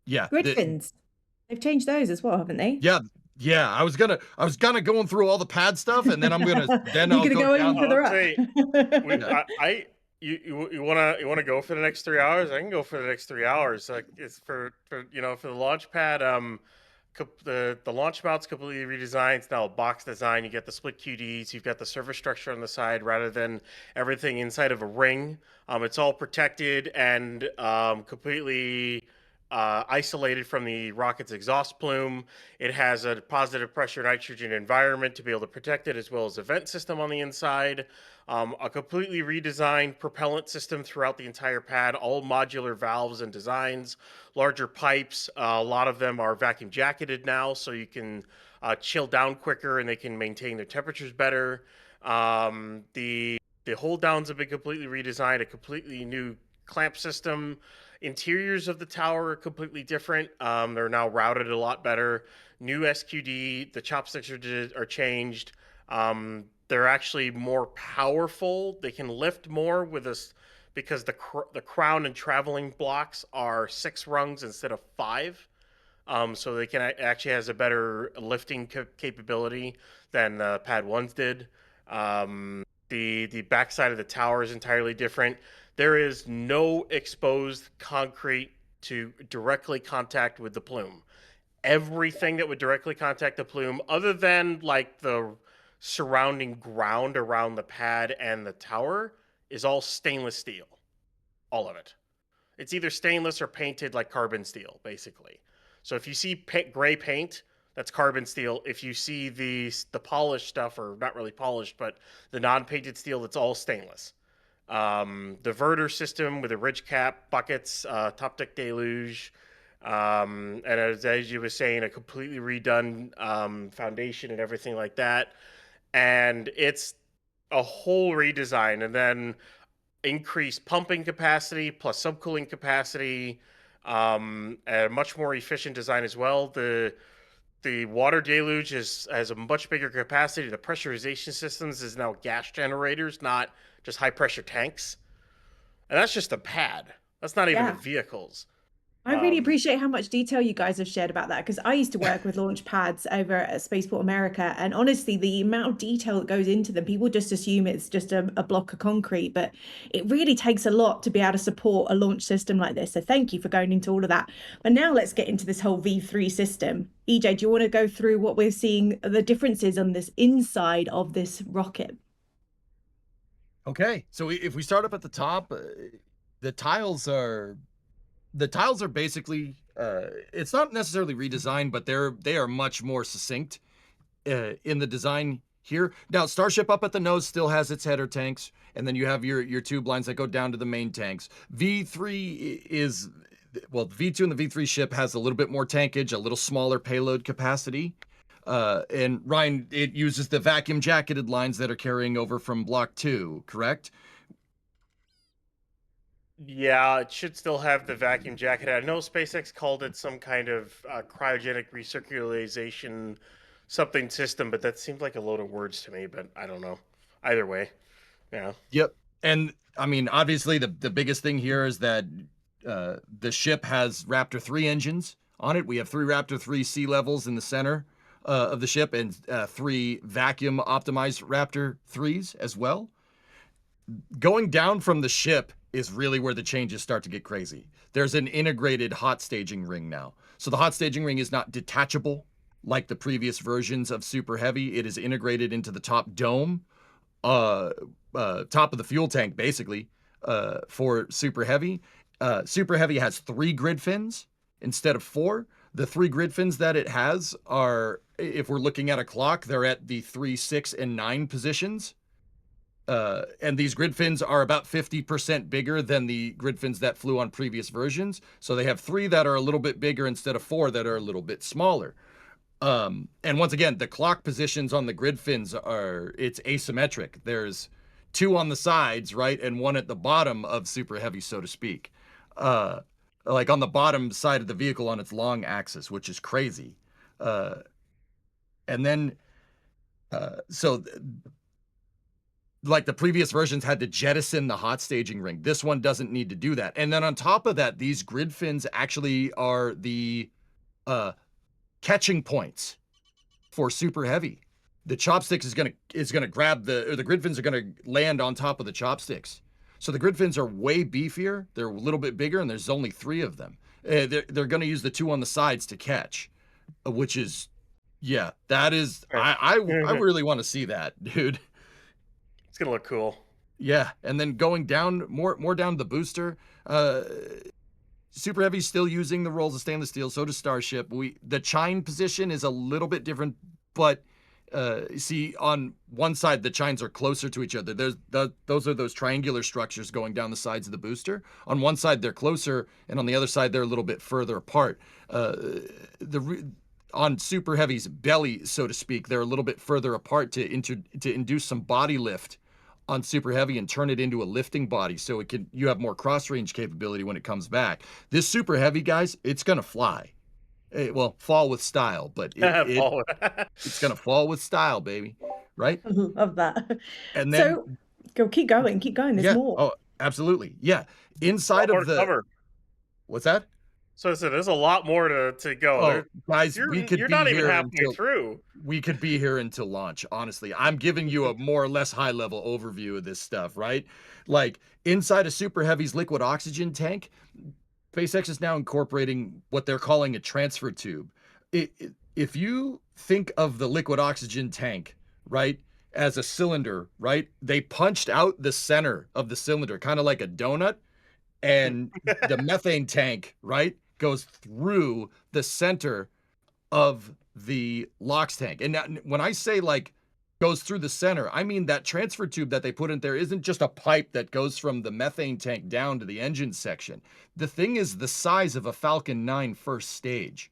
yeah, Grid fins. They've changed those as well, haven't they? Yeah. I was gonna going through all the pad stuff, and then I'm gonna I'll go down further up. You wanna go for the next 3 hours? I can go for the next 3 hours. Like it's for the launch pad. The launch mount's completely redesigned. It's now a box design. You get the split QDs. You've got the surface structure on the side rather than everything inside of a ring. It's all protected and completely isolated from the rocket's exhaust plume. It has a positive pressure nitrogen environment to be able to protect it, as well as a vent system on the inside. A completely redesigned propellant system throughout the entire pad, all modular valves and designs, larger pipes. A lot of them are vacuum jacketed now, so you can chill down quicker and they can maintain their temperatures better. The hold downs have been completely redesigned, a completely new clamp system. Interiors of the tower are completely different. They're now routed a lot better. New SQD, the chopsticks are changed. They're actually more powerful. They can lift more with this because the crown and traveling blocks are 6 rungs instead of 5. So they can actually has a better lifting capability than Pad 1s did. The backside of the tower is entirely different. There is no exposed concrete to directly contact with the plume. Everything that would directly contact the plume, other than like the surrounding ground around the pad and the tower, is all stainless steel. All of it. It's either stainless or painted like carbon steel, basically. So if you see gray paint, that's carbon steel. If you see the polished stuff, or not really polished, but the non-painted steel, that's all stainless. The diverter system with a ridge cap, buckets, top deck deluge, and as you were saying, a completely redone foundation and everything like that. And it's a whole redesign, and then increased pumping capacity plus subcooling capacity, and a much more efficient design as well. The water deluge has a much bigger capacity. The pressurization systems is now gas generators, not just high pressure tanks. And that's just a pad. That's not even the vehicles. I really appreciate how much detail you guys have shared about that, because I used to work with launch pads over at Spaceport America, and honestly, the amount of detail that goes into them, people just assume it's just a block of concrete, but it really takes a lot to be able to support a launch system like this. So thank you for going into all of that. But now let's get into this whole V3 system. EJ, do you want to go through what we're seeing, the differences on this inside of this rocket? Okay, so if we start up at the top, the tiles are basically it's not necessarily redesigned, but they are much more succinct in the design here. Now, Starship up at the nose still has its header tanks, and then you have your tube lines that go down to the main tanks. V3 is, well, V2 and the V3 ship has a little bit more tankage, a little smaller payload capacity. And Ryan, it uses the vacuum jacketed lines that are carrying over from Block 2, correct? Yeah, it should still have the vacuum jacket. I know SpaceX called it some kind of cryogenic recirculation something system, but that seems like a load of words to me, but I don't know. Either way, yeah. Yep. And I mean, obviously the biggest thing here is that the ship has Raptor 3 engines on it. We have 3 Raptor 3 sea levels in the center of the ship, and 3 vacuum optimized Raptor 3s as well. Going down from the ship is really where the changes start to get crazy. There's an integrated hot staging ring now. So the hot staging ring is not detachable like the previous versions of Super Heavy. It is integrated into the top dome, top of the fuel tank, basically, for Super Heavy. Super Heavy has 3 grid fins instead of 4. The 3 grid fins that it has are, if we're looking at a clock, they're at the 3, 6, and 9 positions. And these grid fins are about 50% bigger than the grid fins that flew on previous versions. So they have 3 that are a little bit bigger instead of 4 that are a little bit smaller. And once again, the clock positions on the grid fins it's asymmetric. There's 2 on the sides, right? And 1 at the bottom of Super Heavy, so to speak. Like on the bottom side of the vehicle on its long axis, which is crazy. And then, like the previous versions had to jettison the hot staging ring. This one doesn't need to do that. And then on top of that, these grid fins actually are the catching points for Super Heavy. The chopsticks is gonna grab the grid fins are gonna land on top of the chopsticks. So the grid fins are way beefier. They're a little bit bigger, and there's only 3 of them. They're gonna use the 2 on the sides to catch, which is, yeah, that is. I really want to see that, dude. It's gonna look cool. Yeah, and then going down more down the booster, Super Heavy's still using the rolls of stainless steel. So does Starship. The chine position is a little bit different, but see, on one side the chines are closer to each other. Those are those triangular structures going down the sides of the booster. On one side they're closer, and on the other side they're a little bit further apart. On Super Heavy's belly, so to speak, they're a little bit further apart to induce some body lift on Super Heavy and turn it into a lifting body, so you have more cross range capability when it comes back. This Super Heavy, guys, it's gonna fly. Well, fall with style, but it's gonna fall with style, baby. Right? I love that. And then go, keep going. There's more. Oh, absolutely. Yeah. Inside of the cover. What's that? So there's a lot more to go. Oh, guys, you're not even halfway through. We could be here until launch. Honestly, I'm giving you a more or less high level overview of this stuff, right? Like inside a Super Heavy's liquid oxygen tank, SpaceX is now incorporating what they're calling a transfer tube. If you think of the liquid oxygen tank, right, as a cylinder, right, they punched out the center of the cylinder, kind of like a donut, and the methane tank, right, goes through the center of the LOX tank. And now, when I say like goes through the center, I mean that transfer tube that they put in there isn't just a pipe that goes from the methane tank down to the engine section. The thing is the size of a Falcon 9 first stage.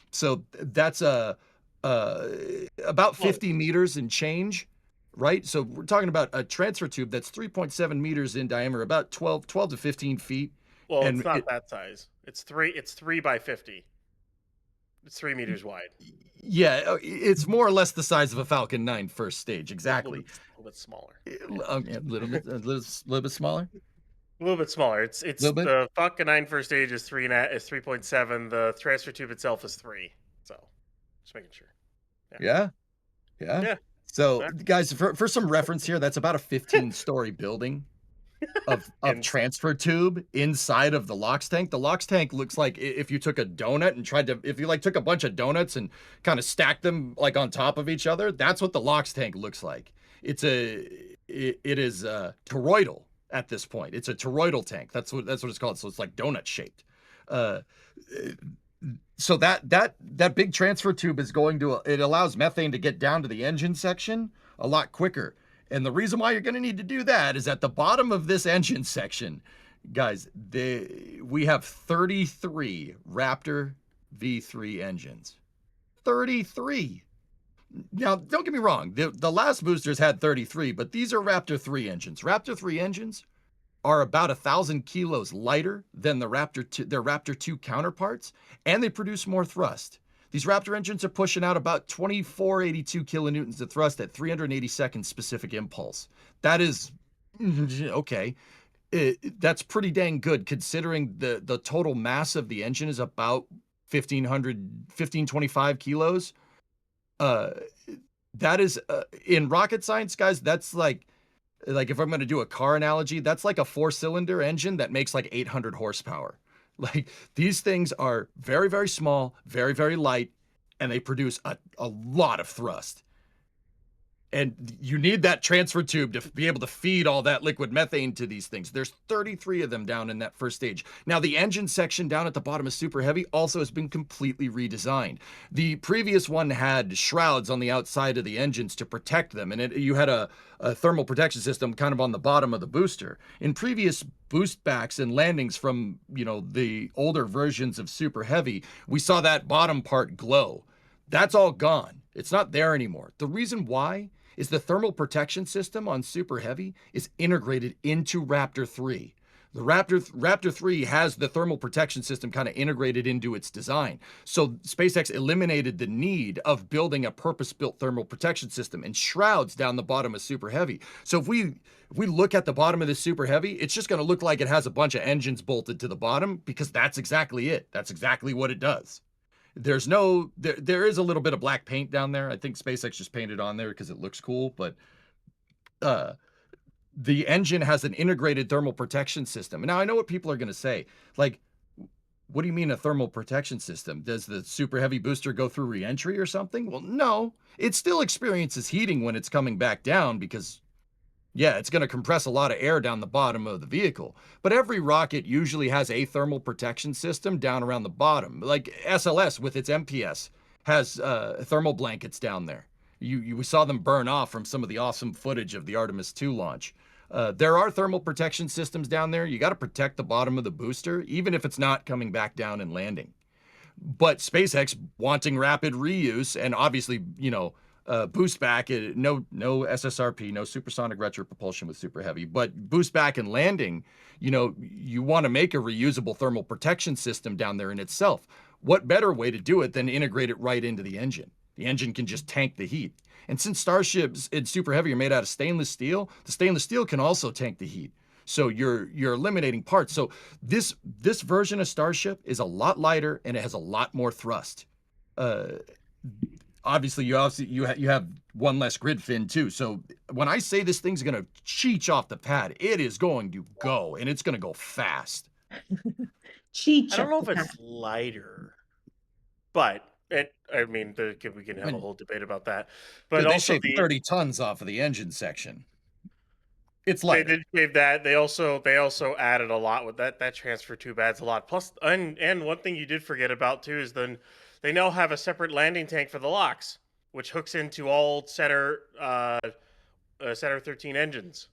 So that's about 50 meters in change, right? So we're talking about a transfer tube that's 3.7 meters in diameter, about 12 to 15 feet. Well, and it's not that size. It's 3 by 50. It's 3 meters wide. Yeah, it's more or less the size of a Falcon 9 first stage. Exactly. A little bit smaller. A little bit smaller. A little bit smaller. It's the Falcon 9 first stage is 3.7. The transfer tube itself is 3. So, just making sure. Yeah. So, guys, for some reference here, that's about a 15-story building of transfer tube inside of the LOX tank. The LOX tank looks like if you took a donut and if you like took a bunch of donuts and kind of stacked them like on top of each other, that's what the LOX tank looks like. It is toroidal at this point. It's a toroidal tank. That's what it's called. So it's like donut shaped. So that big transfer tube is going to, it allows methane to get down to the engine section a lot quicker. And the reason why you're going to need to do that is at the bottom of this engine section, guys, we have 33 Raptor V3 engines. 33. Now, don't get me wrong. The last boosters had 33, but these are Raptor 3 engines. Raptor 3 engines are about 1,000 kilos lighter than their Raptor 2 counterparts, and they produce more thrust. These Raptor engines are pushing out about 2482 kilonewtons of thrust at 380 seconds specific impulse. That is, okay, that's pretty dang good considering the total mass of the engine is about 1,525 kilos. That is, in rocket science, guys, that's like if I'm going to do a car analogy, that's like a 4-cylinder engine that makes like 800 horsepower. Like, these things are very, very small, very, very light, and they produce a lot of thrust. And you need that transfer tube to be able to feed all that liquid methane to these things. There's 33 of them down in that first stage. Now, the engine section down at the bottom of Super Heavy also has been completely redesigned. The previous one had shrouds on the outside of the engines to protect them, and you had a thermal protection system kind of on the bottom of the booster. In previous boost backs and landings from, the older versions of Super Heavy, we saw that bottom part glow. That's all gone. It's not there anymore. The reason why is the thermal protection system on Super Heavy is integrated into Raptor 3. The Raptor 3 has the thermal protection system kind of integrated into its design. So SpaceX eliminated the need of building a purpose-built thermal protection system and shrouds down the bottom of Super Heavy. So if we look at the bottom of this Super Heavy, it's just going to look like it has a bunch of engines bolted to the bottom because that's exactly it. That's exactly what it does. There is a little bit of black paint down there. I think SpaceX just painted on there because it looks cool, but the engine has an integrated thermal protection system. Now, I know what people are going to say. Like, what do you mean a thermal protection system? Does the Super Heavy booster go through reentry or something? Well, no. It still experiences heating when it's coming back down because, yeah, it's going to compress a lot of air down the bottom of the vehicle. But every rocket usually has a thermal protection system down around the bottom. Like SLS with its MPS has thermal blankets down there. We saw them burn off from some of the awesome footage of the Artemis 2 launch. There are thermal protection systems down there. You got to protect the bottom of the booster, even if it's not coming back down and landing. But SpaceX wanting rapid reuse and obviously, boost back, no SSRP, no supersonic retropropulsion with Super Heavy, but boost back and landing, you want to make a reusable thermal protection system down there in itself. What better way to do it than integrate it right into the engine? The engine can just tank the heat. And since Starships and Super Heavy are made out of stainless steel, the stainless steel can also tank the heat. So you're eliminating parts. So this version of Starship is a lot lighter and it has a lot more thrust. Obviously, you have one less grid fin too. So when I say this thing's going to cheech off the pad, it is going to go, and it's going to go fast. Cheech. I don't know if it's lighter, but we can have a whole debate about that. But dude, they also shaved 30 tons off of the engine section. It's lighter. They did shave that. They also added a lot with that. That transfer tube adds a lot. Plus, and one thing you did forget about too is then they now have a separate landing tank for the LOX, which hooks into all Center 13 engines,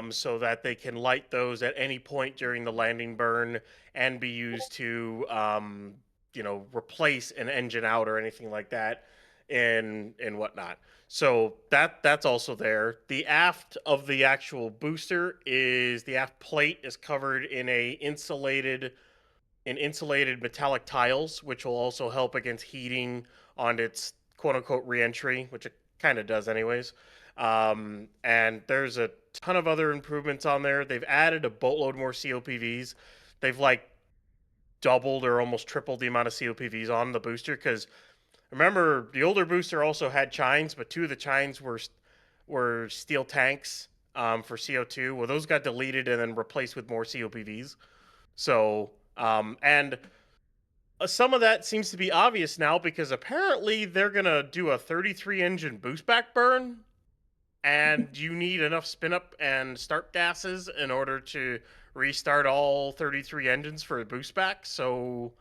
so that they can light those at any point during the landing burn and be used to, replace an engine out or anything like that, and whatnot. So that's also there. The aft of the actual booster the aft plate is covered in insulated metallic tiles, which will also help against heating on its quote-unquote reentry, which it kind of does anyways. And there's a ton of other improvements on there. They've added a boatload more COPVs. They've doubled or almost tripled the amount of COPVs on the booster because remember the older booster also had chines, but 2 of the chines were steel tanks for CO2. Well, those got deleted and then replaced with more COPVs. So and some of that seems to be obvious now because apparently they're going to do a 33 engine boost back burn, and you need enough spin up and start gases in order to restart all 33 engines for a boost back. So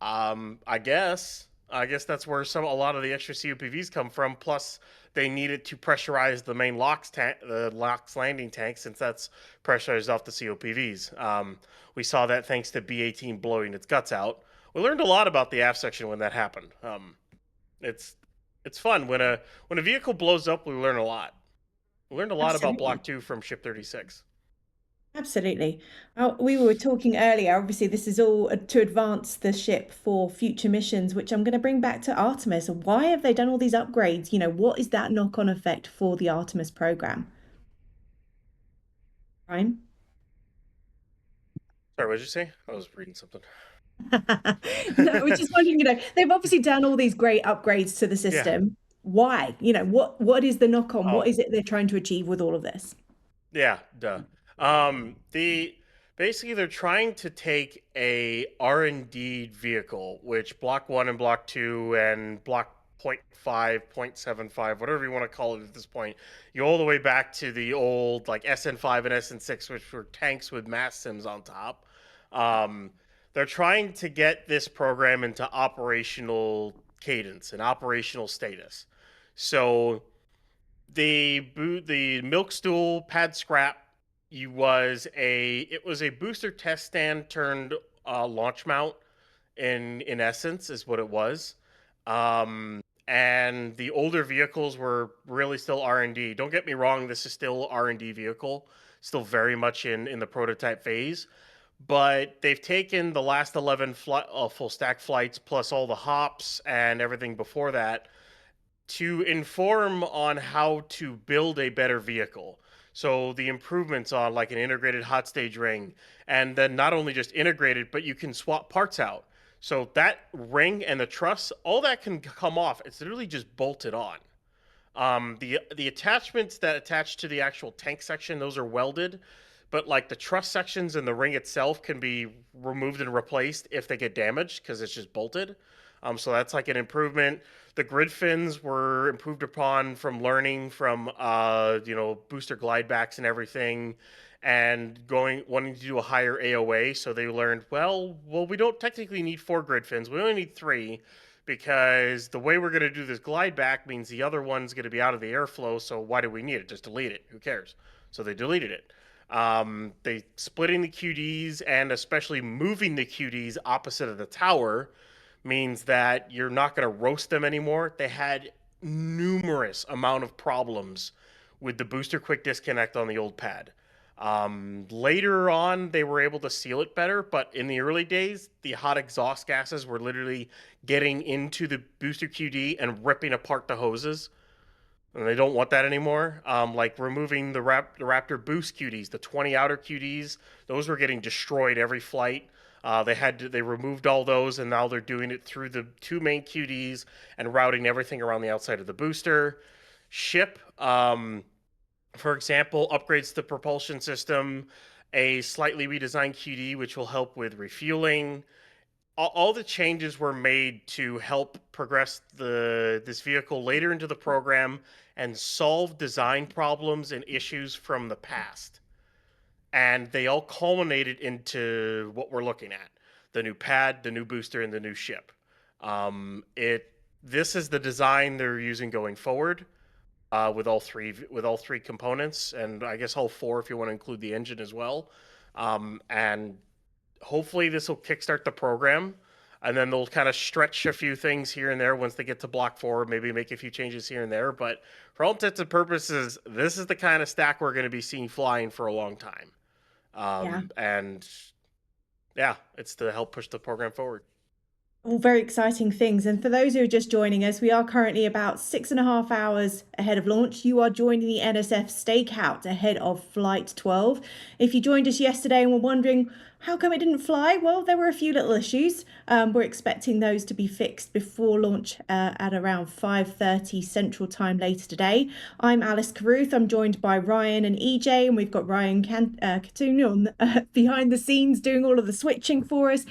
I guess that's where a lot of the extra COPVs come from. Plus, they needed to pressurize the main the LOX landing tank, since that's pressurized off the COPVs. We saw that thanks to B-18 blowing its guts out. We learned a lot about the aft section when that happened. It's fun when a vehicle blows up. We learn a lot. We learned a lot about Block 2 from Ship 36. Absolutely. We were talking earlier, obviously, this is all to advance the ship for future missions, which I'm going to bring back to Artemis. Why have they done all these upgrades? What is that knock-on effect for the Artemis program? Ryan? Sorry, what did you say? I was reading something. No, I was just wondering, they've obviously done all these great upgrades to the system. Why? What is the knock-on? What is it they're trying to achieve with all of this? Yeah, duh. Basically they're trying to take a R&D vehicle, which Block 1 and Block 2 and Block 0.5, 0.75, whatever you want to call it at this point, you all the way back to the old like SN5 and SN6, which were tanks with mass sims on top. They're trying to get this program into operational cadence and operational status. So the milk stool pad scrap it was a booster test stand turned launch mount in essence is what it was. And the older vehicles were really still R&D. Don't get me wrong, this is still R&D vehicle, still very much in the prototype phase. But they've taken the last 11 full stack flights plus all the hops and everything before that to inform on how to build a better vehicle. So the improvements on like an integrated hot stage ring, and then not only just integrated, but you can swap parts out. So that ring and the truss, all that can come off. It's literally just bolted on. The attachments that attach to the actual tank section, those are welded, but like the truss sections and the ring itself can be removed and replaced if they get damaged because it's just bolted. So that's like an improvement. The grid fins were improved upon from learning from booster glide backs and everything, and wanting to do a higher AOA. So they learned, well, we don't technically need 4 grid fins. We only need 3, because the way we're going to do this glide back means the other one's going to be out of the airflow. So why do we need it? Just delete it. Who cares? So they deleted it. They splitting the QDs and especially moving the QDs opposite of the tower means that you're not going to roast them anymore. They had numerous amount of problems with the booster quick disconnect on the old pad. Later on, they were able to seal it better, but in the early days, the hot exhaust gases were literally getting into the booster QD and ripping apart the hoses. And they don't want that anymore. Like removing the Raptor boost QDs, the 20 outer QDs, those were getting destroyed every flight. They removed all those, and now they're doing it through the 2 main QDs and routing everything around the outside of the booster. Ship, for example, upgrades the propulsion system, a slightly redesigned QD, which will help with refueling. All the changes were made to help progress this vehicle later into the program and solve design problems and issues from the past. And they all culminated into what we're looking at: the new pad, the new booster, and the new ship. This is the design they're using going forward, with all three components, and I guess all 4 if you want to include the engine as well. And hopefully this will kickstart the program, and then they'll kind of stretch a few things here and there once they get to Block 4, maybe make a few changes here and there. But for all intents and purposes, this is the kind of stack we're going to be seeing flying for a long time. And yeah, it's to help push the program forward. All very exciting things. And for those who are just joining us, we are currently about 6.5 hours ahead of launch. You are joining the NSF Stakeout ahead of Flight 12. If you joined us yesterday and were wondering how come it didn't fly, well, there were a few little issues. We're expecting those to be fixed before launch at around 5:30 Central Time later today. I'm Alice Carruth. I'm joined by Ryan and EJ, and we've got Ryan Katoon on behind the scenes doing all of the switching for us.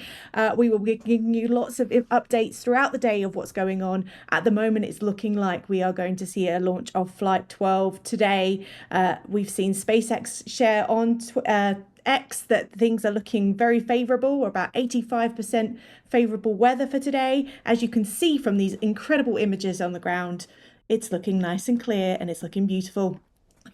We will be giving you lots of updates throughout the day of what's going on. At the moment, it's looking like we are going to see a launch of Flight 12 today. We've seen SpaceX share on X that things are looking very favorable. We're about 85% favorable weather for today. As you can see from these incredible images on the ground, it's looking nice and clear and it's looking beautiful.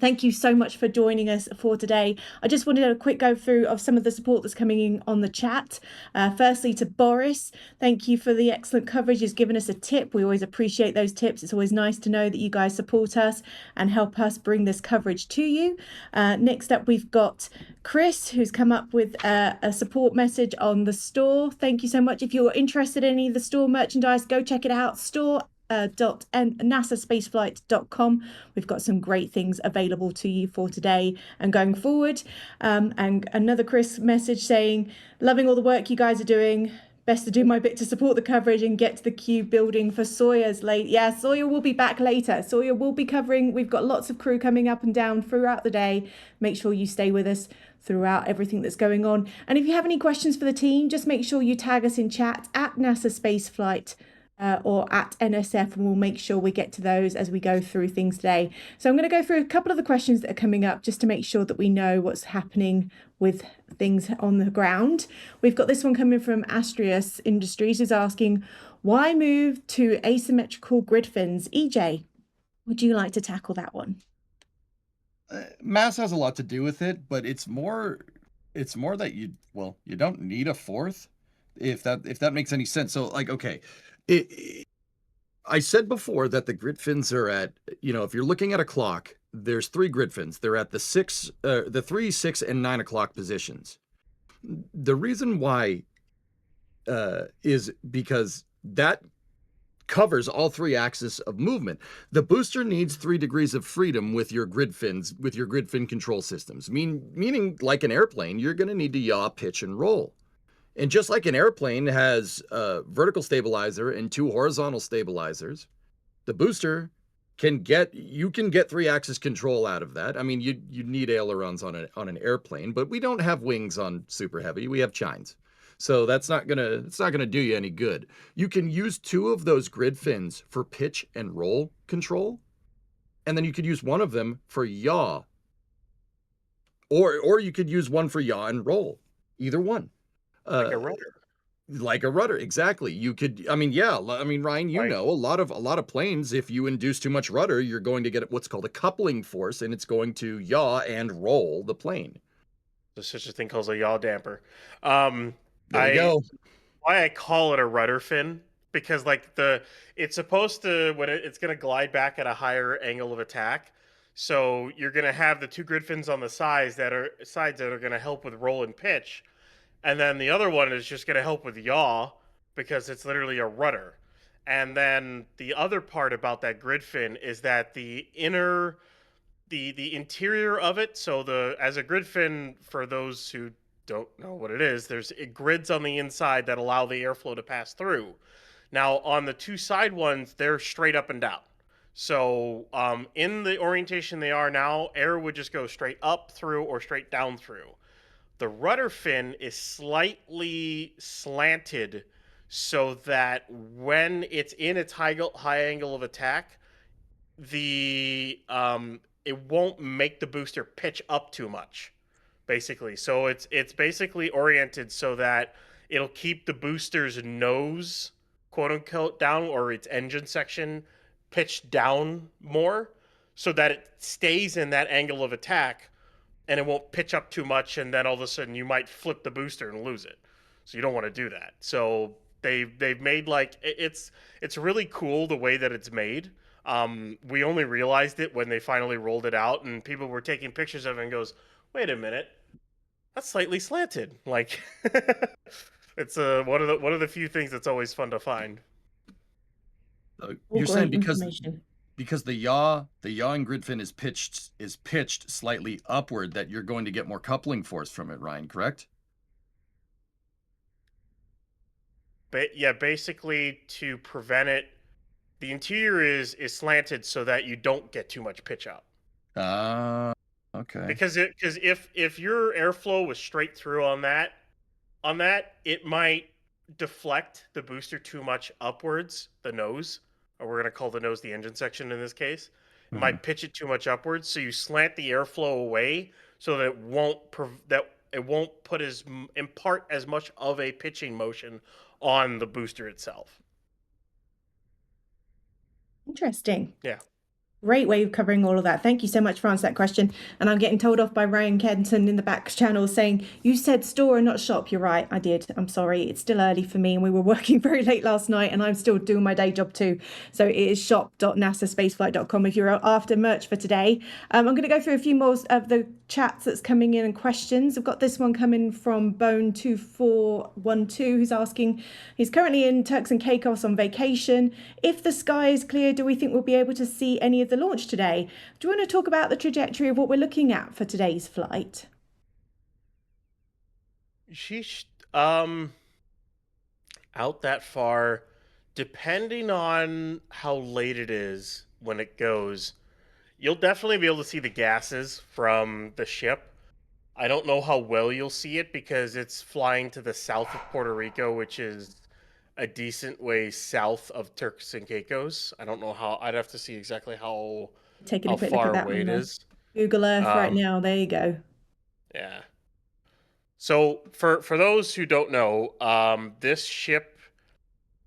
Thank you so much for joining us for today. I just wanted a quick go through of some of the support that's coming in on the chat. Firstly, to Boris, thank you for the excellent coverage. He's given us a tip. We always appreciate those tips. It's always nice to know that you guys support us and help us bring this coverage to you. Next up, we've got Chris, who's come up with a support message on the store. Thank you so much. If you're interested in any of the store merchandise, go check it out. NASAspaceflight.com. We've got some great things available to you for today and going forward. And another Chris message saying, loving all the work you guys are doing. Best to do my bit to support the coverage and get to the queue building for Sawyer's late. Yeah, Sawyer will be back later. Sawyer will be covering. We've got lots of crew coming up and down throughout the day. Make sure you stay with us throughout everything that's going on. And if you have any questions for the team, just make sure you tag us in chat at NASA Spaceflight or at NSF, and we'll make sure we get to those as we go through things today. So I'm going to go through a couple of the questions that are coming up just to make sure that we know what's happening with things on the ground. We've got this one coming from Astrius Industries, who's asking, why move to asymmetrical grid fins? EJ, would you like to tackle that one? Mass has a lot to do with it, but it's more that you don't need a fourth, if that makes any sense. So like, okay, I said before that the grid fins are at, if you're looking at a clock, there's 3 grid fins. They're at the 3, 6, and 9 o'clock positions. The reason why is because that covers all 3 axes of movement. The booster needs 3 degrees of freedom with your grid fins, with your grid fin control systems. Meaning, like an airplane, you're going to need to yaw, pitch, and roll. And just like an airplane has a vertical stabilizer and 2 horizontal stabilizers, the booster can get 3-axis control out of that. I mean, you need ailerons on an airplane, but we don't have wings on Super Heavy. We have chines. So it's not gonna do you any good. You can use 2 of those grid fins for pitch and roll control, and then you could use one of them for yaw. Or you could use one for yaw and roll. Either one. Like a rudder. Like a rudder, exactly. You could, Ryan, a lot of planes, if you induce too much rudder, you're going to get what's called a coupling force, and it's going to yaw and roll the plane. There's such a thing called a yaw damper. There you go. Why I call it a rudder fin, because it's supposed to, when it's going to glide back at a higher angle of attack. So you're going to have the 2 grid fins on the sides that are going to help with roll and pitch. And then the other one is just going to help with yaw, because it's literally a rudder. And then the other part about that grid fin is that the interior of it, so as a grid fin, for those who don't know what it is, there's grids on the inside that allow the airflow to pass through. Now, on the 2 side ones, they're straight up and down. So in the orientation they are now, air would just go straight up through or straight down through. The rudder fin is slightly slanted so that when it's in its high angle of attack, it won't make the booster pitch up too much, basically. So it's basically oriented so that it'll keep the booster's nose, quote unquote, down, or its engine section pitched down more, so that it stays in that angle of attack and it won't pitch up too much, and then all of a sudden you might flip the booster and lose it. So you don't want to do that. So they've made, it's really cool the way that it's made. We only realized it when they finally rolled it out, and people were taking pictures of it and goes, wait a minute, that's slightly slanted. It's one of the few things that's always fun to find. You're saying because the yaw and grid fin is pitched slightly upward, that you're going to get more coupling force from it, Ryan, correct? Yeah, basically to prevent it, the interior is slanted so that you don't get too much pitch out. Okay. Because if your airflow was straight through on that, it might deflect the booster too much upwards, the nose, or we're going to call the nose the engine section in this case. It might pitch it too much upwards, so you slant the airflow away so that put impart as much of a pitching motion on the booster itself. Interesting. Yeah. Great way of covering all of that. Thank you so much for answering that question. And I'm getting told off by Ryan Kenton in the back channel saying, you said store and not shop. You're right, I did. I'm sorry. It's still early for me and we were working very late last night and I'm still doing my day job too. So it is shop.nasaspaceflight.com if you're after merch for today. I'm going to go through a few more of the chats that's coming in and questions. I've got this one coming from Bone2412 who's asking, he's currently in Turks and Caicos on vacation. If the sky is clear, do we think we'll be able to see any of the launch today? Do you want to talk about the trajectory of what we're looking at for today's flight? Sheesh. Out that far, depending on how late it is when it goes, you'll definitely be able to see the gases from the ship. I don't know how well you'll see it because it's flying to the south of Puerto Rico, which is a decent way south of Turks and Caicos. I don't know how. I'd have to see exactly how Taking a quick look far at that away on it the is. Google Earth right now. There you go. Yeah. So for those who don't know, this ship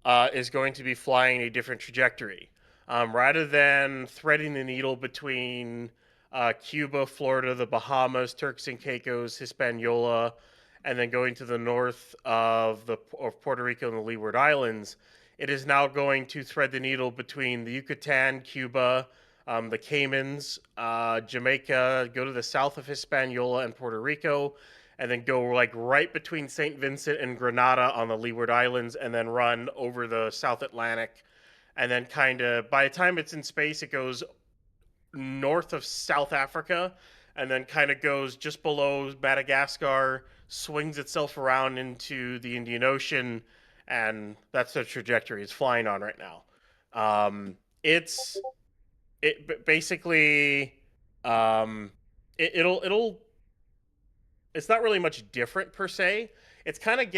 is going to be flying a different trajectory. Rather than threading the needle between Cuba, Florida, the Bahamas, Turks and Caicos, Hispaniola, and then going to the north of Puerto Rico and the Leeward Islands, it is now going to thread the needle between the Yucatan, Cuba, the Caymans, Jamaica, go to the south of Hispaniola and Puerto Rico, and then go like right between St. Vincent and Grenada on the Leeward Islands, and then run over the South Atlantic. And then kind of, by the time it's in space, it goes north of South Africa, and then kind of goes just below Madagascar, swings itself around into the Indian Ocean, and that's the trajectory it's flying on right now. It's not really much different per se. It's kind of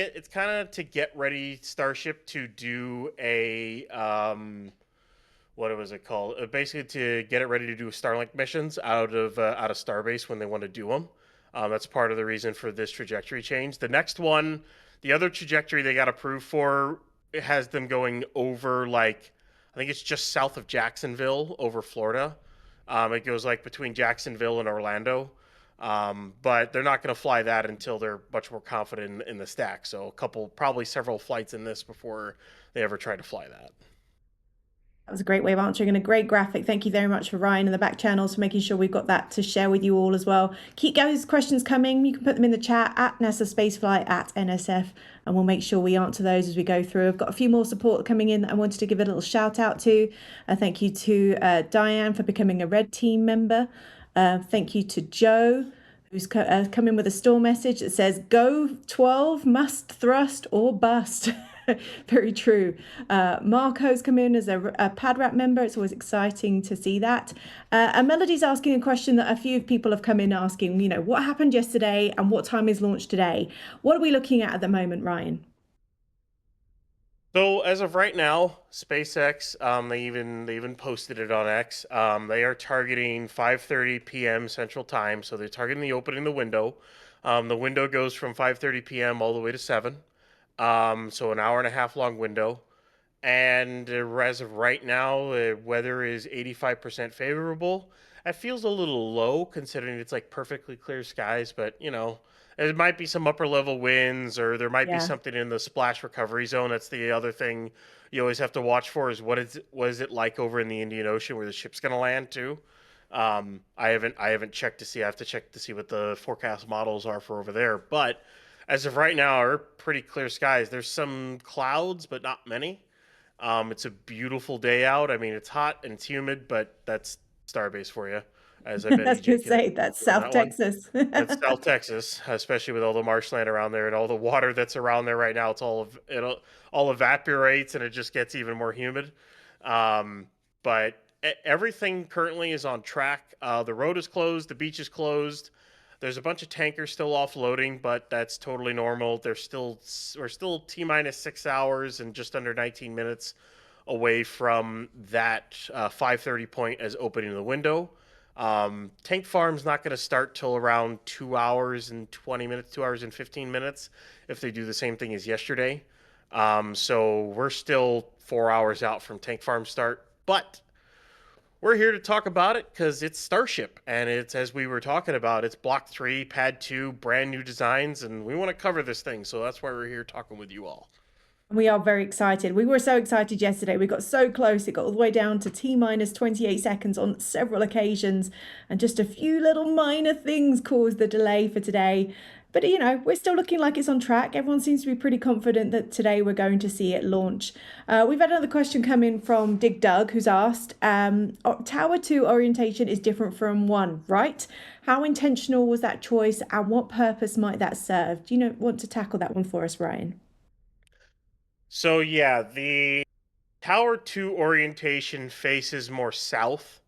to get ready Starship to do a what was it called? Basically to get it ready to do Starlink missions out of Starbase when they want to do them. That's part of the reason for this trajectory change. The next one, the other trajectory they got approved for, it has them going over like, I think it's just south of Jacksonville over Florida. It goes like between Jacksonville and Orlando. But they're not going to fly that until they're much more confident in the stack. So probably several flights in this before they ever try to fly that. That was a great way of answering and a great graphic. Thank you very much for Ryan in the back channels for making sure we've got that to share with you all as well. Keep those questions coming. You can put them in the chat at NASA Spaceflight at NSF, and we'll make sure we answer those as we go through. I've got a few more support coming in that I wanted to give a little shout out to. Thank you to Diane for becoming a Red Team member. Thank you to Joe, who's come in with a store message that says, go 12, must thrust or bust. Very true. Marco's come in as a PadRap member. It's always exciting to see that. And Melody's asking a question that a few people have come in asking, what happened yesterday and what time is launch today? What are we looking at the moment, Ryan? So as of right now, SpaceX, they even posted it on X. They are targeting 5:30 p.m. Central Time. So they're targeting the opening the window. The window goes from 5:30 p.m. all the way to 7. So an hour and a half long window. And as of right now, the weather is 85% favorable. That feels a little low considering it's like perfectly clear skies, but it might be some upper level winds, or there might be something in the splash recovery zone. That's the other thing you always have to watch for, is what is it like over in the Indian Ocean where the ship's going to land too. I haven't checked to see. I have to check to see what the forecast models are for over there, but as of right now, are pretty clear skies. There's some clouds, but not many. It's a beautiful day out. I mean, it's hot and it's humid, but that's Starbase for you. As I bet That's EJ to say, that's South Texas. That's South Texas, especially with all the marshland around there and all the water that's around there right now. It all evaporates and it just gets even more humid. But everything currently is on track. The road is closed. The beach is closed. There's a bunch of tankers still offloading, but that's totally normal. We're still T-minus 6 hours and just under 19 minutes away from that 5:30 point as opening the window. Tank farm's not going to start till around 2 hours and 20 minutes, 2 hours and 15 minutes if they do the same thing as yesterday. So we're still 4 hours out from tank farm start, but we're here to talk about it because it's Starship, and it's, as we were talking about, it's Block 3, Pad 2, brand new designs, and we want to cover this thing, so that's why we're here talking with you all. We are very excited. We were so excited yesterday. We got so close. It got all the way down to T-minus 28 seconds on several occasions. And just a few little minor things caused the delay for today. But, you know, we're still looking like it's on track. Everyone seems to be pretty confident that today we're going to see it launch. We've had another question come in from Dig Doug, who's asked, Tower 2 orientation is different from 1, right? How intentional was that choice and what purpose might that serve? Do you want to tackle that one for us, Ryan? So yeah, the Tower 2 orientation faces more south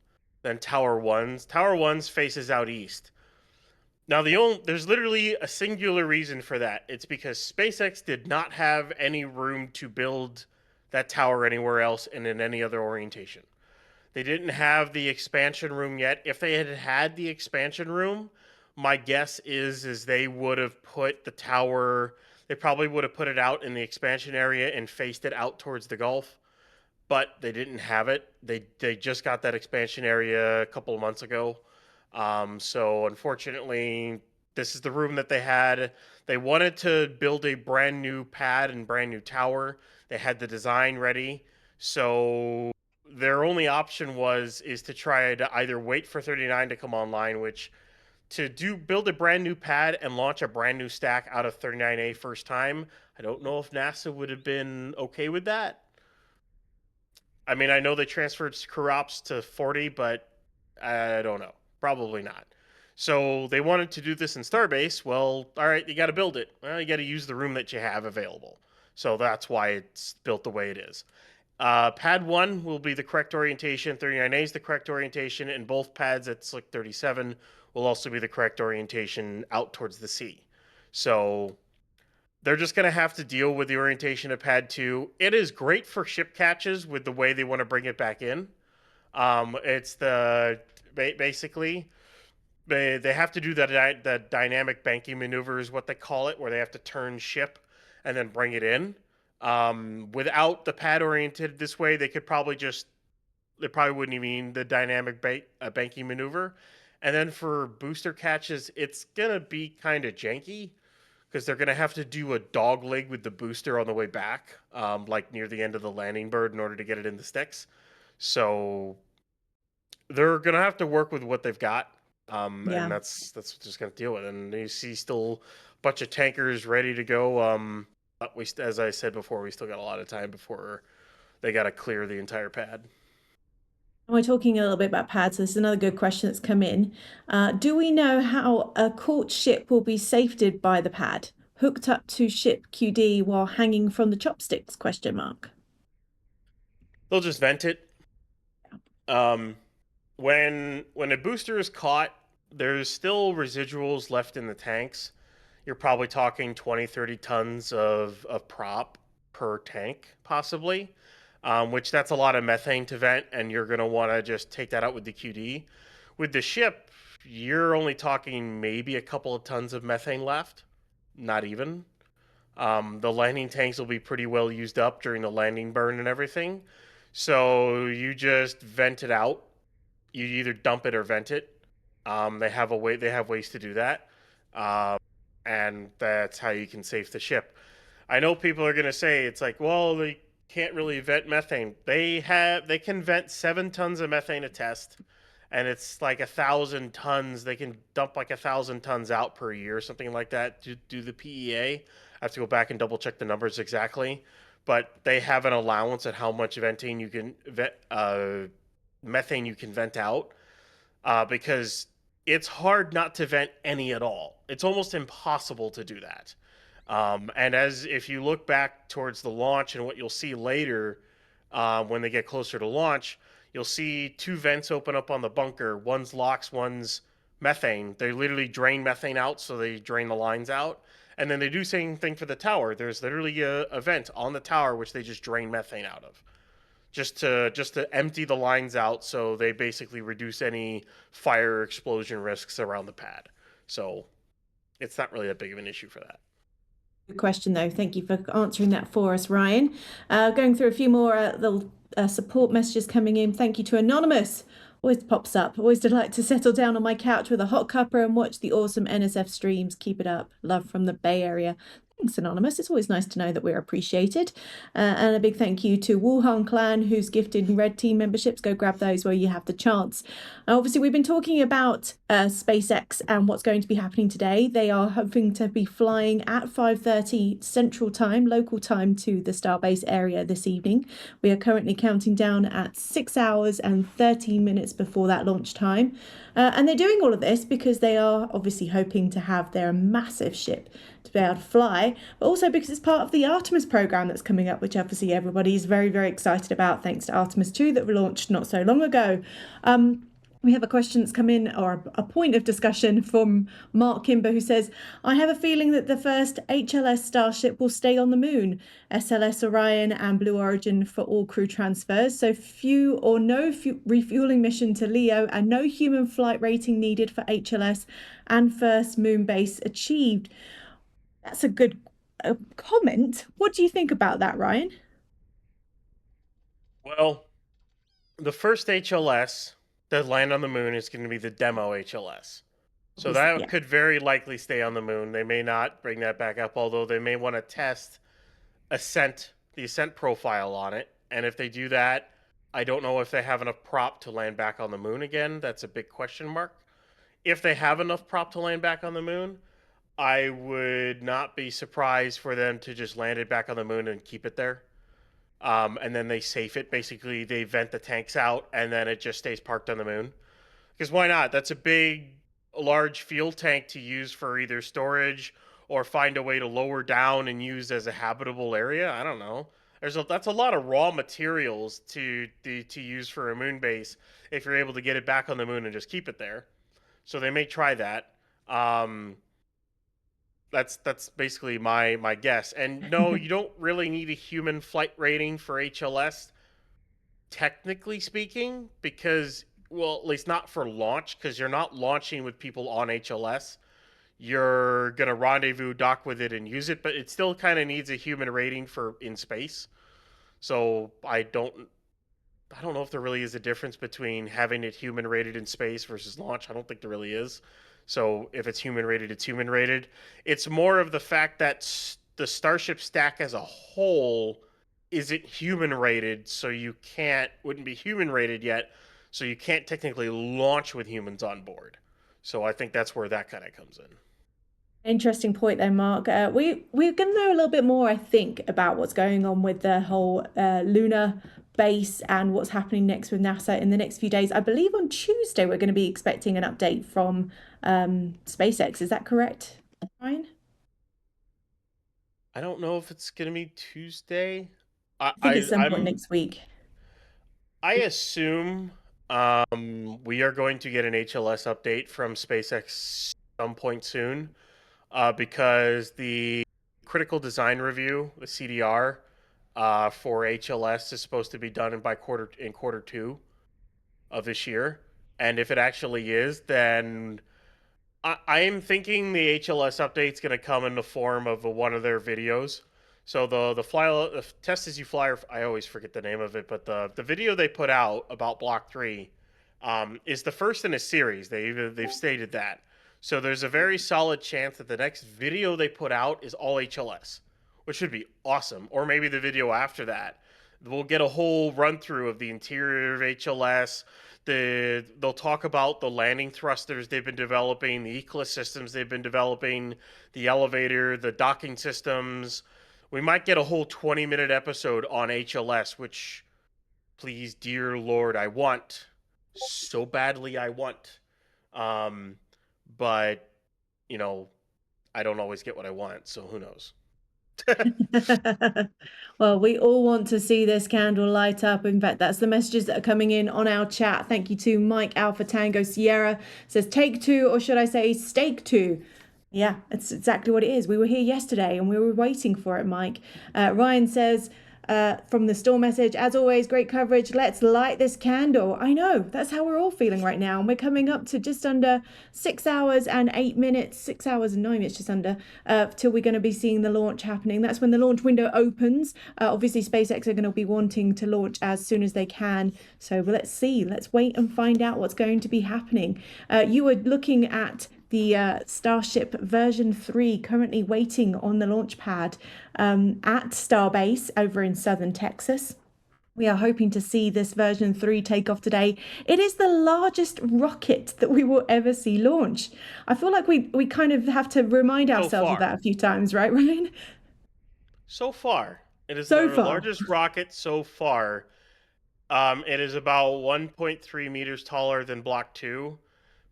than Tower 1's. Tower 1's faces out east. Now there's literally a singular reason for that. It's because SpaceX did not have any room to build that tower anywhere else and in any other orientation. They didn't have the expansion room yet. If they had had the expansion room, my guess is they would have put the tower, they probably would have put it out in the expansion area and faced it out towards the Gulf, but they didn't have it. They just got that expansion area a couple of months ago. So unfortunately, this is the room that they had. They wanted to build a brand new pad and brand new tower. They had the design ready. So their only option is to try to either wait for 39 to come online, which build a brand new pad and launch a brand new stack out of 39A first time. I don't know if NASA would have been okay with that. I mean, I know they transferred crew ops to 40, but I don't know. Probably not. So they wanted to do this in Starbase. Well, all right, you got to build it. Well, you got to use the room that you have available. So that's why it's built the way it is. Pad 1 will be the correct orientation. 39A is the correct orientation. And both pads at Slick 37 will also be the correct orientation out towards the sea. So they're just going to have to deal with the orientation of Pad 2. It is great for ship catches with the way they want to bring it back in. It's basically they have to do the dynamic banking maneuver is what they call it, where they have to turn ship and then bring it in. Without the pad oriented this way, they probably wouldn't even need the dynamic banking maneuver. And then for booster catches, it's gonna be kind of janky because they're gonna have to do a dog leg with the booster on the way back, like near the end of the landing bird in order to get it in the sticks. So they're gonna have to work with what they've got, and that's just gonna deal with it. And you see still a bunch of tankers ready to go. But as I said before, we still got a lot of time before they got to clear the entire pad. And we're talking a little bit about pads. So this is another good question that's come in. Do we know how a caught ship will be safetied by the pad, hooked up to ship QD while hanging from the chopsticks? ? They'll just vent it. When a booster is caught, there's still residuals left in the tanks. You're probably talking 20, 30 tons of prop per tank, possibly, which that's a lot of methane to vent, and you're going to want to just take that out with the QD. With the ship, you're only talking maybe a couple of tons of methane left, not even. The landing tanks will be pretty well used up during the landing burn and everything. So you just vent it out. You either dump it or vent it. They have ways to do that. And that's how you can save the ship. I know people are going to say it's like, well, they can't really vent methane. They can vent 7 tons of methane a test, and it's like 1,000 tons. They can dump like 1,000 tons out per year, something like that, to do the PEA. I have to go back and double check the numbers exactly, but they have an allowance at how much methane you can vent out, because it's hard not to vent any at all. It's almost impossible to do that. And if you look back towards the launch and what you'll see later, when they get closer to launch, you'll see 2 vents open up on the bunker. One's LOX, one's methane. They literally drain methane out, so they drain the lines out. And then they do the same thing for the tower. There's literally a vent on the tower which they just drain methane out of. just to empty the lines out, so they basically reduce any fire explosion risks around the pad. So it's not really that big of an issue for that. Good question, though. Thank you for answering that for us, Ryan. Going through a few more little support messages coming in. Thank you to Anonymous. Always pops up. Always delight to settle down on my couch with a hot cuppa and watch the awesome NSF streams. Keep it up. Love from the Bay Area. Thanks, Anonymous. It's always nice to know that we're appreciated. And a big thank you to Wuhan Clan, who's gifted red team memberships. Go grab those where you have the chance. Obviously, we've been talking about SpaceX and what's going to be happening today. They are hoping to be flying at 5:30 Central Time, local time, to the Starbase area this evening. We are currently counting down at 6 hours and 13 minutes before that launch time. And they're doing all of this because they are obviously hoping to have their massive ship to be able to fly, but also because it's part of the Artemis program that's coming up, which obviously everybody is very, very excited about, thanks to Artemis 2 that launched not so long ago. We have a question that's come in, or a point of discussion from Mark Kimber, who says, I have a feeling that the first HLS Starship will stay on the moon, SLS Orion and Blue Origin for all crew transfers, so few or no refueling mission to LEO and no human flight rating needed for HLS and first moon base achieved. That's a good comment. What do you think about that, Ryan? Well, the first HLS that land on the moon is going to be the demo HLS. So that could very likely stay on the moon. They may not bring that back up, although they may want to test the ascent profile on it. And if they do that, I don't know if they have enough prop to land back on the moon again. That's a big question mark. If they have enough prop to land back on the moon, I would not be surprised for them to just land it back on the moon and keep it there. And then they safe it. Basically, they vent the tanks out, and then it just stays parked on the moon. Because why not? That's a large fuel tank to use for either storage or find a way to lower down and use as a habitable area. I don't know. That's a lot of raw materials to use for a moon base if you're able to get it back on the moon and just keep it there. So they may try that. That's basically my guess. And no, you don't really need a human flight rating for HLS, technically speaking, because, well, at least not for launch, because you're not launching with people on HLS. You're going to rendezvous, dock with it, and use it, but it still kind of needs a human rating for in space. So I don't know if there really is a difference between having it human rated in space versus launch. I don't think there really is. So if it's human rated, it's human rated. It's more of the fact that the Starship stack as a whole isn't human rated, so wouldn't be human rated yet, so you can't technically launch with humans on board. So I think that's where that kind of comes in. Interesting point there, Mark. We're going to know a little bit more, I think, about what's going on with the whole lunar base and what's happening next with NASA in the next few days. I believe on Tuesday we're going to be expecting an update from SpaceX. Is that correct, Ryan? I don't know if it's going to be Tuesday. I think it's some point next week. I assume we are going to get an HLS update from SpaceX some point soon, because the critical design review, the CDR, for HLS is supposed to be done in quarter 2 of this year. And if it actually is, then I am thinking the HLS update is going to come in the form of one of their videos. So the test as you fly, I always forget the name of it, but the video they put out about Block 3 is the first in a series. They've stated that. So there's a very solid chance that the next video they put out is all HLS, which would be awesome. Or maybe the video after that. We'll get a whole run through of the interior of HLS. They'll talk about the landing thrusters they've been developing, the Eclipse systems they've been developing, the elevator, the docking systems. We might get a whole 20-minute episode on HLS, which, please, dear Lord, I want. So badly I want. But, I don't always get what I want, so who knows? Well, we all want to see this candle light up. In fact, that's the messages that are coming in on our chat. Thank you to Mike Alpha Tango Sierra. Says take 2, or should I say stake 2? Yeah, it's exactly what it is. We were here yesterday and we were waiting for it, Mike. Ryan says, from the store message. As always, great coverage. Let's light this candle. I know, that's how we're all feeling right now. And we're coming up to just under 6 hours and 8 minutes, 6 hours and 9 minutes just under, till we're going to be seeing the launch happening. That's when the launch window opens. Obviously, SpaceX are going to be wanting to launch as soon as they can. So let's see. Let's wait and find out what's going to be happening. You were looking at the Starship version 3 currently waiting on the launch pad at Starbase over in southern Texas. We are hoping to see this version 3 take off today. It is the largest rocket that we will ever see launch. I feel like we kind of have to remind ourselves of that a few times, right, Ryan? So far, it is So the far. largest rocket so far. It is about 1.3 meters taller than Block 2,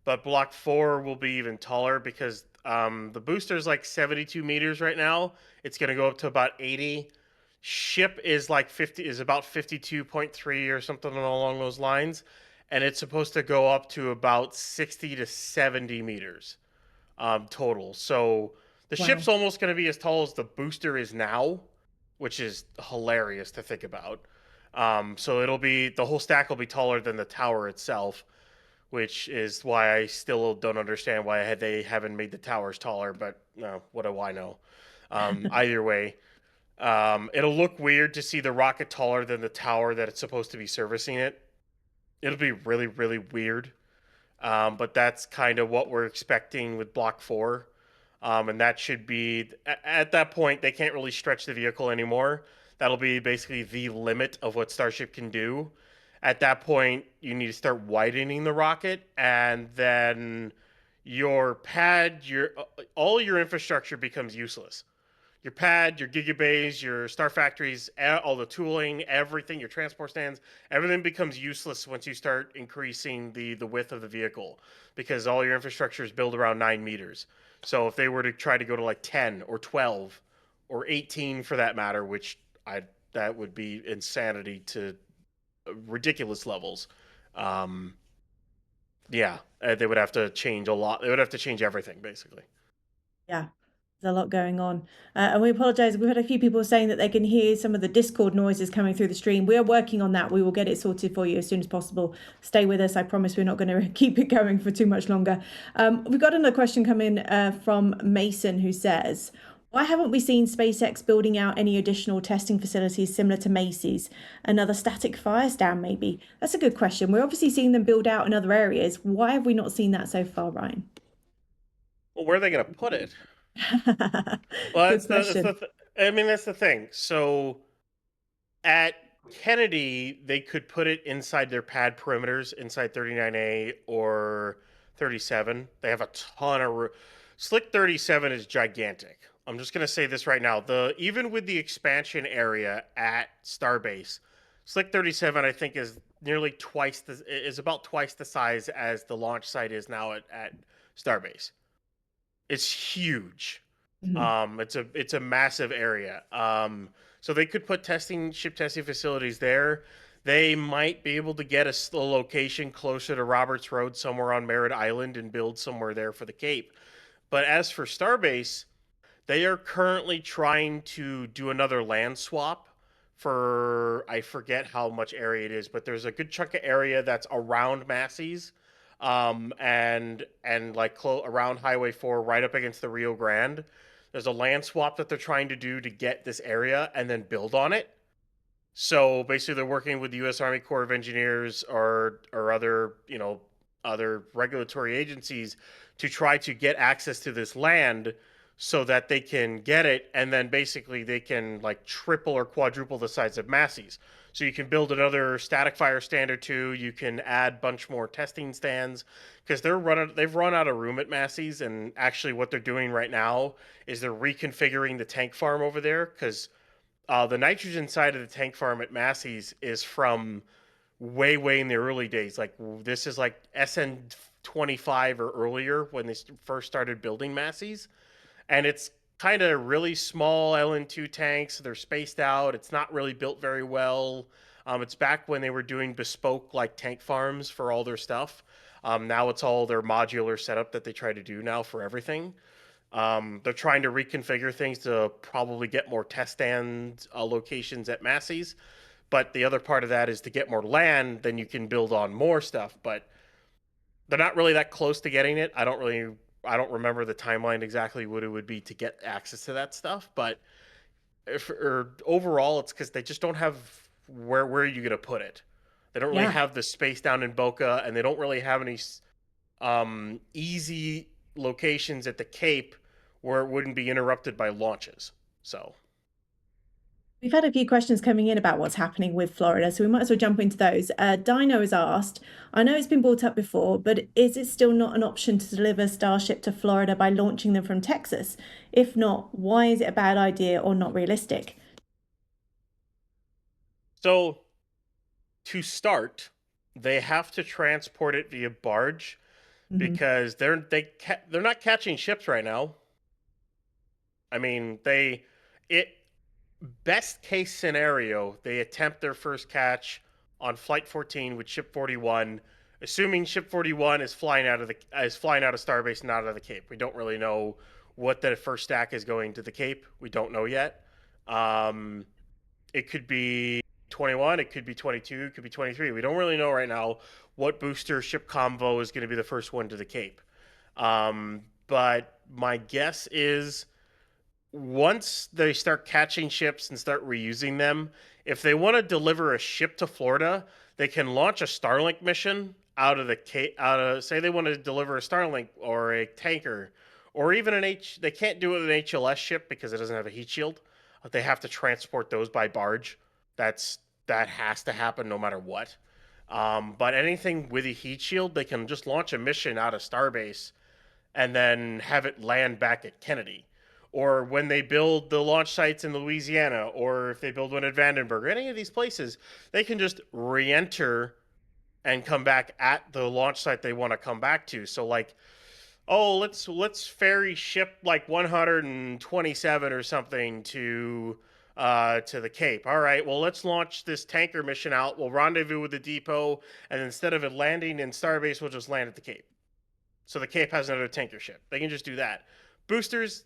but Block 4 will be even taller because the booster is like 72 meters right now. It's going to go up to about 80. Ship is like 50, is about 52.3 or something along those lines, and it's supposed to go up to about 60 to 70 meters total. So the ship's almost going to be as tall as the booster is now, which is hilarious to think about. So it'll be, the whole stack will be taller than the tower itself, which is why I still don't understand why they haven't made the towers taller, but no, what do I know? Either way, it'll look weird to see the rocket taller than the tower that it's supposed to be servicing it. It'll be really, really weird. But that's kind of what we're expecting with Block 4. And that should be, at that point, they can't really stretch the vehicle anymore. That'll be basically the limit of what Starship can do. At that point, you need to start widening the rocket, and then your pad, all your infrastructure becomes useless. Your pad, your gigabays, your star factories, all the tooling, everything, your transport stands, everything becomes useless once you start increasing the width of the vehicle, because all your infrastructure is built around 9 meters. So if they were to try to go to like 10 or 12 or 18 for that matter, which that would be insanity to ridiculous levels. Yeah, they would have to change a lot. They would have to change everything, basically. Yeah, there's a lot going on. And we apologize. We've had a few people saying that they can hear some of the Discord noises coming through the stream. We are working on that. We will get it sorted for you as soon as possible. Stay with us. I promise we're not going to keep it going for too much longer. We've got another question coming from Mason, who says, why haven't we seen SpaceX building out any additional testing facilities similar to Macy's? Another static fire stand, maybe? That's a good question. We're obviously seeing them build out in other areas. Why have we not seen that so far, Ryan? Well, where are they going to put it? Well, that's the thing. So at Kennedy, they could put it inside their pad perimeters, inside 39A or 37. They have a ton of room. Slick 37 is gigantic. I'm just going to say this right now. Even with the expansion area at Starbase, Slick 37, I think, is about twice the size as the launch site is now at Starbase. It's huge. Mm-hmm. It's a massive area. So they could put ship testing facilities there. They might be able to get a location closer to Roberts Road, somewhere on Merritt Island, and build somewhere there for the Cape. But as for Starbase, they are currently trying to do another land swap for, I forget how much area it is, but there's a good chunk of area that's around Massey's, and like around Highway 4, right up against the Rio Grande. There's a land swap that they're trying to do to get this area and then build on it. So basically, they're working with the U.S. Army Corps of Engineers or other other regulatory agencies to try to get access to this land so that they can get it, and then basically they can like triple or quadruple the size of Massey's. So you can build another static fire stand or two. You can add a bunch more testing stands, because they've run out of room at Massey's, and actually what they're doing right now is they're reconfiguring the tank farm over there, because the nitrogen side of the tank farm at Massey's is from way in the early days. Like this is like SN25 or earlier when they first started building Massey's. And it's kind of really small LN2 tanks. They're spaced out. It's not really built very well. It's back when they were doing bespoke like tank farms for all their stuff. Now it's all their modular setup that they try to do now for everything. They're trying to reconfigure things to probably get more test stand locations at Massey's. But the other part of that is to get more land, then you can build on more stuff. But they're not really that close to getting it. I don't remember the timeline exactly what it would be to get access to that stuff. But overall, it's because they just don't have where are you going to put it. They don't really have the space down in Boca, and they don't really have any easy locations at the Cape where it wouldn't be interrupted by launches. So we've had a few questions coming in about what's happening with Florida, so we might as well jump into those. Dino has asked, I know it's been brought up before, but is it still not an option to deliver Starship to Florida by launching them from Texas? If not, why is it a bad idea or not realistic? So to start, they have to transport it via barge because they're not catching ships right now. I mean, best case scenario, they attempt their first catch on Flight 14 with Ship 41, assuming Ship 41 is flying out of Starbase, not out of the Cape. We don't really know what the first stack is going to the Cape. We don't know yet. It could be 21, it could be 22, it could be 23. We don't really know right now what booster ship convo is going to be the first one to the Cape. But my guess is once they start catching ships and start reusing them, if they want to deliver a ship to Florida, they can launch a Starlink mission out of the Cape. Say they want to deliver a Starlink or a tanker, or even they can't do it with an HLS ship because it doesn't have a heat shield. They have to transport those by barge. That has to happen no matter what. But anything with a heat shield, they can just launch a mission out of Starbase and then have it land back at Kennedy. Or when they build the launch sites in Louisiana, or if they build one at Vandenberg, or any of these places, they can just re-enter and come back at the launch site they want to come back to. So like, oh, let's ferry ship like 127 or something to the Cape. All right, well, let's launch this tanker mission out. We'll rendezvous with the depot, and instead of it landing in Starbase, we'll just land at the Cape. So the Cape has another tanker ship. They can just do that. Boosters,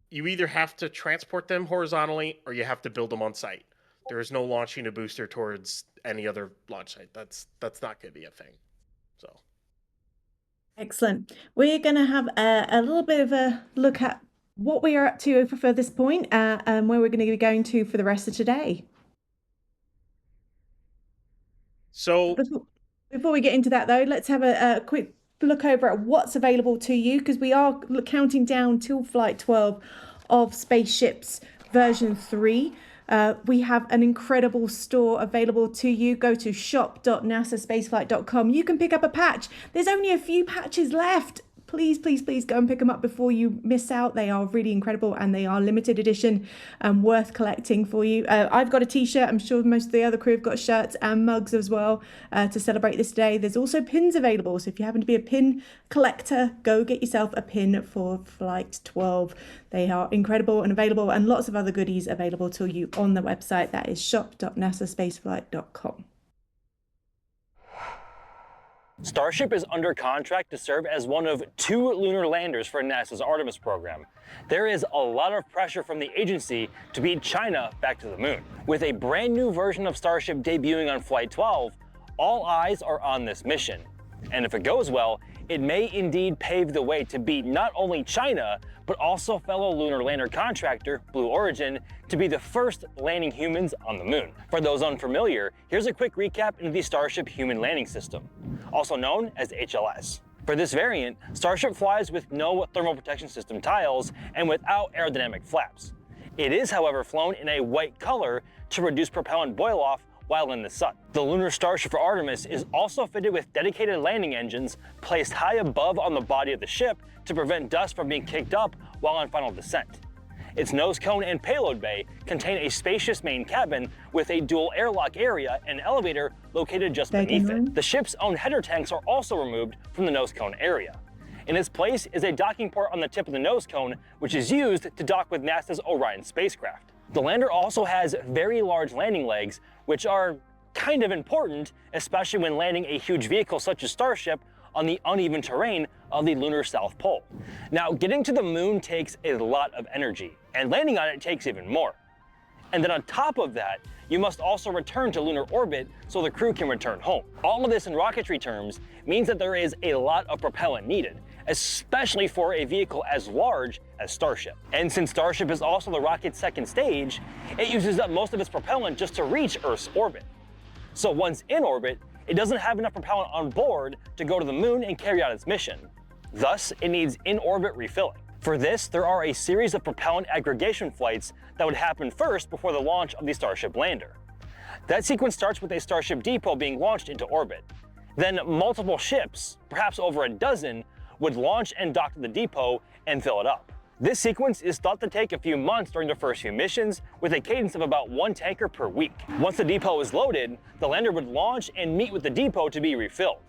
you either have to transport them horizontally or you have to build them on site. There is no launching a booster towards any other launch site. That's not going to be a thing. So excellent. We're going to have a little bit of a look at what we are up to for this point and where we're going to be going to for the rest of today. So before we get into that, though, let's have a quick look over at what's available to you, because we are counting down till Flight 12 of Spaceships version 3. We have an incredible store available to you. Go to shop.nasaspaceflight.com. You can pick up a patch. There's only a few patches left. Please, please, please go and pick them up before you miss out. They are really incredible and they are limited edition and worth collecting for you. I've got a t-shirt. I'm sure most of the other crew have got shirts and mugs as well to celebrate this day. There's also pins available. So if you happen to be a pin collector, go get yourself a pin for Flight 12. They are incredible and available, and lots of other goodies available to you on the website. That is shop.nasaspaceflight.com. Starship is under contract to serve as one of 2 lunar landers for NASA's Artemis program. There is a lot of pressure from the agency to beat China back to the moon. With a brand new version of Starship debuting on Flight 12, all eyes are on this mission. And if it goes well, it may indeed pave the way to beat not only China, but also fellow lunar lander contractor Blue Origin to be the first landing humans on the moon. For those unfamiliar, here's a quick recap into the Starship Human Landing System, also known as HLS. For this variant, Starship flies with no thermal protection system tiles and without aerodynamic flaps. It is, however, flown in a white color to reduce propellant boil-off while in the sun. The lunar Starship for Artemis is also fitted with dedicated landing engines placed high above on the body of the ship to prevent dust from being kicked up while on final descent. Its nose cone and payload bay contain a spacious main cabin with a dual airlock area and elevator located just beneath it. The ship's own header tanks are also removed from the nose cone area. In its place is a docking port on the tip of the nose cone, which is used to dock with NASA's Orion spacecraft. The lander also has very large landing legs, which are kind of important, especially when landing a huge vehicle such as Starship on the uneven terrain of the lunar South Pole. Now, getting to the moon takes a lot of energy, and landing on it takes even more. And then on top of that, you must also return to lunar orbit so the crew can return home. All of this in rocketry terms means that there is a lot of propellant needed, especially for a vehicle as large as Starship. And since Starship is also the rocket's second stage, it uses up most of its propellant just to reach Earth's orbit. So once in orbit, it doesn't have enough propellant on board to go to the moon and carry out its mission. Thus, it needs in-orbit refilling. For this, there are a series of propellant aggregation flights that would happen first before the launch of the Starship lander. That sequence starts with a Starship depot being launched into orbit. Then multiple ships, perhaps over a dozen, would launch and dock to the depot and fill it up. This sequence is thought to take a few months during the first few missions, with a cadence of about 1 tanker per week. Once the depot is loaded, the lander would launch and meet with the depot to be refilled.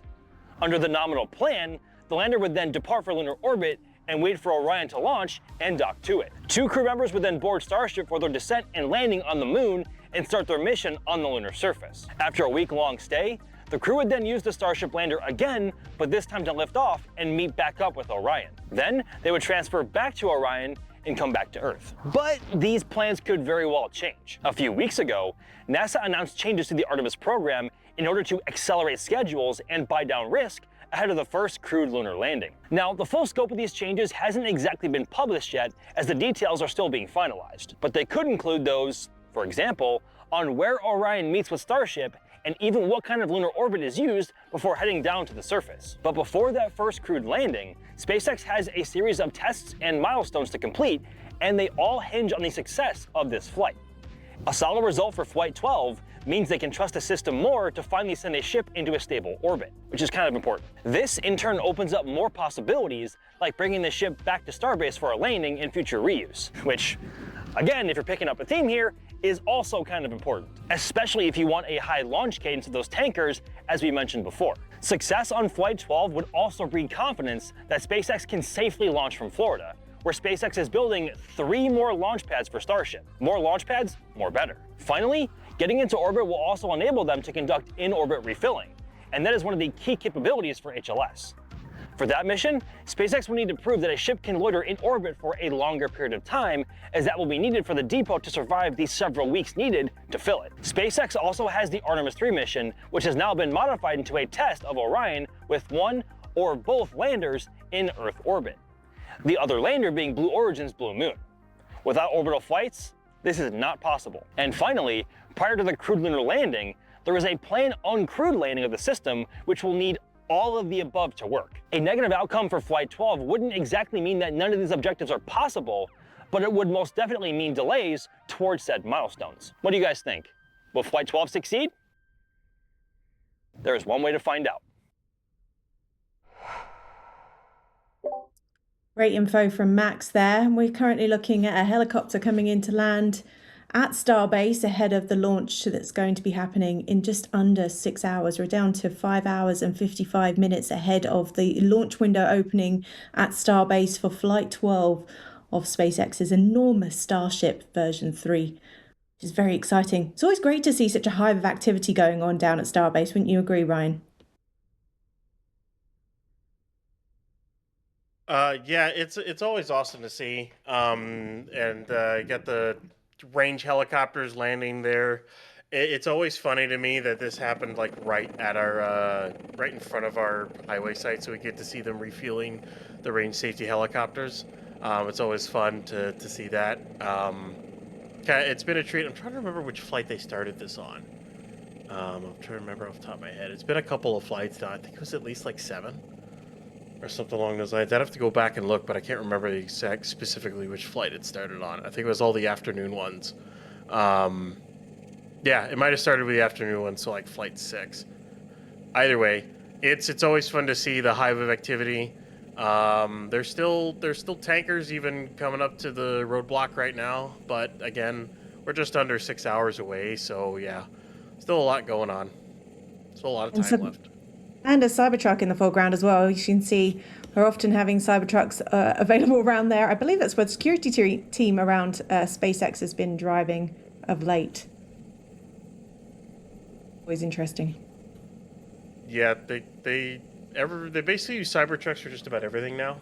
Under the nominal plan, the lander would then depart for lunar orbit and wait for Orion to launch and dock to it. 2 crew members would then board Starship for their descent and landing on the moon and start their mission on the lunar surface. After a week-long stay, the crew would then use the Starship lander again, but this time to lift off and meet back up with Orion. Then they would transfer back to Orion and come back to Earth. But these plans could very well change. A few weeks ago, NASA announced changes to the Artemis program in order to accelerate schedules and buy down risk ahead of the first crewed lunar landing. Now, the full scope of these changes hasn't exactly been published yet, as the details are still being finalized, but they could include those, for example, on where Orion meets with Starship and even what kind of lunar orbit is used before heading down to the surface. But before that first crewed landing, SpaceX has a series of tests and milestones to complete, and they all hinge on the success of this flight. A solid result for Flight 12 means they can trust the system more to finally send a ship into a stable orbit, which is kind of important. This in turn opens up more possibilities, like bringing the ship back to Starbase for a landing and future reuse, which, again, if you're picking up a theme here, is also kind of important, especially if you want a high launch cadence of those tankers, as we mentioned before. Success on Flight 12 would also breed confidence that SpaceX can safely launch from Florida, where SpaceX is building 3 more launch pads for Starship. More launch pads, more better. Finally, getting into orbit will also enable them to conduct in-orbit refilling, and that is one of the key capabilities for HLS. For that mission, SpaceX will need to prove that a ship can loiter in orbit for a longer period of time, as that will be needed for the depot to survive the several weeks needed to fill it. SpaceX also has the Artemis 3 mission, which has now been modified into a test of Orion with one or both landers in Earth orbit, the other lander being Blue Origin's Blue Moon. Without orbital flights, this is not possible. And finally, prior to the crewed lunar landing, there is a planned uncrewed landing of the system, which will need all of the above to work. A negative outcome for Flight 12 wouldn't exactly mean that none of these objectives are possible, but it would most definitely mean delays towards said milestones. What do you guys think? Will Flight 12 succeed? There is one way to find out. Great info from Max there. We're currently looking at a helicopter coming in to land at Starbase ahead of the launch that's going to be happening in just under 6 hours. We're down to 5 hours and 55 minutes ahead of the launch window opening at Starbase for Flight 12 of SpaceX's enormous Starship version 3, which is very exciting. It's always great to see such a hive of activity going on down at Starbase, wouldn't you agree, Ryan? Yeah, it's always awesome to see, and get the range helicopters landing there. It's always funny to me that this happened like right at our right in front of our highway site, so we get to see them refueling the range safety helicopters. It's always fun to see that. It's been a treat. I'm trying to remember which flight they started this on. I'm trying to remember off the top of my head. It's been a couple of flights now. I think it was at least like 7 or something along those lines. I'd have to go back and look, but I can't remember the exact specifically which flight it started on. I think it was all the afternoon ones. Yeah, it might have started with the afternoon ones, so like flight 6. Either way, it's always fun to see the hive of activity. There's still tankers even coming up to the roadblock right now, but again, we're just under 6 hours away, so yeah, still a lot going on. Still a lot of time left. And a Cybertruck in the foreground as well. You can see we're often having Cybertrucks available around there. I believe that's where the security team around SpaceX has been driving of late. Always interesting. Yeah, they basically use Cybertrucks for just about everything now.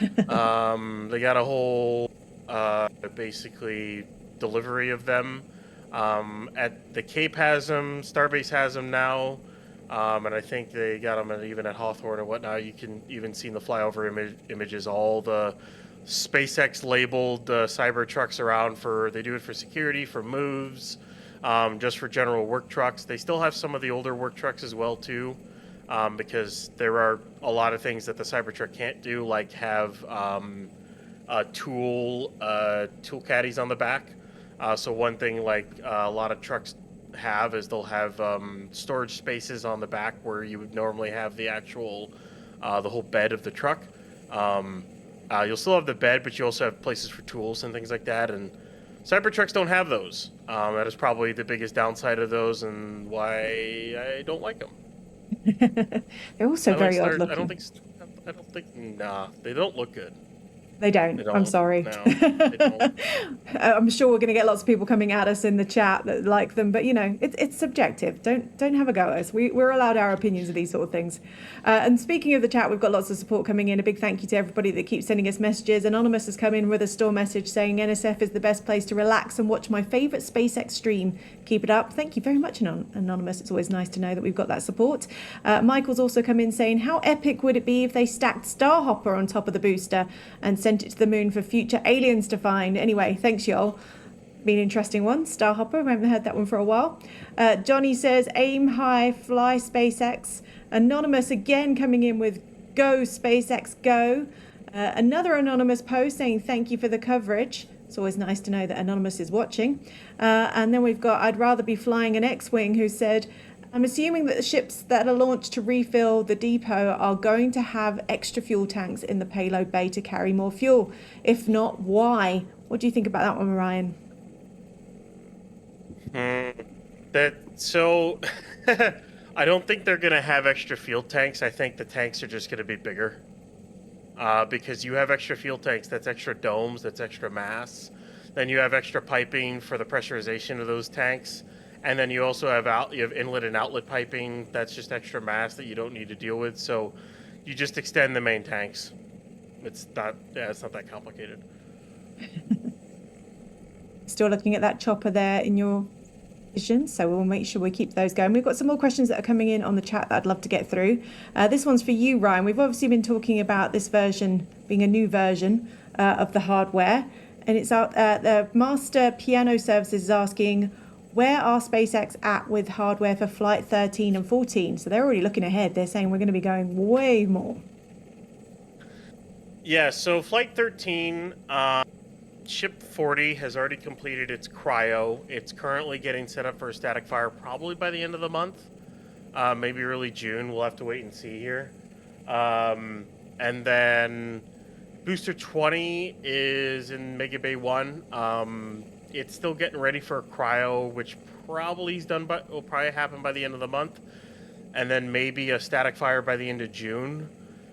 They got a whole basically delivery of them. At the Cape has them, Starbase has them now, and I think they got them even at Hawthorne and whatnot. You can even see in the flyover images all the SpaceX labeled Cybertrucks around they do it for security, for moves, just for general work trucks. They still have some of the older work trucks as well too, because there are a lot of things that the Cybertruck can't do, like have tool caddies on the back. So one thing like a lot of trucks have is they'll have storage spaces on the back where you would normally have the actual the whole bed of the truck. You'll still have the bed, but you also have places for tools and things like that. And Cybertrucks don't have those. That is probably the biggest downside of those, and why I don't like them. They're also very odd looking. I don't think. Nah, they don't look good. They don't. I'm sorry. No, they don't. I'm sure we're going to get lots of people coming at us in the chat that like them, but it's subjective. Don't have a go at us. We're allowed our opinions of these sort of things. And speaking of the chat, we've got lots of support coming in. A big thank you to everybody that keeps sending us messages. Anonymous has come in with a store message saying NSF is the best place to relax and watch my favourite SpaceX stream. Keep it up. Thank you very much, Anonymous. It's always nice to know that we've got that support. Michael's also come in saying, how epic would it be if they stacked Starhopper on top of the booster and sent it to the moon for future aliens to find? Anyway, thanks y'all. Been an interesting one. Starhopper, I haven't heard that one for a while. Johnny says, aim high, fly SpaceX. Anonymous again coming in with go SpaceX go. Another anonymous post saying thank you for the coverage. It's always nice to know that Anonymous is watching. And then we've got I'd rather be flying an X-Wing, who said, I'm assuming that the ships that are launched to refill the depot are going to have extra fuel tanks in the payload bay to carry more fuel. If not, why? What do you think about that one, Ryan? I don't think they're going to have extra fuel tanks. I think the tanks are just going to be bigger. Because you have extra fuel tanks, that's extra domes, that's extra mass. Then you have extra piping for the pressurization of those tanks. And then you also have inlet and outlet piping. That's just extra mass that you don't need to deal with. So you just extend the main tanks. It's not that complicated. Still looking at that chopper there in your vision, so we'll make sure we keep those going. We've got some more questions that are coming in on the chat that I'd love to get through. This one's for you, Ryan. We've obviously been talking about this version being a new version of the hardware, and it's out. The Master Piano Services is asking, where are SpaceX at with hardware for Flight 13 and 14? So they're already looking ahead. They're saying we're going to be going way more. Yeah, so Flight 13, Ship 40 has already completed its cryo. It's currently getting set up for a static fire probably by the end of the month, maybe early June. We'll have to wait and see here. And then Booster 20 is in Mega Bay 1. It's still getting ready for a cryo, which will probably happen by the end of the month, and then maybe a static fire by the end of June.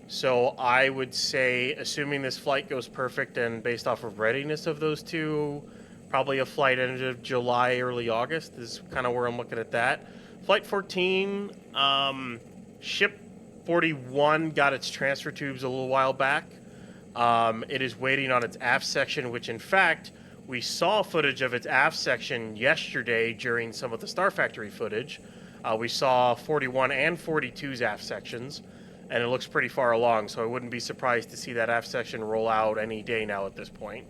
So I would say, assuming this flight goes perfect and based off of readiness of those two, probably a flight end of July, early August is kind of where I'm looking at that. Flight 14, Ship 41 got its transfer tubes a little while back. It is waiting on its aft section, which in fact, we saw footage of its aft section yesterday during some of the Star Factory footage. We saw 41 and 42's aft sections, and it looks pretty far along, so I wouldn't be surprised to see that aft section roll out any day now at this point,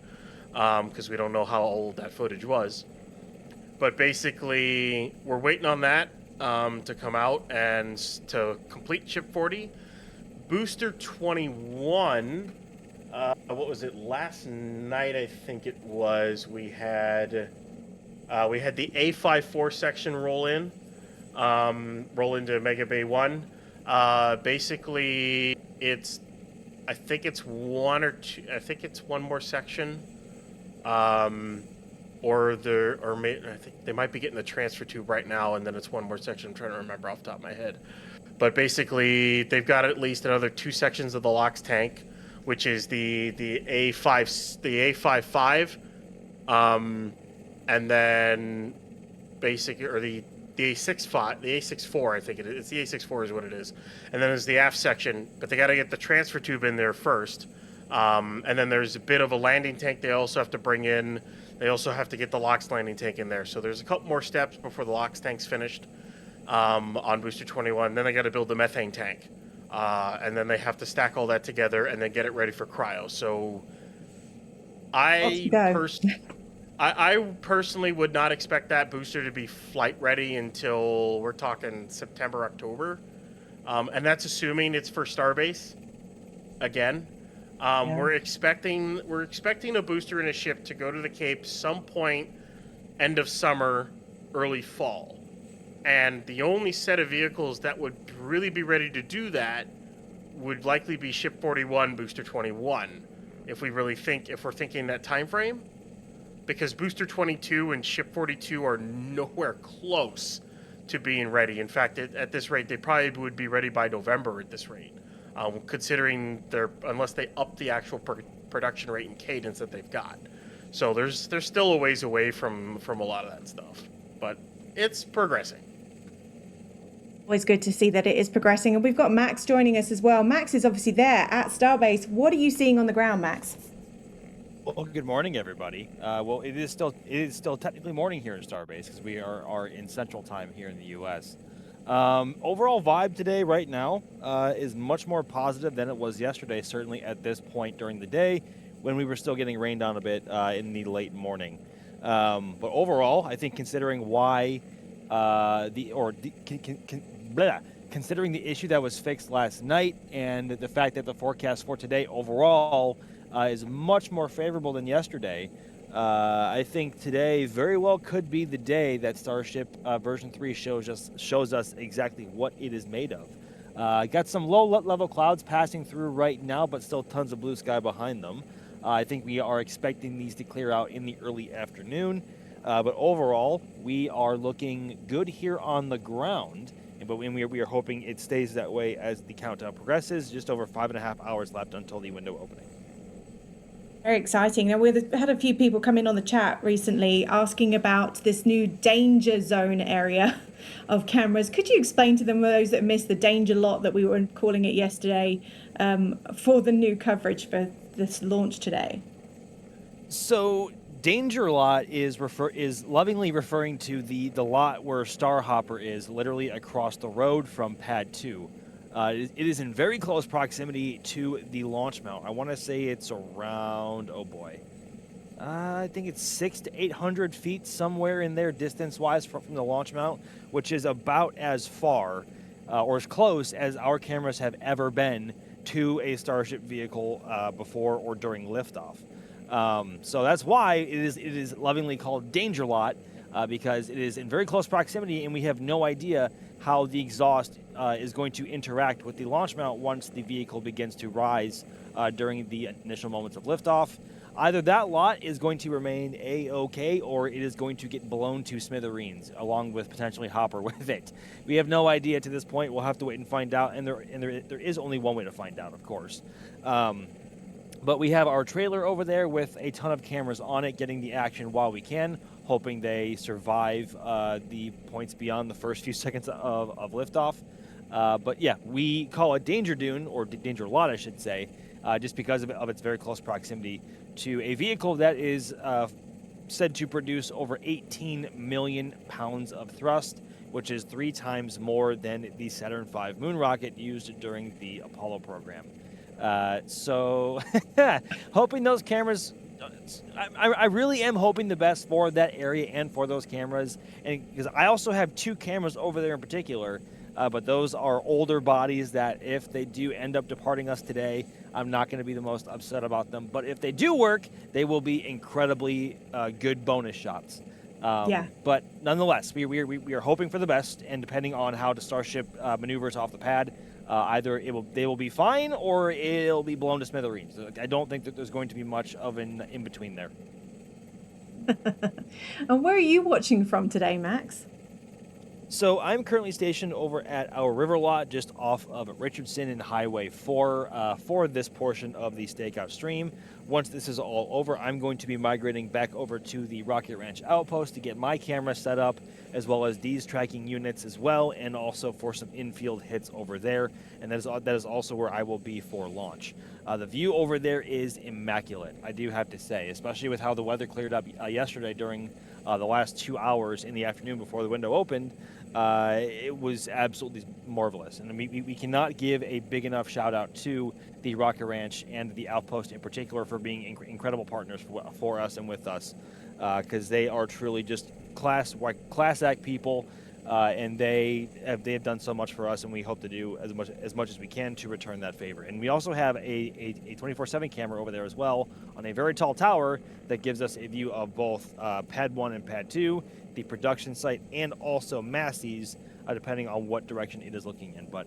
because we don't know how old that footage was. But basically, we're waiting on that to come out and to complete Ship 40. Booster 21... what was it? Last night, I think it was. We had the A54 section roll into Mega Bay 1. Basically, I think it's one or two. I think it's one more section. I think they might be getting the transfer tube right now, and then it's one more section. I'm trying to remember off the top of my head. But basically, they've got at least another two sections of the LOX tank, which is the A55, and then the the A64, I think it is. It's the A64 is what it is. And then there's the aft section, but they got to get the transfer tube in there first. And then there's a bit of a landing tank they also have to bring in. They also have to get the LOX landing tank in there. So there's a couple more steps before the LOX tank's finished on Booster 21. Then they got to build the methane tank. And then they have to stack all that together and then get it ready for cryo. So I personally would not expect that booster to be flight ready until we're talking September, October. And that's assuming it's for Starbase again. We're expecting a booster and a ship to go to the Cape some point end of summer, early fall. And the only set of vehicles that would really be ready to do that would likely be Ship 41, Booster 21, if we're thinking that time frame. Because Booster 22 and Ship 42 are nowhere close to being ready. In fact, at this rate, they probably would be ready by November at this rate, considering unless they up the actual production rate and cadence that they've got. So there's still a ways away from a lot of that stuff, but it's progressing. Always good to see that it is progressing, and we've got Max joining us as well. Max is obviously there at Starbase. What are you seeing on the ground, Max? Well, good morning, everybody. Well, it is still technically morning here in Starbase because we are in Central Time here in the U.S. Overall vibe today, right now, is much more positive than it was yesterday. Certainly at this point during the day, when we were still getting rained on a bit in the late morning. But overall, I think considering why considering the issue that was fixed last night and the fact that the forecast for today overall is much more favorable than yesterday, I think today very well could be the day that Starship version 3 shows us exactly what it is made of. Got some low-level clouds passing through right now, but still tons of blue sky behind them. I think we are expecting these to clear out in the early afternoon. But overall, we are looking good here on the ground. But we are hoping it stays that way as the countdown progresses. Just over 5.5 hours left until the window opening. Very exciting. Now, we've had a few people come in on the chat recently asking about this new danger zone area of cameras. Could you explain to them, those that missed the danger lot that we were calling it yesterday, for the new coverage for this launch today? So danger lot is lovingly referring to the lot where Starhopper is, literally across the road from Pad 2. It is in very close proximity to the launch mount. I want to say it's around, I think it's 600 to 800 feet, somewhere in there distance-wise from the launch mount, which is about as far or as close as our cameras have ever been to a Starship vehicle before or during liftoff. So that's why it is lovingly called Danger Lot, because it is in very close proximity, and we have no idea how the exhaust is going to interact with the launch mount once the vehicle begins to rise during the initial moments of liftoff. Either that lot is going to remain A-OK, or it is going to get blown to smithereens, along with potentially Hopper with it. We have no idea to this point. We'll have to wait and find out, and there is only one way to find out, of course. But we have our trailer over there with a ton of cameras on it, getting the action while we can, hoping they survive the points beyond the first few seconds of liftoff. But yeah, we call it Danger Dune, or Danger Lot, I should say, just because of its very close proximity to a vehicle that is said to produce over 18 million pounds of thrust, which is 3 times more than the Saturn V moon rocket used during the Apollo program. So hoping those cameras, I really am hoping the best for that area and for those cameras, and because I also have 2 cameras over there in particular, but those are older bodies that if they do end up departing us today, I'm not going to be the most upset about them. But if they do work, they will be incredibly good bonus shots. But nonetheless, we are hoping for the best, and depending on how the Starship maneuvers off the pad, either they will be fine or it'll be blown to smithereens. I don't think that there's going to be much of an in-between there. And where are you watching from today, Max? So I'm currently stationed over at our river lot just off of Richardson and Highway 4 for this portion of the Stakeout stream. Once this is all over, I'm going to be migrating back over to the Rocket Ranch outpost to get my camera set up, as well as these tracking units as well, and also for some infield hits over there. And that is also where I will be for launch. The view over there is immaculate, I do have to say, especially with how the weather cleared up yesterday during the last 2 hours in the afternoon before the window opened. It was absolutely marvelous. And we cannot give a big enough shout out to the Rocket Ranch and the Outpost in particular for being incredible partners for us and with us, because they are truly just class act people, and they have done so much for us, and we hope to do as much as we can to return that favor. And we also have a 24/7 camera over there as well on a very tall tower that gives us a view of both Pad 1 and Pad 2, the production site, and also Massey's, depending on what direction it is looking in. But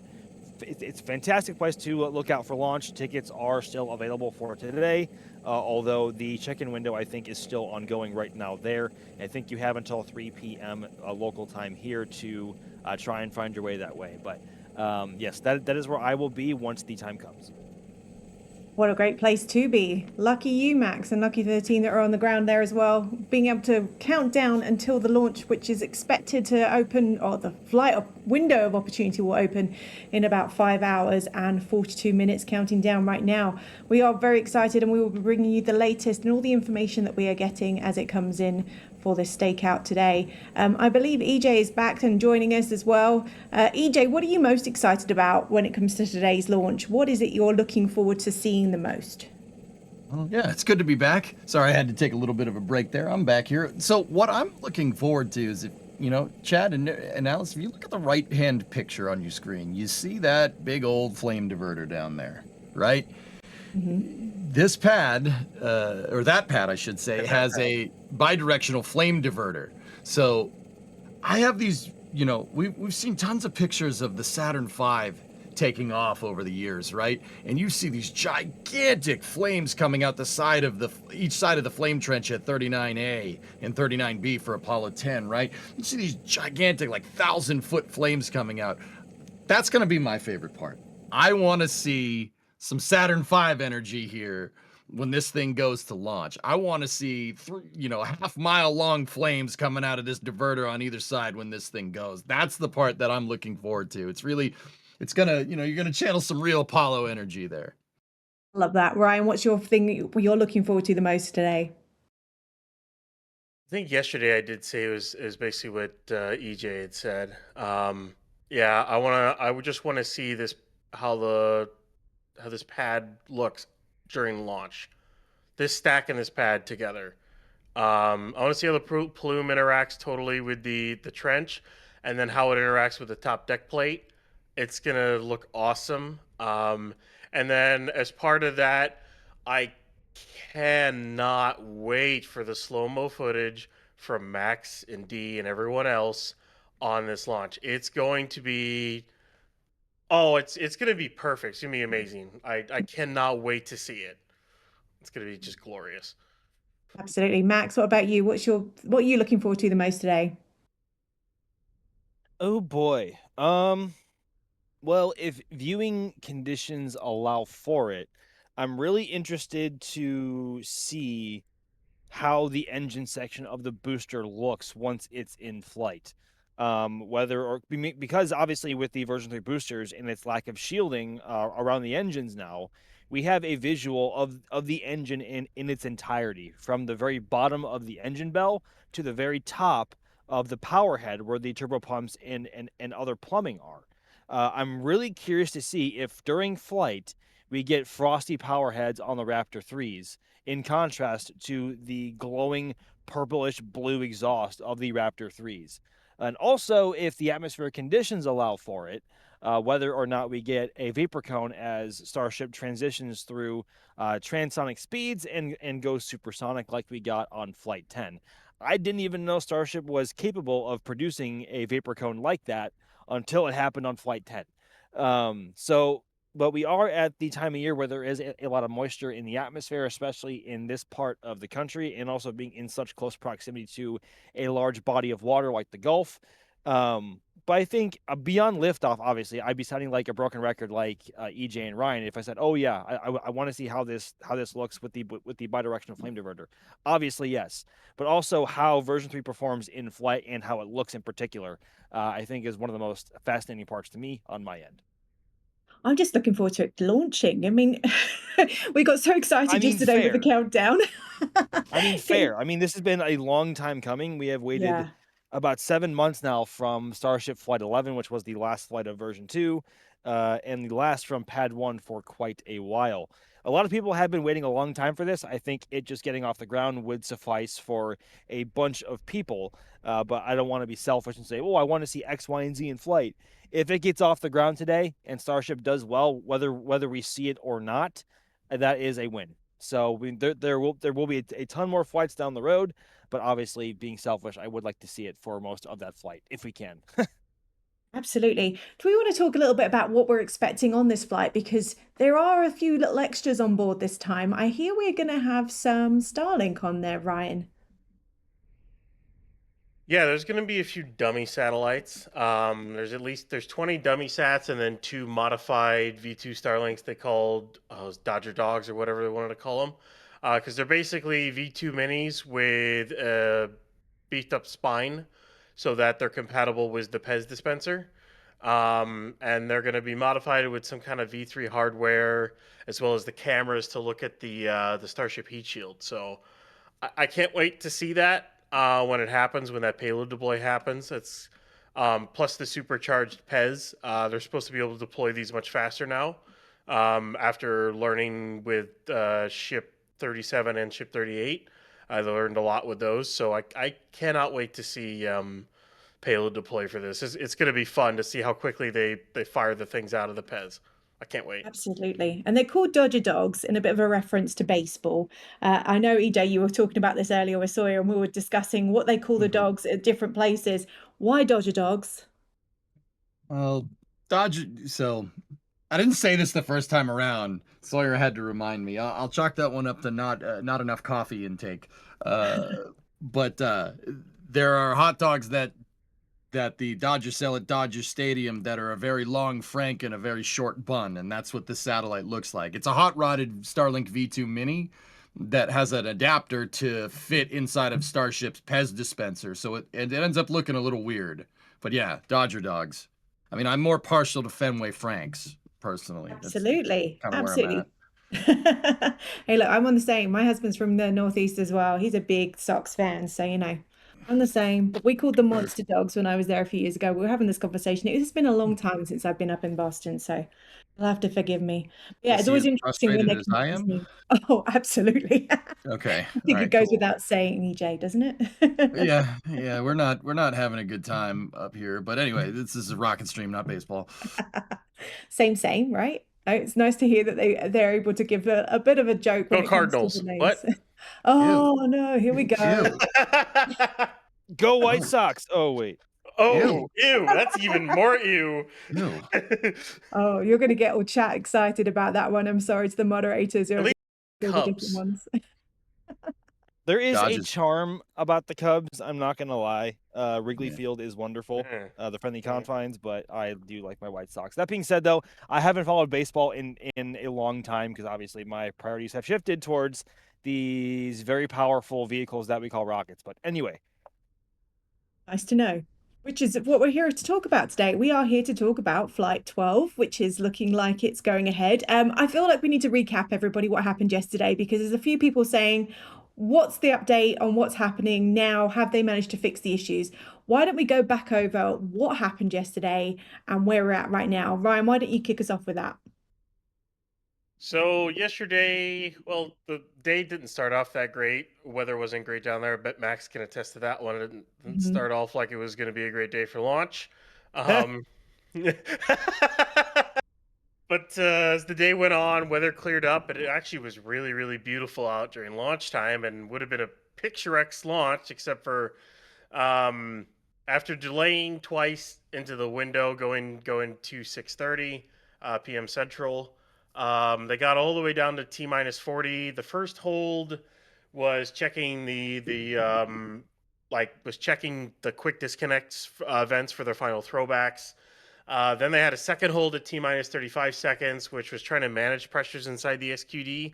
it's a fantastic place to look out for launch. Tickets are still available for today, although the check-in window, I think, is still ongoing right now there. I think you have until 3 p.m. Local time here to try and find your way that way. But yes, that is where I will be once the time comes. What a great place to be. Lucky you, Max, and lucky for the team that are on the ground there as well. Being able to count down until the launch, which is expected to open, or the flight window of opportunity will open in about 5 hours and 42 minutes, counting down right now. We are very excited, and we will be bringing you the latest and all the information that we are getting as it comes in for this Stakeout today. I believe EJ is back and joining us as well. EJ, what are you most excited about when it comes to today's launch? What is it you're looking forward to seeing the most? Well, yeah, it's good to be back. Sorry, I had to take a little bit of a break there. I'm back here. So what I'm looking forward to is, if Chad and Alice, if you look at the right-hand picture on your screen, you see that big old flame diverter down there, right? Mm-hmm. This pad, or that pad, I should say, has a bidirectional flame diverter. So I have these, we've seen tons of pictures of the Saturn V taking off over the years, right? And you see these gigantic flames coming out the side of each side of the flame trench at 39A and 39B for Apollo 10, right? You see these gigantic, like 1,000-foot flames coming out. That's going to be my favorite part. I want to see some Saturn V energy here when this thing goes to launch. I want to see, half-mile long flames coming out of this diverter on either side when this thing goes. That's the part that I'm looking forward to. It's gonna, you're gonna channel some real Apollo energy there. Love that. Ryan, what's your thing you're looking forward to the most today? I think yesterday I did say it was basically what EJ had said. Yeah, I would just want to see this, how this pad looks during launch. This stack and this pad together. I want to see how the plume interacts totally with the trench, and then how it interacts with the top deck plate. It's gonna look awesome. And then as part of that, I cannot wait for the slow-mo footage from Max and D and everyone else on this launch. It's going to be, it's going to be perfect. It's going to be amazing. I cannot wait to see it. It's going to be just glorious. Absolutely. Max, what about you? What are you looking forward to the most today? Oh boy. Well, if viewing conditions allow for it, I'm really interested to see how the engine section of the booster looks once it's in flight. Because obviously with the version 3 boosters and its lack of shielding around the engines now, we have a visual of the engine in its entirety, from the very bottom of the engine bell to the very top of the power head where the turbopumps and other plumbing are. I'm really curious to see if during flight we get frosty power heads on the Raptor 3s, in contrast to the glowing purplish blue exhaust of the Raptor 3s. And also, if the atmospheric conditions allow for it, whether or not we get a vapor cone as Starship transitions through transonic speeds and goes supersonic like we got on Flight 10. I didn't even know Starship was capable of producing a vapor cone like that until it happened on Flight 10. But we are at the time of year where there is a lot of moisture in the atmosphere, especially in this part of the country, and also being in such close proximity to a large body of water like the Gulf. But I think beyond liftoff, obviously, I'd be sounding like a broken record, like EJ and Ryan, if I said, "Oh yeah, I want to see how this looks with the bidirectional flame diverter." Obviously, yes, but also how version 3 performs in flight and how it looks in particular, I think is one of the most fascinating parts to me on my end. I'm just looking forward to it launching. I mean, we got so I excited mean, yesterday with the fair. countdown. I mean, Getting- fair. I mean, this has been a long time coming. We have waited yeah. about 7 months now from Starship Flight 11, which was the last flight of version 2, and the last from Pad 1 for quite a while. A lot of people have been waiting a long time for this. I think it just getting off the ground would suffice for a bunch of people, but I don't want to be selfish and say, oh, I want to see X, Y, and Z in flight. If it gets off the ground today and Starship does well, whether we see it or not, that is a win. So there will be a ton more flights down the road, but obviously, being selfish, I would like to see it for most of that flight if we can. Absolutely. Do we want to talk a little bit about what we're expecting on this flight? Because there are a few little extras on board this time. I hear we're going to have some Starlink on there, Ryan. Yeah, there's going to be a few dummy satellites. There's 20 dummy sats and then 2 modified V2 Starlinks they called Dodger Dogs or whatever they wanted to call them, because they're basically V2 minis with a beefed up spine, so that they're compatible with the Pez dispenser. And they're going to be modified with some kind of V3 hardware as well as the cameras to look at the Starship heat shield. So I can't wait to see that when it happens, when that payload deploy happens. It's plus the supercharged Pez. They're supposed to be able to deploy these much faster now after learning with Ship 37 and Ship 38. I learned a lot with those, so I cannot wait to see payload deploy for this. It's going to be fun to see how quickly they fire the things out of the Pez. I can't wait. Absolutely. And they're called Dodger Dogs in a bit of a reference to baseball. I know, EJ, you were talking about this earlier with Sawyer, and we were discussing what they call the dogs at different places. Why Dodger Dogs? Well, Dodge. So I didn't say this the first time around. Sawyer had to remind me. I'll chalk that one up to not enough coffee intake. But there are hot dogs that the Dodgers sell at Dodger Stadium that are a very long frank and a very short bun, and that's what the satellite looks like. It's a hot-rodded Starlink V2 Mini that has an adapter to fit inside of Starship's Pez dispenser, so it ends up looking a little weird. But yeah, Dodger Dogs. I mean, I'm more partial to Fenway Franks, personally. Absolutely. That's kind of where I'm at. Hey, look, I'm on the same. My husband's from the Northeast as well. He's a big Sox fan, so I'm the same. We called them monster dogs when I was there a few years ago. We were having this conversation. It's been a long time since I've been up in Boston, so you'll have to forgive me. Yeah, it's Is he always as interesting when frustrated they as come I up with am? new. Oh, absolutely. Okay. I All think it right, goes cool. without saying, EJ, doesn't it? Yeah, we're not having a good time up here. But anyway, this is a rocket stream, not baseball. Same, right? It's nice to hear that they're able to give a bit of a joke when Go it comes to the Cardinals. names. What? Oh no, here we go. Go White Sox. Oh wait. Oh, ew. That's even more ew. Ew. Oh, you're going to get all chat excited about that one. I'm sorry to the moderators who At are least all the different Cubs. ones. There is a Dodgers. charm about the Cubs. I'm not gonna lie. Wrigley Yeah. Field is wonderful, the friendly Mhm. confines, but I do like my White Sox. That being said, though, I haven't followed baseball in a long time because obviously my priorities have shifted towards these very powerful vehicles that we call rockets. But anyway, Nice to know. Which is what we're here to talk about today. We are here to talk about Flight 12, which is looking like it's going ahead. I feel like we need to recap everybody what happened yesterday because there's a few people saying, what's the update on what's happening now? Have they managed to fix the issues? Why don't we go back over what happened yesterday and where we're at right now? Ryan, why don't you kick us off with that? So yesterday, well, the day didn't start off that great. Weather wasn't great down there. I bet Max can attest to that one. It didn't start off like it was going to be a great day for launch. But as the day went on, weather cleared up, and it actually was really, really beautiful out during launch time, and would have been a picturesque launch, except for after delaying twice into the window, going to 6:30 p.m. Central. They got all the way down to T minus 40. The first hold was checking the was checking the quick disconnects events for their final throwbacks. Then they had a second hold at T-minus 35 seconds, which was trying to manage pressures inside the SQD.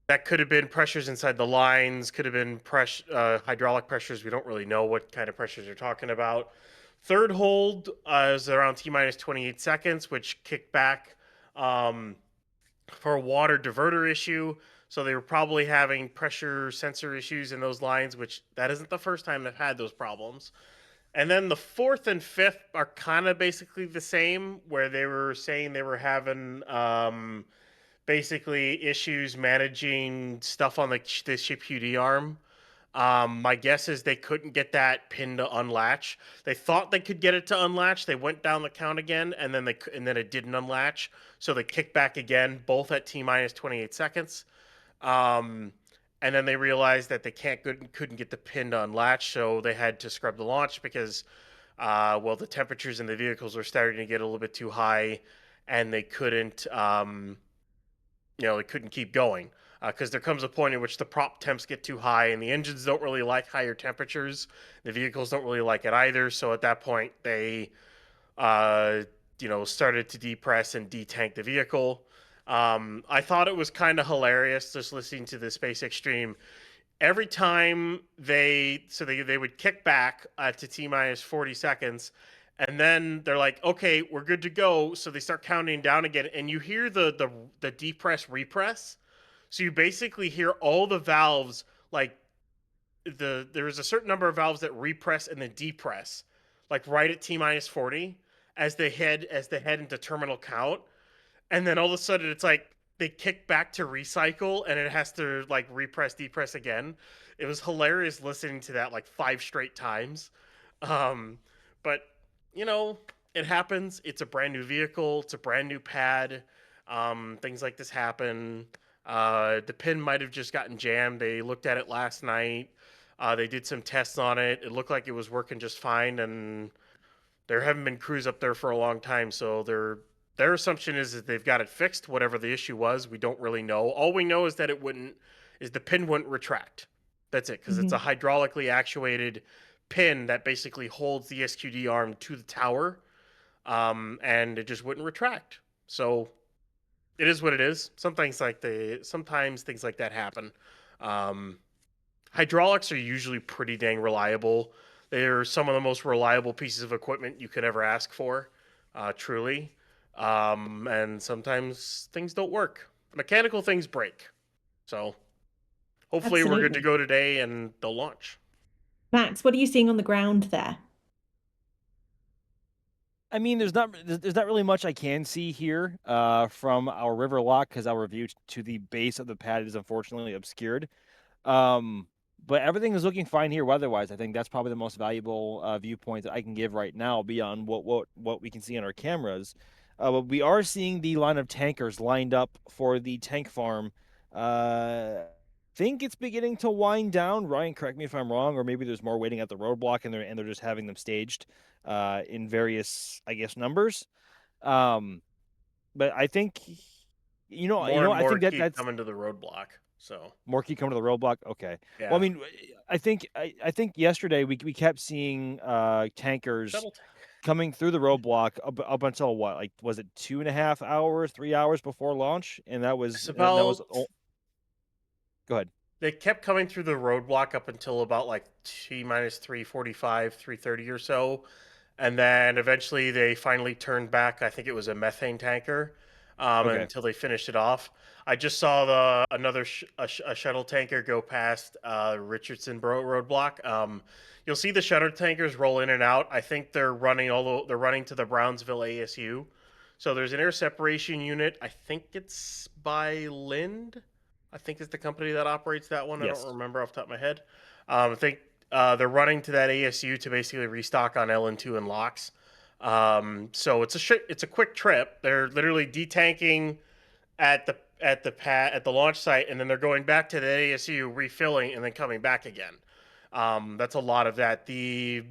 That could have been pressures inside the lines, could have been hydraulic pressures. We don't really know what kind of pressures they're talking about. Third hold is around T-minus 28 seconds, which kicked back for a water diverter issue. So they were probably having pressure sensor issues in those lines, which that isn't the first time they've had those problems. And then the fourth and fifth are kind of basically the same, where they were saying they were having basically issues managing stuff on the ship QD arm. My guess is they couldn't get that pin to unlatch. They thought they could get it to unlatch. They went down the count again, and then it didn't unlatch. So they kicked back again, both at T-minus 28 seconds. And then they realized that they couldn't get the pin to unlatch, so they had to scrub the launch because, the temperatures in the vehicles were starting to get a little bit too high, and they couldn't, they couldn't keep going. Because there comes a point in which the prop temps get too high, and the engines don't really like higher temperatures. The vehicles don't really like it either. So at that point, they, started to depress and detank the vehicle. I thought it was kind of hilarious just listening to the SpaceX stream. Every time they would kick back to T-minus 40 seconds, and then they're like, okay, we're good to go. So they start counting down again, and you hear the depress repress. So you basically hear all the valves, like there's a certain number of valves that repress and then depress, like right at T-minus 40 as they head into terminal count. And then all of a sudden it's like they kick back to recycle and it has to like repress, depress again. It was hilarious listening to that like 5 straight times. But it happens. It's a brand new vehicle. It's a brand new pad. Things like this happen. The pin might have just gotten jammed. They looked at it last night. They did some tests on it. It looked like it was working just fine, and there haven't been crews up there for a long time, so their assumption is that they've got it fixed, whatever the issue was. We don't really know. All we know is that the pin wouldn't retract. That's it, because it's a hydraulically actuated pin that basically holds the SQD arm to the tower, and it just wouldn't retract. So it is what it is. Sometimes things like that happen. Hydraulics are usually pretty dang reliable. They're some of the most reliable pieces of equipment you could ever ask for, truly. And sometimes things don't work. Mechanical things break. So hopefully we're good to go today and they'll launch. Max, what are you seeing on the ground there? I mean, there's not really much I can see here from our river lock because our view to the base of the pad is unfortunately obscured. But everything is looking fine here weather-wise. I think that's probably the most valuable viewpoint that I can give right now beyond what we can see on our cameras. But we are seeing the line of tankers lined up for the tank farm. Think it's beginning to wind down. Ryan, correct me if I'm wrong, or maybe there's more waiting at the roadblock and they're just having them staged in various, I guess, numbers. But I think I think that's coming to the roadblock. So more keep coming to the roadblock. Okay. Yeah. Well, I mean, I think yesterday we kept seeing tankers coming through the roadblock up until what? Like, was it 2.5 hours, 3 hours before launch? And that was Go ahead. They kept coming through the roadblock up until about like T-minus 3:45, 3:30 or so. And then eventually they finally turned back. I think it was a methane tanker until they finished it off. I just saw another shuttle tanker go past Richardson roadblock. You'll see the shuttle tankers roll in and out. I think they're running to the Brownsville ASU. So there's an air separation unit. I think it's by Lind. I think it's the company that operates that one. Yes. I don't remember off the top of my head. I think they're running to that ASU to basically restock on LN2 and LOX. So it's a quick trip. They're literally detanking at the launch site, and then they're going back to the ASU, refilling, and then coming back again. That's a lot of that. The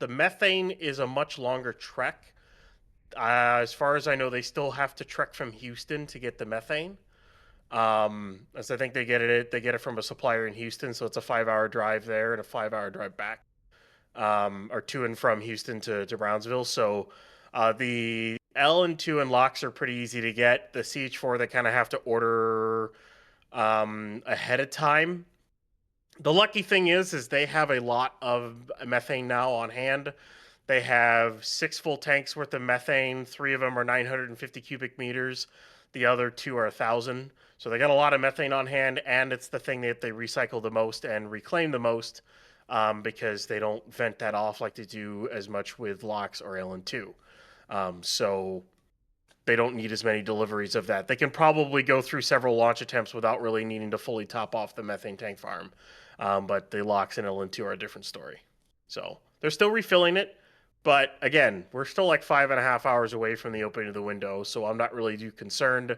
methane is a much longer trek. As far as I know, they still have to trek from Houston to get the methane. As I think they get it from a supplier in Houston, so it's a 5-hour drive there and a 5-hour drive back, or to and from Houston to Brownsville. So the LN2 and locks are pretty easy to get. The CH4 they kind of have to order ahead of time. The lucky thing is they have a lot of methane now on hand. They have 6 full tanks worth of methane. 3 of them are 950 cubic meters. The other 2 are 1,000. So they got a lot of methane on hand, and it's the thing that they recycle the most and reclaim the most, because they don't vent that off like they do as much with LOX or LN2. So they don't need as many deliveries of that. They can probably go through several launch attempts without really needing to fully top off the methane tank farm. But the LOX and LN2 are a different story. So they're still refilling it. But again, we're still like 5.5 hours away from the opening of the window, so I'm not really too concerned.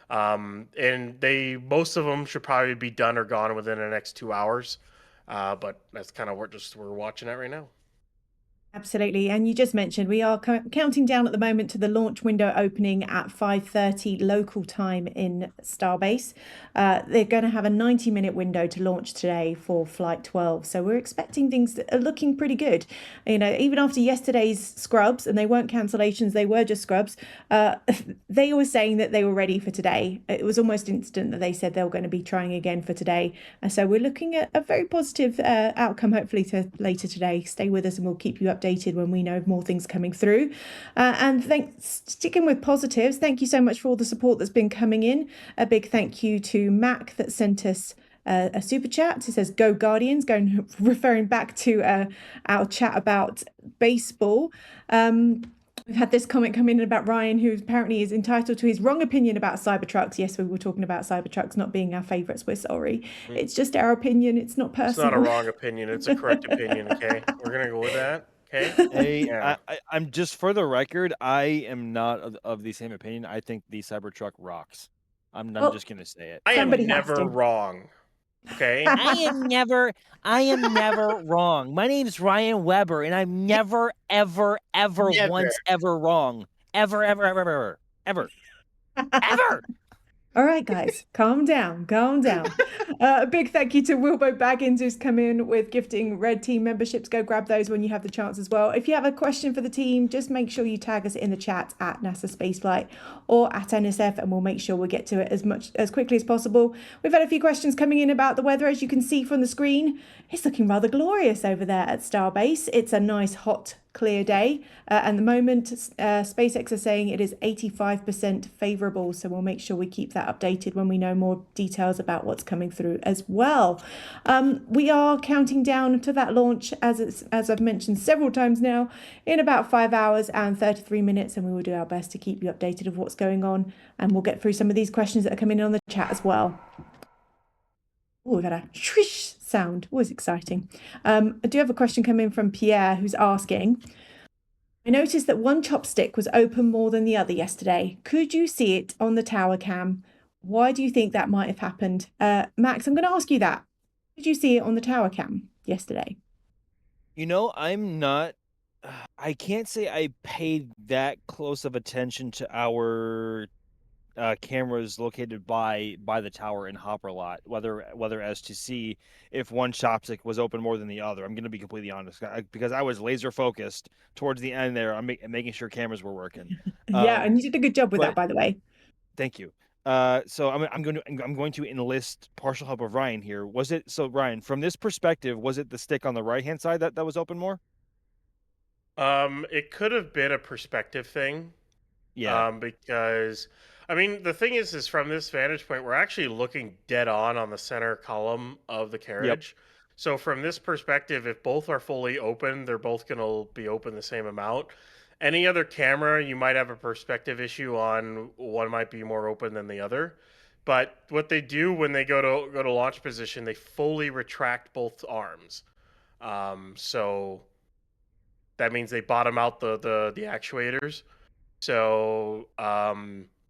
And most of them should probably be done or gone within the next 2 hours. But that's kind of what we're watching at right now. Absolutely. And you just mentioned we are counting down at the moment to the launch window opening at 5:30 local time in Starbase. They're going to have a 90-minute window to launch today for Flight 12. So we're expecting things that are looking pretty good. You know, even after yesterday's scrubs, and they weren't cancellations, they were just scrubs, they were saying that they were ready for today. It was almost instant that they said they were going to be trying again for today. And so we're looking at a very positive outcome, hopefully, to later today. Stay with us and we'll keep you updated when we know more things coming through. And sticking with positives, thank you so much for all the support that's been coming in. A big thank you to Mac that sent us a super chat. It says "Go Guardians," referring back to our chat about baseball. We've had this comment come in about Ryan, who apparently is entitled to his wrong opinion about Cybertrucks. Yes, we were talking about Cybertrucks not being our favourites. We're sorry. It's just our opinion. It's not personal. It's not a wrong opinion. It's a correct opinion, okay? We're going to go with that, okay? Hey, Yeah. I'm just for the record, I am not of the same opinion. I think the Cybertruck rocks. I'm just going to say it. I am Somebody has never to. wrong, okay? I am never wrong. My name's Ryan Weber, and I'm never, ever, ever, Never. once, ever wrong. Ever, ever, ever, ever, ever, ever. All right, guys, calm down, calm down. A big thank you to Wilbo Baggins, who's come in with gifting Red Team memberships. Go grab those when you have the chance as well. If you have a question for the team, just make sure you tag us in the chat at NASA Spaceflight or at NSF, and we'll make sure we get to it as quickly as possible. We've had a few questions coming in about the weather. As you can see from the screen, it's looking rather glorious over there at Starbase. It's a nice, hot, clear day. At the moment, SpaceX are saying it is 85% favourable, so we'll make sure we keep that updated when we know more details about what's coming through as well. We are counting down to that launch, as I've mentioned several times now, in about 5 hours and 33 minutes, and we will do our best to keep you updated of what's going on, and we'll get through some of these questions that are coming in on the chat as well. Oh, we've had a swish sound. Always exciting. I do have a question come in from Pierre, who's asking, I noticed that one chopstick was open more than the other yesterday. Could you see it on the tower cam? Why do you think that might have happened? Max, I'm going to ask you that. Did you see it on the tower cam yesterday? You know, I can't say I paid that close of attention to our cameras located by the tower in Hopper Lot, whether as to see if one chopstick was open more than the other. I'm going to be completely honest, because I was laser focused towards the end there. I'm making sure cameras were working. Yeah, and you did a good job with that, by the way. Thank you. So I'm going to enlist partial help of Ryan here. Ryan, from this perspective, was it the stick on the right hand side that was open more? It could have been a perspective thing. Yeah. Because I mean, the thing is from this vantage point, we're actually looking dead on the center column of the carriage. Yep. So from this perspective, if both are fully open, they're both going to be open the same amount. Any other camera, you might have a perspective issue on one might be more open than the other. But what they do when they go to launch position, they fully retract both arms. So that means they bottom out the actuators. So,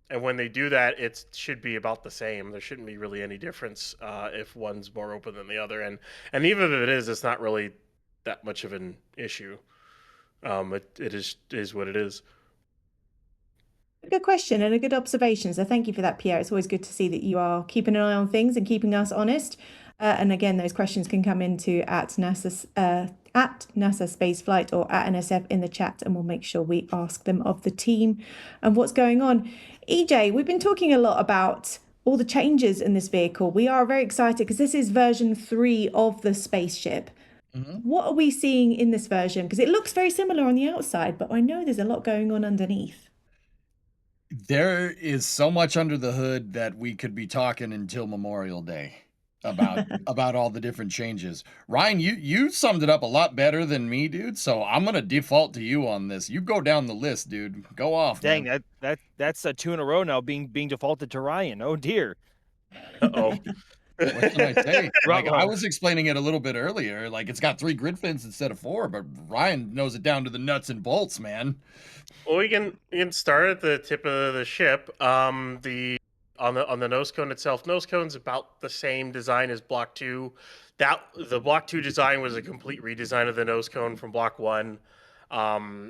and when they do that, it should be about the same. There shouldn't be really any difference if one's more open than the other. And even if it is, it's not really that much of an issue. It is what it is. Good question and a good observation. So thank you for that, Pierre. It's always good to see that you are keeping an eye on things and keeping us honest. And again, those questions can come into at NASA Spaceflight or at NSF in the chat, and we'll make sure we ask them of the team and what's going on. EJ, we've been talking a lot about all the changes in this vehicle. We are very excited because this is version 3 of the spaceship. What are we seeing in this version? Because it looks very similar on the outside, but I know there's a lot going on underneath. There is so much under the hood that we could be talking until Memorial Day about all the different changes. Ryan, you summed it up a lot better than me, dude. So I'm gonna default to you on this. You go down the list, dude. Go off. Dang, man. that's 2 in a row now being defaulted to Ryan. Oh dear. Uh-oh. What can I say? Like, I Ruh-roh. was explaining it a little bit earlier. Like, it's got 3 grid fins instead of 4, but Ryan knows it down to the nuts and bolts, man. Well, we can start at the tip of the ship. On the nose cone itself, nose cone's about the same design as Block 2. The Block 2 design was a complete redesign of the nose cone from Block 1.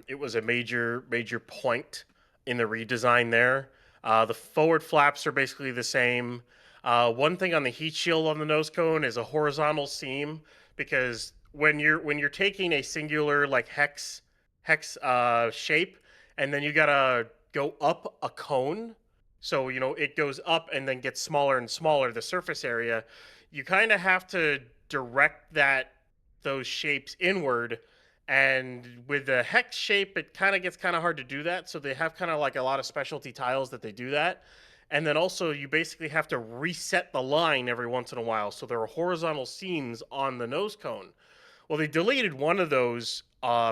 It was a major point in the redesign there. The forward flaps are basically the same. One thing on the heat shield on the nose cone is a horizontal seam, because when you're taking a singular like hex shape, and then you gotta go up a cone, so it goes up and then gets smaller and smaller, the surface area, you kind of have to direct those shapes inward. And with the hex shape, it kind of gets hard to do that. So they have kind of like a lot of specialty tiles that they do that. And then also you basically have to reset the line every once in a while. So there are horizontal seams on the nose cone. Well, they deleted one of those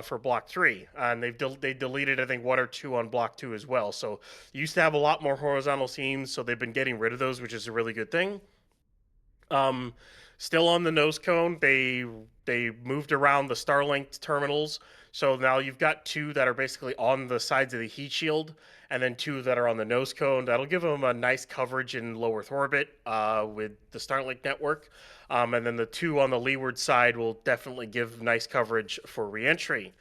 for Block 3, and they deleted, I think, 1 or 2 on Block 2 as well. So you used to have a lot more horizontal seams, so they've been getting rid of those, which is a really good thing. Still on the nose cone, they moved around the Starlink terminals. So now you've got 2 that are basically on the sides of the heat shield, and then 2 that are on the nose cone. That'll give them a nice coverage in low Earth orbit with the Starlink network. And then the 2 on the leeward side will definitely give nice coverage for reentry.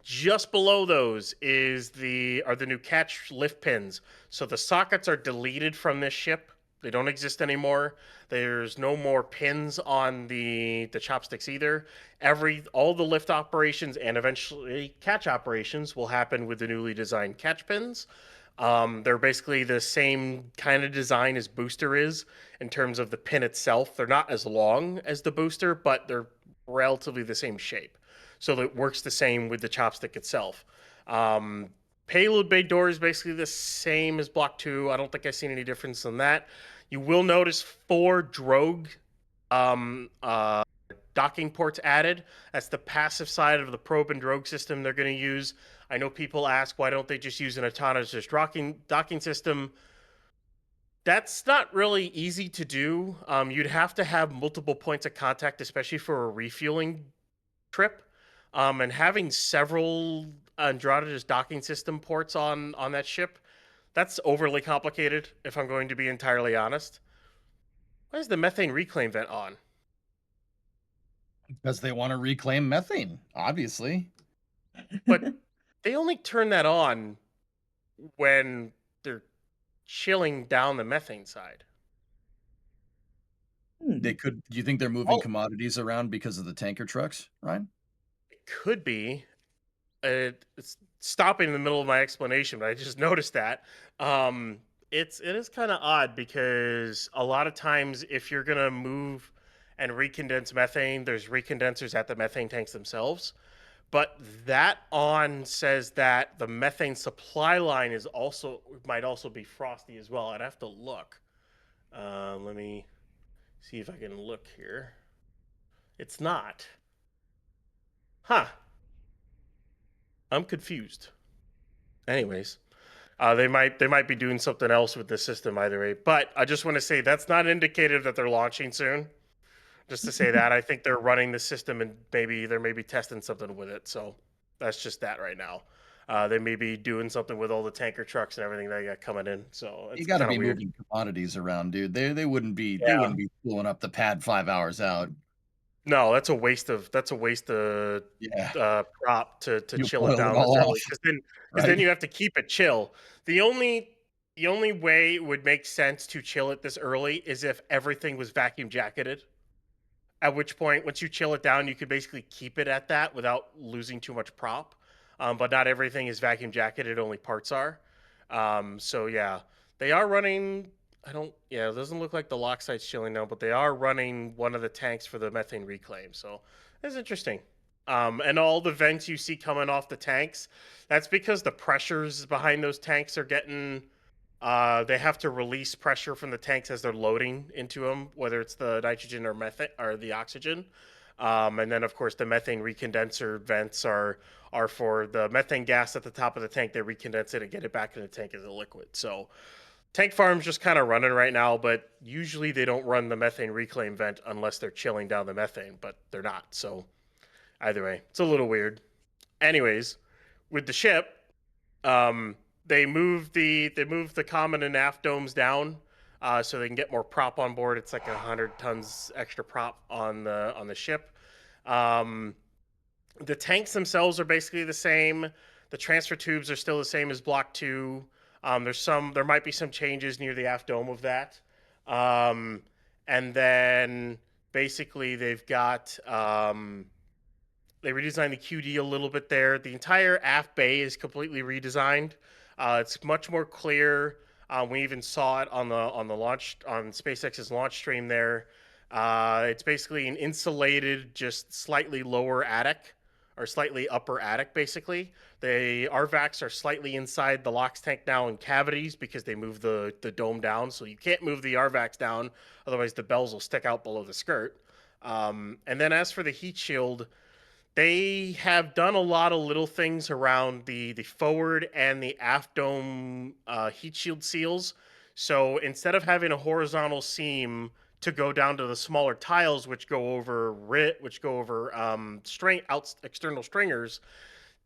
Just below those are the new catch lift pins. So the sockets are deleted from this ship. They don't exist anymore. There's no more pins on the chopsticks either. All the lift operations and eventually catch operations will happen with the newly designed catch pins. They're basically the same kind of design as booster is in terms of the pin itself. They're not as long as the booster, but they're relatively the same shape. So it works the same with the chopstick itself. Payload bay door is basically the same as Block 2. I don't think I've seen any difference in that. You will notice 4 drogue docking ports added. That's the passive side of the probe and drogue system they're going to use. I know people ask, why don't they just use an autonomous docking system? That's not really easy to do. You'd have to have multiple points of contact, especially for a refueling trip. And having several Andromeda docking system ports on that ship, that's overly complicated, if I'm going to be entirely honest. Why is the methane reclaim vent on? Because they want to reclaim methane, obviously. But they only turn that on when they're chilling down the methane side. They could. Do you think they're moving commodities around because of the tanker trucks, Ryan? It could be. It's stopping in the middle of my explanation, but I just noticed that. It is kind of odd because a lot of times if you're gonna move and recondense methane, there's recondensers at the methane tanks themselves. But that says that the methane supply line might also be frosty as well. I'd have to look. Let me see if I can look here. It's not. Huh. I'm confused. Anyways, they might be doing something else with the system either way. But I just want to say that's not indicative that they're launching soon. Just to say that, I think they're running the system and they're maybe testing something with it. So that's just that right now. They may be doing something with all the tanker trucks and everything they got coming in. So You got to be moving commodities around, dude. They wouldn't be blowing up the pad 5 hours out. No, that's a waste of prop to chill it down this early, because then you have to keep it chill. The only way it would make sense to chill it this early is if everything was vacuum jacketed. At which point, once you chill it down, you could basically keep it at that without losing too much prop. But not everything is vacuum jacketed; only parts are. So yeah, they are running. Yeah, it doesn't look like the lock site's chilling now, but they are running one of the tanks for the methane reclaim. So that's interesting. And all the vents you see coming off the tanks, that's because the pressures behind those tanks are getting. They have to release pressure from the tanks as they're loading into them, whether it's the nitrogen or methane or the oxygen. And then, of course, the methane recondenser vents are for the methane gas at the top of the tank. They recondense it and get it back in the tank as a liquid. So tank farm's just kind of running right now, but usually they don't run the methane reclaim vent unless they're chilling down the methane, but they're not. So either way, it's a little weird. Anyways, with the ship, they moved the common and aft domes down so they can get more prop on board. It's like 100 tons extra prop on the ship. The tanks themselves are basically the same. The transfer tubes are still the same as Block 2. There might be some changes near the aft dome of that. And then basically they've got they redesigned the QD a little bit there. The entire aft bay is completely redesigned. It's much more clear. We even saw it on the launch on SpaceX's launch stream there. It's basically an insulated, just slightly lower attic or slightly upper attic, basically. The RVACs are slightly inside the LOX tank now in cavities because they moved the dome down. So you can't move the RVACs down, otherwise the bells will stick out below the skirt. And then as for the heat shield, they have done a lot of little things around the forward and the aft dome heat shield seals. So instead of having a horizontal seam to go down to the smaller tiles, which go over external stringers,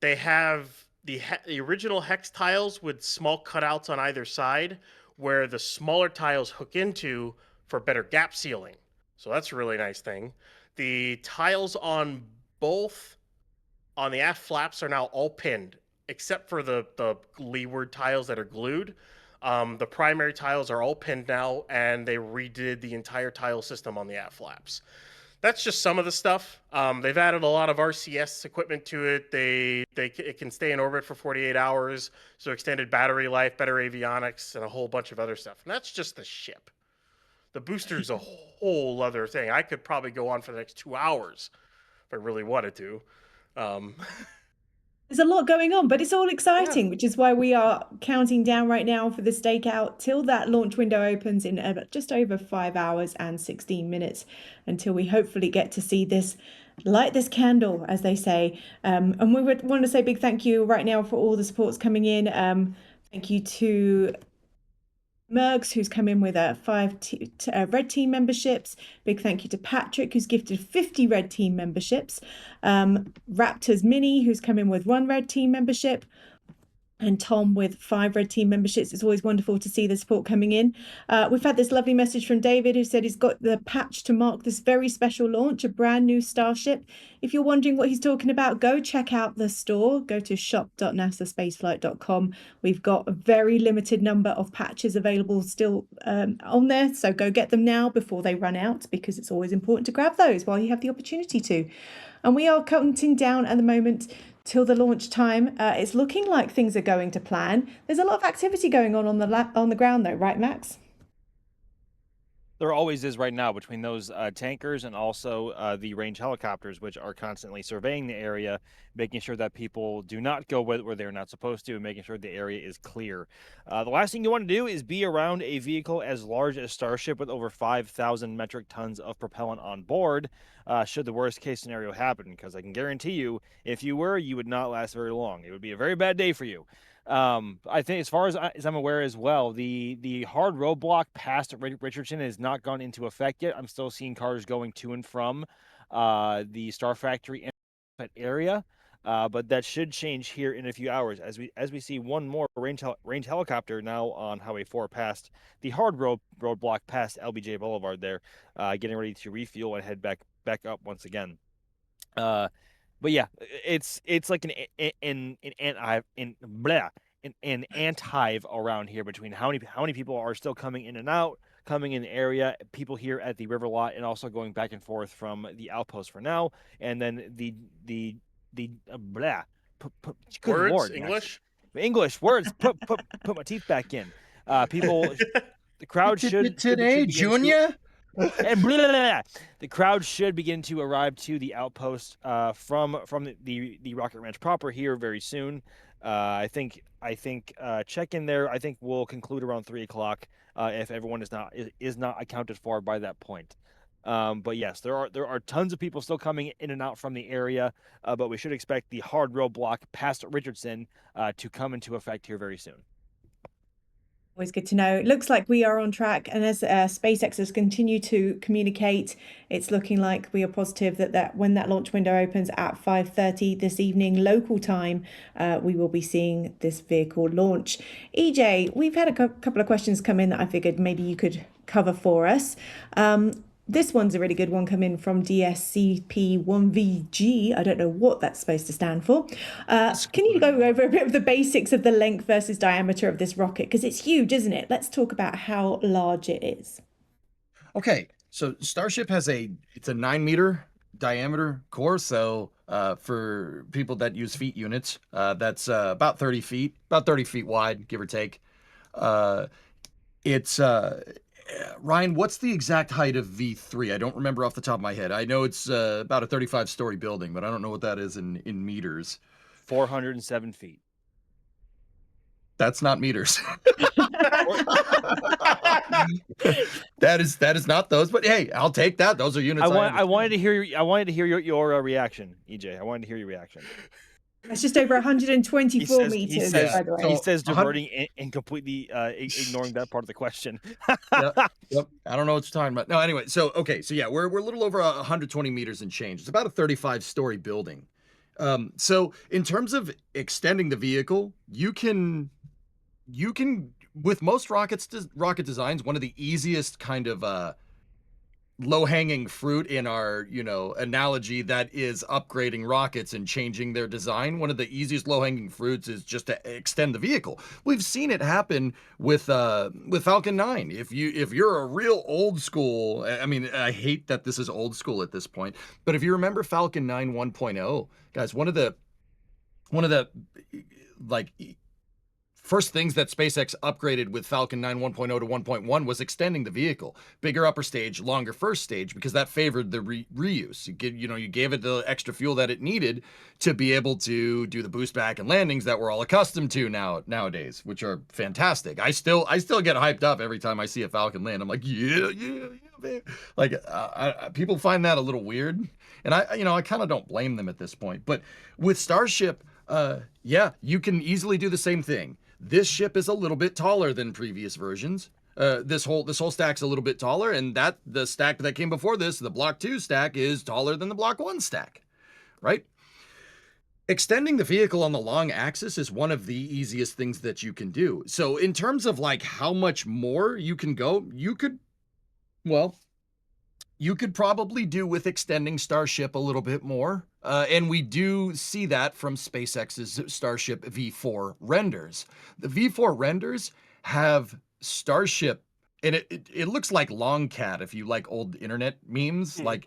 they have the original hex tiles with small cutouts on either side, where the smaller tiles hook into for better gap sealing. So that's a really nice thing. The tiles on the aft flaps are now all pinned, except for the leeward tiles that are glued. The primary tiles are all pinned now, and they redid the entire tile system on the aft flaps. That's just some of the stuff. They've added a lot of RCS equipment to it. It can stay in orbit for 48 hours, so extended battery life, better avionics, and a whole bunch of other stuff. And that's just the ship. The booster's a whole other thing. I could probably go on for the next 2 hours if I really wanted to. There's a lot going on, but it's all exciting, which is why we are counting down right now for the Stakeout till that launch window opens in just over 5 hours and 16 minutes until we hopefully get to see this, light this candle, as they say. And we would want to say big thank you right now for all the supports coming in. Thank you to Mergs, who's come in with 5 red team memberships. Big thank you to Patrick, who's gifted 50 red team memberships. Raptors Mini, who's come in with 1 red team membership. And Tom with 5 red team memberships. It's always wonderful to see the support coming in. We've had this lovely message from David, who said he's got the patch to mark this very special launch, a brand new Starship. If you're wondering what he's talking about, go check out the store. Go to shop.nasaspaceflight.com. We've got a very limited number of patches available still on there, so go get them now before they run out, because it's always important to grab those while you have the opportunity to. And we are counting down at the moment till the launch time. It's looking like things are going to plan. There's a lot of activity going on the ground, though, right, Max? There always is right now between those tankers and also the range helicopters, which are constantly surveying the area, making sure that people do not go where they're not supposed to, and making sure the area is clear. The last thing you want to do is be around a vehicle as large as Starship with over 5,000 metric tons of propellant on board, should the worst case scenario happen, because I can guarantee you, if you were, you would not last very long. It would be a very bad day for you. I think, as far as I'm aware as well, the hard roadblock past Richardson has not gone into effect yet. I'm still seeing cars going to and from the Star Factory area, but that should change here in a few hours as we see one more range helicopter now on Highway 4 past the hard roadblock past LBJ Boulevard there, getting ready to refuel and head back up once again. But yeah, it's like an an ant hive around here between how many people are still coming in and out, coming in the area, people here at the river lot, and also going back and forth from the outpost for now, and then the blah. Good Words, Lord, English? English words. Put my teeth back in. People, the crowd should Today, begin to- Junior. and blah, blah, blah, blah. The crowd should begin to arrive to the outpost from the Rocket Ranch proper here very soon. I think check in there. I think we'll conclude around 3:00 if everyone is not accounted for by that point. But yes, there are tons of people still coming in and out from the area, but we should expect the hard roadblock past Richardson to come into effect here very soon. Always good to know. It looks like we are on track, and as SpaceX has continued to communicate, it's looking like we are positive that when that launch window opens at 5:30 this evening local time, we will be seeing this vehicle launch. EJ, we've had a couple of questions come in that I figured maybe you could cover for us. This one's a really good one come in from DSCP1VG. I don't know what that's supposed to stand for. Can you go over a bit of the basics of the length versus diameter of this rocket? Because it's huge, isn't it? Let's talk about how large it is. Okay, so Starship has it's a 9-meter diameter core. So for people that use feet units, that's about 30 feet, about 30 feet wide, give or take. It's Ryan, what's the exact height of V3? I don't remember off the top of my head. I know it's about a 35-story building, but I don't know what that is in meters. 407 feet. That's not meters. that is not those, but hey, I'll take that. Those are units. I wanted to hear your reaction, EJ. I wanted to hear your reaction. It's just over 124 meters, by the way. He says diverting and completely ignoring that part of the question. Yep. I don't know what you're talking about. No, anyway, so yeah, we're a little over 120 meters and change. It's about a 35-story building. So in terms of extending the vehicle, you can with most rocket designs, one of the easiest kind of low-hanging fruit in our analogy that is upgrading rockets and changing their design, one of the easiest low-hanging fruits is just to extend the vehicle. We've seen it happen with Falcon 9. If you're a real old school, I mean, I hate that this is old school at this point, but if you remember Falcon 9 1.0, guys, one of the like first things that SpaceX upgraded with Falcon 9 1.0 to 1.1 was extending the vehicle. Bigger upper stage, longer first stage, because that favored the reuse. You gave it the extra fuel that it needed to be able to do the boost back and landings that we're all accustomed to nowadays, which are fantastic. I still get hyped up every time I see a Falcon land. I'm like, yeah, man. Like people find that a little weird, and I kind of don't blame them at this point. But with Starship, yeah, you can easily do the same thing. This ship is a little bit taller than previous versions. This whole stack's a little bit taller, and the stack that came before this, the Block 2 stack, is taller than the Block 1 stack, right? Extending the vehicle on the long axis is one of the easiest things that you can do. So in terms of like how much more you can go, you could probably do with extending Starship a little bit more. And we do see that from SpaceX's Starship V4 renders. The V4 renders have Starship, and it looks like Long Cat if you like old internet memes. Like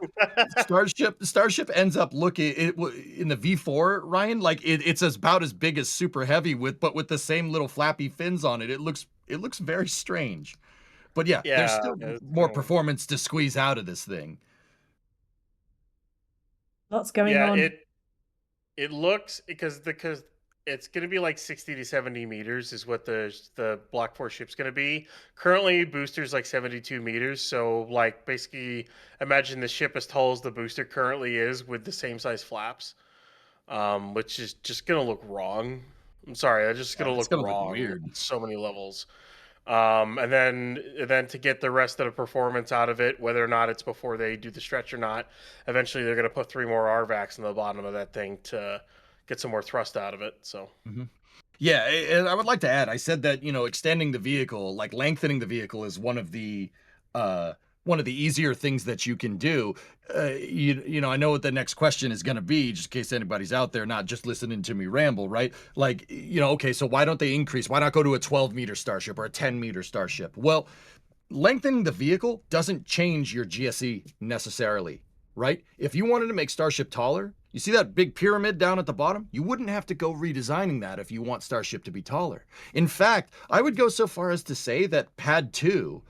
Starship ends up looking in the V4, Ryan, like it's about as big as Super Heavy but with the same little flappy fins on it. It looks very strange. But yeah, there's still more performance to squeeze out of this thing. Lots going on. It looks because it's going to be like 60 to 70 meters is what the Block 4 ship's going to be. Currently, booster's like 72 meters. So like basically imagine the ship as tall as the booster currently is with the same size flaps, which is just going to look wrong. I'm sorry, that's just going to look wrong. Weird. On so many levels. And then to get the rest of the performance out of it, whether or not it's before they do the stretch or not, eventually they're going to put 3 more RVACs in the bottom of that thing to get some more thrust out of it. So, yeah, and I would like to add, I said that extending the vehicle, like lengthening the vehicle, is one of the one of the easier things that you can do. You know, I know what the next question is going to be, just in case anybody's out there not just listening to me ramble, right? Like, you know, okay, so why don't they increase? Why not go to a 12-meter Starship or a 10-meter Starship? Well, lengthening the vehicle doesn't change your GSE necessarily, right? If you wanted to make Starship taller, you see that big pyramid down at the bottom? You wouldn't have to go redesigning that if you want Starship to be taller. In fact, I would go so far as to say that Pad 2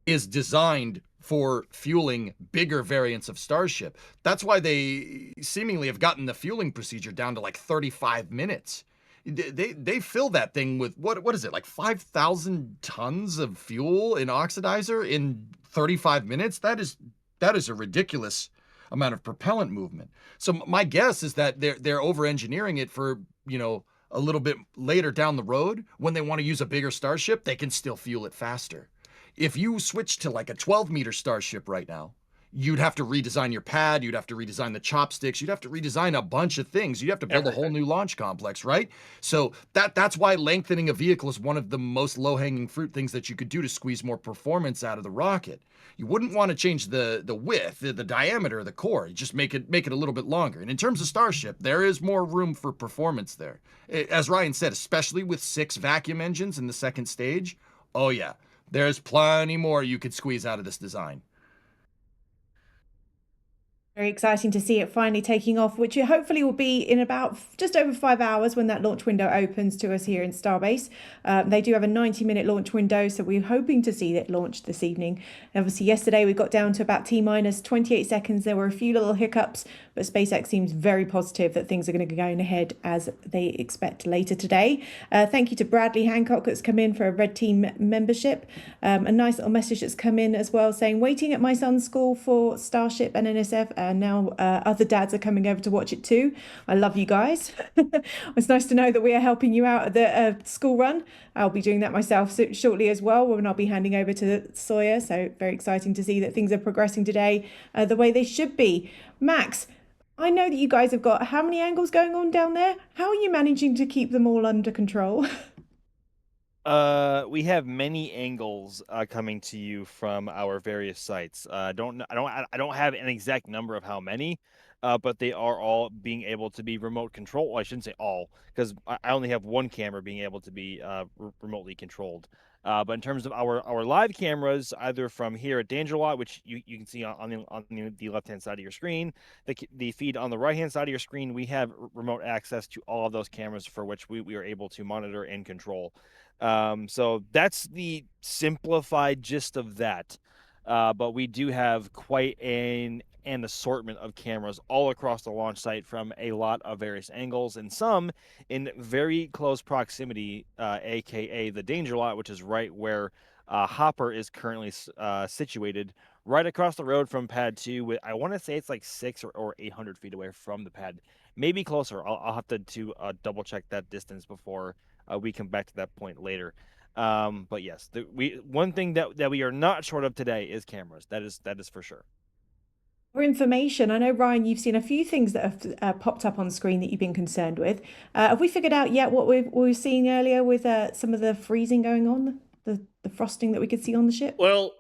is designed for fueling bigger variants of Starship. That's why they seemingly have gotten the fueling procedure down to like 35 minutes. They fill that thing with what is it, like 5,000 tons of fuel in oxidizer in 35 minutes? That is a ridiculous amount of propellant movement. So my guess is that they're over engineering it for, you know, a little bit later down the road when they want to use a bigger Starship, they can still fuel it faster. If you switch to like a 12-meter Starship right now, you'd have to redesign your pad, you'd have to redesign the chopsticks, you'd have to redesign a bunch of things. You'd have to build a whole new launch complex, right? So that's why lengthening a vehicle is one of the most low-hanging fruit things that you could do to squeeze more performance out of the rocket. You wouldn't want to change the width, the diameter of the core. You just make it a little bit longer. And in terms of Starship, there is more room for performance there. As Ryan said, especially with 6 vacuum engines in the second stage, oh yeah, there's plenty more you could squeeze out of this design. Very exciting to see it finally taking off, which it hopefully will be in about just over 5 hours when that launch window opens to us here in Starbase. They do have a 90-minute launch window, so we're hoping to see it launched this evening. Obviously, yesterday we got down to about T-minus 28 seconds. There were a few little hiccups, but SpaceX seems very positive that things are going to be going ahead as they expect later today. Thank you to Bradley Hancock that's come in for a Red Team membership. A nice little message that's come in as well saying, waiting at my son's school for Starship and NSF. And now other dads are coming over to watch it too. I love you guys. It's nice to know that we are helping you out at the school run. I'll be doing that myself shortly as well, when I'll be handing over to Sawyer. So very exciting to see that things are progressing today the way they should be. Max, I know that you guys have got how many angles going on down there? How are you managing to keep them all under control? We have many angles coming to you from our various sites. I don't have an exact number of how many, but they are all being able to be remote control. Well, I shouldn't say all, because I only have one camera being able to be remotely controlled. But in terms of our live cameras, either from here at Danger Lot, which you can see on the left hand side of your screen, the feed on the right hand side of your screen, we have remote access to all of those cameras for which we are able to monitor and control. So that's the simplified gist of that. But we do have quite an assortment of cameras all across the launch site from a lot of various angles, and some in very close proximity, aka the Danger Lot, which is right where Hopper is currently situated, right across the road from Pad 2. I want to say it's like 600 or 800 feet away from the pad, maybe closer. I'll have to double check that distance before we come back to that point later. But yes, one thing that we are not short of today is cameras. That is for sure. For information, I know, Ryan, you've seen a few things that have popped up on screen that you've been concerned with. Have we figured out yet what we were seeing earlier with some of the freezing going on, the frosting that we could see on the ship? Well,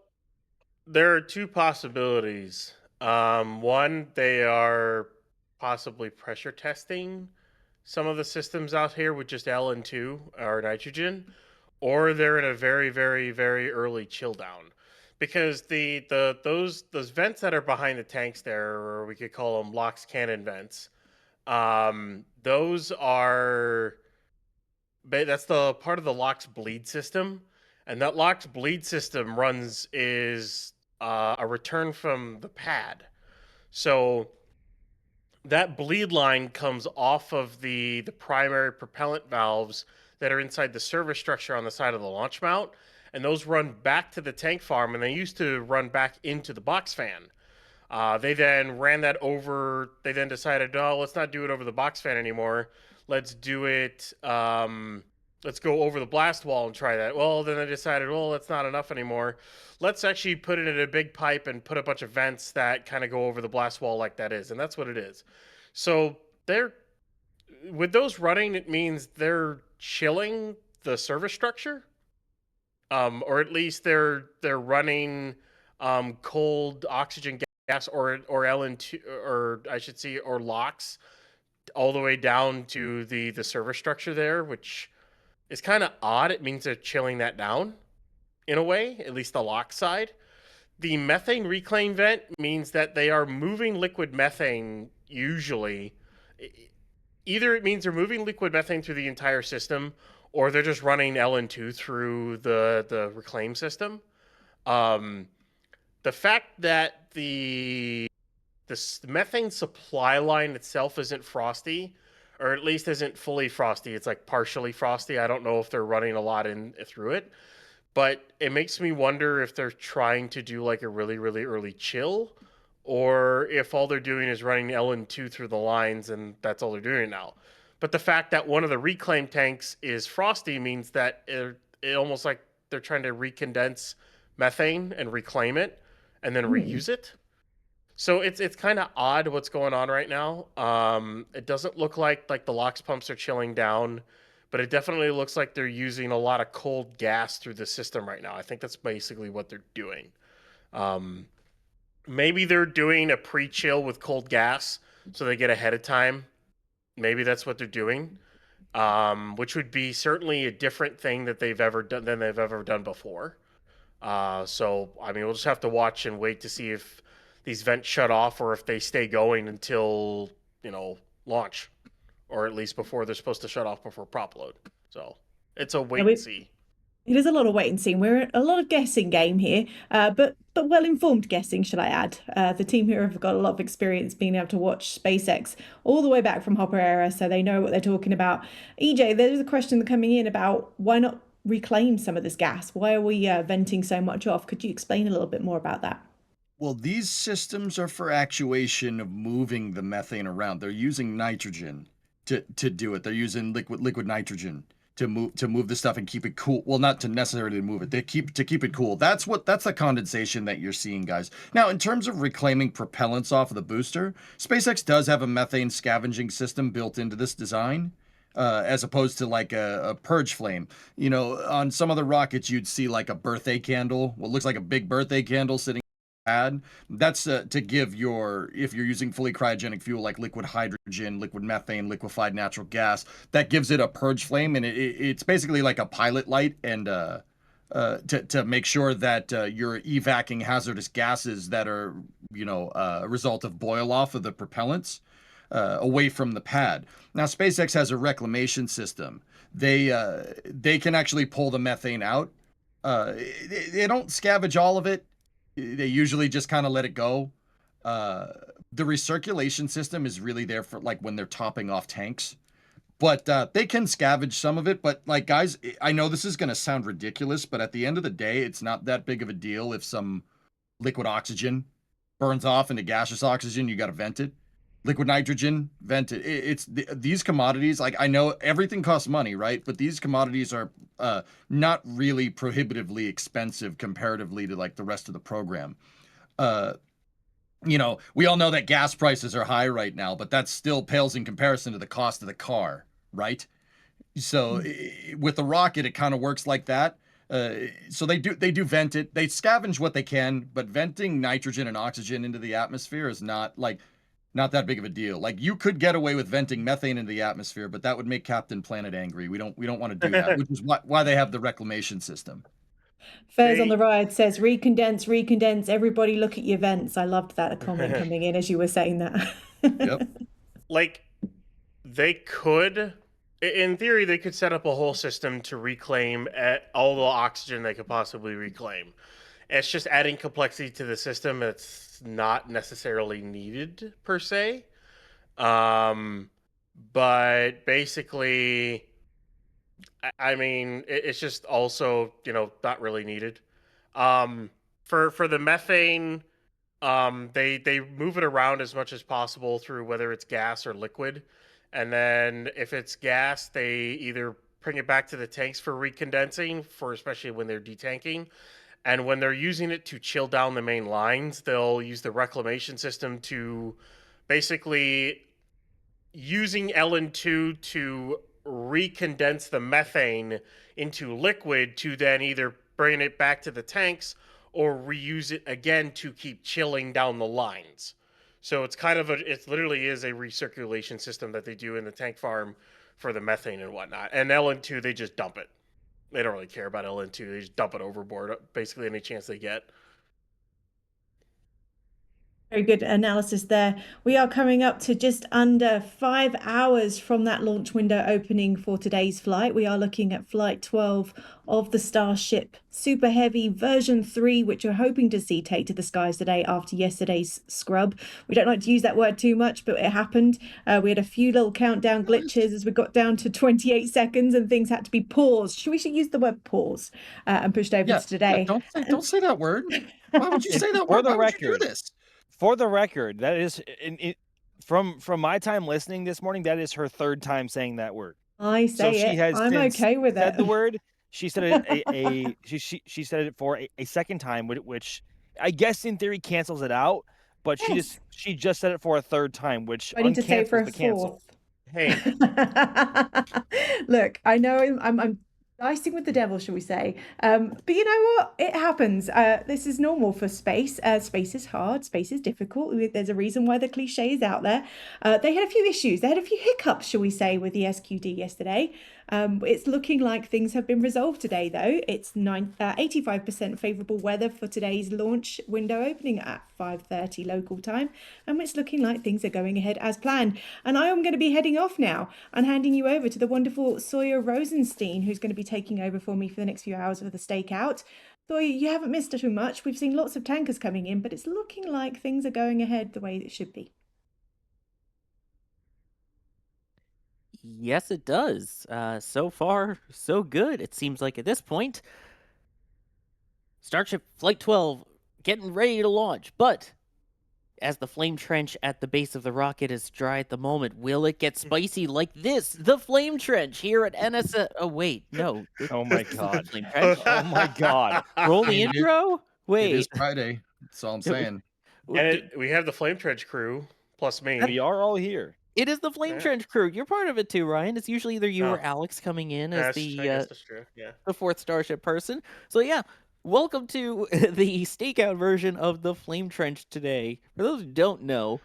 there are two possibilities. One, they are possibly pressure testing some of the systems out here with just LN2 or nitrogen, or they're in a very, very, very early chill down. Because those vents that are behind the tanks there, or we could call them LOX cannon vents, those are that's the part of the LOX bleed system, and that LOX bleed system is a return from the pad. So that bleed line comes off of the primary propellant valves that are inside the service structure on the side of the launch mount, and those run back to the tank farm, and they used to run back into the box fan. They then ran that over. They then decided, no, let's not do it over the box fan anymore. Let's do it. Let's go over the blast wall and try that. Well, then they decided, well, that's not enough anymore. Let's actually put it in a big pipe and put a bunch of vents that kind of go over the blast wall like that is. And that's what it is. So with those running, it means they're chilling the service structure. Or at least they're running cold oxygen gas or LN2, or I should say, or LOX, all the way down to the server structure there, which is kind of odd. It means they're chilling that down in a way, at least the LOX side. The methane reclaim vent means that they are moving liquid methane usually. Either it means they're moving liquid methane through the entire system, or they're just running LN2 through the reclaim system. The fact that the methane supply line itself isn't frosty, or at least isn't fully frosty. It's like partially frosty. I don't know if they're running a lot in through it, but it makes me wonder if they're trying to do like a really, really early chill, or if all they're doing is running LN2 through the lines and that's all they're doing now. But the fact that one of the reclaim tanks is frosty means that it almost like they're trying to recondense methane and reclaim it and then reuse it. So it's kind of odd what's going on right now. It doesn't look like the LOX pumps are chilling down, but it definitely looks like they're using a lot of cold gas through the system right now. I think that's basically what they're doing. Maybe they're doing a pre-chill with cold gas so they get ahead of time. Maybe that's what they're doing, which would be certainly a different thing that they've ever done before. So I mean, we'll just have to watch and wait to see if these vents shut off or if they stay going until launch, or at least before they're supposed to shut off before prop load. So it's a wait and see. It is a lot of wait and see. We're a lot of guessing game here, but well-informed guessing, should I add. The team here have got a lot of experience being able to watch SpaceX all the way back from Hopper era, so they know what they're talking about. EJ, there's a question coming in about why not reclaim some of this gas? Why are we venting so much off? Could you explain a little bit more about that? Well, these systems are for actuation of moving the methane around. They're using nitrogen to do it. They're using liquid nitrogen to move the stuff and keep it cool. Well, not to necessarily move it. They keep it cool. That's the condensation that you're seeing, guys. Now, in terms of reclaiming propellants off of the booster, SpaceX does have a methane scavenging system built into this design. As opposed to like a purge flame. On some other rockets, you'd see like a birthday candle. What looks like a big birthday candle sitting on the pad. That's to give if you're using fully cryogenic fuel like liquid hydrogen, liquid methane, liquefied natural gas, that gives it a purge flame, and it's basically like a pilot light and to make sure that you're evacuating hazardous gases that are a result of boil off of the propellants. Away from the pad. Now, SpaceX has a reclamation system. They can actually pull the methane out. They don't scavenge all of it. They usually just kind of let it go. The recirculation system is really there for like when they're topping off tanks. But they can scavenge some of it. But like, guys, I know this is going to sound ridiculous, but at the end of the day, it's not that big of a deal if some liquid oxygen burns off into gaseous oxygen. You got to vent it. Liquid nitrogen, vented. These commodities, like, I know everything costs money, right? But these commodities are not really prohibitively expensive comparatively to like the rest of the program. We all know that gas prices are high right now, but that still pales in comparison to the cost of the car, right? So with the rocket, it kind of works like that. So they do vent it. They scavenge what they can, but venting nitrogen and oxygen into the atmosphere is not that big of a deal. Like, you could get away with venting methane into the atmosphere, but that would make Captain Planet angry. We don't want to do that, which is why they have the reclamation system. Fairs on the Ride says, recondense, everybody look at your vents. I loved that comment coming in as you were saying that. Yep. Like, they could, in theory, they could set up a whole system to reclaim all the oxygen they could possibly reclaim. It's just adding complexity to the system that's not necessarily needed per se. But basically, I mean, it's just also, not really needed. For the methane, they move it around as much as possible through whether it's gas or liquid. And then if it's gas, they either bring it back to the tanks for recondensing, especially when they're detanking. And when they're using it to chill down the main lines, they'll use the reclamation system to basically using LN2 to recondense the methane into liquid to then either bring it back to the tanks or reuse it again to keep chilling down the lines. So it's kind of it literally is a recirculation system that they do in the tank farm for the methane and whatnot. And LN2, they just dump it. They don't really care about LN2. They just dump it overboard basically any chance they get. Very good analysis there. We are coming up to just under 5 hours from that launch window opening for today's flight. We are looking at Flight 12 of the Starship Super Heavy version 3, which we're hoping to see take to the skies today after yesterday's scrub. We don't like to use that word too much, but it happened. We had a few little countdown glitches as we got down to 28 seconds and things had to be paused. We should use the word pause and pushed over to today. Don't say that word. Why would you say that word? Why would you do this? For the record, that is from my time listening this morning. That is her third time saying that word. I say so she it. has I'm okay with said it. the word. She said it she said it for a second time, which I guess in theory cancels it out. But Yes. she just said it for a third time, which I need to say it for uncancels a the cancel. fourth. Hey, look, I know I'm dicing with the devil, shall we say? But you know what? It happens. This is normal for space. Space is hard. Space is difficult. There's a reason why the cliche is out there. They had a few issues. They had a few hiccups, shall we say, with the SQD yesterday. It's looking like things have been resolved today, though. It's 85% favourable weather for today's launch window opening at 5:30 local time, and it's looking like things are going ahead as planned. And I am going to be heading off now and handing you over to the wonderful Sawyer Rosenstein, who's going to be taking over for me for the next few hours of the Stakeout. Sawyer, you haven't missed too much. We've seen lots of tankers coming in, but it's looking like things are going ahead the way it should be. Yes, it does. So far, so good. It seems like at this point, Starship Flight 12 getting ready to launch. But as the flame trench at the base of the rocket is dry at the moment, will it get spicy like this? The flame trench here at NSF. Oh, wait, no. Oh my This isn't God. the flame trench. Oh my God. Roll the intro? It is Wait. Friday. That's all I'm saying. And we have the Flame Trench crew plus me. We are all here. It is the Flame Trench crew. You're part of it too, Ryan. It's usually either you or Alex coming in as I guess that's true. Yeah. the fourth Starship person. So yeah, welcome to the Stakeout version of the Flame Trench today. For those who don't know,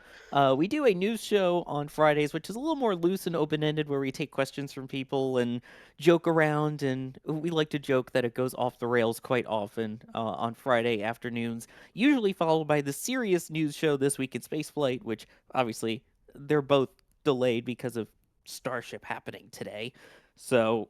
we do a news show on Fridays, which is a little more loose and open-ended, where we take questions from people and joke around, and we like to joke that it goes off the rails quite often on Friday afternoons, usually followed by the serious news show This Week in Spaceflight, which obviously they're both delayed because of Starship happening today. So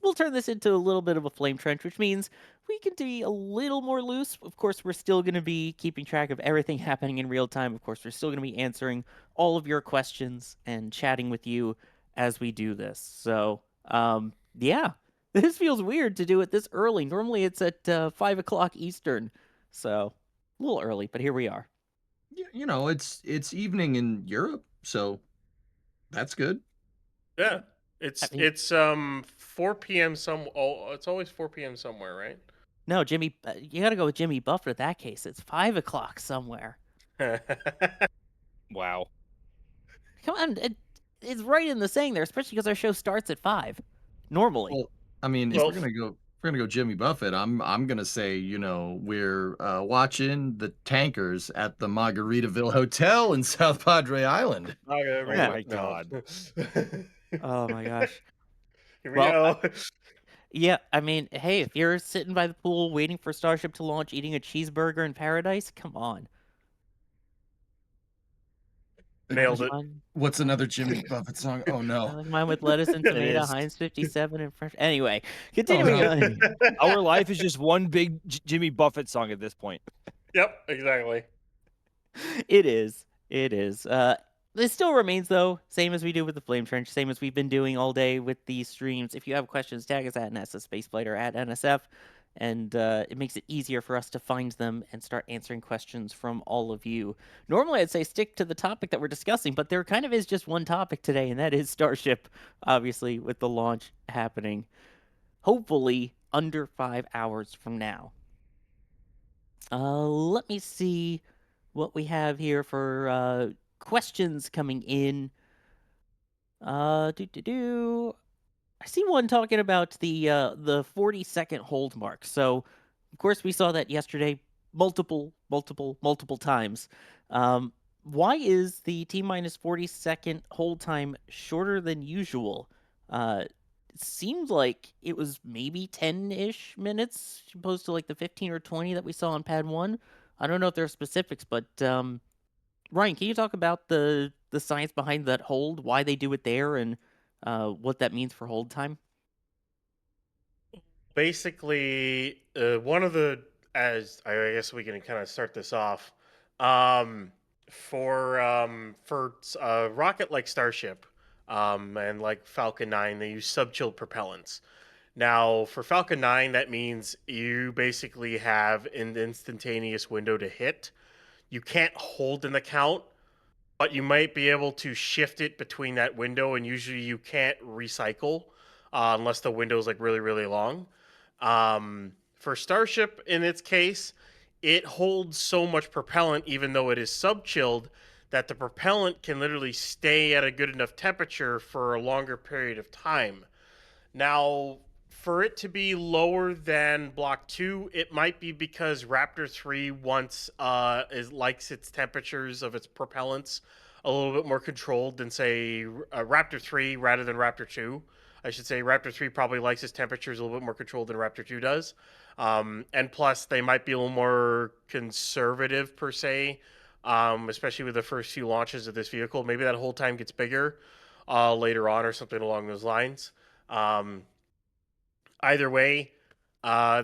we'll turn this into a little bit of a flame trench, which means we can be a little more loose. Of course, we're still going to be keeping track of everything happening in real time. Of course, we're still going to be answering all of your questions and chatting with you as we do this. So, yeah, this feels weird to do it this early. Normally it's at 5 o'clock Eastern. So a little early, but here we are. You know, it's evening in Europe, so that's good. Yeah. It's 4 p.m. it's always 4 p.m. somewhere, right? No, Jimmy, you got to go with Jimmy Buffett in that case. It's 5 o'clock somewhere. Wow. Come on, it's right in the saying there, especially because our show starts at 5 normally. Well, I mean, if we're gonna go Jimmy Buffett, I'm gonna say, you know, we're watching the tankers at the Margaritaville Hotel in South Padre Island. Oh my God. Oh my gosh. Here we go. Yeah, I mean, hey, if you're sitting by the pool waiting for Starship to launch, eating a cheeseburger in paradise, come on. Nailed it. What's another Jimmy Buffett song? Oh no. Mine with lettuce and It tomato, is. Heinz 57 and French. Anyway, continuing on. Our life is just one big Jimmy Buffett song at this point. Yep, exactly. It is. It is. This still remains, though, same as we do with the Flame Trench, same as we've been doing all day with these streams. If you have questions, tag us at NSF Spaceflight or at NSF, and it makes it easier for us to find them and start answering questions from all of you. Normally, I'd say stick to the topic that we're discussing, but there kind of is just one topic today, and that is Starship, obviously, with the launch happening, hopefully, under 5 hours from now. Let me see what we have here for questions coming in. I see one talking about the 40-second hold mark. So, of course, we saw that yesterday. multiple times. Why is the T-minus 40-second hold time shorter than usual? It seems like it was maybe 10-ish minutes opposed to like the 15 or 20 that we saw on pad 1. I don't know if there are specifics, but Ryan, can you talk about the science behind that hold, why they do it there, and what that means for hold time? Basically, one of the, as I guess we can kind of start this off, um, for a rocket like Starship, and like Falcon 9, they use subchilled propellants. Now, for Falcon 9, that means you basically have an instantaneous window to hit. You can't hold an account, but you might be able to shift it between that window, and usually you can't recycle unless the window is like really, really long. For Starship, in its case, it holds so much propellant, even though it is sub-chilled, that the propellant can literally stay at a good enough temperature for a longer period of time. Now, for it to be lower than Block 2, it might be because Raptor 3 likes its temperatures of its propellants a little bit more controlled than, say, Raptor 3 rather than Raptor 2. I should say Raptor 3 probably likes its temperatures a little bit more controlled than Raptor 2 does. And plus, they might be a little more conservative, per se, especially with the first few launches of this vehicle. Maybe that hold time gets bigger later on or something along those lines. Either way,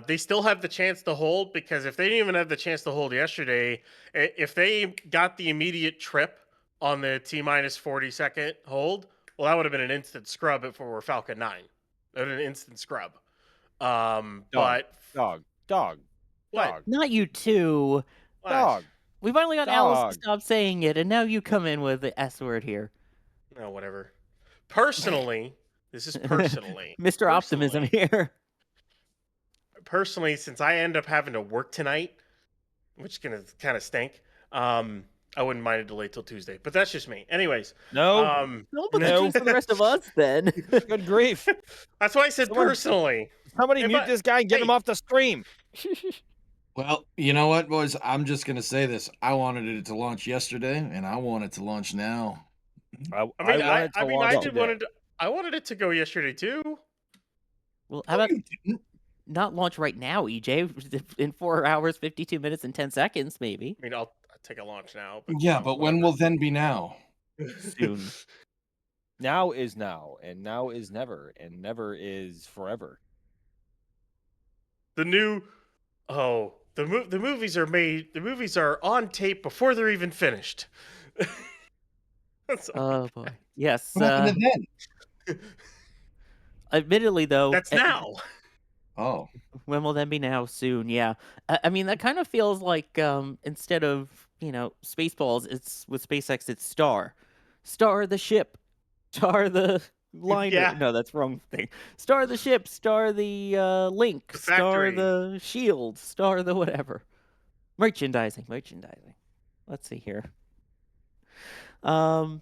they still have the chance to hold, because if they didn't even have the chance to hold yesterday, if they got the immediate trip on the T-minus 40-second hold, well, that would have been an instant scrub if it were Falcon 9. That would have been an instant scrub. But Dog. Not you two. Dog. We finally got Alice to Dog. stop saying it, and now you come in with the S word here. No, whatever. Personally, this is personally. Mr. Optimism here. Personally, since I end up having to work tonight, which is going to kind of stink, I wouldn't mind a delay till Tuesday. But that's just me. Anyways. No, but no. For the rest of us, then. Good grief. That's why I said personally. Somebody mute this guy and get him off the stream. Well, you know what, boys? I'm just going to say this. I wanted it to launch yesterday, and I want it to launch now. I wanted it to go yesterday, too. Well, how about not launch right now, EJ? In 4 hours, 52 minutes, and 10 seconds, maybe. I mean, I'll take a launch now. Yeah, but when will then be now? Soon. Now is now, and now is never, and never is forever. The movies are made. The movies are on tape before they're even finished. Oh boy. Yes. What happened to then? Admittedly, though, that's now. Oh. When will then be now? Soon. Yeah. I mean, that kind of feels like instead of Spaceballs, it's with SpaceX. It's Star the ship, Star the liner. Yeah. No, that's wrong thing. Star the ship, Star the link, The Star factory. the shield, Star the whatever. Merchandising. Let's see here. Let's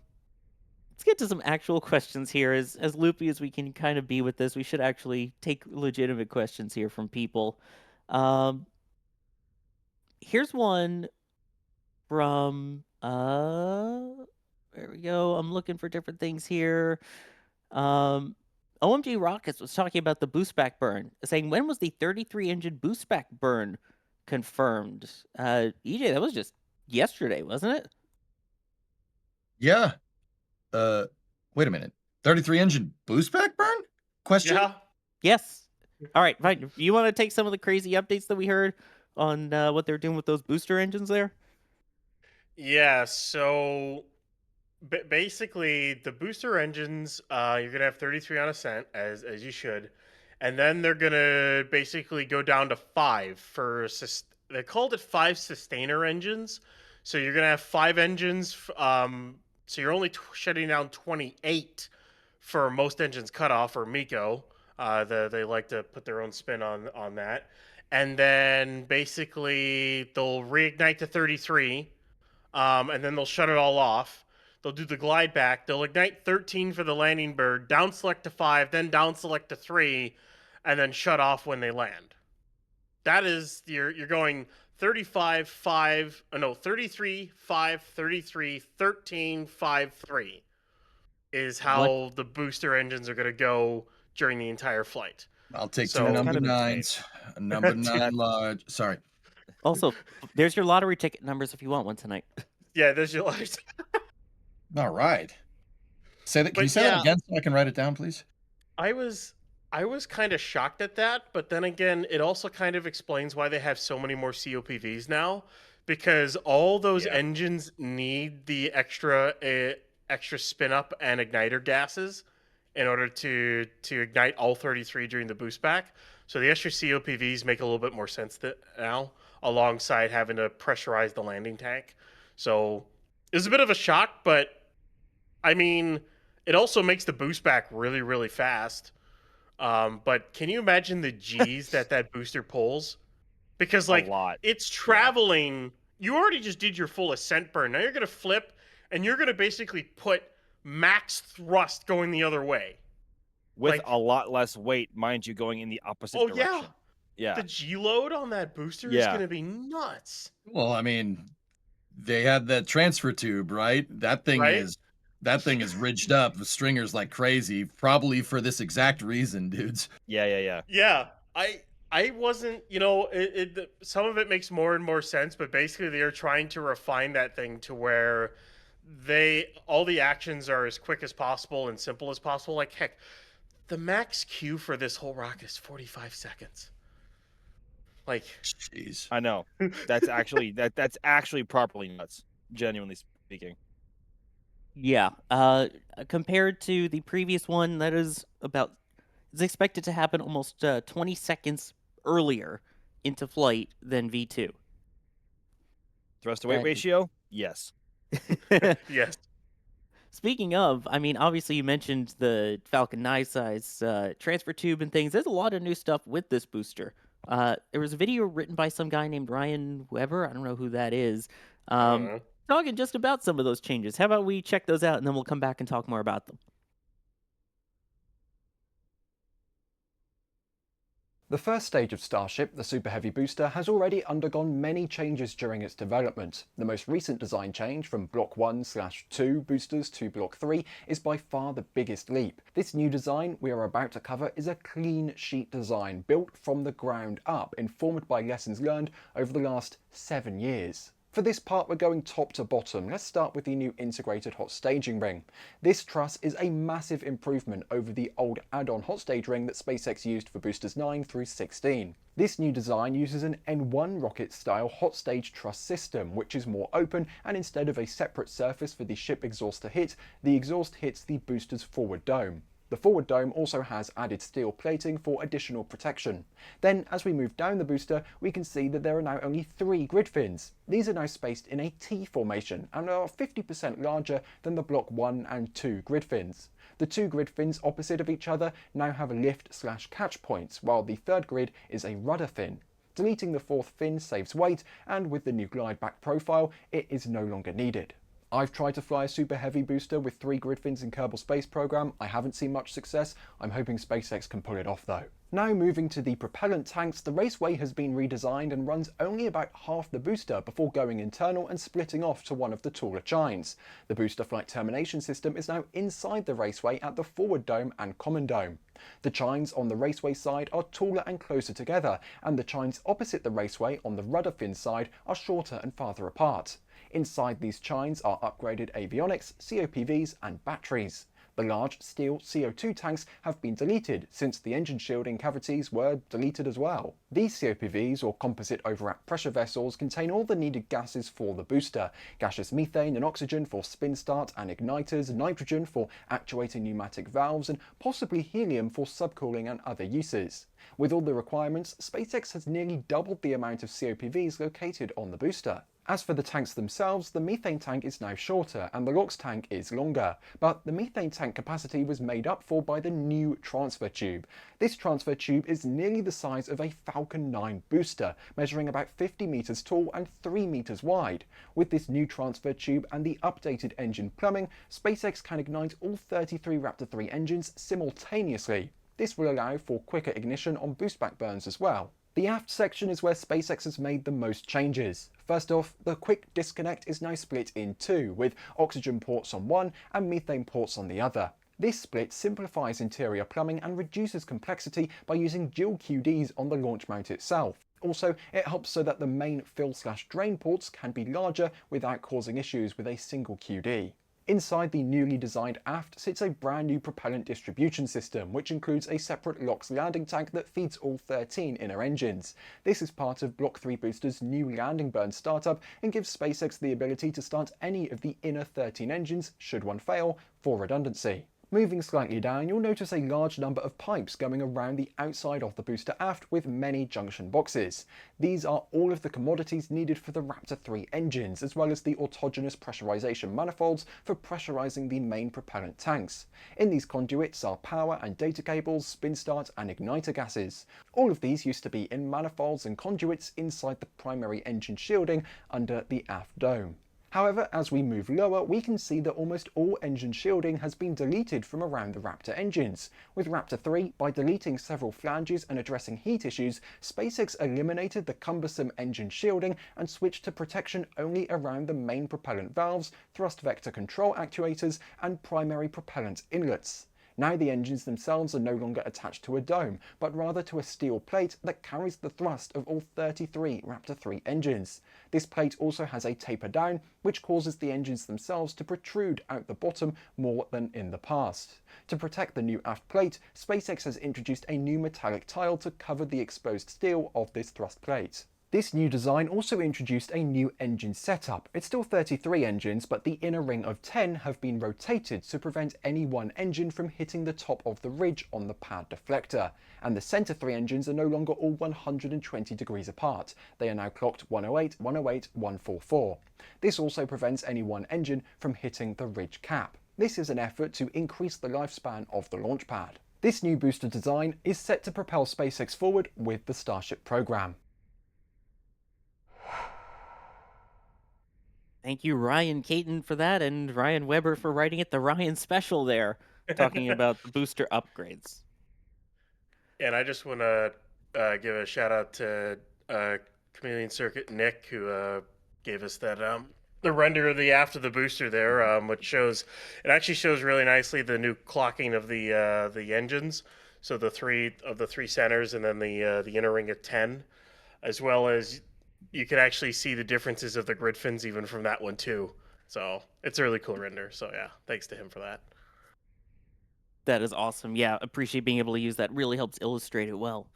get to some actual questions here. As loopy as we can kind of be with this, we should actually take legitimate questions here from people. Here's one from there we go. I'm looking for different things here. OMG Rockets was talking about the boost back burn, saying, when was the 33 engine boost back burn confirmed? EJ, that was just yesterday, wasn't it? Yeah. Wait a minute. 33 engine boost back burn? Question? Yeah. Yes. All right, fine. You want to take some of the crazy updates that we heard on what they're doing with those booster engines there? Yeah, so basically the booster engines, you're gonna have 33 on ascent, as you should, and then they're gonna basically go down to 5 for they called it 5 sustainer engines. So you're gonna have 5 engines. So you're only shutting down 28 for most engines cutoff, or MECO. They like to put their own spin on that. And then basically they'll reignite to 33, and then they'll shut it all off. They'll do the glide back. They'll ignite 13 for the landing bird, down select to 5, then down select to 3, and then shut off when they land. That is, you're going 35, 5, no, 33, 5, 33, 13, 5, 3 is how the booster engines are going to go during the entire flight. I'll take So, two number nines, a number 9 large. Sorry. Also, there's your lottery ticket numbers if you want one tonight. Yeah, there's your life. All right. Say that. Can you But say that yeah. again so I can write it down, please? I was kind of shocked at that, but then again, it also kind of explains why they have so many more COPVs now, because all those engines need the extra spin up and igniter gases in order to ignite all 33 during the boost back. So the extra COPVs make a little bit more sense now, alongside having to pressurize the landing tank. So it was a bit of a shock, but I mean, it also makes the boost back really, really fast. But can you imagine the G's that booster pulls? Because like it's traveling. You already just did your full ascent burn. Now you're gonna flip, and you're gonna basically put max thrust going the other way. With a lot less weight, mind you, going in the opposite direction. Yeah. The G load on that booster is gonna be nuts. Well, I mean, they had that transfer tube, right? That thing is ridged up with stringers like crazy, probably for this exact reason, dudes. Yeah. Yeah, I wasn't, some of it makes more and more sense, but basically they are trying to refine that thing to where all the actions are as quick as possible and simple as possible. Like, heck, the max Q for this whole rocket is 45 seconds. Like, jeez. I know. That's actually that's actually properly nuts, genuinely speaking. Yeah. Compared to the previous one, that is it's expected to happen almost 20 seconds earlier into flight than V2. Thrust to weight ratio? Yes. Yes. Speaking of, I mean, obviously you mentioned the Falcon 9 size transfer tube and things. There's a lot of new stuff with this booster. There was a video written by some guy named Ryan Weber. I don't know who that is. Talking just about some of those changes. How about we check those out and then we'll come back and talk more about them. The first stage of Starship, the Super Heavy booster, has already undergone many changes during its development. The most recent design change from Block 1/2 boosters to Block 3 is by far the biggest leap. This new design we are about to cover is a clean sheet design built from the ground up, informed by lessons learned over the last 7 years. For this part we're going top to bottom. Let's start with the new integrated hot staging ring. This truss is a massive improvement over the old add-on hot stage ring that SpaceX used for boosters 9 through 16. This new design uses an N1 rocket style hot stage truss system, which is more open, and instead of a separate surface for the ship exhaust to hit, the exhaust hits the booster's forward dome. The forward dome also has added steel plating for additional protection. Then, as we move down the booster, we can see that there are now only 3 grid fins. These are now spaced in a T formation and are 50% larger than the Block 1 and 2 grid fins. The 2 grid fins opposite of each other now have lift/catch points, while the 3rd grid is a rudder fin. Deleting the 4th fin saves weight, and with the new glide back profile, it is no longer needed. I've tried to fly a Super Heavy booster with 3 grid fins in Kerbal Space Program. I haven't seen much success. I'm hoping SpaceX can pull it off though. Now moving to the propellant tanks, the raceway has been redesigned and runs only about half the booster before going internal and splitting off to one of the taller chines. The booster flight termination system is now inside the raceway at the forward dome and common dome. The chines on the raceway side are taller and closer together, and the chines opposite the raceway on the rudder fin side are shorter and farther apart. Inside these chines are upgraded avionics, COPVs and batteries. The large steel CO2 tanks have been deleted since the engine shielding cavities were deleted as well. These COPVs, or composite overwrap pressure vessels, contain all the needed gases for the booster: gaseous methane and oxygen for spin start and igniters, nitrogen for actuating pneumatic valves, and possibly helium for subcooling and other uses. With all the requirements, SpaceX has nearly doubled the amount of COPVs located on the booster. As for the tanks themselves, the methane tank is now shorter and the LOX tank is longer, but the methane tank capacity was made up for by the new transfer tube. This transfer tube is nearly the size of a Falcon 9 booster, measuring about 50 meters tall and 3 meters wide. With this new transfer tube and the updated engine plumbing, SpaceX can ignite all 33 Raptor 3 engines simultaneously. This will allow for quicker ignition on boostback burns as well. The aft section is where SpaceX has made the most changes. First off, the quick disconnect is now split in two, with oxygen ports on one and methane ports on the other. This split simplifies interior plumbing and reduces complexity by using dual QDs on the launch mount itself. Also, it helps so that the main fill/drain ports can be larger without causing issues with a single QD. Inside the newly designed aft sits a brand new propellant distribution system, which includes a separate LOX landing tank that feeds all 13 inner engines. This is part of Block 3 booster's new landing burn startup and gives SpaceX the ability to start any of the inner 13 engines should one fail for redundancy. Moving slightly down, you'll notice a large number of pipes going around the outside of the booster aft with many junction boxes. These are all of the commodities needed for the Raptor 3 engines, as well as the autogenous pressurization manifolds for pressurizing the main propellant tanks. In these conduits are power and data cables, spin start and igniter gases. All of these used to be in manifolds and conduits inside the primary engine shielding under the aft dome. However, as we move lower, we can see that almost all engine shielding has been deleted from around the Raptor engines. With Raptor 3, by deleting several flanges and addressing heat issues, SpaceX eliminated the cumbersome engine shielding and switched to protection only around the main propellant valves, thrust vector control actuators, and primary propellant inlets. Now the engines themselves are no longer attached to a dome, but rather to a steel plate that carries the thrust of all 33 Raptor 3 engines. This plate also has a taper down, which causes the engines themselves to protrude out the bottom more than in the past. To protect the new aft plate, SpaceX has introduced a new metallic tile to cover the exposed steel of this thrust plate. This new design also introduced a new engine setup. It's still 33 engines, but the inner ring of 10 have been rotated to prevent any one engine from hitting the top of the ridge on the pad deflector. And the center 3 engines are no longer all 120 degrees apart. They are now clocked 108, 108, 144. This also prevents any one engine from hitting the ridge cap. This is an effort to increase the lifespan of the launch pad. This new booster design is set to propel SpaceX forward with the Starship program. Thank you, Ryan Caton, for that, and Ryan Weber for writing it the Ryan Special there, talking about the booster upgrades. And I just want to give a shout out to Chameleon Circuit Nick, who gave us that the render of the aft of the booster there, which actually shows really nicely the new clocking of the engines. So the three centers, and then the inner ring of 10, as well as you can actually see the differences of the grid fins even from that one too. So it's a really cool render. So yeah, thanks to him for that. That is awesome. Yeah, appreciate being able to use that. Really helps illustrate it well.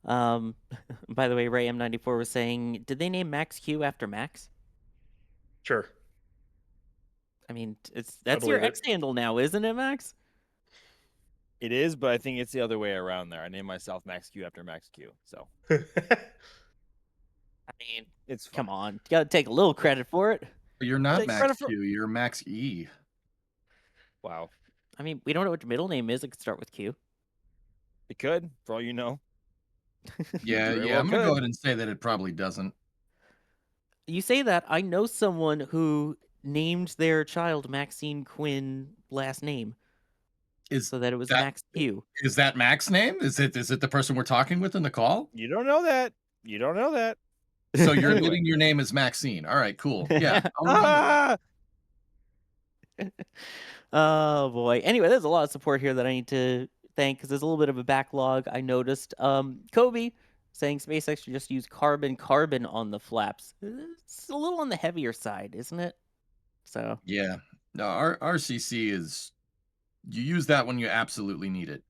By the way, Ray M94 was saying, did they name Max Q after Max? Sure. I mean, that's your X handle now, isn't it, Max? It is, but I think it's the other way around there. I named myself Max Q after Max Q. So I mean, come on. You gotta take a little credit for it. You're not Max Q, you're Max E. Wow. I mean, we don't know what your middle name is. It could start with Q. It could, for all you know. Yeah, I'm gonna go ahead and say that it probably doesn't. You say that. I know someone who named their child Maxine Quinn last name. So that it was Max Q. Is that Mac's name? Is it the person we're talking with in the call? You don't know that. You don't know that. So you're admitting your name is Maxine. All right, cool. Yeah. Oh boy. Anyway, there's a lot of support here that I need to thank because there's a little bit of a backlog I noticed. Kobe saying SpaceX should just use carbon on the flaps. It's a little on the heavier side, isn't it? So yeah. No, our RCC is, you use that when you absolutely need it.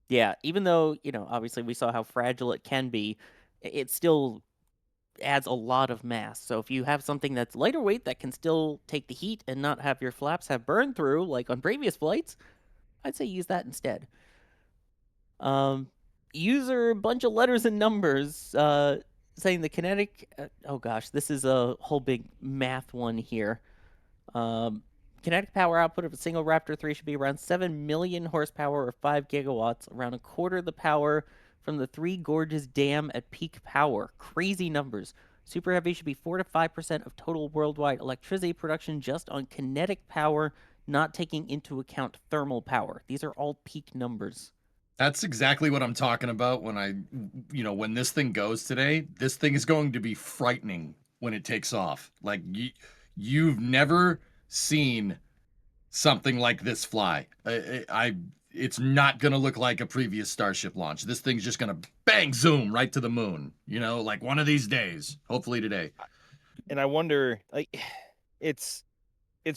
Yeah, even though, obviously we saw how fragile it can be, it still adds a lot of mass. So if you have something that's lighter weight that can still take the heat and not have your flaps have burn through, like on previous flights, I'd say use that instead. User bunch of letters and numbers saying the kinetic, oh gosh, this is a whole big math one here. Kinetic power output of a single Raptor 3 should be around 7 million horsepower or 5 gigawatts, around a quarter of the power from the Three Gorges Dam at peak power. Crazy numbers. Super Heavy should be 4 to 5% of total worldwide electricity production just on kinetic power, not taking into account thermal power. These are all peak numbers. That's exactly what I'm talking about when this thing goes today. This thing is going to be frightening when it takes off. Like you've never seen something like this fly. It's not going to look like a previous Starship launch. This thing's just going to bang zoom right to the moon, like one of these days, hopefully today. And I wonder, like, it's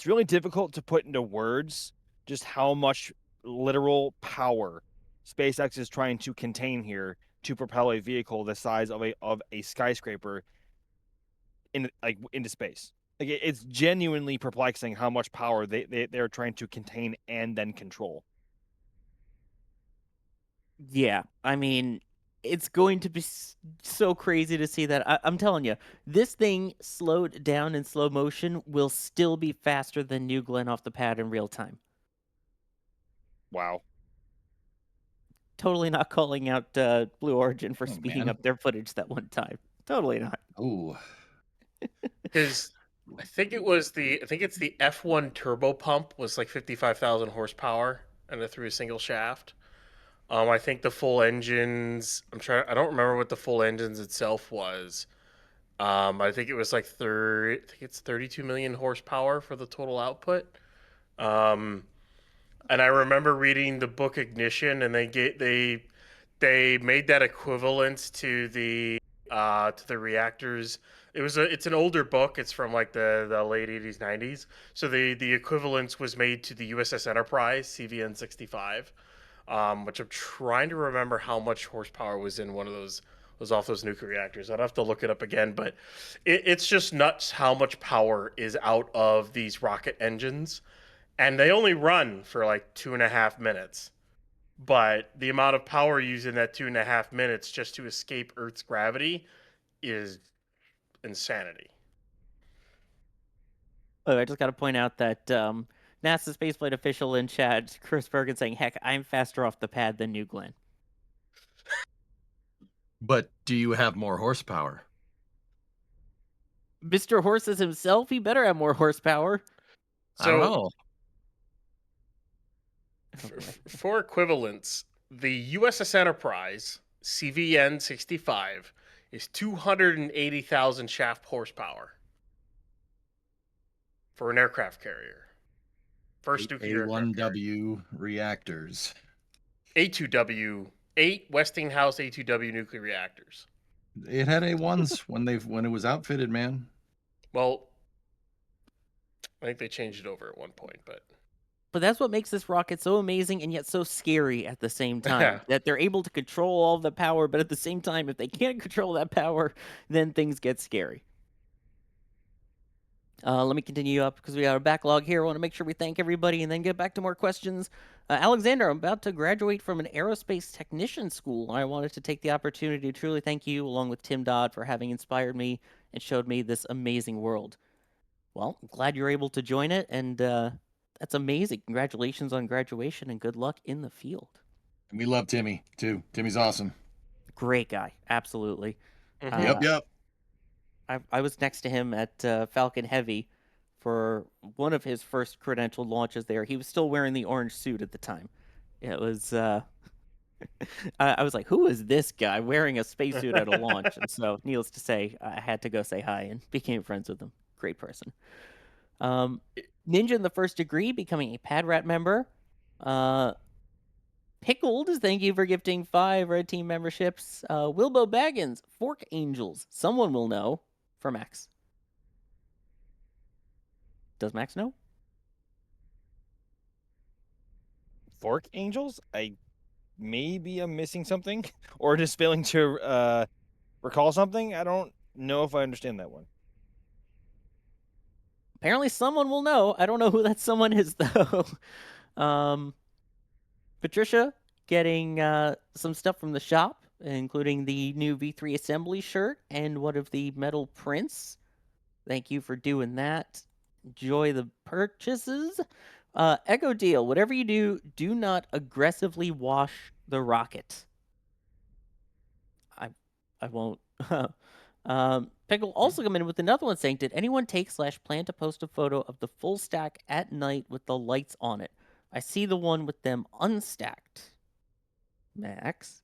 really difficult to put into words just how much literal power SpaceX is trying to contain here to propel a vehicle the size of a skyscraper into space. Like, it's genuinely perplexing how much power they're trying to contain and then control. Yeah, I mean, it's going to be so crazy to see that. I'm telling you, this thing slowed down in slow motion will still be faster than New Glenn off the pad in real time. Wow. Totally not calling out Blue Origin for speeding up their footage that one time. Totally not. Ooh. Because I think it's the F1 turbo pump was like 55,000 horsepower and it through a single shaft. I think the full engines. I don't remember what the full engines itself was. I think it was like 32 million horsepower for the total output. And I remember reading the book Ignition, and they made that equivalent to the reactors. It's an older book. It's from like the late 80s, 90s. So the equivalence was made to the USS Enterprise CVN 65. Which I'm trying to remember how much horsepower was in one of those was off those nuclear reactors. I'd have to look it up again, but it's just nuts how much power is out of these rocket engines, and they only run for like 2.5 minutes. But the amount of power used in that 2.5 minutes just to escape Earth's gravity is insanity. Oh, I just got to point out that NASA spaceflight official in chat, Chris Bergen, saying, "Heck, I'm faster off the pad than New Glenn." But do you have more horsepower? Mr. Horses himself, he better have more horsepower. I don't know. For equivalence, the USS Enterprise CVN 65 is 280,000 shaft horsepower for an aircraft carrier. First nuclear A1W reactors. A2W, 8 Westinghouse A2W nuclear reactors. It had A1s when it was outfitted, man. Well, I think they changed it over at one point, but that's what makes this rocket so amazing and yet so scary at the same time. That they're able to control all the power, but at the same time, if they can't control that power, then things get scary. Let me continue up because we got a backlog here. I want to make sure we thank everybody and then get back to more questions. Alexander, I'm about to graduate from an aerospace technician school. I wanted to take the opportunity to truly thank you, along with Tim Dodd, for having inspired me and showed me this amazing world. Well, I'm glad you're able to join it, and that's amazing. Congratulations on graduation, and good luck in the field. And we love Timmy, too. Timmy's awesome. Great guy. Absolutely. Yep. I was next to him at Falcon Heavy for one of his first credentialed launches there. He was still wearing the orange suit at the time. It was... I was like, who is this guy wearing a spacesuit at a launch? And so, needless to say, I had to go say hi and became friends with him. Great person. Ninja in the First Degree becoming a Pad Rat member. Pickled, thank you for gifting 5 Red Team memberships. Wilbo Baggins, Fork Angels. Someone will know. For Max. Does Max know? Fork Angels? Maybe I'm missing something or just failing to recall something. I don't know if I understand that one. Apparently someone will know. I don't know who that someone is, though. Patricia getting some stuff from the shop, including the new V3 assembly shirt and one of the metal prints. Thank you for doing that. Enjoy the purchases. Echo Deal, whatever you do, do not aggressively wash the rocket. I won't. Pickle also come in with another one saying, did anyone take/plan to post a photo of the full stack at night with the lights on it? I see the one with them unstacked. Max?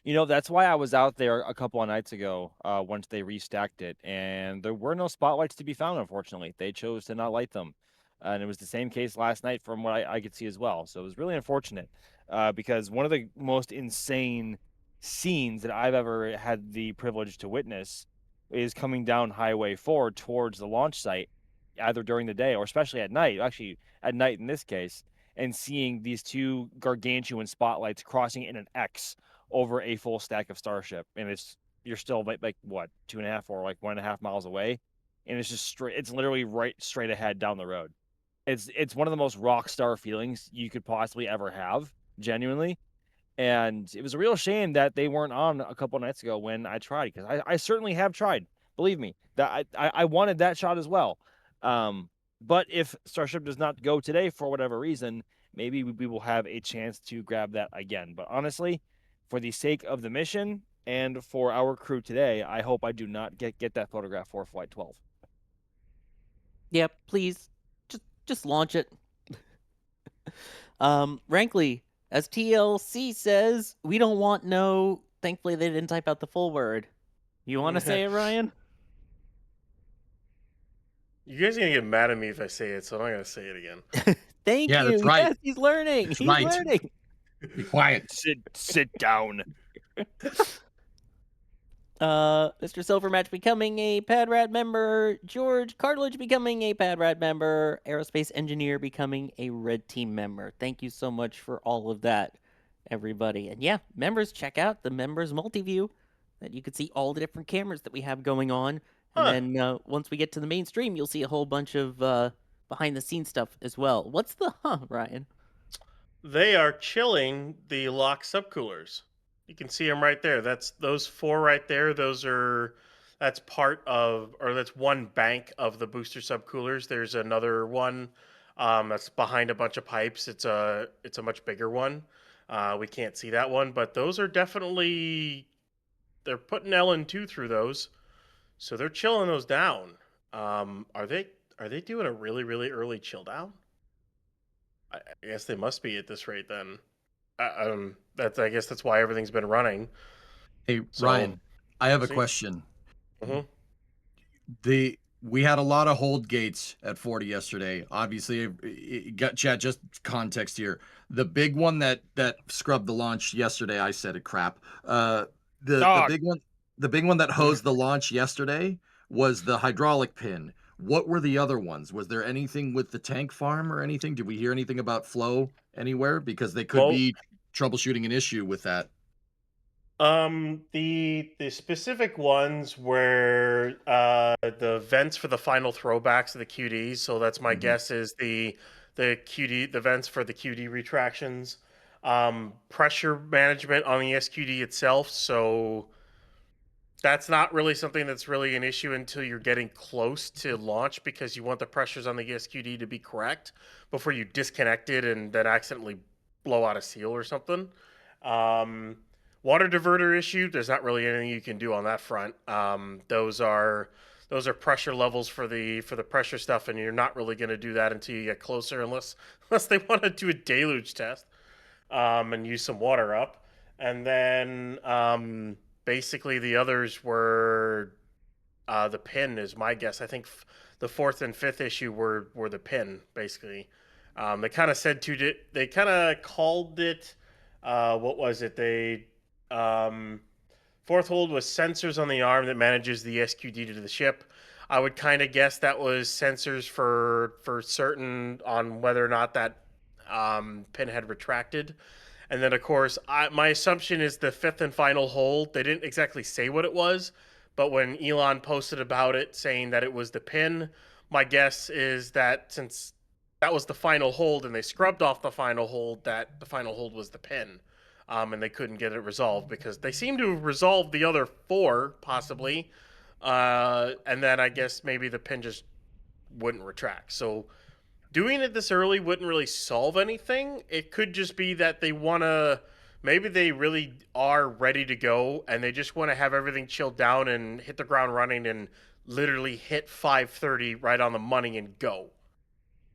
You know, that's why I was out there a couple of nights ago, once they restacked it, and there were no spotlights to be found, unfortunately. They chose to not light them. And it was the same case last night from what I could see as well. So it was really unfortunate, because one of the most insane scenes that I've ever had the privilege to witness is coming down Highway 4 towards the launch site, either during the day or especially at night, actually at night in this case, and seeing these two gargantuan spotlights crossing in an X over a full stack of Starship, and you're still like what 2.5 or like 1.5 miles away, and it's just straight. It's literally right straight ahead down the road. It's one of the most rock star feelings you could possibly ever have, genuinely. And it was a real shame that they weren't on a couple nights ago when I tried, because I certainly have tried. Believe me, that I wanted that shot as well. But if Starship does not go today for whatever reason, maybe we will have a chance to grab that again. But honestly, for the sake of the mission and for our crew today, I hope I do not get that photograph for Flight 12. Yep, please. Just launch it. Frankly, as TLC says, we don't want no. Thankfully, they didn't type out the full word. You want to say it, Ryan? You guys are gonna get mad at me if I say it, so I'm not gonna say it again. Thank Yeah, you. that's right. Yes, he's learning. That's He's right. learning. Be quiet. Sit down. Mr. Silvermatch becoming a Padrad member, George Cartilage becoming a Padrad member, Aerospace Engineer becoming a Red Team member. Thank you so much for all of that, everybody. And yeah, members, check out the members multi-view, that you can see all the different cameras that we have going on. And then once we get to the mainstream, you'll see a whole bunch of behind the scenes stuff as well. What's the Ryan? They are chilling the lock subcoolers. You can see them right there. That's those four right there. That's part of, or that's one bank of the booster subcoolers. There's another one that's behind a bunch of pipes. It's a much bigger one. We can't see that one, but those are definitely, they're putting LN2 through those, so they're chilling those down. Are they doing a really early chill down? I guess they must be at this rate then. I guess that's why everything's been running. Hey, So, Ryan, I have a see. question. Mhm. We had a lot of hold gates at 40 yesterday. Obviously, got chat, just context here. The big one that scrubbed the launch yesterday, I said it crap. The big one that hosed the launch yesterday was the hydraulic pin. What were the other ones? Was there anything with the tank farm or anything? Did we hear anything about flow anywhere? Because they could be troubleshooting an issue with that. The specific ones were the vents for the final throwbacks of the QDs. So that's my guess is the vents for the QD retractions, pressure management on the SQD itself. So that's not really something that's really an issue until you're getting close to launch, because you want the pressures on the SQD to be correct before you disconnect it and then accidentally blow out a seal or something. Water diverter issue, there's not really anything you can do on that front. Those are pressure levels for the pressure stuff, and you're not really going to do that until you get closer, unless they want to do a deluge test and use some water up. And then basically the others were the pin is my guess. I think the fourth and fifth issue were the pin, basically. They kind of said they kind of called it, what was it? Fourth hold was sensors on the arm that manages the SQD to the ship. I would kind of guess that was sensors for certain on whether or not that pin had retracted. And then, of course, my assumption is the fifth and final hold. They didn't exactly say what it was, but when Elon posted about it saying that it was the pin, my guess is that since that was the final hold and they scrubbed off the final hold, that the final hold was the pin. And they couldn't get it resolved because they seem to have resolved the other four, possibly. And then I guess maybe the pin just wouldn't retract. So doing it this early wouldn't really solve anything. It could just be that they want to, maybe they really are ready to go and they just want to have everything chilled down and hit the ground running and literally hit 5:30 right on the money and go,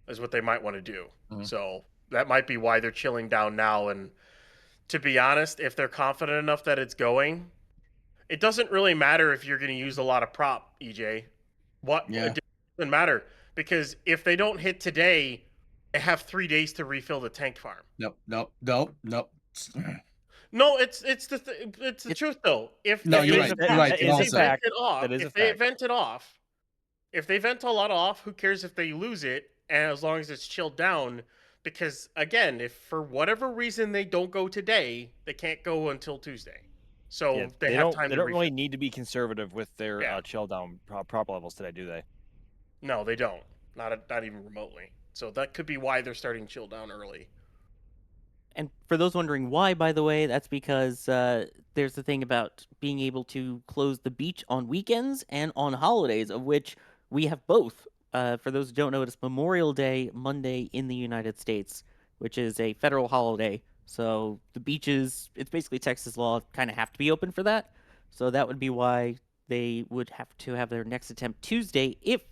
is what they might want to do. So that might be why they're chilling down now and to be honest, if they're confident enough that it's going, it doesn't really matter if you're going to use a lot of prop, EJ. It doesn't matter, because if they don't hit today, they have 3 days to refill the tank farm. Nope. No, it's the truth though. If No, if you're they right. You're right. if It they also, vent it off, That is a if they fact. vent it off, if they vent a lot off, who cares if they lose it? And as long as it's chilled down, because again, if for whatever reason they don't go today, they can't go until Tuesday. So Yeah, they have don't. time They to don't refill. really need to be conservative with their chill down prop levels today, do they? No, they don't. Not even remotely. So that could be why they're starting chill down early. And for those wondering why, by the way, that's because there's the thing about being able to close the beach on weekends and on holidays, of which we have both. For those who don't know, it's Memorial Day Monday in the United States, which is a federal holiday. So the beaches, it's basically Texas law, kind of have to be open for that. So that would be why they would have to have their next attempt Tuesday if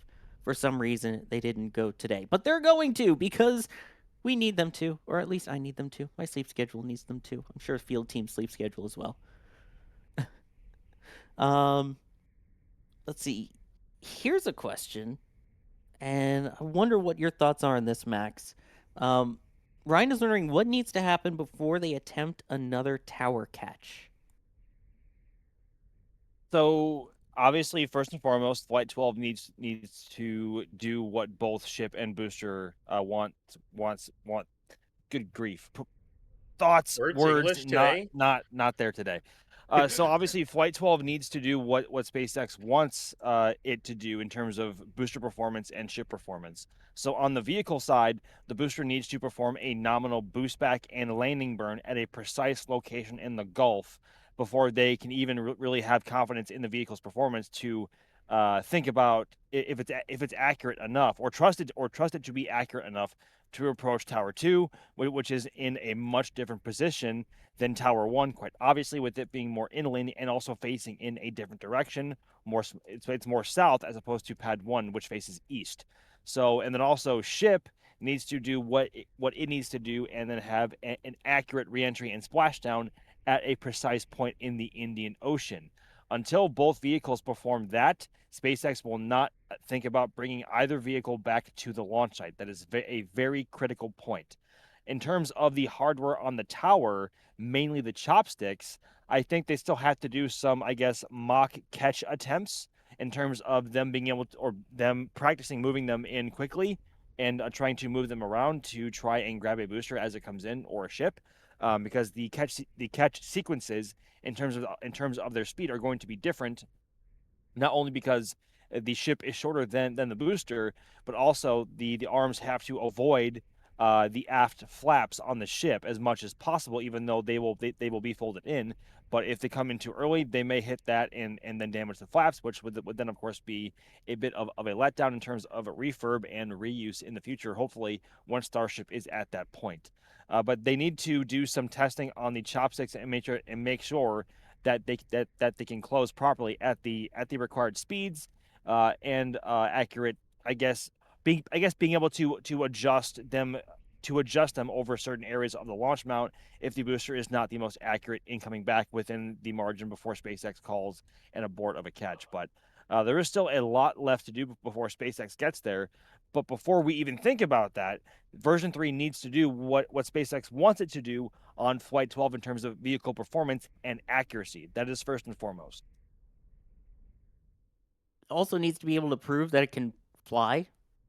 for some reason they didn't go today. But they're going to, because we need them to, or at least I need them to. My sleep schedule needs them to. I'm sure field team sleep schedule as well. Let's see. Here's a question, and I wonder what your thoughts are on this, Max. Ryan is wondering what needs to happen before they attempt another tower catch. So obviously, first and foremost, Flight 12 needs to do what both ship and booster want. Good grief, thoughts, words, English today. not there today. So obviously, Flight 12 needs to do what SpaceX wants it to do in terms of booster performance and ship performance. So on the vehicle side, the booster needs to perform a nominal boost back and landing burn at a precise location in the Gulf before they can even really have confidence in the vehicle's performance to think about if it's accurate enough, or trust it to be accurate enough to approach Tower 2, which is in a much different position than Tower 1, quite obviously, with it being more inland and also facing in a different direction. It's more south as opposed to Pad 1, which faces east. So, and then also ship needs to do what it needs to do, and then have an accurate reentry and splashdown at a precise point in the Indian Ocean. Until both vehicles perform that, SpaceX will not think about bringing either vehicle back to the launch site. That is a very critical point. In terms of the hardware on the tower, mainly the chopsticks, I think they still have to do some, I guess, mock catch attempts in terms of them being able to, or them practicing moving them in quickly and trying to move them around to try and grab a booster as it comes in, or a ship, because the catch sequences in terms of their speed are going to be different, not only because the ship is shorter than the booster, but also the arms have to avoid the aft flaps on the ship as much as possible, even though they will be folded in. But if they come in too early, they may hit that and then damage the flaps, which would then of course be a bit of a letdown in terms of a refurb and reuse in the future, hopefully once Starship is at that point. But they need to do some testing on the chopsticks and make sure that they can close properly at the required speeds and accurate. Being able to adjust them over certain areas of the launch mount if the booster is not the most accurate in coming back within the margin before SpaceX calls an abort of a catch. But there is still a lot left to do before SpaceX gets there. But before we even think about that, version 3 needs to do what SpaceX wants it to do on Flight 12 in terms of vehicle performance and accuracy. That is first and foremost. It also needs to be able to prove that it can fly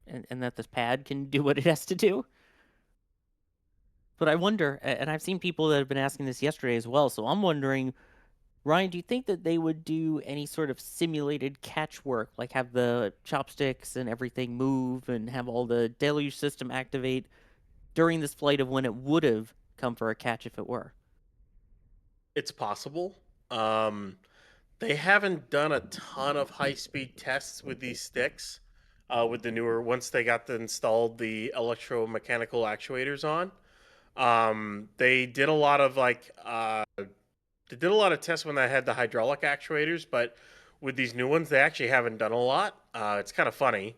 and that this pad can do what it has to do. But I wonder, and I've seen people that have been asking this yesterday as well, so I'm wondering, Ryan, do you think that they would do any sort of simulated catch work, like have the chopsticks and everything move and have all the deluge system activate during this flight of when it would have come for a catch if it were? It's possible. They haven't done a ton of high-speed tests with these sticks, with the newer, once they got installed the electromechanical actuators on. They did a lot of tests when they had the hydraulic actuators, but with these new ones, they actually haven't done a lot. It's kind of funny,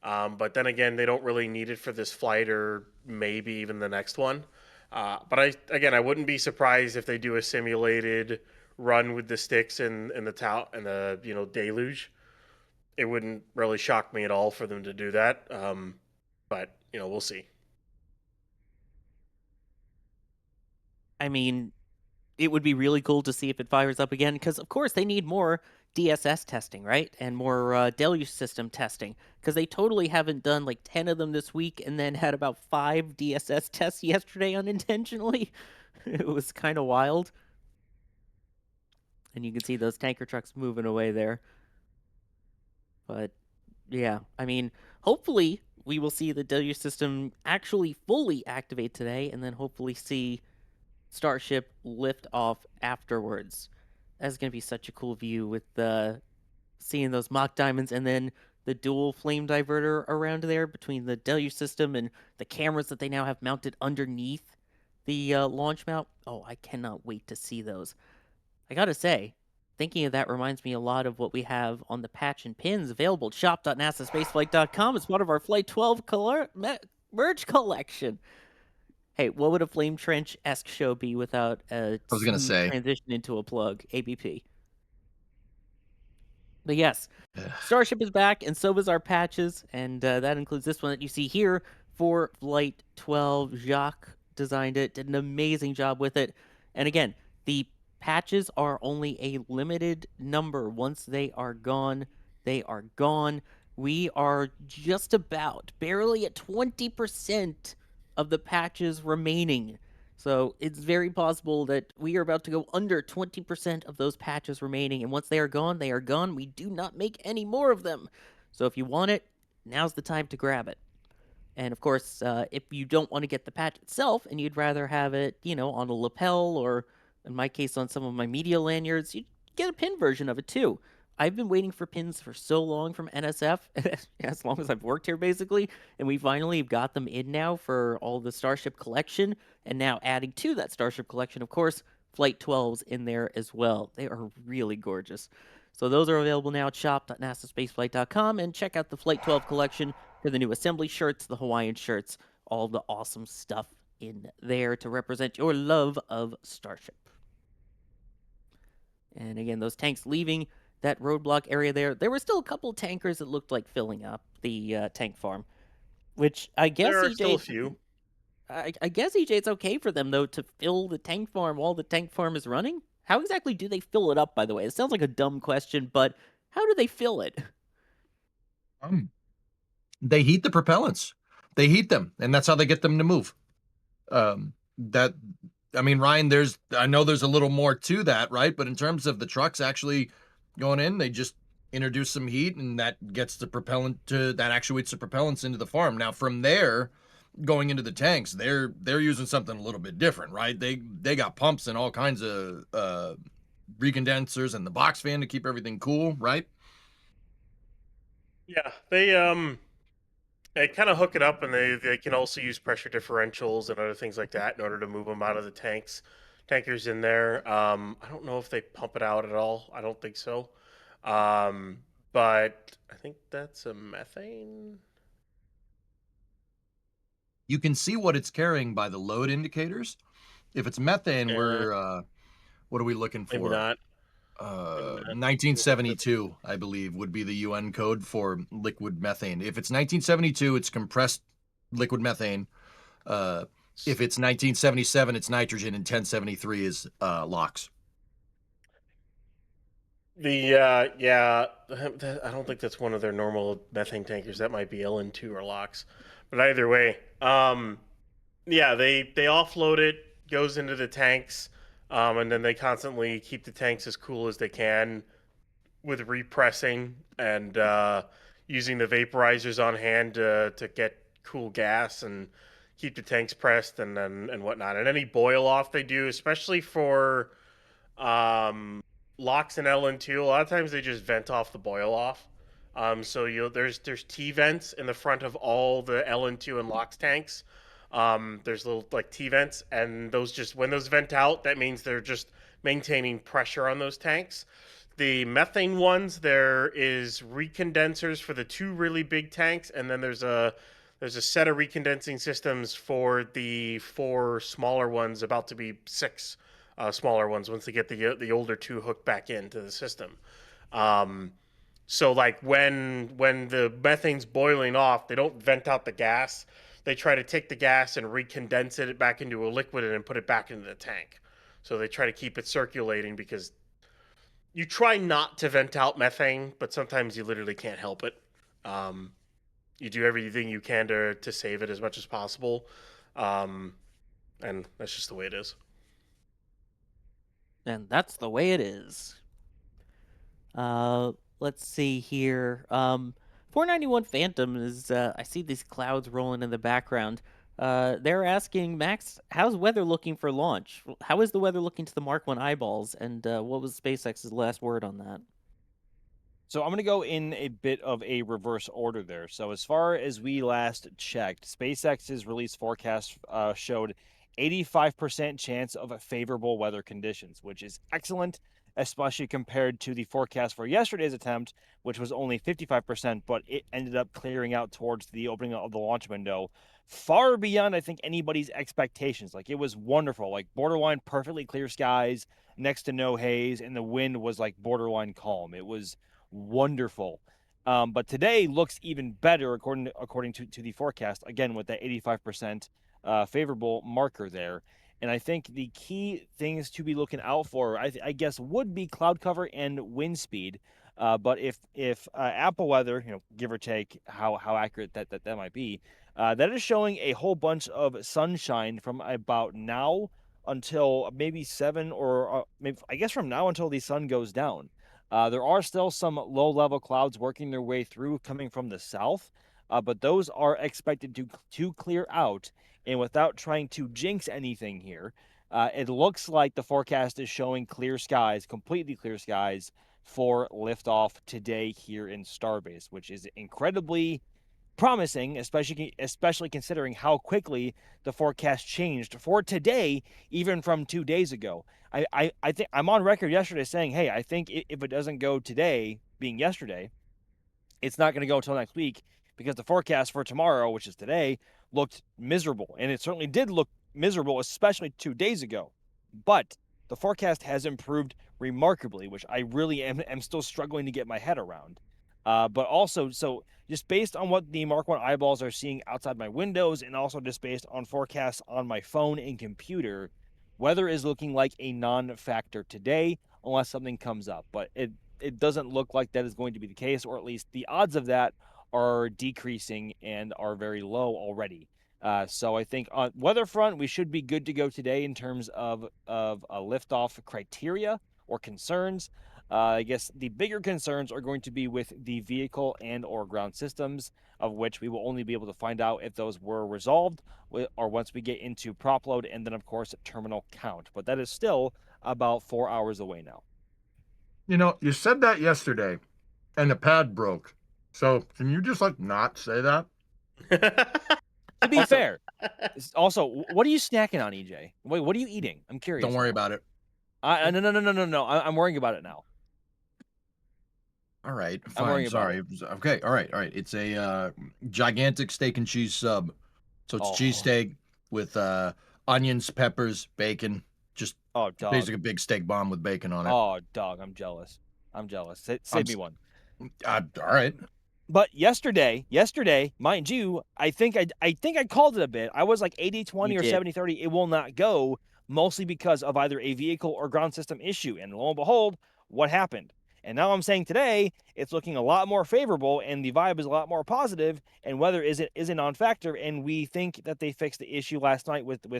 but then again, they don't really need it for this flight or maybe even the next one. But I wouldn't be surprised if they do a simulated run with the sticks and the deluge. It wouldn't really shock me at all for them to do that. But we'll see. I mean, it would be really cool to see if it fires up again, because of course they need more DSS testing, right? And more deluge system testing, because they totally haven't done like 10 of them this week and then had about 5 DSS tests yesterday unintentionally. It was kind of wild. And you can see those tanker trucks moving away there. But yeah, I mean, hopefully we will see the deluge system actually fully activate today, and then hopefully see Starship lift off afterwards. That's going to be such a cool view with seeing those mock diamonds and then the dual flame diverter around there between the deluge system and the cameras that they now have mounted underneath the launch mount. Oh, I cannot wait to see those. I gotta say, thinking of that reminds me a lot of what we have on the patch and pins available at shop.nasaspaceflight.com as part of our Flight 12 merch collection. Hey, what would a Flame Trench-esque show be without a I was gonna smooth say. transition into a plug? ABP. But yes, Starship is back, and so is our patches, and that includes this one that you see here for Flight 12. Jacques designed it, did an amazing job with it. And again, the patches are only a limited number. Once they are gone, they are gone. We are just about, barely at 20% of the patches remaining. So it's very possible that we are about to go under 20% of those patches remaining. And once they are gone, they are gone. We do not make any more of them. So if you want it, now's the time to grab it. And of course, if you don't want to get the patch itself and you'd rather have it, on a lapel or in my case on some of my media lanyards, you get a pin version of it too. I've been waiting for pins for so long from NSF, as long as I've worked here basically, and we finally got them in now for all the Starship collection, and now adding to that Starship collection, of course, Flight 12's in there as well. They are really gorgeous. So those are available now at shop.nasaspaceflight.com, and check out the Flight 12 collection for the new assembly shirts, the Hawaiian shirts, all the awesome stuff in there to represent your love of Starship. And again, those tanks leaving that roadblock area there were still a couple tankers that looked like filling up the tank farm, which I guess There are EJ, still a few. I guess EJ, it's okay for them though to fill the tank farm while the tank farm is running. How exactly do they fill it up? By the way, it sounds like a dumb question, but how do they fill it? They heat the propellants. They heat them, and that's how they get them to move. Ryan, I know there's a little more to that, right? But in terms of the trucks actually going in, they just introduce some heat, and that gets the propellant that actuates the propellants into the farm. Now from there, going into the tanks, they're using something a little bit different, right? They got pumps and all kinds of recondensers and the box fan to keep everything cool, right? Yeah, they kind of hook it up, and they can also use pressure differentials and other things like that in order to move them out of the tankers in there. I don't know if they pump it out at all. I don't think so. But I think that's a methane. You can see what it's carrying by the load indicators. If it's methane, we're what are we looking for? Maybe not. 1972, I believe, would be the UN code for liquid methane. If it's 1972, it's compressed liquid methane. If it's 1977, it's nitrogen, and 1073 is LOX. I don't think that's one of their normal methane tankers. That might be LN2 or LOX. But either way, they offload it, goes into the tanks, and then they constantly keep the tanks as cool as they can with repressing and using the vaporizers on hand to get cool gas and keep the tanks pressed and whatnot. And any boil off they do, especially for LOX and LN2, a lot of times they just vent off the boil off. So there's T vents in the front of all the LN2 and LOX tanks. There's little like T vents, and those just when those vent out, that means they're just maintaining pressure on those tanks. The methane ones, there is recondensers for the two really big tanks, and then there's There's a set of recondensing systems for the 4 smaller ones, about to be 6 smaller ones once they get the older 2 hooked back into the system. So like when the methane's boiling off, they don't vent out the gas. They try to take the gas and recondense it back into a liquid and then put it back into the tank. So they try to keep it circulating because you try not to vent out methane, but sometimes you literally can't help it. You do everything you can to save it as much as possible, and that's just the way it is. And that's the way it is. Let's see here. 491 Phantom is, I see these clouds rolling in the background. They're asking, Max, how's weather looking for launch? How is the weather looking to the Mark 1 eyeballs? And what was SpaceX's last word on that? So I'm going to go in a bit of a reverse order there. So as far as we last checked, SpaceX's release forecast showed 85% chance of favorable weather conditions, which is excellent, especially compared to the forecast for yesterday's attempt, which was only 55%, but it ended up clearing out towards the opening of the launch window, far beyond, I think, anybody's expectations. Like, it was wonderful, like borderline perfectly clear skies, next to no haze, and the wind was like borderline calm. It was wonderful. But today looks even better according to the forecast, again with that 85% favorable marker there. And I think the key things to be looking out for, I guess, would be cloud cover and wind speed. But if Apple weather, give or take how accurate that might be, that is showing a whole bunch of sunshine from about now until maybe 7 or maybe, I guess, from now until the sun goes down. There are still some low-level clouds working their way through coming from the south, but those are expected to clear out. And without trying to jinx anything here, it looks like the forecast is showing clear skies, completely clear skies, for liftoff today here in Starbase, which is incredibly promising, especially considering how quickly the forecast changed for today, even from 2 days ago. I think I'm on record yesterday saying, hey, I think if it doesn't go today, being yesterday, it's not going to go until next week, because the forecast for tomorrow, which is today, looked miserable. And it certainly did look miserable, especially 2 days ago. But the forecast has improved remarkably, which I really am still struggling to get my head around. But also, so just based on what the Mark 1 eyeballs are seeing outside my windows, and also just based on forecasts on my phone and computer, weather is looking like a non-factor today, unless something comes up. But it doesn't look like that is going to be the case, or at least the odds of that are decreasing and are very low already. So I think on weather front, we should be good to go today in terms of a liftoff criteria or concerns. I guess the bigger concerns are going to be with the vehicle and or ground systems, of which we will only be able to find out if those were resolved or once we get into prop load, and then of course terminal count. But that is still about 4 hours away now. You said that yesterday, and the pad broke. So can you just not say that? To be fair, also, what are you snacking on, EJ? Wait, what are you eating? I'm curious. Don't worry about it. No. I'm worrying about it now. All right, fine. Sorry. Okay, all right. It's a gigantic steak and cheese sub. So it's cheesesteak with onions, peppers, bacon. Just basically a big steak bomb with bacon on it. Oh, dog, I'm jealous. Save me one. All right. But yesterday, mind you, I think I called it a bit. I was like 80-20 or 70-30. It will not go, mostly because of either a vehicle or ground system issue. And lo and behold, what happened? And now I'm saying today it's looking a lot more favorable, and the vibe is a lot more positive, and weather is a non-factor. And we think that they fixed the issue last night with the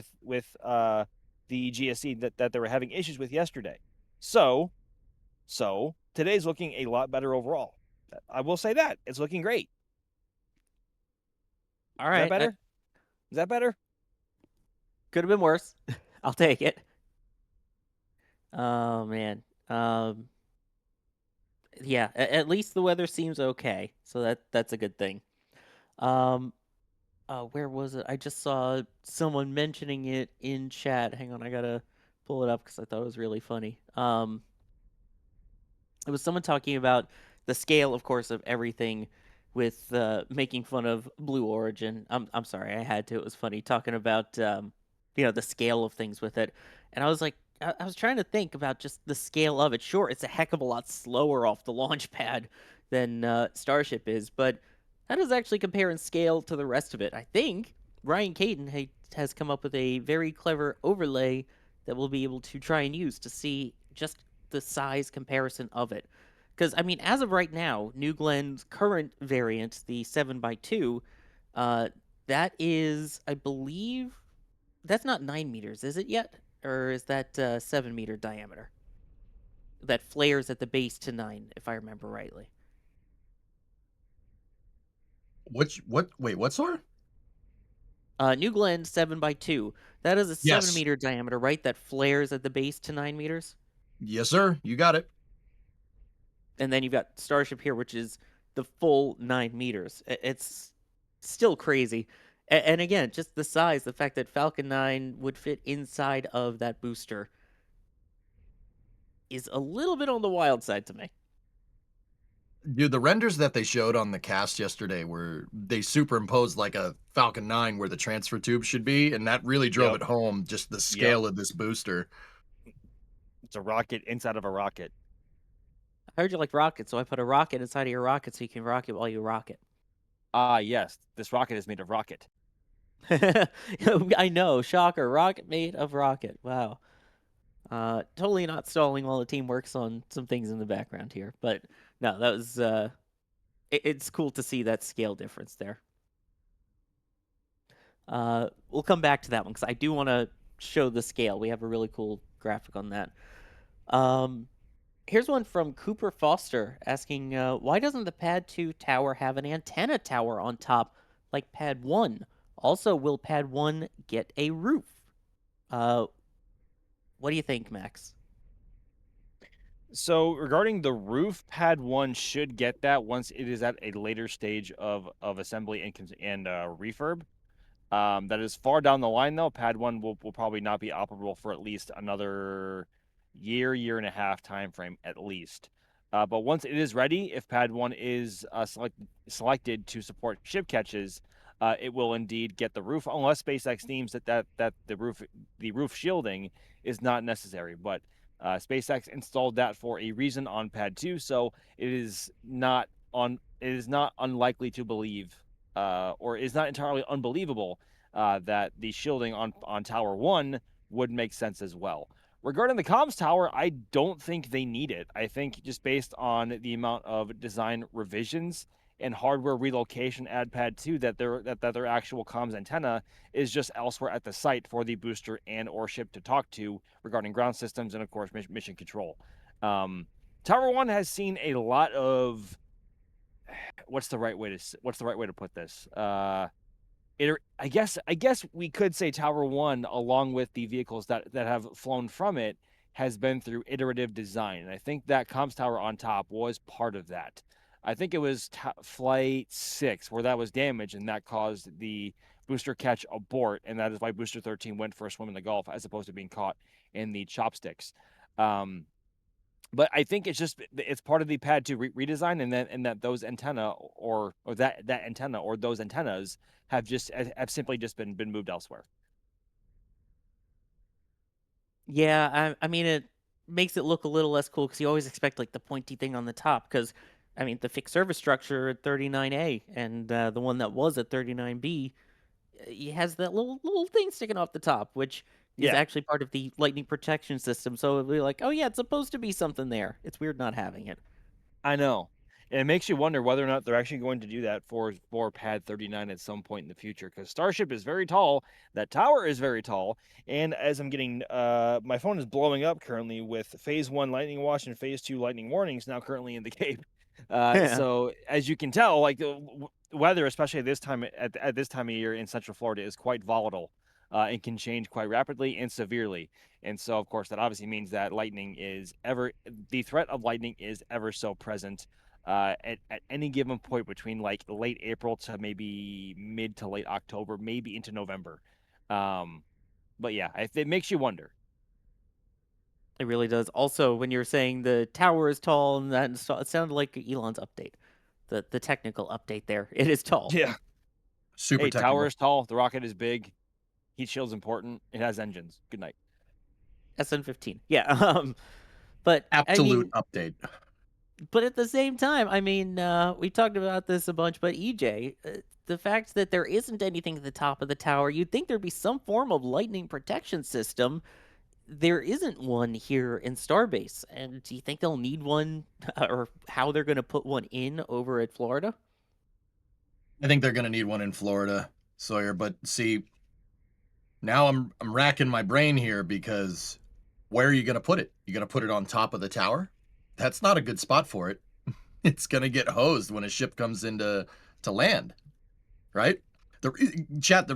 GSC that they were having issues with yesterday. So today's looking a lot better overall. I will say that it's looking great. All right. Is that better? Is that better? Could have been worse. I'll take it. Oh man. Yeah. At least the weather seems okay, so that's a good thing. Where was it? I just saw someone mentioning it in chat. Hang on, I gotta pull it up because I thought it was really funny. It was someone talking about the scale, of course, of everything with making fun of Blue Origin. I'm sorry, I had to. It was funny talking about the scale of things with it, and I was like, I was trying to think about just the scale of it. Sure, it's a heck of a lot slower off the launch pad than Starship is, but how does it actually compare in scale to the rest of it? I think Ryan Caden has come up with a very clever overlay that we'll be able to try and use to see just the size comparison of it. Because, I mean, as of right now, New Glen's current variant, the 7x2, uh, that is, I believe, that's not 9 meters, is it yet? Or is that 7-meter diameter? That flares at the base to 9, if I remember rightly. Wait, what, sir? New Glen 7x2. That is a Yes. 7-meter diameter, right? That flares at the base to 9 meters. Yes, sir. You got it. And then you've got Starship here, which is the full 9 meters. It's still crazy. And again, just the size, the fact that Falcon 9 would fit inside of that booster is a little bit on the wild side to me. Dude, the renders that they showed on the cast yesterday were they superimposed like a Falcon 9 where the transfer tube should be, and that really drove it home, just the scale of this booster. It's a rocket inside of a rocket. I heard you like rockets, so I put a rocket inside of your rocket so you can rock it while you rock it. Yes. This rocket is made of rocket. I know, shocker, rocket made of rocket. Wow. Totally not stalling while the team works on some things in the background here. But no, that was it's cool to see that scale difference there. We'll come back to that one because I do want to show the scale. We have a really cool graphic on that. Here's one from Cooper Foster asking, why doesn't the Pad 2 tower have an antenna tower on top like Pad 1? Also, will Pad 1 get a roof? What do you think, Max? So regarding the roof, Pad 1 should get that once it is at a later stage of assembly and refurb. That is far down the line, though. Pad 1 will probably not be operable for at least another year and a half time frame at least. But once it is ready, if Pad 1 is selected to support ship catches, it will indeed get the roof, unless SpaceX deems that the roof shielding is not necessary. But SpaceX installed that for a reason on Pad 2, so it is not unlikely to believe, or is not entirely unbelievable, that the shielding on Tower 1 would make sense as well. Regarding the comms tower, I don't think they need it. I think just based on the amount of design revisions and hardware relocation at Pad 2 that their actual comms antenna is just elsewhere at the site for the booster and or ship to talk to regarding ground systems and of course mission control. Tower 1 has seen a lot of what's the right way to put this? I guess we could say Tower 1, along with the vehicles that have flown from it, has been through iterative design. And I think that comms tower on top was part of that. I think it was Flight 6 where that was damaged, and that caused the booster catch abort, and that is why Booster 13 went for a swim in the Gulf as opposed to being caught in the chopsticks. But I think it's part of the Pad 2 redesign, and that those antenna or that antenna or those antennas have simply just been moved elsewhere. Yeah, I mean, it makes it look a little less cool because you always expect like the pointy thing on the top. Because I mean, the fixed service structure at 39A and the one that was at 39B, it has that little thing sticking off the top, which is actually part of the lightning protection system. So it'll be like, oh yeah, it's supposed to be something there. It's weird not having it. I know. And it makes you wonder whether or not they're actually going to do that for Pad 39 at some point in the future, because Starship is very tall, that tower is very tall, and as I'm getting, my phone is blowing up currently with Phase 1 lightning watch and Phase 2 lightning warnings now currently in the Cape. So as you can tell, like the weather, especially this time at this time of year in Central Florida, is quite volatile. And can change quite rapidly and severely. And so, of course, that obviously means that the threat of lightning is ever so present at any given point between like late April to maybe mid to late October, maybe into November. But yeah, it makes you wonder. It really does. Also, when you're saying the tower is tall and that, it sounded like Elon's update. the technical update there. It is tall. Yeah. Super Hey, technical. tower is tall. The rocket is big. Heat shield's important. It has engines. Good night. SN15. Yeah. But I Absolute mean, update. but at the same time, I mean, we talked about this a bunch, but EJ, the fact that there isn't anything at the top of the tower, you'd think there'd be some form of lightning protection system. There isn't one here in Starbase. And do you think they'll need one, or how they're going to put one in over at Florida? I think they're going to need one in Florida, Sawyer. But see, now I'm racking my brain here because where are you going to put it? You going to put it on top of the tower? That's not a good spot for it. It's going to get hosed when a ship comes into to land, right? The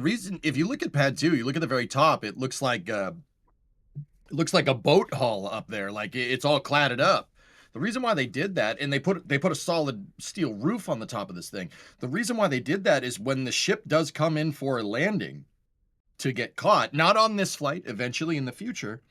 reason, if you look at pad 2, you look at the very top, it looks like a boat hull up there, like it's all cladded up. The reason why they did that, and they put a solid steel roof on the top of this thing. The reason why they did that is when the ship does come in for a landing to get caught, not on this flight, eventually in the future,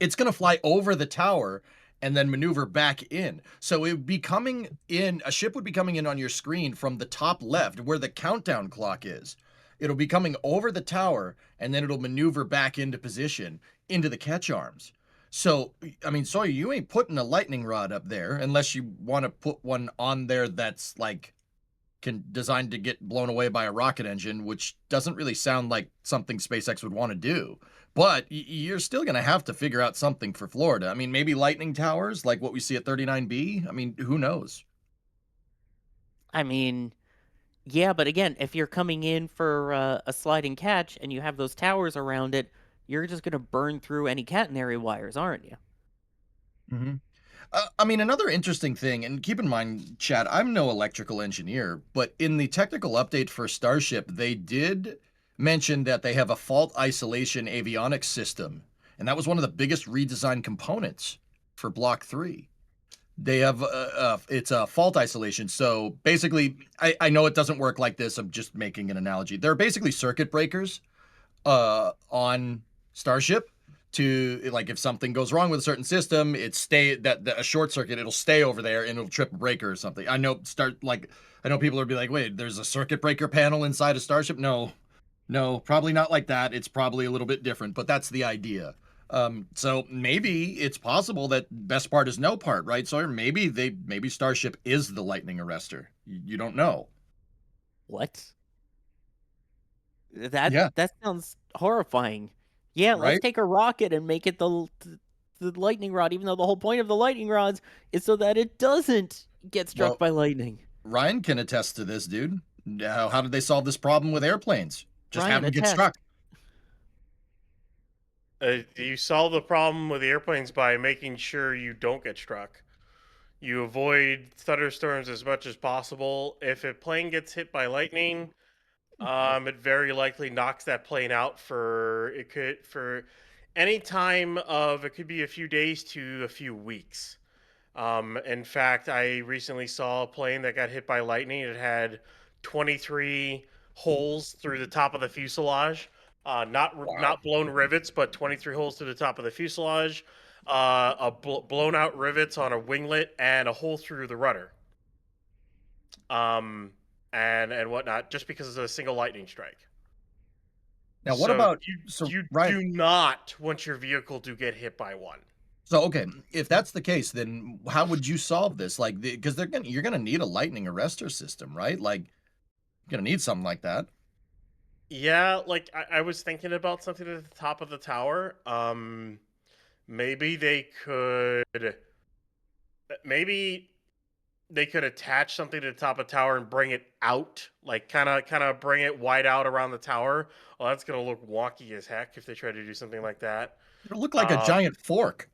it's going to fly over the tower and then maneuver back in. So it would be coming in, a ship would be coming in on your screen from the top left where the countdown clock is. It'll be coming over the tower and then it'll maneuver back into position into the catch arms. So, I mean, Sawyer, you ain't putting a lightning rod up there unless you want to put one on there that's like designed to get blown away by a rocket engine, which doesn't really sound like something SpaceX would want to do. But you're still going to have to figure out something for Florida. I mean, maybe lightning towers like what we see at 39B. I mean, who knows? I mean, yeah, but again, if you're coming in for a sliding catch and you have those towers around it, you're just going to burn through any catenary wires, aren't you? Mm-hmm. I mean, another interesting thing, and keep in mind, Chad, I'm no electrical engineer, but in the technical update for Starship, they did mention that they have a fault isolation avionics system, and that was one of the biggest redesign components for Block 3. They have it's a fault isolation. So basically, I know it doesn't work like this. I'm just making an analogy. They're basically circuit breakers on Starship to, like, if something goes wrong with a certain system, a short circuit, it'll stay over there and it'll trip a breaker or something. I know people would be like, wait, there's a circuit breaker panel inside a Starship? No, probably not like that. It's probably a little bit different, but that's the idea. So maybe it's possible that best part is no part, right, Sawyer? Maybe Starship is the lightning arrestor. You don't know. What? That sounds horrifying. Yeah, let's Right? take a rocket and make it the lightning rod, even though the whole point of the lightning rods is so that it doesn't get struck by lightning. Ryan can attest to this, dude. How did they solve this problem with airplanes? Just Ryan, have them get attest. struck. You solve the problem with the airplanes by making sure you don't get struck. You avoid thunderstorms as much as possible. If a plane gets hit by lightning, it very likely knocks that plane out for any time of, it could be a few days to a few weeks. In fact, I recently saw a plane that got hit by lightning. It had 23 holes through the top of the fuselage. Not blown rivets, but 23 holes through the top of the fuselage. Blown out rivets on a winglet and a hole through the rudder. And whatnot, just because of a single lightning strike. Now, what about you Ryan, do not want your vehicle to get hit by one. So okay, if that's the case, then how would you solve this? Like, because you're gonna need a lightning arrestor system, right? Like, you're gonna need something like that. Yeah, like I was thinking about something at the top of the tower. Maybe they could attach something to the top of the tower and bring it out, like kind of bring it wide out around the tower. Well, that's gonna look wonky as heck if they try to do something like that. It'll look like a giant fork.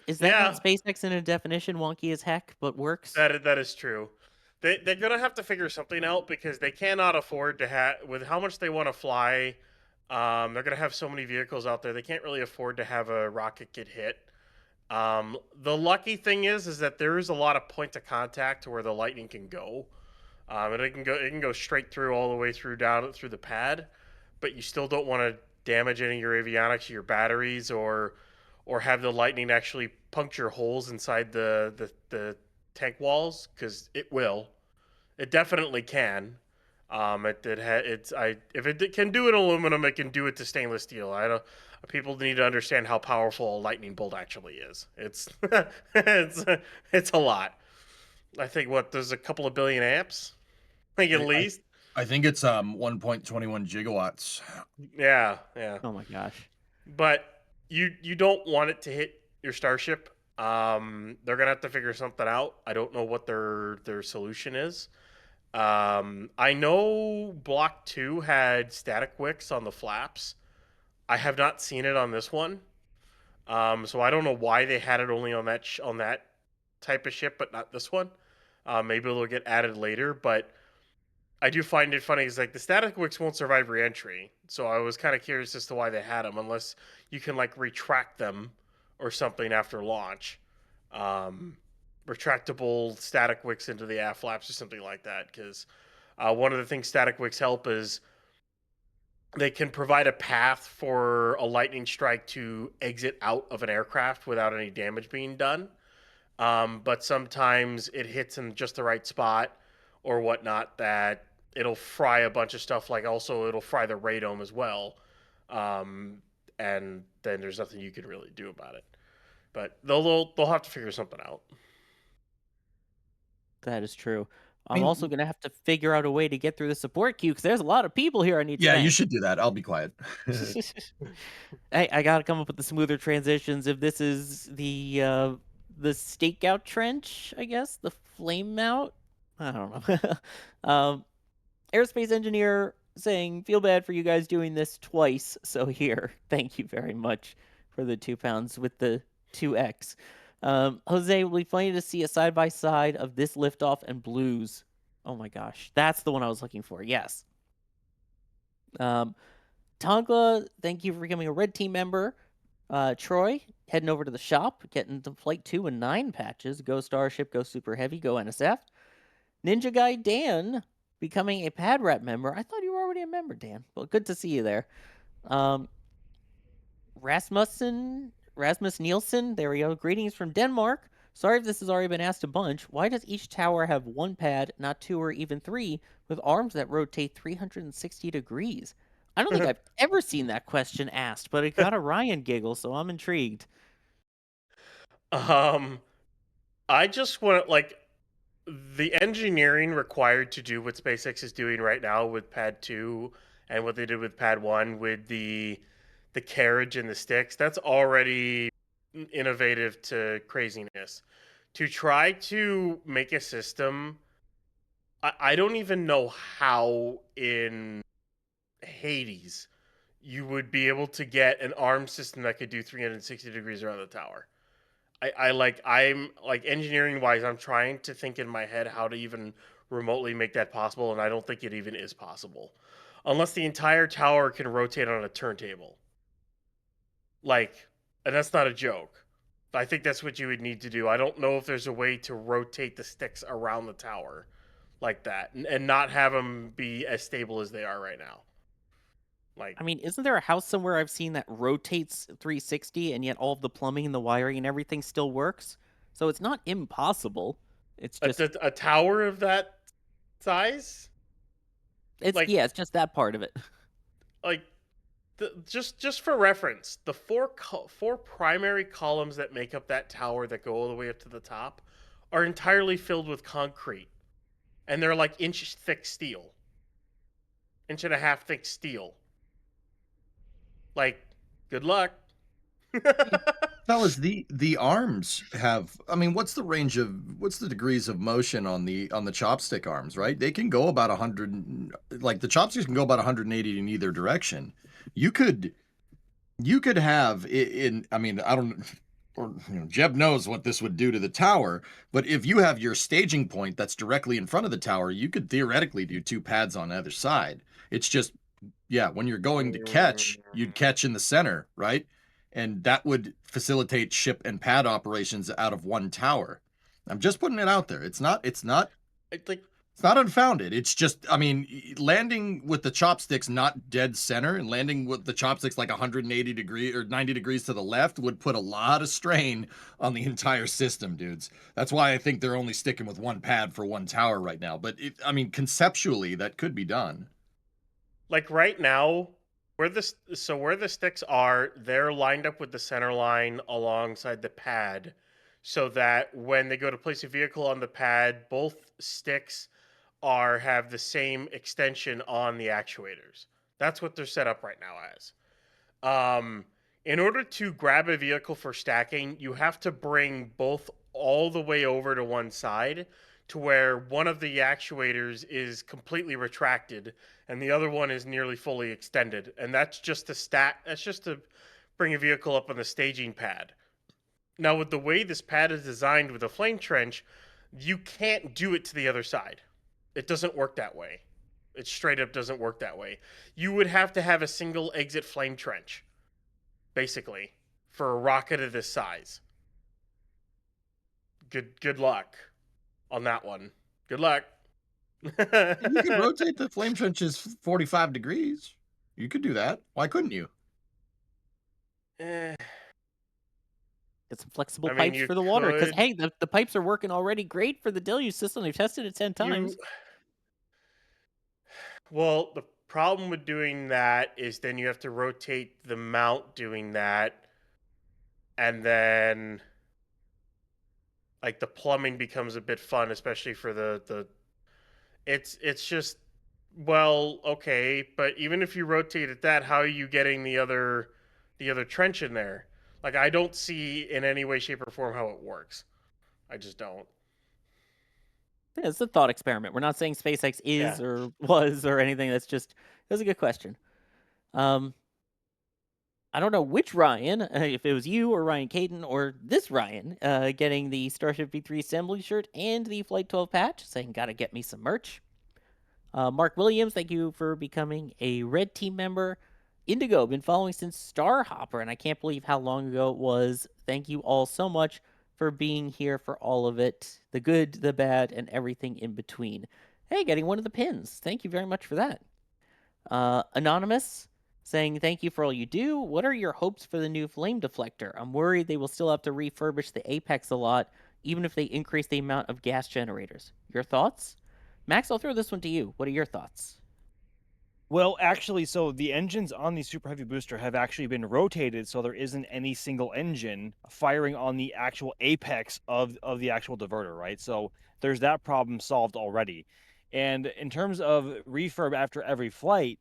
Is that not SpaceX in a definition wonky as heck, but works? That is true. They're gonna have to figure something out because they cannot afford to have, with how much they want to fly. They're gonna have so many vehicles out there. They can't really afford to have a rocket get hit. The lucky thing is that there is a lot of point of contact to where the lightning can go. And it can go straight through all the way down through the pad, but you still don't want to damage any of your avionics, or your batteries, or have the lightning actually puncture holes inside the tank walls because it will. It definitely can. If it can do it in aluminum, it can do it to stainless steel. I don't. People need to understand how powerful a lightning bolt actually is. It's it's a lot. I think there's a couple of billion amps, like at least. I think it's 1.21 gigawatts. Yeah, yeah. Oh my gosh. But you don't want it to hit your Starship. They're gonna have to figure something out. I don't know what their solution is. I know Block 2 had static wicks on the flaps. I have not seen it on this one. So I don't know why they had it only on that type of ship, but not this one. Maybe it'll get added later, but I do find it funny. Is like the static wicks won't survive reentry, so I was kind of curious as to why they had them, unless you can like retract them or something after launch. Retractable static wicks into the aft flaps or something like that. Because one of the things static wicks help is they can provide a path for a lightning strike to exit out of an aircraft without any damage being done. But sometimes it hits in just the right spot or whatnot that it'll fry a bunch of stuff. Like also it'll fry the radome as well. And then there's nothing you can really do about it. But they'll have to figure something out. That is true. I'm also going to have to figure out a way to get through the support queue because there's a lot of people here I need to Yeah, thank. you should do that. I'll be quiet. Hey, I got to come up with the smoother transitions. If this is the stakeout trench, I guess, the flame mount. I don't know. Aerospace engineer saying, feel bad for you guys doing this twice. So here, thank you very much for the £2 with the 2x. Jose, will be funny to see a side-by-side of this liftoff and Blues. Oh my gosh, that's the one I was looking for. Yes. Tongla, thank you for becoming a Red Team member. Troy, heading over to the shop, getting the Flight 2 and 9 patches. Go Starship, go Super Heavy, go NSF. Ninja Guy Dan, becoming a Pad Rep member. I thought you were already a member, Dan. Well, good to see you there. Rasmus Nielsen, there we go. Greetings from Denmark. Sorry if this has already been asked a bunch. Why does each tower have one pad, not 2 or even 3, with arms that rotate 360 degrees? I don't think I've ever seen that question asked, but it got a Ryan giggle, so I'm intrigued. I just want the engineering required to do what SpaceX is doing right now with Pad 2 and what they did with Pad 1 with the carriage and the sticks. That's already innovative to craziness. To try to make a system, I don't even know how in Hades you would be able to get an arm system that could do 360 degrees around the tower. I'm engineering wise, I'm trying to think in my head how to even remotely make that possible, and I don't think it even is possible. Unless the entire tower can rotate on a turntable. And that's not a joke. I think that's what you would need to do. I don't know if there's a way to rotate the sticks around the tower like that and not have them be as stable as they are right now. I mean, isn't there a house somewhere I've seen that rotates 360 and yet all of the plumbing and the wiring and everything still works? So it's not impossible. It's just a tower of that size? It's just that part of it. Just for reference, the four primary columns that make up that tower that go all the way up to the top are entirely filled with concrete. And they're like inch thick steel. Inch and a half thick steel. Good luck. Fellas, the arms have, I mean, what's the degrees of motion on the chopstick arms, right? They can go about 100, like the chopsticks can go about 180 in either direction. You could have I mean, I don't, or Jeb knows what this would do to the tower, but if you have your staging point that's directly in front of the tower, you could theoretically do 2 pads on either side. It's just, yeah, when you're going to catch, you'd catch in the center, right? And that would facilitate ship and pad operations out of one tower. I'm just putting it out there. It's not It's not unfounded. It's just, I mean, landing with the chopsticks not dead center and landing with the chopsticks like 180 degrees or 90 degrees to the left would put a lot of strain on the entire system, dudes. That's why I think they're only sticking with one pad for one tower right now. But I mean, conceptually, that could be done. Like right now, where the sticks are, they're lined up with the center line alongside the pad, so that when they go to place a vehicle on the pad, both sticks have the same extension on the actuators. That's what they're set up right now as. In order to grab a vehicle for stacking, you have to bring both all the way over to one side to where one of the actuators is completely retracted and the other one is nearly fully extended. And that's just to bring a vehicle up on the staging pad. Now, with the way this pad is designed with a flame trench, you can't do it to the other side. It doesn't work that way. It straight up doesn't work that way. You would have to have a single exit flame trench, basically, for a rocket of this size. Good luck on that one. Good luck. You could rotate the flame trenches 45 degrees. You could do that. Why couldn't you? Get some flexible pipes for the water, because hey, the pipes are working already great for the deluge system. They've tested it 10 times. Well, the problem with doing that is then you have to rotate the mount doing that, and then like the plumbing becomes a bit fun, especially for the. It's just, well, okay, but even if you rotated that, how are you getting the other trench in there? Like, I don't see in any way, shape, or form how it works. I just don't. Yeah, it's a thought experiment. We're not saying SpaceX is or was or anything. That's a good question. I don't know which Ryan, if it was you or Ryan Caden or this Ryan, getting the Starship V3 assembly shirt and the Flight 12 patch, saying, gotta get me some merch. Mark Williams, thank you for becoming a Red Team member. Indigo, been following since Starhopper, and I can't believe how long ago it was. Thank you all so much for being here for all of it. The good, the bad, and everything in between. Hey, getting one of the pins. Thank you very much for that. Anonymous, saying thank you for all you do. What are your hopes for the new flame deflector? I'm worried they will still have to refurbish the Apex a lot, even if they increase the amount of gas generators. Your thoughts? Max, I'll throw this one to you. What are your thoughts? Well, actually, so the engines on the Super Heavy booster have actually been rotated, so there isn't any single engine firing on the actual apex of the actual diverter, right? So there's that problem solved already. And in terms of refurb after every flight,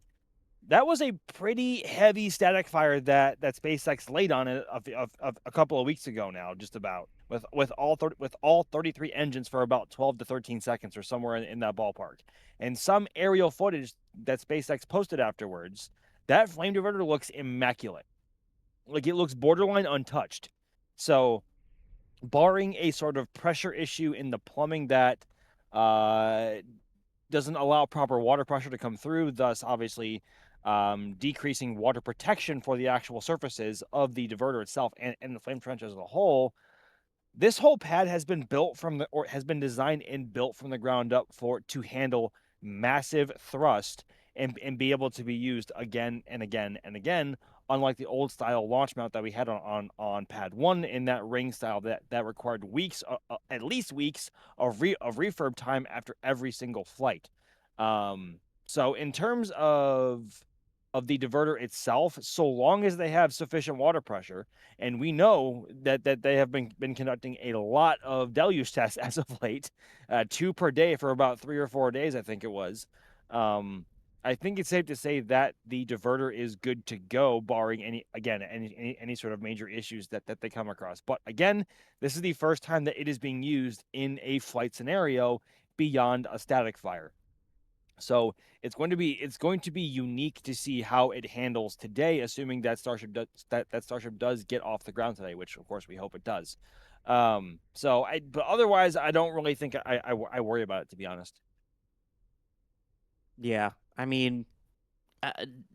that was a pretty heavy static fire that SpaceX laid on it a couple of weeks ago now, just about with all 33 engines for about 12 to 13 seconds or somewhere in that ballpark. And some aerial footage that SpaceX posted afterwards, that flame diverter looks immaculate. Like, it looks borderline untouched. So, barring a sort of pressure issue in the plumbing that doesn't allow proper water pressure to come through, thus obviously decreasing water protection for the actual surfaces of the diverter itself and the flame trench as a whole, this whole pad has been designed and built from the ground up to handle massive thrust and be able to be used again and again and again, unlike the old style launch mount that we had on pad 1 in that ring style that required weeks, at least weeks of refurb time after every single flight. So in terms of the diverter itself, so long as they have sufficient water pressure, and we know that they have been conducting a lot of deluge tests as of late, 2 per day for about 3 or 4 days, I think it was. I think it's safe to say that the diverter is good to go, barring any sort of major issues that they come across. But again, this is the first time that it is being used in a flight scenario beyond a static fire. So it's going to be unique to see how it handles today, assuming that Starship does get off the ground today, which of course we hope it does. But otherwise, I don't really think I worry about it, to be honest. Yeah, I mean,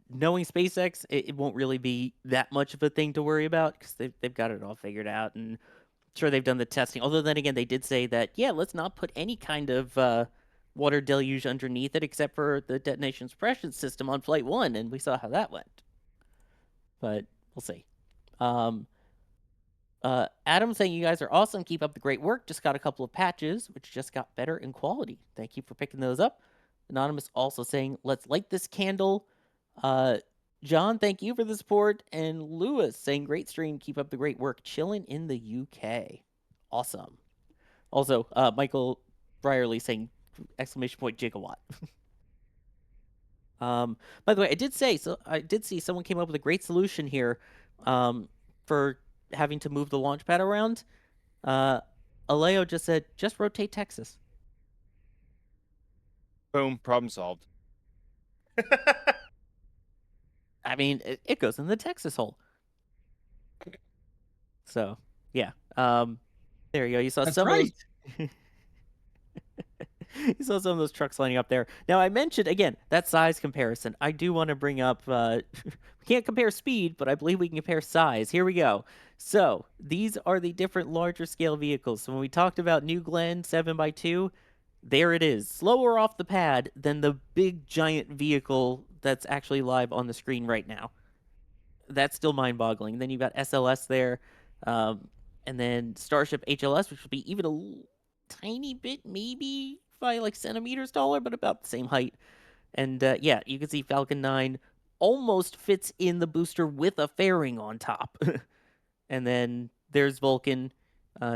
knowing SpaceX, it won't really be that much of a thing to worry about because they've got it all figured out, and sure they've done the testing. Although then again, they did say that let's not put any kind of water deluge underneath it, except for the detonation suppression system on Flight 1, and we saw how that went. But we'll see. Adam saying you guys are awesome. Keep up the great work. Just got a couple of patches, which just got better in quality. Thank you for picking those up. Anonymous also saying, let's light this candle. John, thank you for the support. And Lewis saying, great stream. Keep up the great work. Chilling in the UK. Awesome. Also, Michael Brierly saying, exclamation point gigawatt. By the way, I did see someone came up with a great solution here for having to move the launch pad around. Aleo just said, just rotate Texas. Boom, problem solved. I mean, it goes in the Texas hole. So, yeah. There you go. You saw That's some right. of those... You saw some of those trucks lining up there. Now, I mentioned, again, that size comparison. I do want to bring up, we can't compare speed, but I believe we can compare size. Here we go. So, these are the different larger scale vehicles. So, when we talked about New Glenn 7x2, there it is. Slower off the pad than the big giant vehicle that's actually live on the screen right now. That's still mind-boggling. Then you've got SLS there, and then Starship HLS, which would be even a tiny bit, maybe by like centimeters taller, but about the same height. And yeah, you can see Falcon 9 almost fits in the booster with a fairing on top. And then there's Vulcan,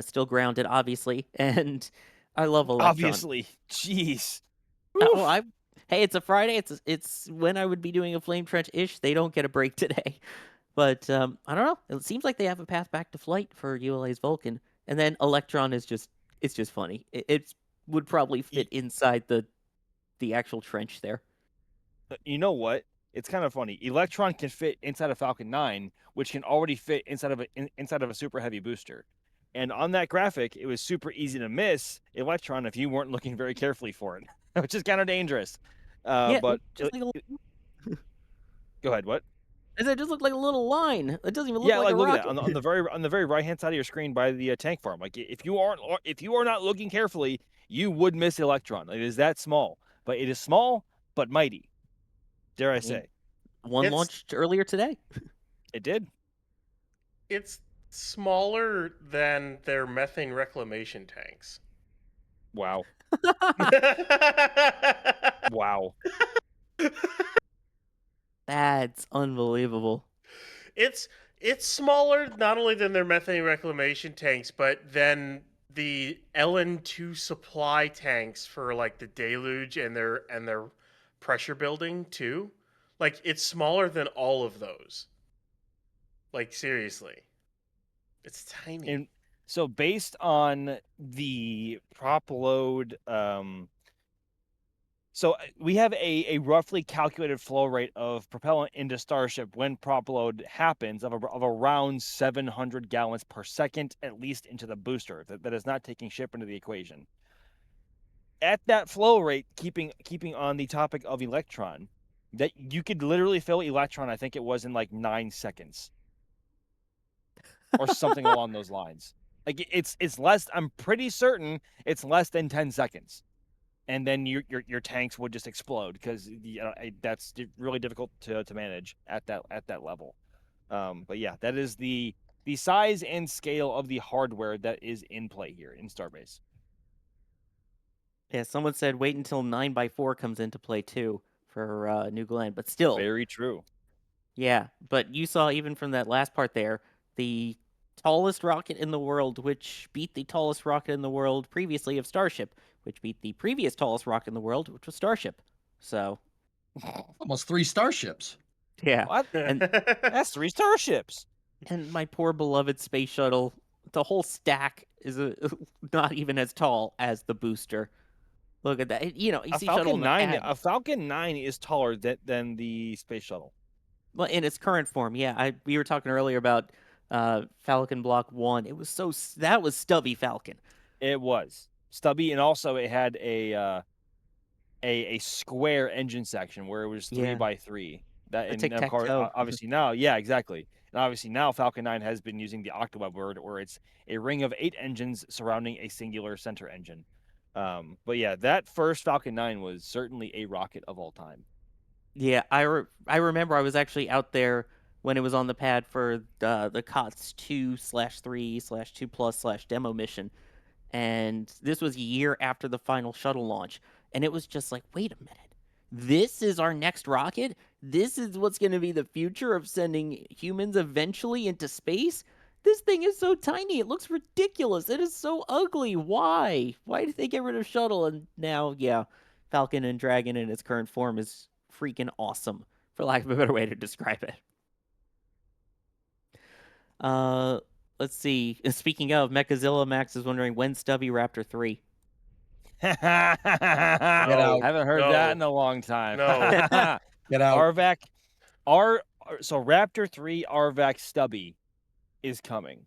still grounded, obviously. And I love Electron. Obviously, jeez. Well, hey, it's a Friday. It's when I would be doing a flame trench ish. They don't get a break today. But I don't know. It seems like they have a path back to flight for ULA's Vulcan. And then Electron is just funny. It would probably fit inside the actual trench there. You know what? It's kind of funny. Electron can fit inside a Falcon 9, which can already fit inside of a super heavy booster. And on that graphic, it was super easy to miss Electron if you weren't looking very carefully for it, which is kind of dangerous. Yeah, But just like go ahead. What? I said, it just looked like a little line. It doesn't even look Yeah, like a look rocket. at that on the very right hand side of your screen by the tank farm. Like if you are not looking carefully, you would miss Electron. It is that small, but it is small but mighty. Dare I say? One launched earlier today. It did. It's smaller than their methane reclamation tanks. Wow. Wow. That's unbelievable. It's smaller not only than their methane reclamation tanks, but then the LN2 supply tanks for like the deluge and their pressure building too. Like it's smaller than all of those. Like seriously. It's tiny. And so based on the prop load, so we have a roughly calculated flow rate of propellant into Starship when prop load happens of around 700 gallons per second, at least into the booster. That is not taking ship into the equation. At that flow rate, keeping on the topic of Electron, that you could literally fill Electron, I think it was in like 9 seconds. Or something along those lines. Like it's less, I'm pretty certain it's less than 10 seconds. And then your tanks would just explode because that's really difficult to manage at that level. But yeah, that is the size and scale of the hardware that is in play here in Starbase. Yeah, someone said wait until 9x4 comes into play too for New Glenn, but still. Very true. Yeah, but you saw even from that last part there, the tallest rocket in the world, which beat the tallest rocket in the world previously of Starship, which beat the previous tallest rocket in the world, which was Starship. So almost 3 starships. Yeah. What? And that's 3 starships. And my poor beloved space shuttle, the whole stack is not even as tall as the booster. Look at that. You see shuttle a Falcon 9 is taller than the space shuttle. Well, in its current form, yeah. We were talking earlier about Falcon Block 1. That was stubby Falcon. It was stubby, and also it had a square engine section where it was 3x3. That and of course, obviously now, yeah, exactly. And obviously now Falcon 9 has been using the Octaweb where it's a ring of 8 engines surrounding a singular center engine. But yeah, that first Falcon 9 was certainly a rocket of all time. Yeah, I remember I was actually out there when it was on the pad for the COTS 2/3/2+ demo mission, and this was a year after the final shuttle launch, and it was just like, wait a minute, this is our next rocket? This is what's going to be the future of sending humans eventually into space? This thing is so tiny, it looks ridiculous, it is so ugly, why? Why did they get rid of shuttle? And now, yeah, Falcon and Dragon in its current form is freaking awesome, for lack of a better way to describe it. Let's see. Speaking of, Mechazilla Max is wondering when's Stubby Raptor 3. Get out. Haven't heard that in a long time. No. Get out. RVAC. So Raptor 3 RVAC Stubby is coming.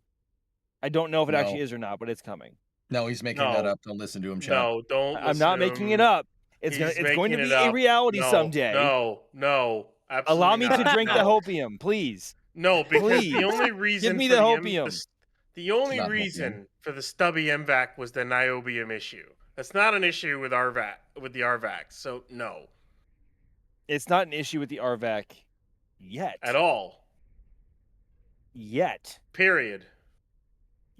I don't know if it actually is or not, but it's coming. No, he's making that up. Don't listen to him, chat. No, don't. I'm not making it up. It's going to be a reality someday. No, absolutely Allow me not. to drink the hopium, please. No, because Please. the only reason Give me for the hopium. The only reason for the Stubby MVAC was the niobium issue. That's not an issue with the RVAC. So no. It's not an issue with the RVAC yet. At all. Yet. Period.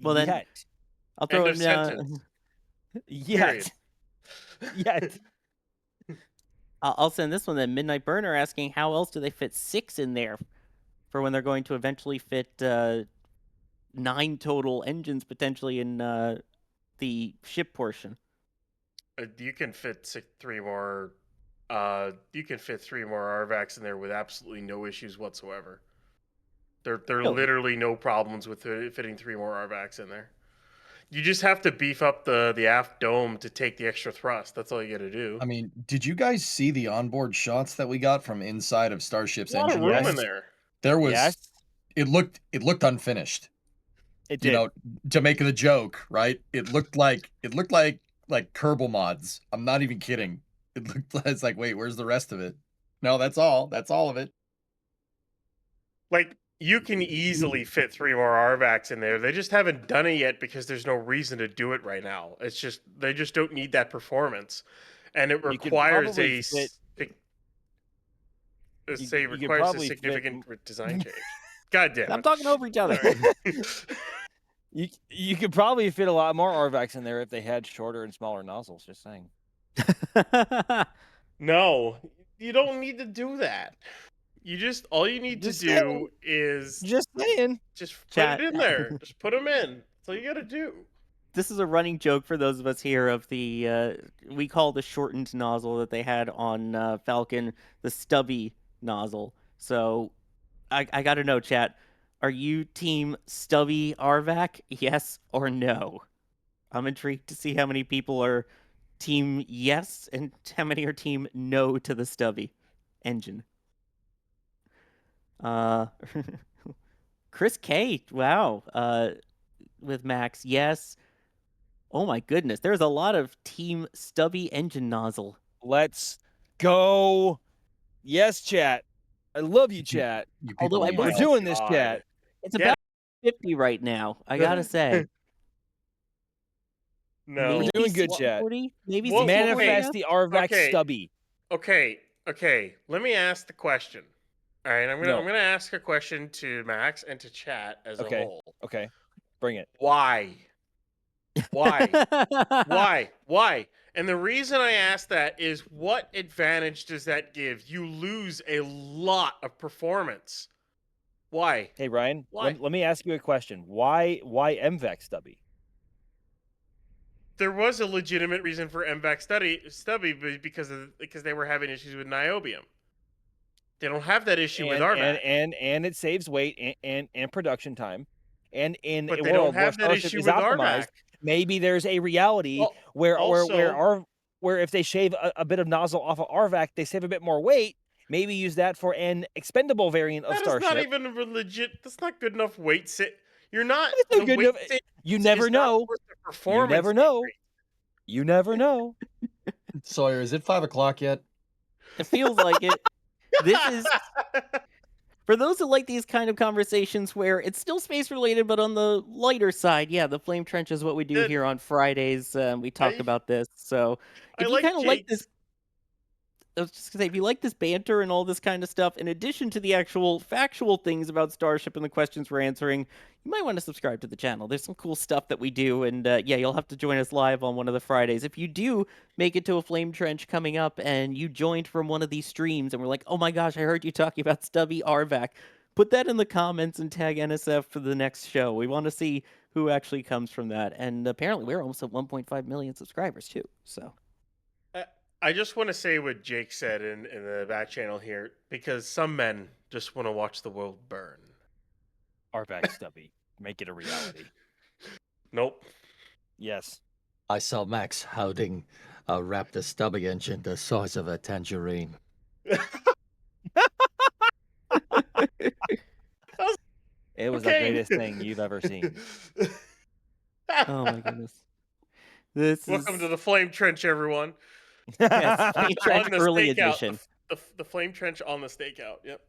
Well then, Yet. I'll throw End of in sentence. Yet. Yet. I'll send this one then. Midnight Burner asking how else do they fit 6 in there for when they're going to eventually fit 9 total engines potentially in the ship portion. You can fit 3 more. You can fit 3 more RVACs in there with absolutely no issues whatsoever. There are literally no problems with fitting 3 more RVACs in there. You just have to beef up the aft dome to take the extra thrust. That's all you got to do. I mean, did you guys see the onboard shots that we got from inside of Starship's A lot engine? of room in there. There was. It looked unfinished. It did. You know, to make the joke, right? It looked like Kerbal mods. I'm not even kidding. It's like, wait, where's the rest of it? No, that's all. That's all of it. Like, you can easily fit 3 more RVACs in there. They just haven't done it yet because there's no reason to do it right now. It's just they just don't need that performance, and it requires a significant design change. God damn it! I'm talking over each other. You could probably fit a lot more RVACs in there if they had shorter and smaller nozzles. Just saying. No, you don't need to do that. All you need to do is just put it in there. Just put them in. That's all you got to do. This is a running joke for those of us here of the we call the shortened nozzle that they had on Falcon the stubby nozzle. So I got to know, chat. Are you team stubby RVAC? Yes or no? I'm intrigued to see how many people are team yes and how many are team no to the stubby engine. Chris K, wow. With Max, yes. Oh my goodness, there's a lot of team stubby engine nozzle. Let's go. Yes, chat. I love you, chat. Although we're doing this, chat. It's about 50 right now, I gotta say. No, we're doing good, chat. Maybe manifest the RVAC stubby. Okay. Let me ask the question. All right, I'm gonna ask a question to Max and to chat as a whole. Okay, bring it. Why? Why? And the reason I ask that is, what advantage does that give? You lose a lot of performance. Why? Hey Ryan, Why? Let me ask you a question. Why MVAC stubby? There was a legitimate reason for MVAC stubby because they were having issues with niobium. They don't have that issue with RVAC. And it saves weight and production time. And in but a they world don't have where that Starship issue is with optimized, RVAC. maybe there's a reality where if they shave a bit of nozzle off of RVAC, they save a bit more weight. Maybe use that for an expendable variant of Starship. That's not even a legit. That's not good enough weight. You're not. Good enough. You never know. You never know. You never know. Sawyer, is it 5 o'clock yet? It feels like it. This is For those who like these kind of conversations where it's still space related, but on the lighter side, yeah, the Flame Trench is what we do here on Fridays. We talk about this. So I if you like kind of like Jake's. this, I was just gonna say, if you like this banter and all this kind of stuff, in addition to the actual factual things about Starship and the questions we're answering, you might want to subscribe to the channel. There's some cool stuff that we do, and yeah, you'll have to join us live on one of the Fridays. If you do make it to a Flame Trench coming up and you joined from one of these streams and we're like, oh my gosh, I heard you talking about Stubby RVAC, put that in the comments and tag NSF for the next show. We want to see who actually comes from that. And apparently we're almost at 1.5 million subscribers too, so... I just want to say what Jake said in the back channel here, because some men just want to watch the world burn. RVAC Stubby, make it a reality. Nope. Yes. I saw Max holding wrap the Stubby engine the size of a tangerine. It was the greatest thing you've ever seen. Oh my goodness. Welcome to the Flame Trench, everyone. Yes, Flame Trench On the early Stakeout, edition. The Flame Trench on the Stakeout. Yep.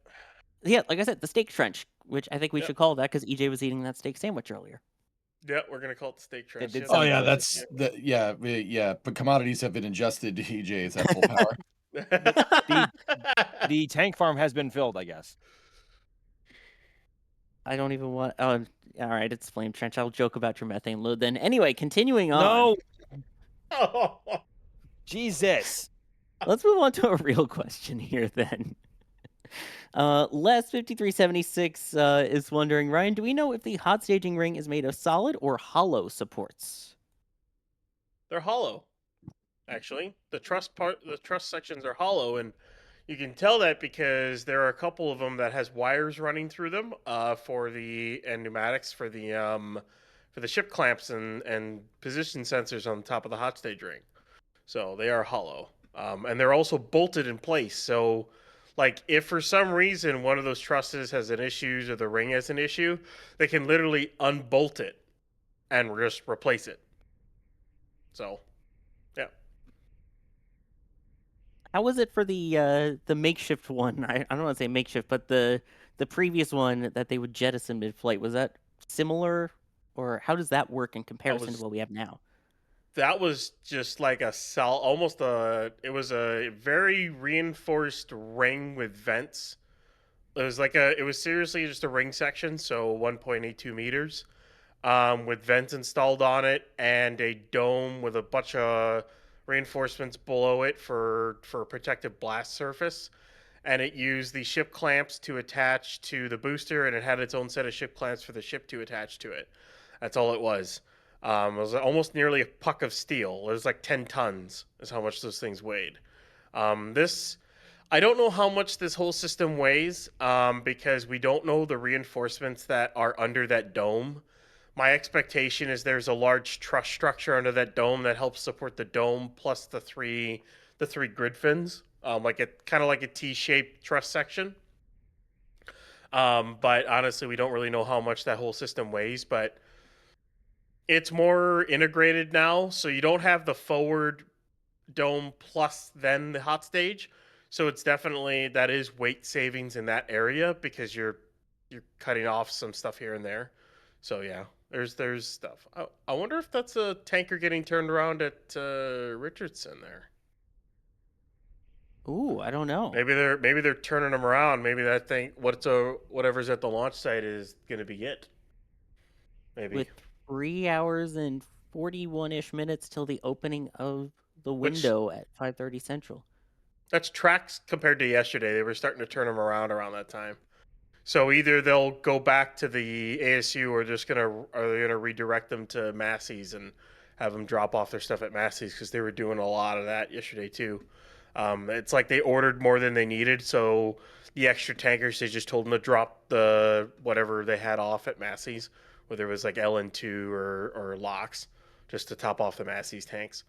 Yeah, like I said, the steak trench, which I think we Yep. should call that because EJ was eating that steak sandwich earlier. Yeah, we're gonna call it the Steak Trench. did Oh yeah, that's yeah. But commodities have been ingested. EJ is at full power. The tank farm has been filled, I guess. I don't even want. Oh, all right, it's Flame Trench. I'll joke about your methane load then. Anyway, continuing on. No. Jesus. Let's move on to a real question here then. Les5376 is wondering, Ryan, do we know if the hot staging ring is made of solid or hollow supports? They're hollow, actually. The truss sections are hollow, and you can tell that because there are a couple of them that has wires running through them and pneumatics for the ship clamps and position sensors on the top of the hot stage ring. So they are hollow, and they're also bolted in place. So, like, if for some reason one of those trusses has an issue or the ring has an issue, they can literally unbolt it and just replace it. So, yeah. How was it for the makeshift one? I don't want to say makeshift, but the previous one that they would jettison mid-flight, was that similar, or how does that work in comparison to what we have now? That was just like it was a very reinforced ring with vents. It was seriously just a ring section, so 1.82 meters, with vents installed on it and a dome with a bunch of reinforcements below it for protective blast surface. And it used the ship clamps to attach to the booster, and it had its own set of ship clamps for the ship to attach to it. That's all it was. It was almost nearly a puck of steel. It was like 10 tons is how much those things weighed. I don't know how much this whole system weighs because we don't know the reinforcements that are under that dome. My expectation is there's a large truss structure under that dome that helps support the dome plus the three grid fins, kind of like a T-shaped truss section. But honestly, we don't really know how much that whole system weighs, but it's more integrated now, so you don't have the forward dome plus then the hot stage. So it's definitely, that is weight savings in that area because you're cutting off some stuff here and there. So yeah, there's stuff. I wonder if that's a tanker getting turned around at Richardson there. Ooh, I don't know. Maybe they're turning them around. Maybe that thing, whatever's at the launch site is going to be it. Maybe. With 3 hours and 41-ish minutes till the opening of the window at 5:30 Central. That's tracks compared to yesterday. They were starting to turn them around that time. So either they'll go back to the ASU or they're gonna redirect them to Massey's and have them drop off their stuff at Massey's because they were doing a lot of that yesterday too. It's like they ordered more than they needed, so the extra tankers, they just told them to drop the whatever they had off at Massey's, whether it was like LN2 or LOX, just to top off the Massey's tanks.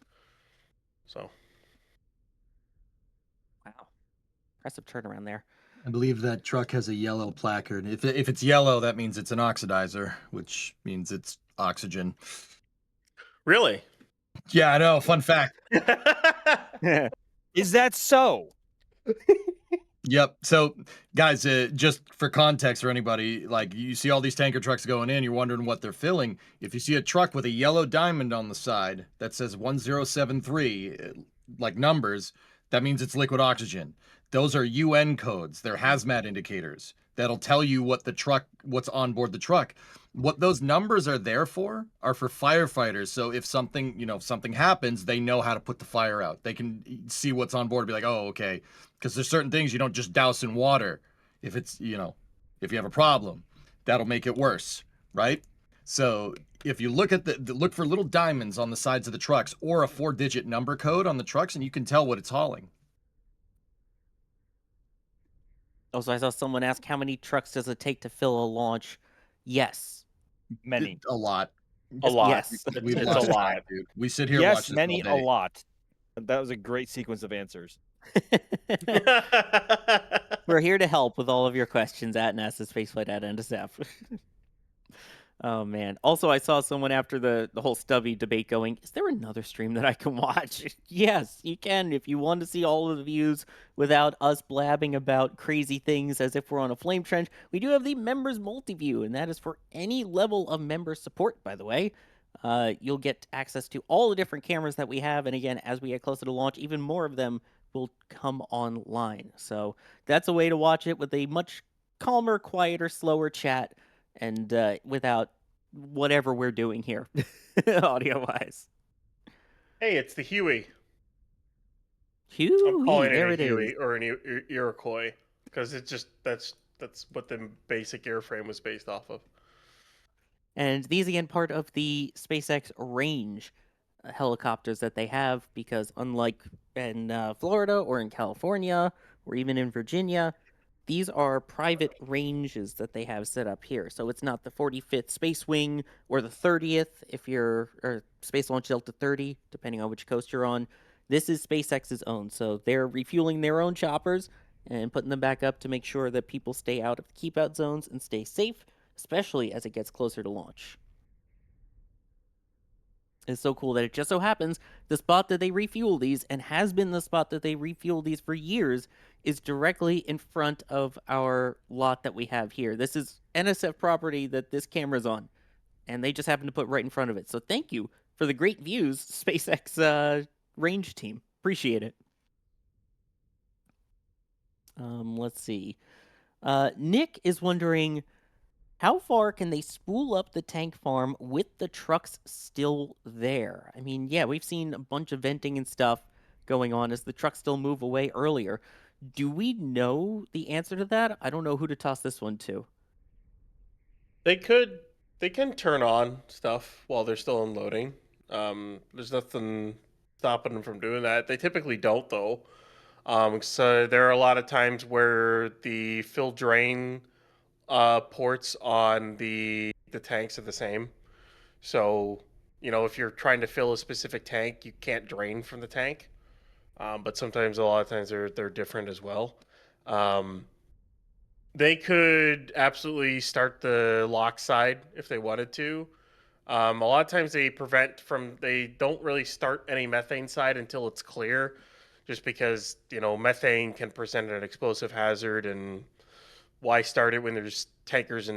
So. Wow. Impressive turnaround there. I believe that truck has a yellow placard. If it's yellow, that means it's an oxidizer, which means it's oxygen. Really? Yeah, I know. Fun fact. Is that so? Yep. So, guys, just for context for anybody, like you see all these tanker trucks going in, you're wondering what they're filling. If you see a truck with a yellow diamond on the side that says 1073, like numbers, that means it's liquid oxygen. Those are UN codes. They're hazmat indicators that'll tell you what's on board the truck. What those numbers are there for are for firefighters. So if something happens, they know how to put the fire out. They can see what's on board and be like, oh, okay, because there's certain things you don't just douse in water if if you have a problem, that'll make it worse, right? So if you look at look for little diamonds on the sides of the trucks or a 4-digit number code on the trucks, and you can tell what it's hauling. Also, I saw someone ask how many trucks does it take to fill a launch? Yes. Many. A lot. A lot. Yes. We It's watch a this lot. live, dude. We sit here Yes, watch this many, all a day. lot. That was a great sequence of answers. We're here to help with all of your questions at NASA Spaceflight at NSF. Oh man. Also, I saw someone after the whole Stubby debate going, is there another stream that I can watch? Yes, you can. If you want to see all of the views without us blabbing about crazy things as if we're on a flame trench, we do have the members multi-view, and that is for any level of member support, by the way. You'll get access to all the different cameras that we have, and again, as we get closer to launch, even more of them will come online. So that's a way to watch it with a much calmer, quieter, slower chat, and without whatever we're doing here, audio-wise. Hey, it's the Huey. Huey, I'm calling there it it a Huey is. or an Iroquois because it's just that's what the basic airframe was based off of. And these, again, part of the SpaceX range helicopters that they have, because unlike in Florida or in California or even in Virginia, these are private ranges that they have set up here. So it's not the 45th Space Wing or the 30th if you're, or Space Launch Delta 30, depending on which coast you're on. This is SpaceX's own. So they're refueling their own choppers and putting them back up to make sure that people stay out of the keep out zones and stay safe, especially as it gets closer to launch. It's so cool that it just so happens the spot that they refuel these, and has been the spot that they refuel these for years, is directly in front of our lot that we have here. This is NSF property that this camera's on, and they just happen to put right in front of it. So thank you for the great views, SpaceX range team. Appreciate it. Let's see. Nick is wondering, how far can they spool up the tank farm with the trucks still there? I mean, yeah, we've seen a bunch of venting and stuff going on as the trucks still move away earlier. Do we know the answer to that? I don't know who to toss this one to. They can turn on stuff while they're still unloading. There's nothing stopping them from doing that. They typically don't though. So there are a lot of times where the fill drain ports on the tanks are the same. So, if you're trying to fill a specific tank, you can't drain from the tank. But sometimes, a lot of times, they're different as well. They could absolutely start the lock side if they wanted to. A lot of times they don't really start any methane side until it's clear, just because, methane can present an explosive hazard, and why start it when there's tankers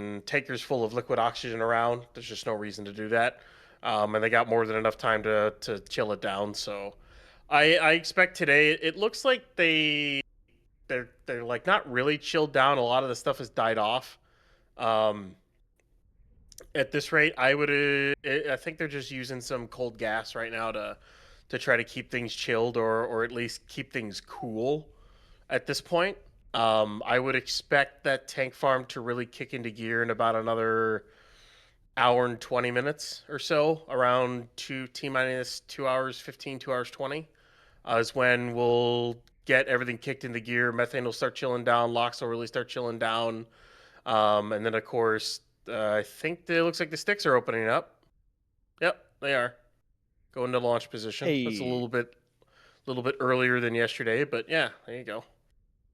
full of liquid oxygen around? There's just no reason to do that. And they got more than enough time to chill it down. So I expect today, it looks like they're like not really chilled down. A lot of the stuff has died off. At this rate, I think they're just using some cold gas right now to try to keep things chilled, or at least keep things cool at this point. I would expect that tank farm to really kick into gear in about another hour and 20 minutes or so, around T-minus 2 hours 15, 2 hours 20, is when we'll get everything kicked into gear. Methane will start chilling down. LOX will really start chilling down. And then, of course, I think it looks like the sticks are opening up. Yep, they are. Going to launch position. Hey. That's a little bit earlier than yesterday, but yeah, there you go.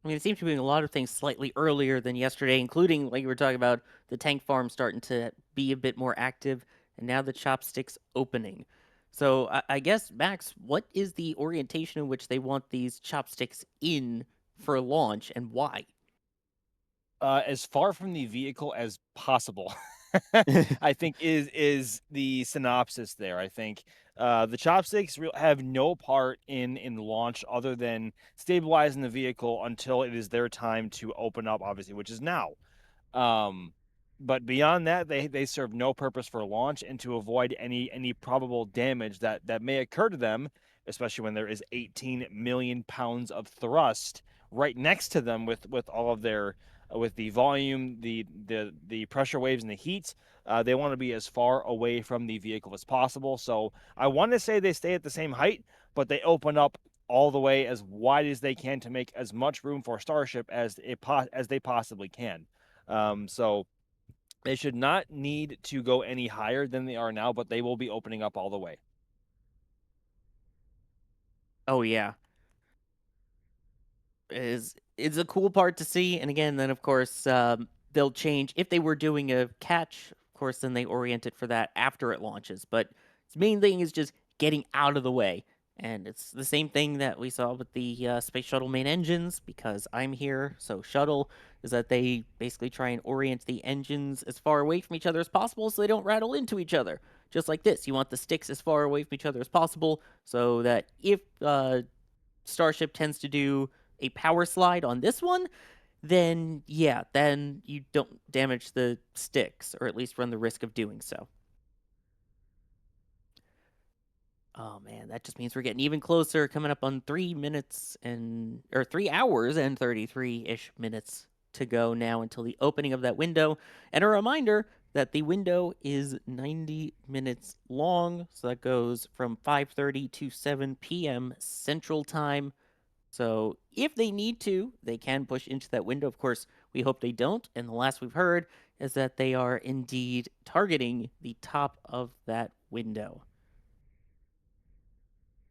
I mean, it seems to be doing a lot of things slightly earlier than yesterday, including, like you were talking about, the tank farm starting to be a bit more active, and now the chopsticks opening. So I guess, Max, what is the orientation in which they want these chopsticks in for launch, and why? As far from the vehicle as possible, I think is the synopsis there. I think the chopsticks have no part in launch other than stabilizing the vehicle until it is their time to open up, obviously, which is now. Um, but beyond that, they serve no purpose for launch and to avoid any probable damage that may occur to them, especially when there is 18 million pounds of thrust right next to them with all of their with the volume, the pressure waves, and the heat. They want to be as far away from the vehicle as possible. So I want to say they stay at the same height, but they open up all the way as wide as they can to make as much room for Starship as they possibly can. So they should not need to go any higher than they are now, but they will be opening up all the way. Oh yeah, is a cool part to see. And again, then of course they'll change if they were doing a catch. Of course, then they orient it for that after it launches. But its main thing is just getting out of the way. And it's the same thing that we saw with the space shuttle main engines, because I'm here. So shuttle is that they basically try and orient the engines as far away from each other as possible so they don't rattle into each other. Just like this, you want the sticks as far away from each other as possible so that if Starship tends to do a power slide on this one, then yeah, then you don't damage the sticks, or at least run the risk of doing so. Oh man, that just means we're getting even closer, coming up on 3 hours and 33-ish minutes to go now until the opening of that window. And a reminder that the window is 90 minutes long, so that goes from 5:30 to 7 p.m. Central Time. So if they need to, they can push into that window. Of course, we hope they don't. And the last we've heard is that they are indeed targeting the top of that window.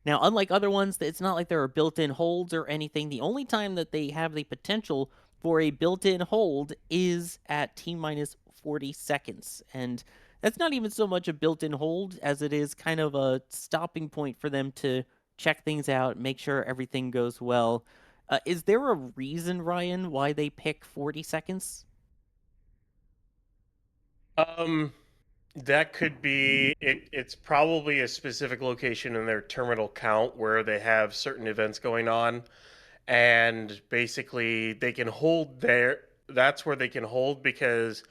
Now, unlike other ones, it's not like there are built-in holds or anything. The only time that they have the potential for a built-in hold is at T-minus 40 seconds. And that's not even so much a built-in hold as it is kind of a stopping point for them to check things out, make sure everything goes well. Is there a reason, Ryan, why they pick 40 seconds? That could be it. It's probably a specific location in their terminal count where they have certain events going on, and basically they can hold there. That's where they can hold, because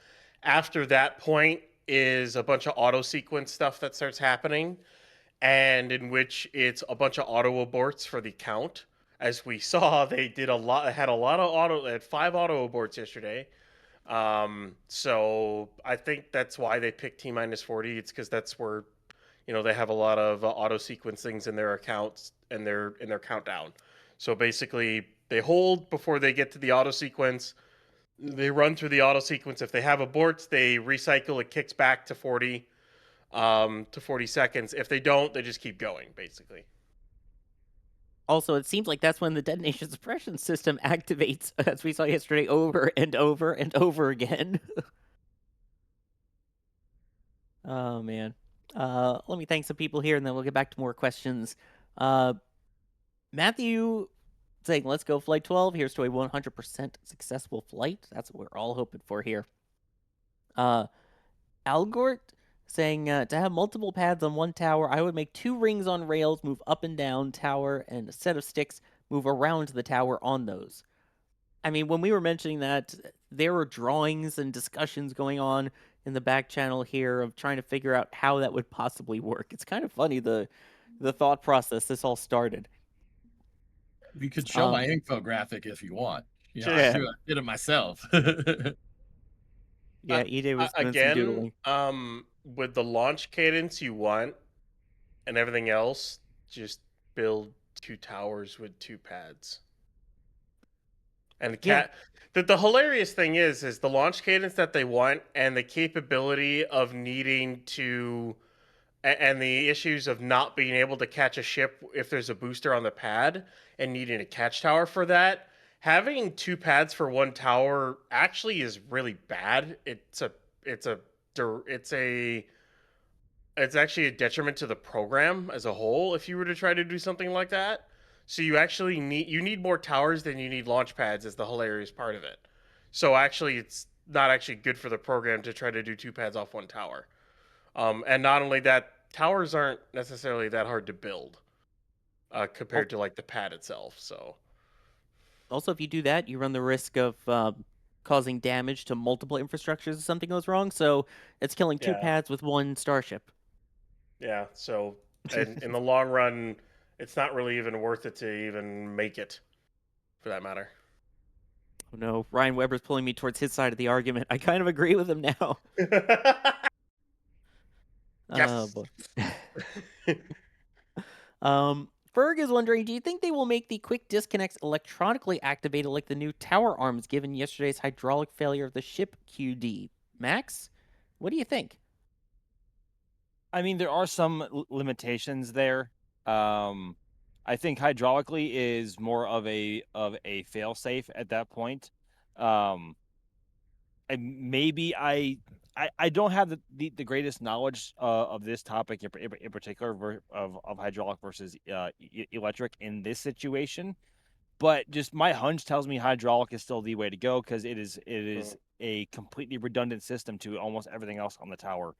after that point is a bunch of auto sequence stuff that starts happening, and in which it's a bunch of auto aborts for the count. As we saw, they did a lot. Had a lot of auto. They had 5 auto aborts yesterday. So I think that's why they picked T-minus 40. It's because that's where, they have a lot of auto sequence things in their accounts and in their countdown. So basically, they hold before they get to the auto sequence. They run through the auto sequence. If they have aborts, they recycle. It kicks back to 40 seconds. If they don't, they just keep going, basically. Also, it seems like that's when the detonation suppression system activates, as we saw yesterday, over and over and over again. Oh, man. Let me thank some people here, and then we'll get back to more questions. Matthew saying, let's go Flight 12. Here's to a 100% successful flight. That's what we're all hoping for here. Algort saying, to have multiple pads on one tower, I would make 2 rings on rails, move up and down tower, and a set of sticks move around the tower on those. I mean, when we were mentioning that, there were drawings and discussions going on in the back channel here of trying to figure out how that would possibly work. It's kind of funny, the thought process this all started. You could show my infographic if you want. Yeah. I did it myself. Yeah, EJ was doing some again, doodling. with the launch cadence you want and everything else, just build 2 towers with 2 pads. And the hilarious thing is the launch cadence that they want and the capability of needing to, and the issues of not being able to catch a ship if there's a booster on the pad and needing a catch tower for that. Having 2 pads for 1 tower actually is really bad. It's actually a detriment to the program as a whole if you were to try to do something like that. So you actually need more towers than you need launch pads is the hilarious part of it. So actually it's not actually good for the program to try to do 2 pads off 1 tower. And not only that, towers aren't necessarily that hard to build compared to like the pad itself. So Also, if you do that, you run the risk of causing damage to multiple infrastructures if something goes wrong. So it's killing 2 yeah, pads with 1 starship. yeah. So in the long run, it's not really even worth it to even make it, for that matter. Oh no, Ryan Weber's pulling me towards his side of the argument. I kind of agree with him now. Yes. Ferg is wondering, do you think they will make the quick disconnects electronically activated like the new tower arms given yesterday's hydraulic failure of the ship QD? Max, what do you think? I mean, there are some limitations there. I think hydraulically is more of a failsafe at that point. And maybe I don't have the greatest knowledge of this topic in particular of hydraulic versus electric in this situation, but just my hunch tells me hydraulic is still the way to go because it is a completely redundant system to almost everything else on the tower.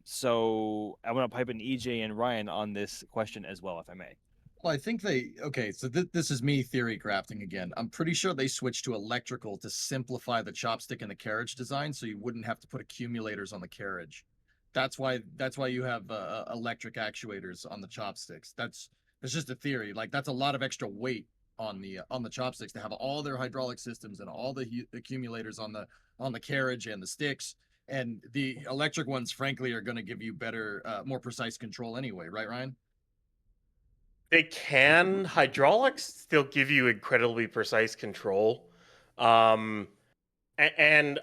So I want to pipe in EJ and Ryan on this question as well, if I may. Well, I think okay, so this is me theory crafting again. I'm pretty sure they switched to electrical to simplify the chopstick and the carriage design so you wouldn't have to put accumulators on the carriage. That's why you have electric actuators on the chopsticks. That's just a theory. Like that's a lot of extra weight on the chopsticks to have all their hydraulic systems and all the accumulators on the carriage and the sticks. And the electric ones, frankly, are going to give you better, more precise control anyway, right, Ryan? They can. Hydraulics still give you incredibly precise control. And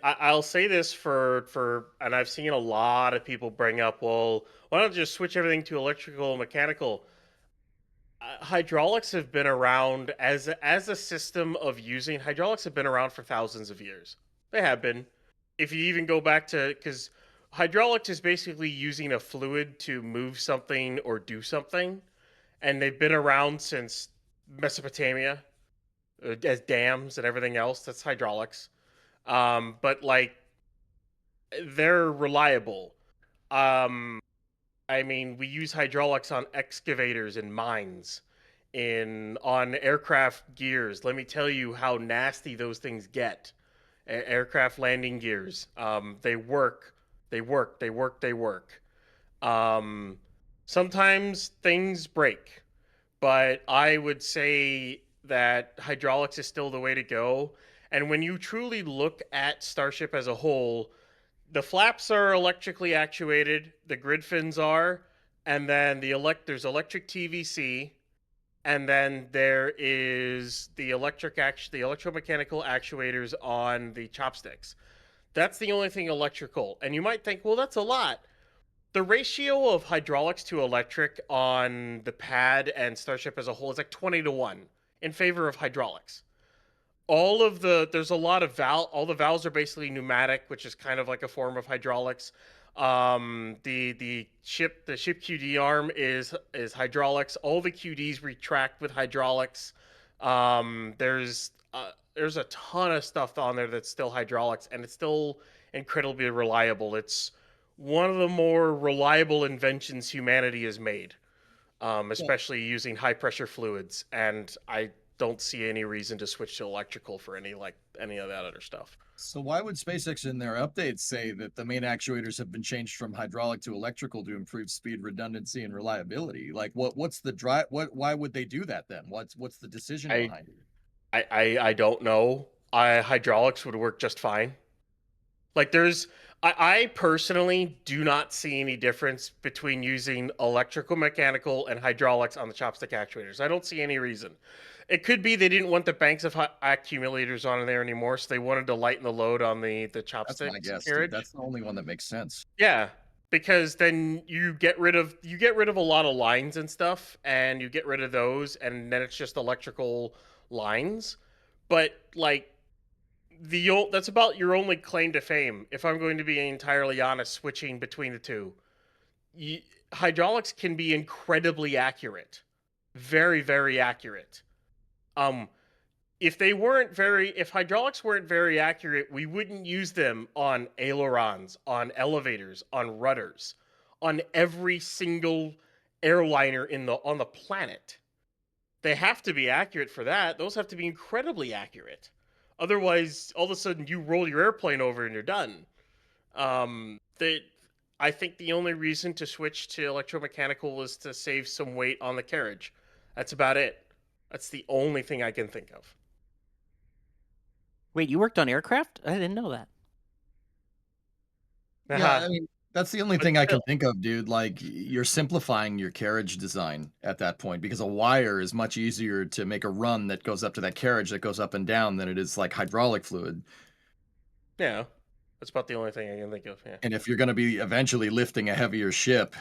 I'll say this and I've seen a lot of people bring up, well, why don't you just switch everything to electrical and mechanical? Hydraulics have been around as a system of using hydraulics have been around for thousands of years. They have been. If you even go back to because hydraulics is basically using a fluid to move something or do something, and they've been around since Mesopotamia as dams and everything else. That's hydraulics. But like they're reliable. Um, I mean, we use hydraulics on excavators and mines, on aircraft gears. Let me tell you how nasty those things get. Aircraft landing gears. They work. They work. They work. They work. Um, Sometimes things break, but I would say that hydraulics is still the way to go. And when you truly look at Starship as a whole, the flaps are electrically actuated, the grid fins are, and then there's electric TVC, and then there is the electromechanical actuators on the chopsticks. That's the only thing electrical. And you might think, well, that's a lot. The ratio of hydraulics to electric on the pad and Starship as a whole is like 20-1 in favor of hydraulics. There's a lot of all the valves are basically pneumatic, which is kind of like a form of hydraulics. The ship QD arm is hydraulics. All the QDs retract with hydraulics. There's a ton of stuff on there that's still hydraulics, and it's still incredibly reliable. It's one of the more reliable inventions humanity has made, especially using high pressure fluids. And I don't see any reason to switch to electrical for any of that other stuff. So why would SpaceX in their updates say that the main actuators have been changed from hydraulic to electrical to improve speed, redundancy, and reliability? Like, what's the drive? Why would they do that then? What's the decision behind it? I don't know. Hydraulics would work just fine. Like I personally do not see any difference between using electrical, mechanical, and hydraulics on the chopstick actuators. I don't see any reason. It could be they didn't want the banks of accumulators on there anymore, so they wanted to lighten the load on the chopstick That's my guess, carriage. dude. That's the only one that makes sense. Yeah, because then you get rid of a lot of lines and stuff, and you get rid of those, and then it's just electrical lines. But like that's about your only claim to fame. If I'm going to be entirely honest, switching between the two, hydraulics can be incredibly accurate. very, very accurate. If hydraulics weren't very accurate, we wouldn't use them on ailerons, on elevators, on rudders, on every single airliner on the planet. They have to be accurate for that. Those have to be incredibly accurate. Otherwise, all of a sudden, you roll your airplane over and you're done. I think the only reason to switch to electromechanical is to save some weight on the carriage. That's about it. That's the only thing I can think of. Wait, you worked on aircraft? I didn't know that. Yeah, I mean, that's the only thing I can think of, dude. Like, you're simplifying your carriage design at that point because a wire is much easier to make a run that goes up to that carriage that goes up and down than it is like hydraulic fluid. Yeah, that's about the only thing I can think of. Yeah. And if you're going to be eventually lifting a heavier ship,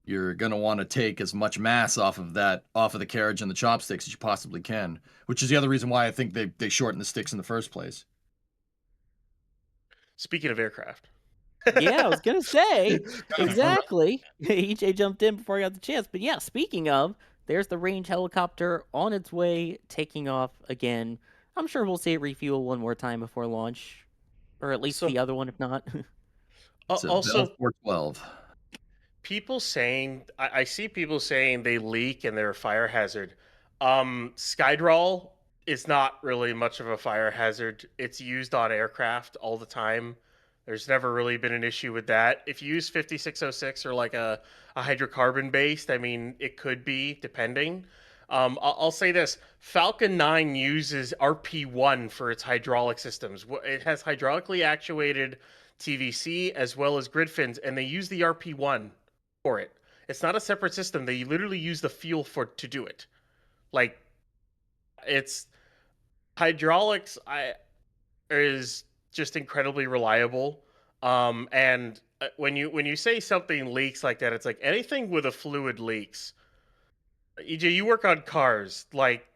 you're going to want to take as much mass off of the carriage and the chopsticks as you possibly can, which is the other reason why I think they shorten the sticks in the first place. Speaking of aircraft. Yeah, I was gonna say exactly. EJ jumped in before I got the chance, but yeah, speaking of, there's the range helicopter on its way, taking off again. I'm sure we'll see it refuel one more time before launch, or at least the other one, if not. It's a Also, Bell 412. I see people saying they leak and they're a fire hazard. Skydrawl is not really much of a fire hazard. It's used on aircraft all the time. There's never really been an issue with that. If you use 5606 or like a hydrocarbon based, I mean, it could be depending. I'll say this: Falcon 9 uses RP1 for its hydraulic systems. It has hydraulically actuated TVC as well as grid fins, and they use the RP1 for it. It's not a separate system. They literally use the fuel to do it. Like, it's hydraulics is just incredibly reliable. And when you say something leaks like that, it's like anything with a fluid leaks. EJ, you work on cars. Like,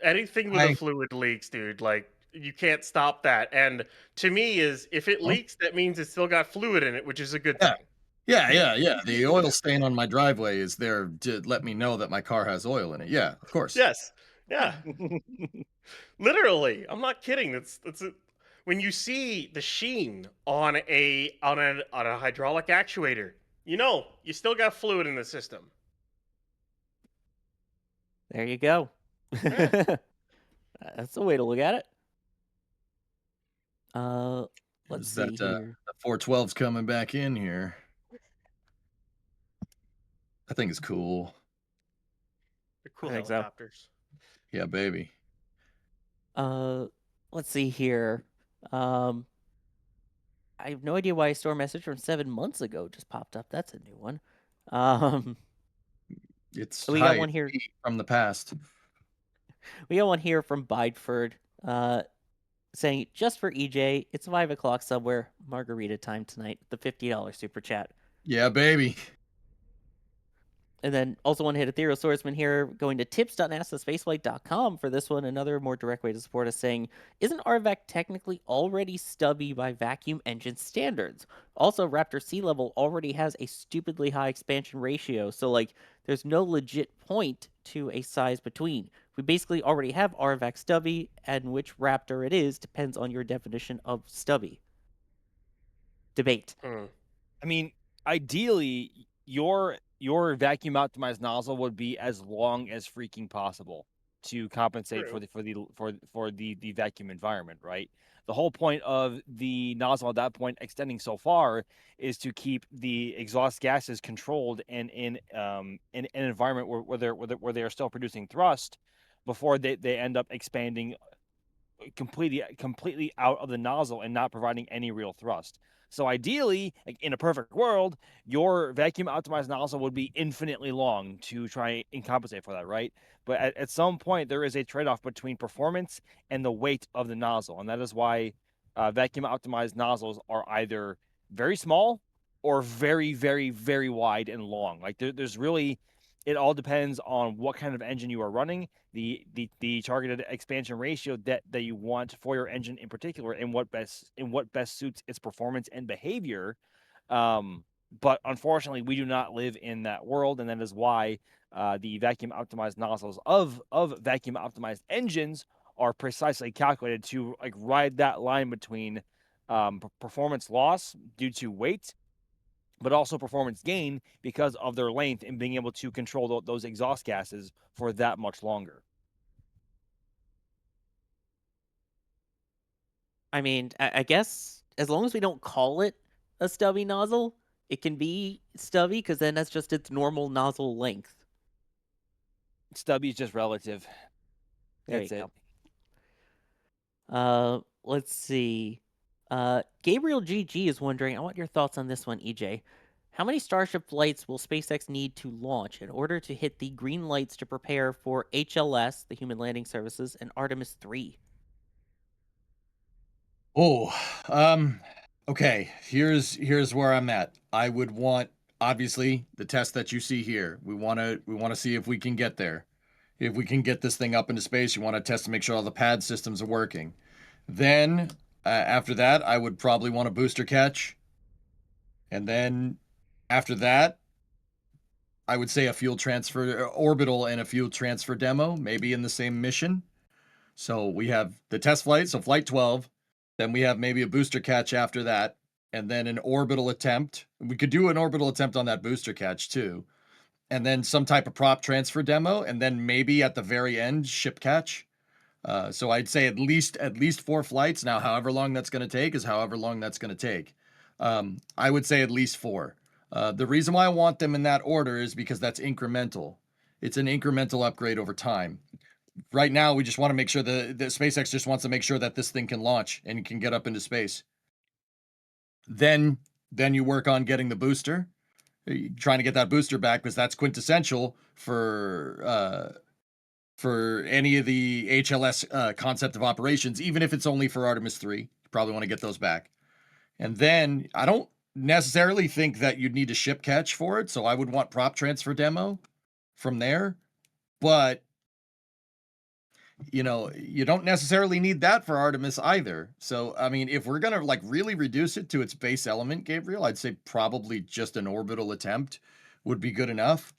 anything with a fluid leaks, dude. Like, you can't stop that. And to me, if it leaks, that means it's still got fluid in it, which is a good thing. Yeah. The oil stain on my driveway is there to let me know that my car has oil in it. Yeah, of course. Yes. Yeah. Literally, I'm not kidding. When you see the sheen on a hydraulic actuator, you still got fluid in the system. There you go. That's the way to look at it. Let's see here. The 412's coming back in here. I think it's cool. They're cool helicopters. Yeah, baby. Let's see here. I have no idea why a store message from 7 months ago just popped up. That's a new one. We got one here from the past. We got one here from Bideford, saying, just for EJ, it's 5 o'clock somewhere, margarita time tonight, the $50 super chat. Yeah, baby. And then also one hit Ethereal Swordsman here, going to tips.nasaspaceflight.com for this one, another more direct way to support us, saying, isn't RVAC technically already stubby by vacuum engine standards? Also, Raptor sea level already has a stupidly high expansion ratio, so there's no legit point to a size between. We basically already have RVAC stubby, and which Raptor it is depends on your definition of stubby. Debate. I mean, ideally, your vacuum optimized nozzle would be as long as freaking possible to compensate for the vacuum environment, right? The whole point of the nozzle at that point extending so far is to keep the exhaust gases controlled and in an environment where they are still producing thrust before they end up expanding completely out of the nozzle and not providing any real thrust. So ideally, in a perfect world, your vacuum optimized nozzle would be infinitely long to try and compensate for that, right? But at some point, there is a trade-off between performance and the weight of the nozzle. And that is why vacuum optimized nozzles are either very small or very, very, very wide and long. There's really, it all depends on what kind of engine you are running, the targeted expansion ratio that you want for your engine in particular, and what best suits its performance and behavior. But unfortunately, we do not live in that world, and that is why the vacuum optimized nozzles of vacuum optimized engines are precisely calculated to like ride that line between performance loss due to weight, but also performance gain because of their length and being able to control those exhaust gases for that much longer. I mean, I guess as long as we don't call it a stubby nozzle, it can be stubby because then that's just its normal nozzle length. Stubby is just relative. There That's you it. go. Let's see. Gabriel GG is wondering, I want your thoughts on this one, EJ. How many Starship flights will SpaceX need to launch in order to hit the green lights to prepare for HLS, the Human Landing Services, and Artemis 3? Oh, okay. Here's where I'm at. I would want, obviously, the test that you see here. We wanna see if we can get there. If we can get this thing up into space, you want to test to make sure all the pad systems are working. Then after that, I would probably want a booster catch. And then after that, I would say a fuel transfer orbital and a fuel transfer demo, maybe in the same mission. So we have the test flight, so flight 12. Then we have maybe a booster catch after that, and then an orbital attempt. We could do an orbital attempt on that booster catch too. And then some type of prop transfer demo, and then maybe at the very end, ship catch. So I'd say at least 4 flights. Now, however long that's going to take is however long that's going to take. I would say at least 4. The reason why I want them in that order is because that's incremental. It's an incremental upgrade over time. Right now, we just want to make sure the SpaceX just wants to make sure that this thing can launch and can get up into space. Then you work on getting the booster, trying to get that booster back because that's quintessential for any of the HLS concept of operations, even if it's only for Artemis 3. You probably want to get those back. And then I don't necessarily think that you'd need a ship catch for it, so I would want prop transfer demo from there. But you know, you don't necessarily need that for Artemis either. So, I mean, if we're gonna like really reduce it to its base element, Gabriel, I'd say probably just an orbital attempt would be good enough.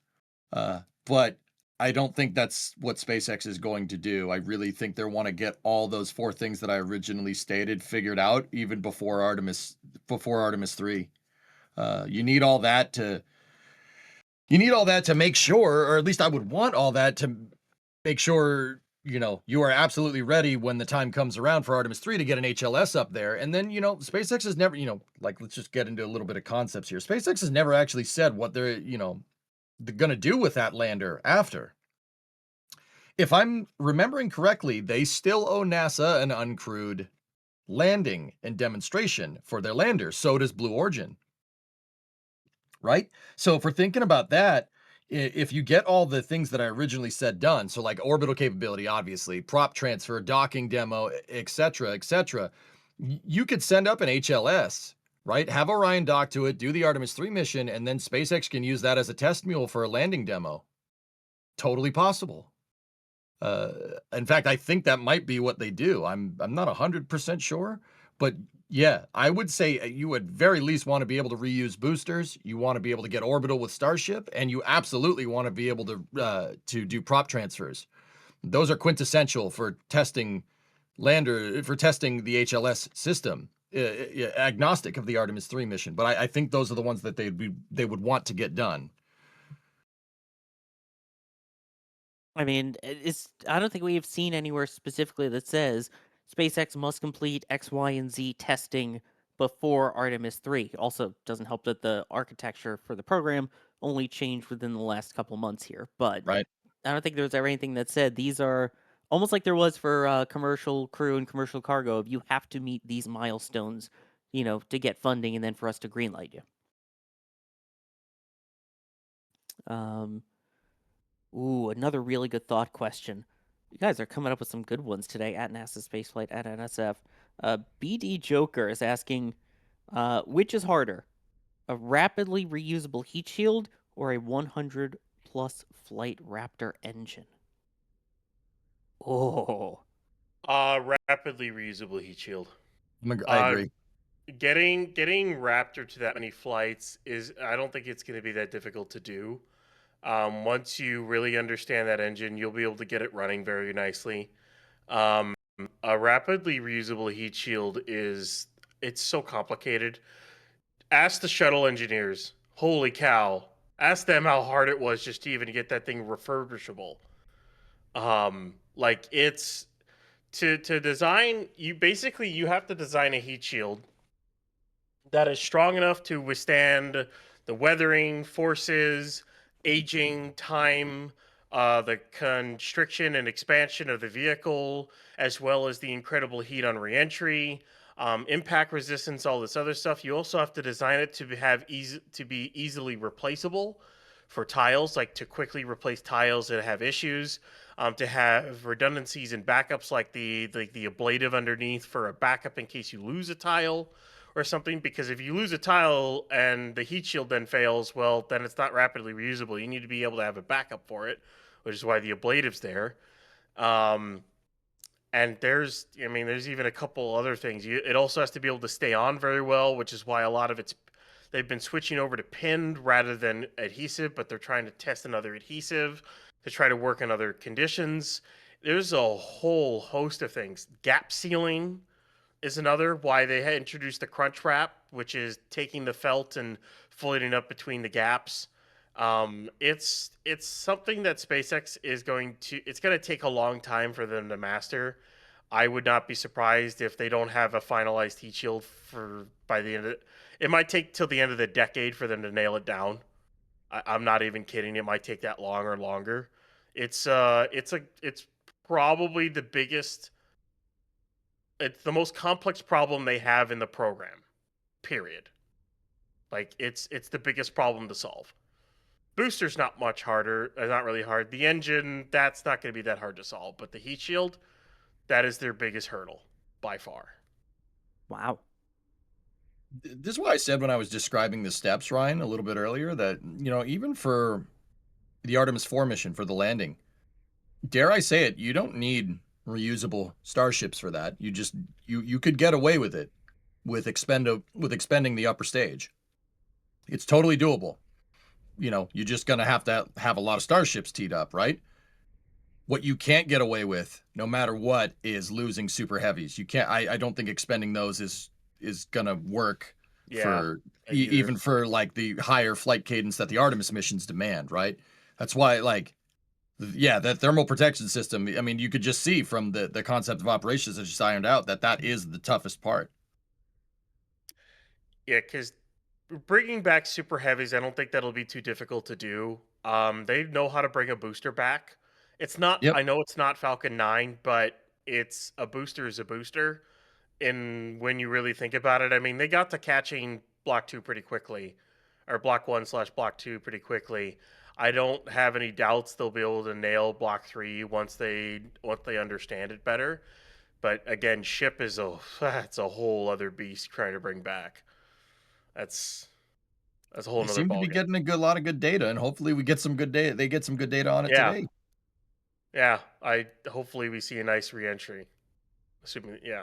But I don't think that's what SpaceX is going to do. I really think they want to get all those 4 things that I originally stated figured out even before Artemis 3. You need all that to make sure, or at least I would want all that to make sure, you know, you are absolutely ready when the time comes around for Artemis 3 to get an HLS up there. And then, you know, SpaceX has never, you know, like, let's just get into a little bit of concepts here. SpaceX has never actually said what they're, you know, they're going to do with that lander after. If I'm remembering correctly, they still owe NASA an uncrewed landing and demonstration for their lander. So does Blue Origin. Right? So if we're thinking about that, if you get all the things that I originally said done, so like orbital capability, obviously, prop transfer, docking demo, etc., you could send up an HLS, right? Have Orion dock to it, do the Artemis 3 mission, and then SpaceX can use that as a test mule for a landing demo. Totally possible. In fact, I think that might be what they do. I'm not 100% sure, but yeah, I would say you would very least want to be able to reuse boosters. You want to be able to get orbital with Starship, and you absolutely want to be able to do prop transfers. Those are quintessential for testing the HLS system, agnostic of the Artemis 3 mission. But I think those are the ones that they would want to get done. I mean, I don't think we've seen anywhere specifically that says SpaceX must complete X, Y, and Z testing before Artemis 3. Also, doesn't help that the architecture for the program only changed within the last couple months here. But right. I don't think there was ever anything that said these are almost like there was for commercial crew and commercial cargo. You have to meet these milestones, you know, to get funding and then for us to greenlight you. Ooh, another really good thought question. You guys are coming up with some good ones today at NASA Spaceflight at NSF. BD Joker is asking, which is harder, a rapidly reusable heat shield or a 100 plus flight Raptor engine? Oh, Rapidly reusable heat shield. I agree. Getting Raptor to that many flights I don't think it's going to be that difficult to do. Once you really understand that engine, you'll be able to get it running very nicely. Um, a rapidly reusable heat shield it's so complicated. Ask the shuttle engineers. Holy cow. Ask them how hard it was just to even get that thing refurbishable. Like it's to design, you have to design a heat shield that is strong enough to withstand the weathering forces, aging, time, the constriction and expansion of the vehicle, as well as the incredible heat on reentry, impact resistance, all this other stuff. You also have to design it to be easily replaceable for tiles, like to quickly replace tiles that have issues, to have redundancies and backups, like the ablative underneath for a backup in case you lose a tile or something, because if you lose a tile and the heat shield then fails, well, then it's not rapidly reusable. You need to be able to have a backup for it, which is why the ablative's there. And there's even a couple other things. It also has to be able to stay on very well, which is why a lot of they've been switching over to pinned rather than adhesive, but they're trying to test another adhesive to try to work in other conditions. There's a whole host of things. Gap sealing is another, why they had introduced the crunch wrap, which is taking the felt and folding up between the gaps. It's something that SpaceX is it's going to take a long time for them to master. I would not be surprised if they don't have a finalized heat shield by the end of it. It might take till the end of the decade for them to nail it down. I'm not even kidding. It might take that long or longer. It's probably the biggest. It's the most complex problem they have in the program. Period. Like it's the biggest problem to solve. Booster's not much harder, not really hard. The engine, that's not going to be that hard to solve, but the heat shield, that is their biggest hurdle by far. Wow. This is what I said when I was describing the steps, Ryan, a little bit earlier, that, even for the Artemis 4 mission for the landing, dare I say it, you don't need reusable starships for that. You could get away with it with expending the upper stage. It's totally doable. You're just going to have a lot of starships teed up, right? What you can't get away with, no matter what, is losing super heavies. You can't. I don't think expending those is gonna work for even for like the higher flight cadence that the Artemis missions demand, right? That's why, that thermal protection system. I mean, you could just see from the concept of operations that just ironed out that is the toughest part. Yeah, because bringing back super heavies, I don't think that'll be too difficult to do. They know how to bring a booster back. It's not. Yep. I know it's not Falcon 9, but a booster is a booster. And when you really think about it, I mean, they got to catching Block 2 pretty quickly, or Block 1/Block 2 pretty quickly. I don't have any doubts they'll be able to nail Block 3 once they understand it better. But again, ship is that's a whole other beast trying to bring back. That's a whole They nother seem to be ballgame. getting a lot of good data, and hopefully we get some good data. They get some good data on it Yeah. today. Yeah, hopefully we see a nice reentry. Assuming, yeah.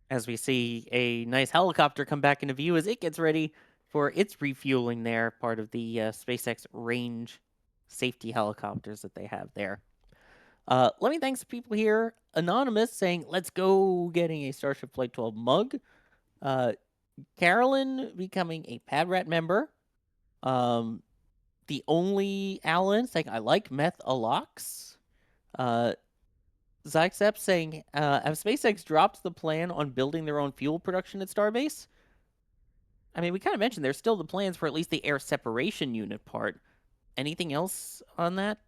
As we see a nice helicopter come back into view as it gets ready for its refueling there, part of the SpaceX range safety helicopters that they have there. Let me thank some people here. Anonymous saying, let's go getting a Starship Flight 12 mug. Carolyn becoming a Pad Rat member. The only Alan saying, I like meth alox. Zyxep saying, have SpaceX dropped the plan on building their own fuel production at Starbase? I mean, we kind of mentioned there's still the plans for at least the air separation unit part. Anything else on that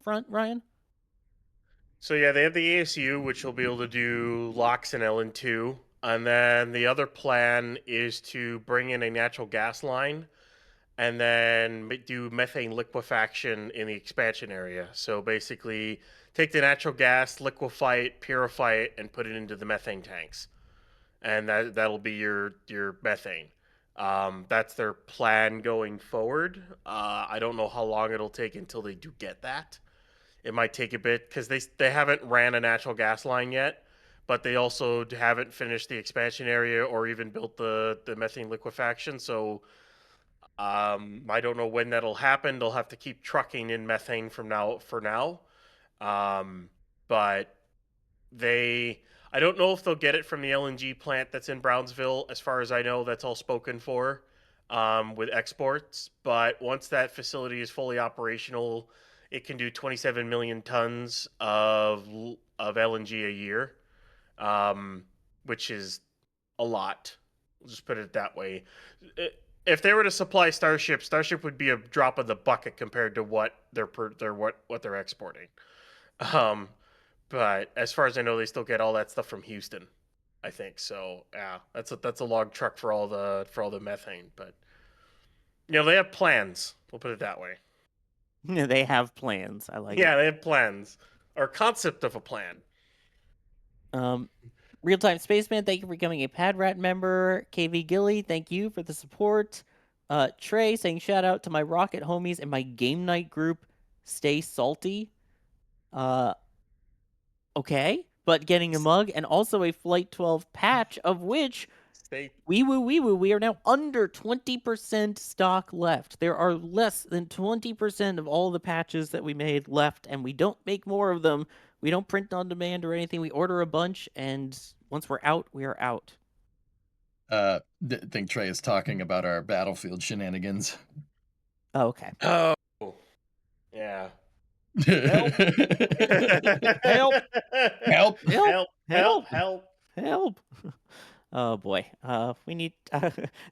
front, Ryan? So yeah, they have the ASU, which will be able to do LOX and LN2. And then the other plan is to bring in a natural gas line and then do methane liquefaction in the expansion area. So basically, take the natural gas, liquefy it, purify it, and put it into the methane tanks, and that'll be your methane. That's their plan going forward. I don't know how long it'll take until they do get that. It might take a bit because they haven't ran a natural gas line yet, but they also haven't finished the expansion area or even built the methane liquefaction. So I don't know when that'll happen. They'll have to keep trucking in methane for now. But I don't know if they'll get it from the LNG plant that's in Brownsville. As far as I know, that's all spoken for with exports. But once that facility is fully operational, it can do 27 million tons of LNG a year, which is a lot. We'll just put it that way. If they were to supply Starship would be a drop in the bucket compared to what they're exporting. But as far as I know, they still get all that stuff from Houston, I think. So yeah, that's a log truck for all the methane. But they have plans. We'll put it that way. They have plans. I like it. Yeah, they have plans or concept of a plan. Real Time Spaceman, thank you for becoming a Pad Rat member. KV Gilly, thank you for the support. Trey saying shout out to my Rocket homies and my game night group. Stay salty. Okay, but getting a mug and also a Flight 12 patch, of which we are now under 20% stock left. There are less than 20% of all the patches that we made left, and we don't make more of them. We don't print on demand or anything. We order a bunch, and once we're out, we are out. I think Trey is talking about our Battlefield shenanigans. Oh, okay. Oh, yeah. Help. Help. Help. Help. Oh boy. We need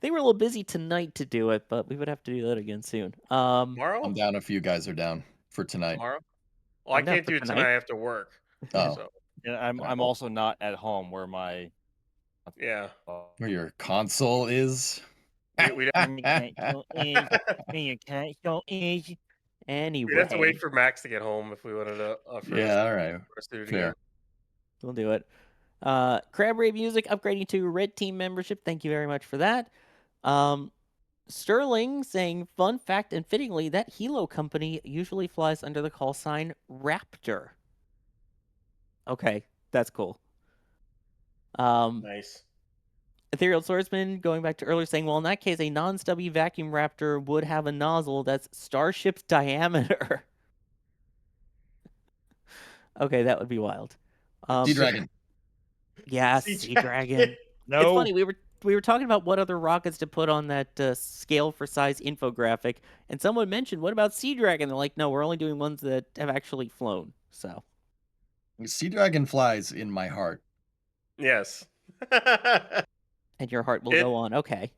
they were a little busy tonight to do it, but we would have to do that again soon. Tomorrow? I'm down. A few guys are down for tonight. Tomorrow? Well, I can't do it tonight. I have to work. Oh. So. And I'm also not at home where my where your console is. We'd have to wait for Max to get home if we wanted to. Yeah, all right. Fair. We'll do it. Crab Ray Music upgrading to Red Team membership. Thank you very much for that. Sterling saying, fun fact and fittingly, that Hilo company usually flies under the call sign Raptor. Okay, that's cool. Nice. Ethereal Swordsman going back to earlier saying, well, in that case, a non-stubby vacuum Raptor would have a nozzle that's Starship's diameter. Okay, that would be wild. Sea Dragon. Yeah, Sea Dragon. No. It's funny, we were talking about what other rockets to put on that scale for size infographic, and someone mentioned, what about Sea Dragon? They're like, no, we're only doing ones that have actually flown. So Sea Dragon flies in my heart. Yes. And your heart will go on. Okay.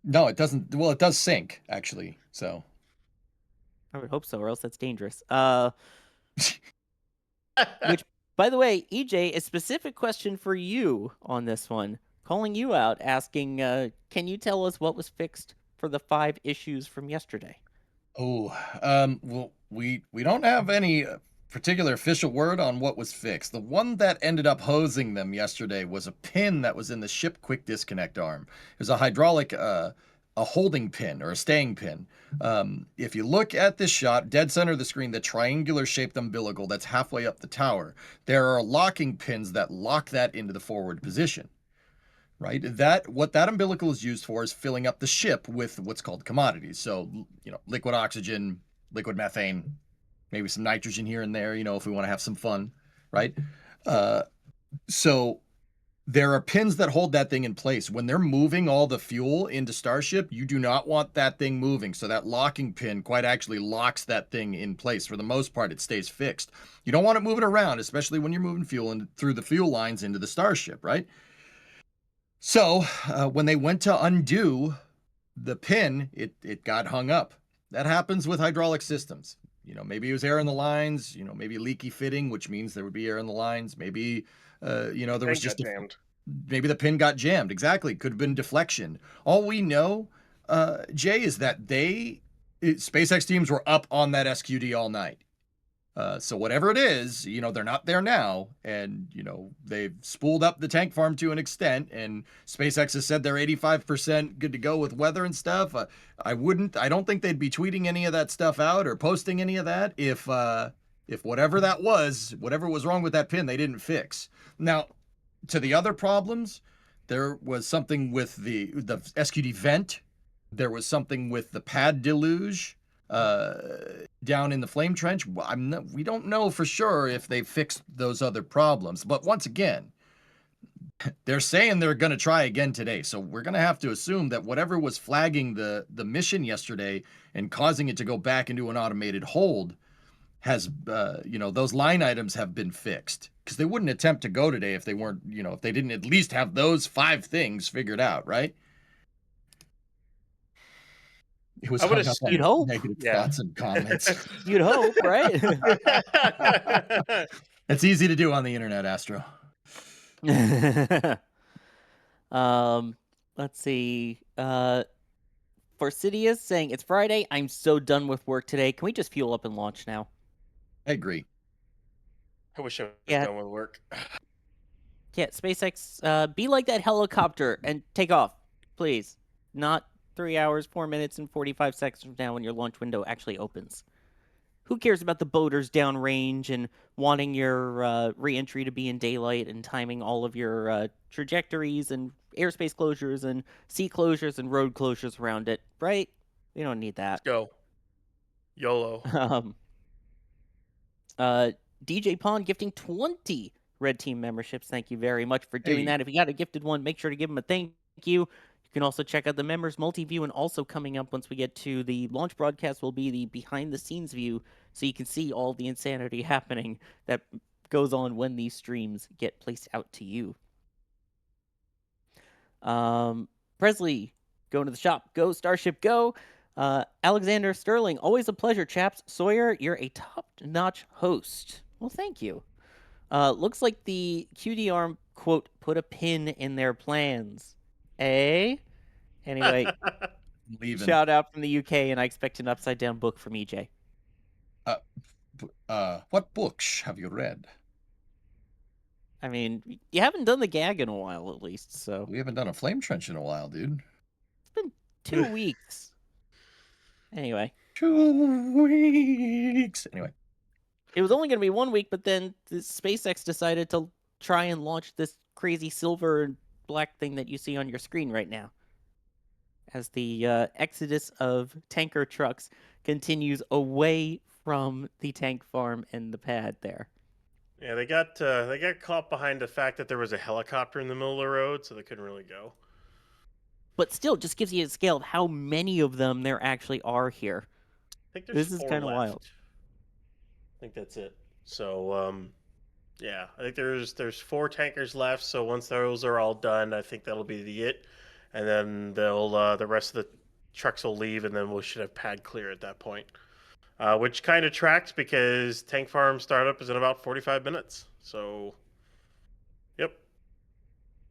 No, it doesn't. Well, it does sink, actually. So I would hope so, or else that's dangerous. Which, by the way, EJ, a specific question for you on this one. Calling you out, asking, can you tell us what was fixed for the 5 issues from yesterday? Oh, well, we don't have any particular official word on what was fixed. The one that ended up hosing them yesterday was a pin that was in the ship quick disconnect arm. It was a hydraulic, a holding pin or a staying pin. If you look at this shot, dead center of the screen, the triangular shaped umbilical that's halfway up the tower, there are locking pins that lock that into the forward position. Right? What that umbilical is used for is filling up the ship with what's called commodities. So, liquid oxygen, liquid methane, maybe some nitrogen here and there, if we want to have some fun, right? So there are pins that hold that thing in place. When they're moving all the fuel into Starship, you do not want that thing moving. So that locking pin quite actually locks that thing in place. For the most part, it stays fixed. You don't want it moving around, especially when you're moving fuel through the fuel lines into the Starship, right? So when they went to undo the pin, it got hung up. That happens with hydraulic systems. Maybe it was air in the lines, maybe leaky fitting, which means there would be air in the lines. Maybe, there was just jammed. Maybe the pin got jammed. Exactly. Could have been deflection. All we know, Jay, is that SpaceX teams were up on that SQD all night. So whatever it is, they're not there now, and they've spooled up the tank farm to an extent, and SpaceX has said they're 85% good to go with weather and stuff. I don't think they'd be tweeting any of that stuff out or posting any of that if whatever was wrong with that pin, they didn't fix. Now, to the other problems, there was something with the SQD vent there was something with the pad deluge down in the flame trench. We don't know for sure if they fixed those other problems. But once again, they're saying they're going to try again today. So we're going to have to assume that whatever was flagging the mission yesterday and causing it to go back into an automated hold has, those line items have been fixed. Because they wouldn't attempt to go today if they weren't, if they didn't at least have those 5 things figured out, right? It was hung up You'd on hope. negative thoughts and comments. You'd hope, right? It's easy to do on the internet, Astro. Let's see. Forsidius saying, it's Friday. I'm so done with work today. Can we just fuel up and launch now? I agree. I wish I was done with work. Yeah, SpaceX, be like that helicopter and take off, please. Not 3 hours, 4 minutes, and 45 seconds from now when your launch window actually opens. Who cares about the boaters downrange and wanting your re-entry to be in daylight and timing all of your trajectories and airspace closures and sea closures and road closures around it, right? We don't need that. Let's go. YOLO. DJ Pond gifting 20 Red Team memberships. Thank you very much for doing that. If you got a gifted one, make sure to give them a thank you. You can also check out the members multi-view, and also coming up once we get to the launch broadcast will be the behind-the-scenes view, so you can see all the insanity happening that goes on when these streams get placed out to you. Presley, going to the shop. Go, Starship, go. Alexander Sterling, always a pleasure, chaps. Sawyer, you're a top-notch host. Well, thank you. Looks like the QD quote, put a pin in their plans. Anyway, shout out from the UK, and I expect an upside-down book from EJ. What books have you read? I mean, you haven't done the gag in a while, at least, so... We haven't done a flame trench in a while, dude. It's been 2 weeks. Anyway. 2 weeks. Anyway. It was only going to be 1 week, but then the SpaceX decided to try and launch this crazy silver and black thing that you see on your screen right now. As the exodus of tanker trucks continues away from the tank farm and the pad there. Yeah, they got caught behind the fact that there was a helicopter in the middle of the road, so they couldn't really go. But still, just gives you a scale of how many of them there actually are here. I think there's this is 4 kind of left. wild. I think that's it. So, yeah, I think there's 4 tankers left. So once those are all done, I think that'll be it. And then they'll the rest of the trucks will leave, and then we should have pad clear at that point. Which kind of tracks because tank farm startup is in about 45 minutes. So, yep.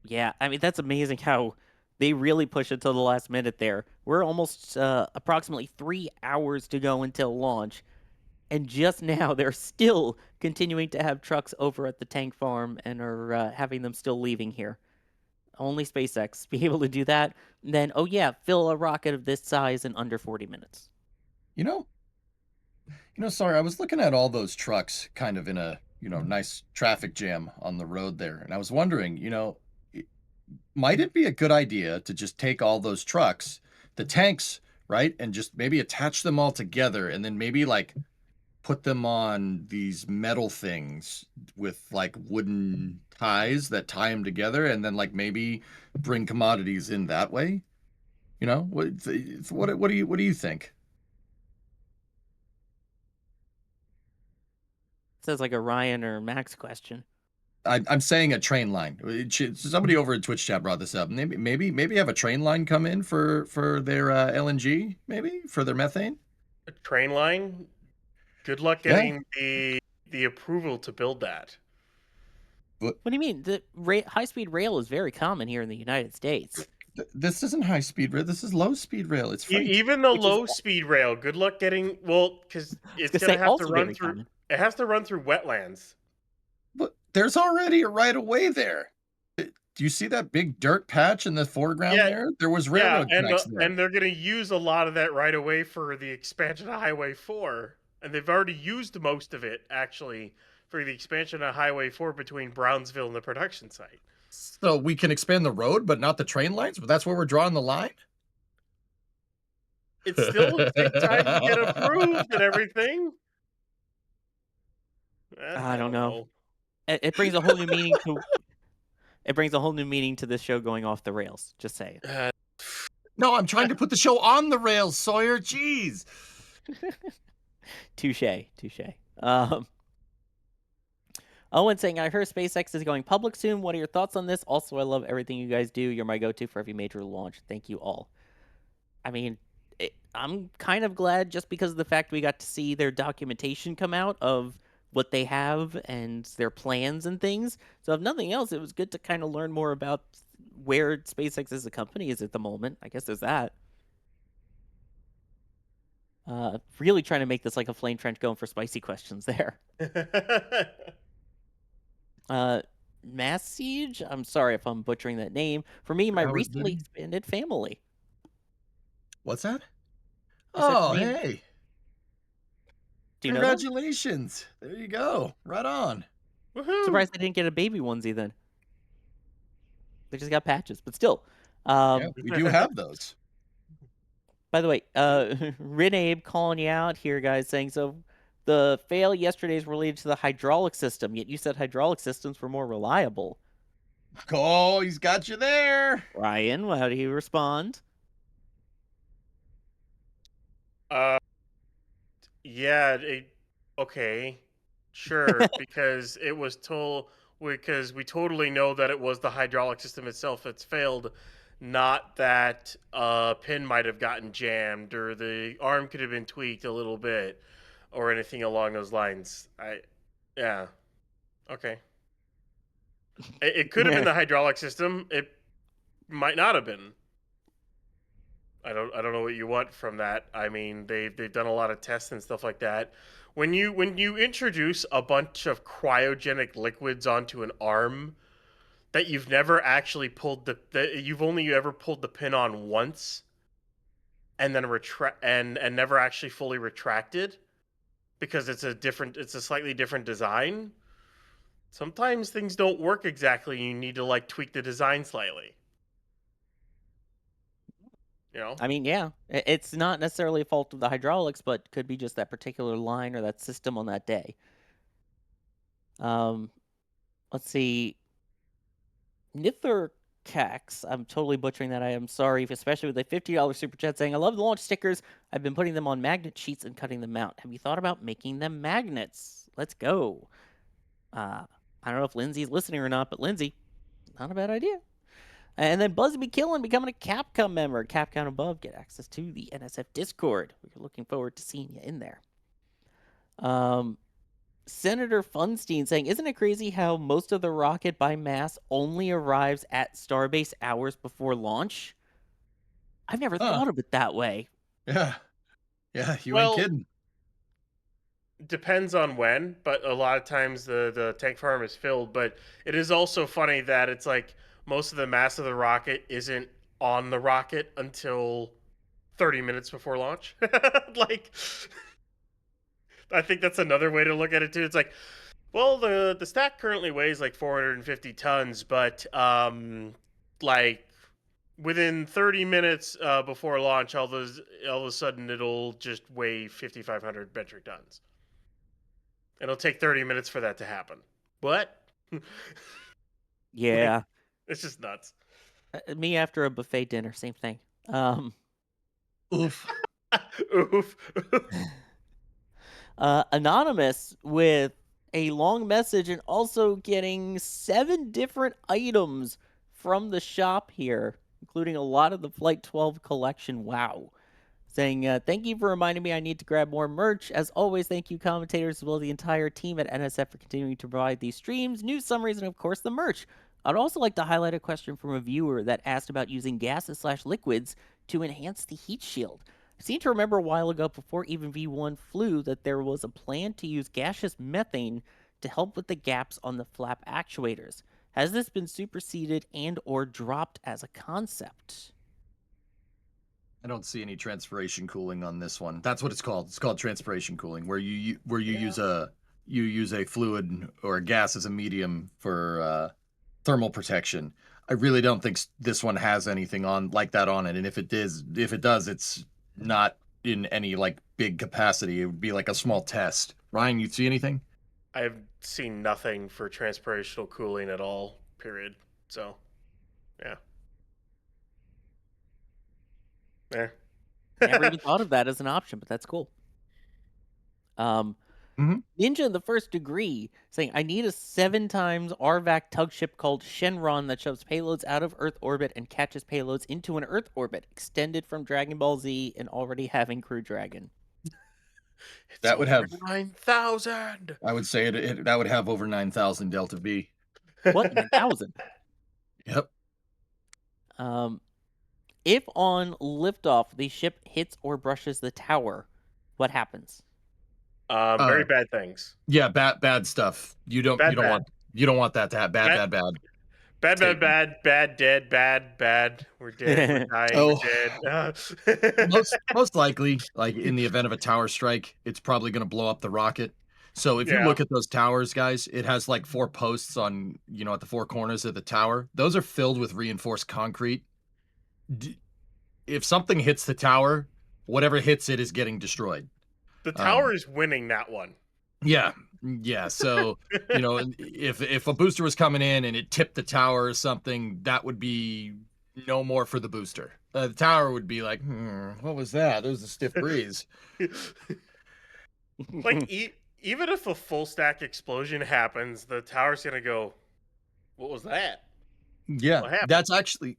Yeah, I mean, that's amazing how they really push it to the last minute there. We're almost approximately 3 hours to go until launch. And just now, they're still continuing to have trucks over at the tank farm and are having them still leaving here. Only SpaceX be able to do that. And then, oh yeah, fill a rocket of this size in under 40 minutes. Sorry, I was looking at all those trucks kind of in a, nice traffic jam on the road there. And I was wondering, might it be a good idea to just take all those trucks, the tanks, right? And just maybe attach them all together and then maybe put them on these metal things with wooden ties that tie them together and then maybe bring commodities in that way. What do you think? Sounds like a Ryan or Max question. I'm saying a train line. Somebody over in Twitch chat brought this up. Maybe have a train line come in for their LNG, maybe for their methane. A train line. Good luck getting the approval to build that. What do you mean? The high-speed rail is very common here in the United States. This isn't high-speed rail. This is low-speed rail. It's freight. Even the low-speed rail. Good luck getting because it's gonna have to run through. Common. It has to run through wetlands. But there's already a right-of-way there. Do you see that big dirt patch in the foreground there? There was railroad tracks there. And they're going to use a lot of that right-of-way for the expansion of Highway 4. And they've already used most of it, actually, for the expansion of Highway 4 between Brownsville and the production site. So we can expand the road, but not the train lines? But that's where we're drawing the line? it still take time to get approved and everything. I don't know. It brings a whole new meaning to it brings a whole new meaning to this show going off the rails. Just saying. No, I'm trying to put the show on the rails, Sawyer. Jeez. Touche. Owen saying, I heard SpaceX is going public soon. What are your thoughts on this? Also, I love everything you guys do. You're my go-to for every major launch. Thank you all. I mean, I'm kind of glad just because of the fact we got to see their documentation come out of what they have and their plans and things. So if nothing else, it was good to kind of learn more about where SpaceX as a company is at the moment. I guess there's that. Really trying to make this like a flame trench going for spicy questions there. Mass Siege? I'm sorry if I'm butchering that name. For me, my recently expanded family. What's that? Oh, hey. Do you know them? Congratulations. There you go. Right on. Woohoo. Surprised they didn't get a baby onesie then. They just got patches, but still. Yeah, we do have those. By the way, Renabe calling you out here, guys, saying, so the fail yesterday is related to the hydraulic system, yet you said hydraulic systems were more reliable. Oh, he's got you there. Ryan, how do you respond? Yeah, okay. Sure, because it was because we totally know that it was the hydraulic system itself that's failed, not that a pin might have gotten jammed or the arm could have been tweaked a little bit or anything along those lines. Yeah. Okay. It could have been the hydraulic system. It might not have been. I don't know what you want from that. I mean, they've done a lot of tests and stuff like that. When you introduce a bunch of cryogenic liquids onto an arm that you've never actually pulled that you've only ever pulled the pin on once and then and never actually fully retracted because it's a slightly different design. Sometimes things don't work exactly. You need to like tweak the design slightly. You know? I mean, yeah, it's not necessarily a fault of the hydraulics, but could be just that particular line or that system on that day. Let's see. Nither Cax, I'm totally butchering that. I am sorry, especially with a $50 super chat saying, I love the launch stickers. I've been putting them on magnet sheets and cutting them out. Have you thought about making them magnets? Let's go. I don't know if Lindsay's listening or not, but Lindsay, not a bad idea. And then Busby Killen becoming a Capcom member. Capcom above, get access to the NSF Discord. We're looking forward to seeing you in there. Senator Funstein saying, isn't it crazy how most of the rocket by mass only arrives at Starbase hours before launch? I've never thought of it that way. Yeah. Yeah, you ain't kidding. Depends on when, but a lot of times the tank farm is filled. But it is also funny that it's like most of the mass of the rocket isn't on the rocket until 30 minutes before launch. Like, I think that's another way to look at it too. It's like, well, the stack currently weighs like 450 tons, but like within 30 minutes before launch, all of a sudden it'll just weigh 5,500 metric tons. It'll take 30 minutes for that to happen. What? Yeah. Like, it's just nuts. Me after a buffet dinner, same thing. Oof. Oof. Anonymous with a long message and also getting 7 different items from the shop here, including a lot of the Flight 12 collection. Wow. Saying, thank you for reminding me I need to grab more merch. As always, thank you, commentators, as well as the entire team at NSF for continuing to provide these streams, news summaries, and of course, the merch. I'd also like to highlight a question from a viewer that asked about using gases/liquids to enhance the heat shield. I seem to remember a while ago, before even V1 flew, that there was a plan to use gaseous methane to help with the gaps on the flap actuators. Has this been superseded and or dropped as a concept? I don't see any transpiration cooling on this one. That's what it's called. It's called transpiration cooling, where you use a fluid or a gas as a medium for thermal protection. I really don't think this one has anything on like that on it. And if it does, not in any like big capacity. It would be like a small test. Ryan, you see anything? I've seen nothing for transpirational cooling at all, period. So, yeah. There. Never even thought of that as an option, but that's cool. Ninja in the First Degree saying, I need a 7 times RVAC tug ship called Shenron that shoves payloads out of Earth orbit and catches payloads into an Earth orbit, extended from Dragon Ball Z and already having Crew Dragon. That would have 9,000. I would say that would have over 9,000 Delta V. What? 9,000? Yep. If on liftoff the ship hits or brushes the tower, what happens? Very bad things. Yeah, bad stuff. You don't want that to happen. Bad. Bad, dead, bad. We're dead. We're dying. We're dead. most likely, like in the event of a tower strike, it's probably going to blow up the rocket. So if you Yeah. look at those towers, guys, it has like 4 posts on, at the 4 corners of the tower. Those are filled with reinforced concrete. If something hits the tower, whatever hits it is getting destroyed. The tower is winning that one. Yeah. So, if a booster was coming in and it tipped the tower or something, that would be no more for the booster. The tower would be like, what was that? There was a stiff breeze. Like, even if a full stack explosion happens, the tower's going to go, what was that? Yeah, that's actually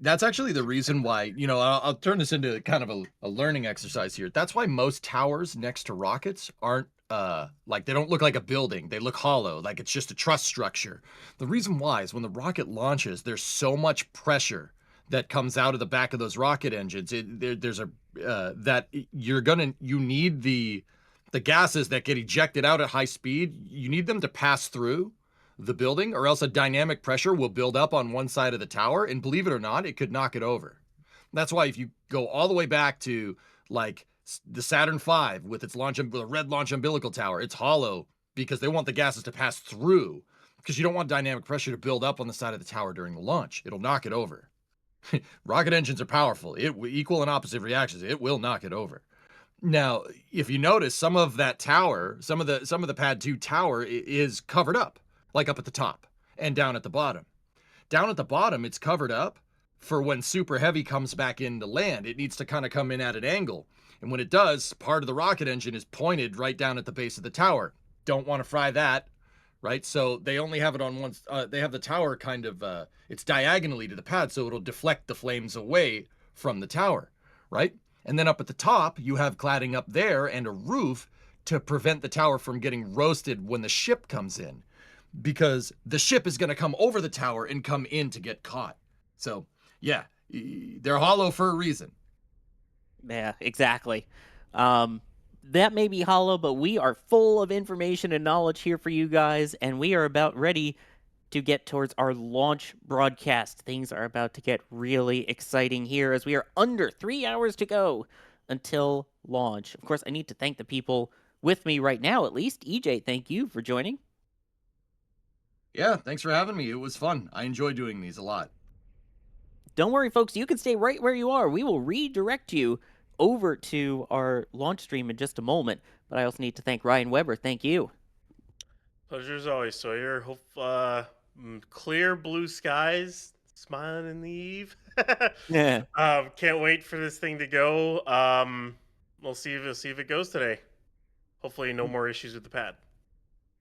the reason why, I'll turn this into kind of a learning exercise here. That's why most towers next to rockets aren't like, they don't look like a building. They look hollow, like it's just a truss structure. The reason why is when the rocket launches, there's so much pressure that comes out of the back of those rocket engines. There's a that you need the gases that get ejected out at high speed. You need them to pass through the building, or else a dynamic pressure will build up on one side of the tower, and believe it or not, it could knock it over. That's why if you go all the way back to like the Saturn V with its red launch umbilical tower, it's hollow because they want the gases to pass through, because you don't want dynamic pressure to build up on the side of the tower during the launch. It'll knock it over. Rocket engines are powerful. Equal and opposite reactions. It will knock it over. Now, if you notice, some of that tower, some of the Pad 2 tower is covered up, like up at the top and down at the bottom. Down at the bottom, it's covered up for when super heavy comes back into land. It needs to kind of come in at an angle. And when it does, part of the rocket engine is pointed right down at the base of the tower. Don't want to fry that, right? So they only have it on one, they have the tower kind of, it's diagonally to the pad, so it'll deflect the flames away from the tower, right? And then up at the top, you have cladding up there and a roof to prevent the tower from getting roasted when the ship comes in, because the ship is going to come over the tower and come in to get caught. So, yeah, they're hollow for a reason. Yeah, exactly. That may be hollow, but we are full of information and knowledge here for you guys, and we are about ready to get towards our launch broadcast. Things are about to get really exciting here as we are under 3 hours to go until launch. Of course, I need to thank the people with me right now, at least. EJ, thank you for joining. Yeah, thanks for having me. It was fun. I enjoy doing these a lot. Don't worry, folks. You can stay right where you are. We will redirect you over to our launch stream in just a moment. But I also need to thank Ryan Weber. Thank you. Pleasure as always, Sawyer. Hope clear blue skies, smiling in the eve. Yeah. Can't wait for this thing to go. We'll see if it goes today. Hopefully, no more issues with the pad.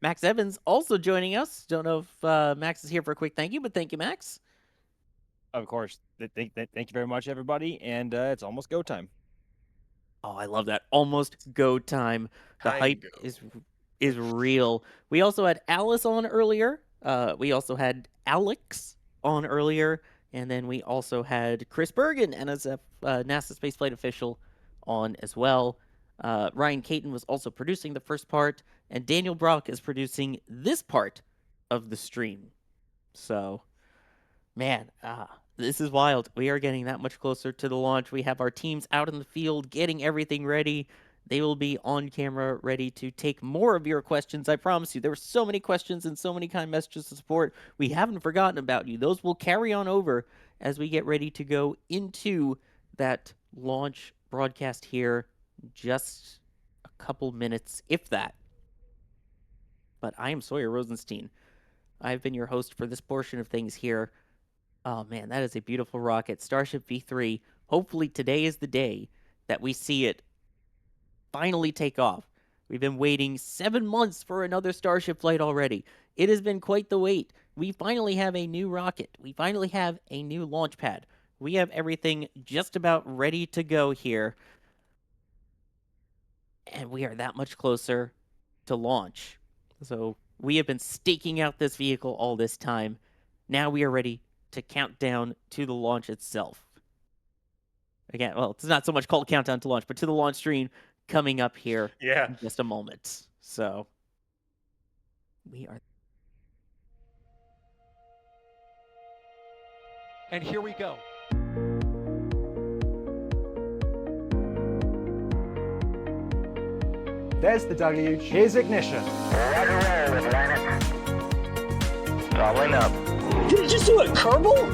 Max Evans also joining us. Don't know if Max is here for a quick thank you, but thank you, Max. Of course. Thank you very much, everybody. And it's almost go time. Oh, I love that. Almost go time. The hype is real. We also had Alice on earlier. We also had Alex on earlier. And then we also had Chris Bergen, NSF, NASA Spaceflight official, on as well. Ryan Caton was also producing the first part. And Daniel Brock is producing this part of the stream. So, man, this is wild. We are getting that much closer to the launch. We have our teams out in the field getting everything ready. They will be on camera ready to take more of your questions. I promise you, there were so many questions and so many kind messages of support. We haven't forgotten about you. Those will carry on over as we get ready to go into that launch broadcast here just a couple minutes, if that. But I am Sawyer Rosenstein. I've been your host for this portion of things here. Oh man, that is a beautiful rocket. Starship V3. Hopefully today is the day that we see it finally take off. We've been waiting 7 months for another Starship flight already. It has been quite the wait. We finally have a new rocket. We finally have a new launch pad. We have everything just about ready to go here. And we are that much closer to launch. So we have been staking out this vehicle all this time. Now we are ready to count down to the launch itself. Again, well, it's not so much called countdown to launch, but to the launch stream coming up here in just a moment. So we are. And here we go. There's the W. Here's ignition. Throttling up. Did it just do a Kerbal?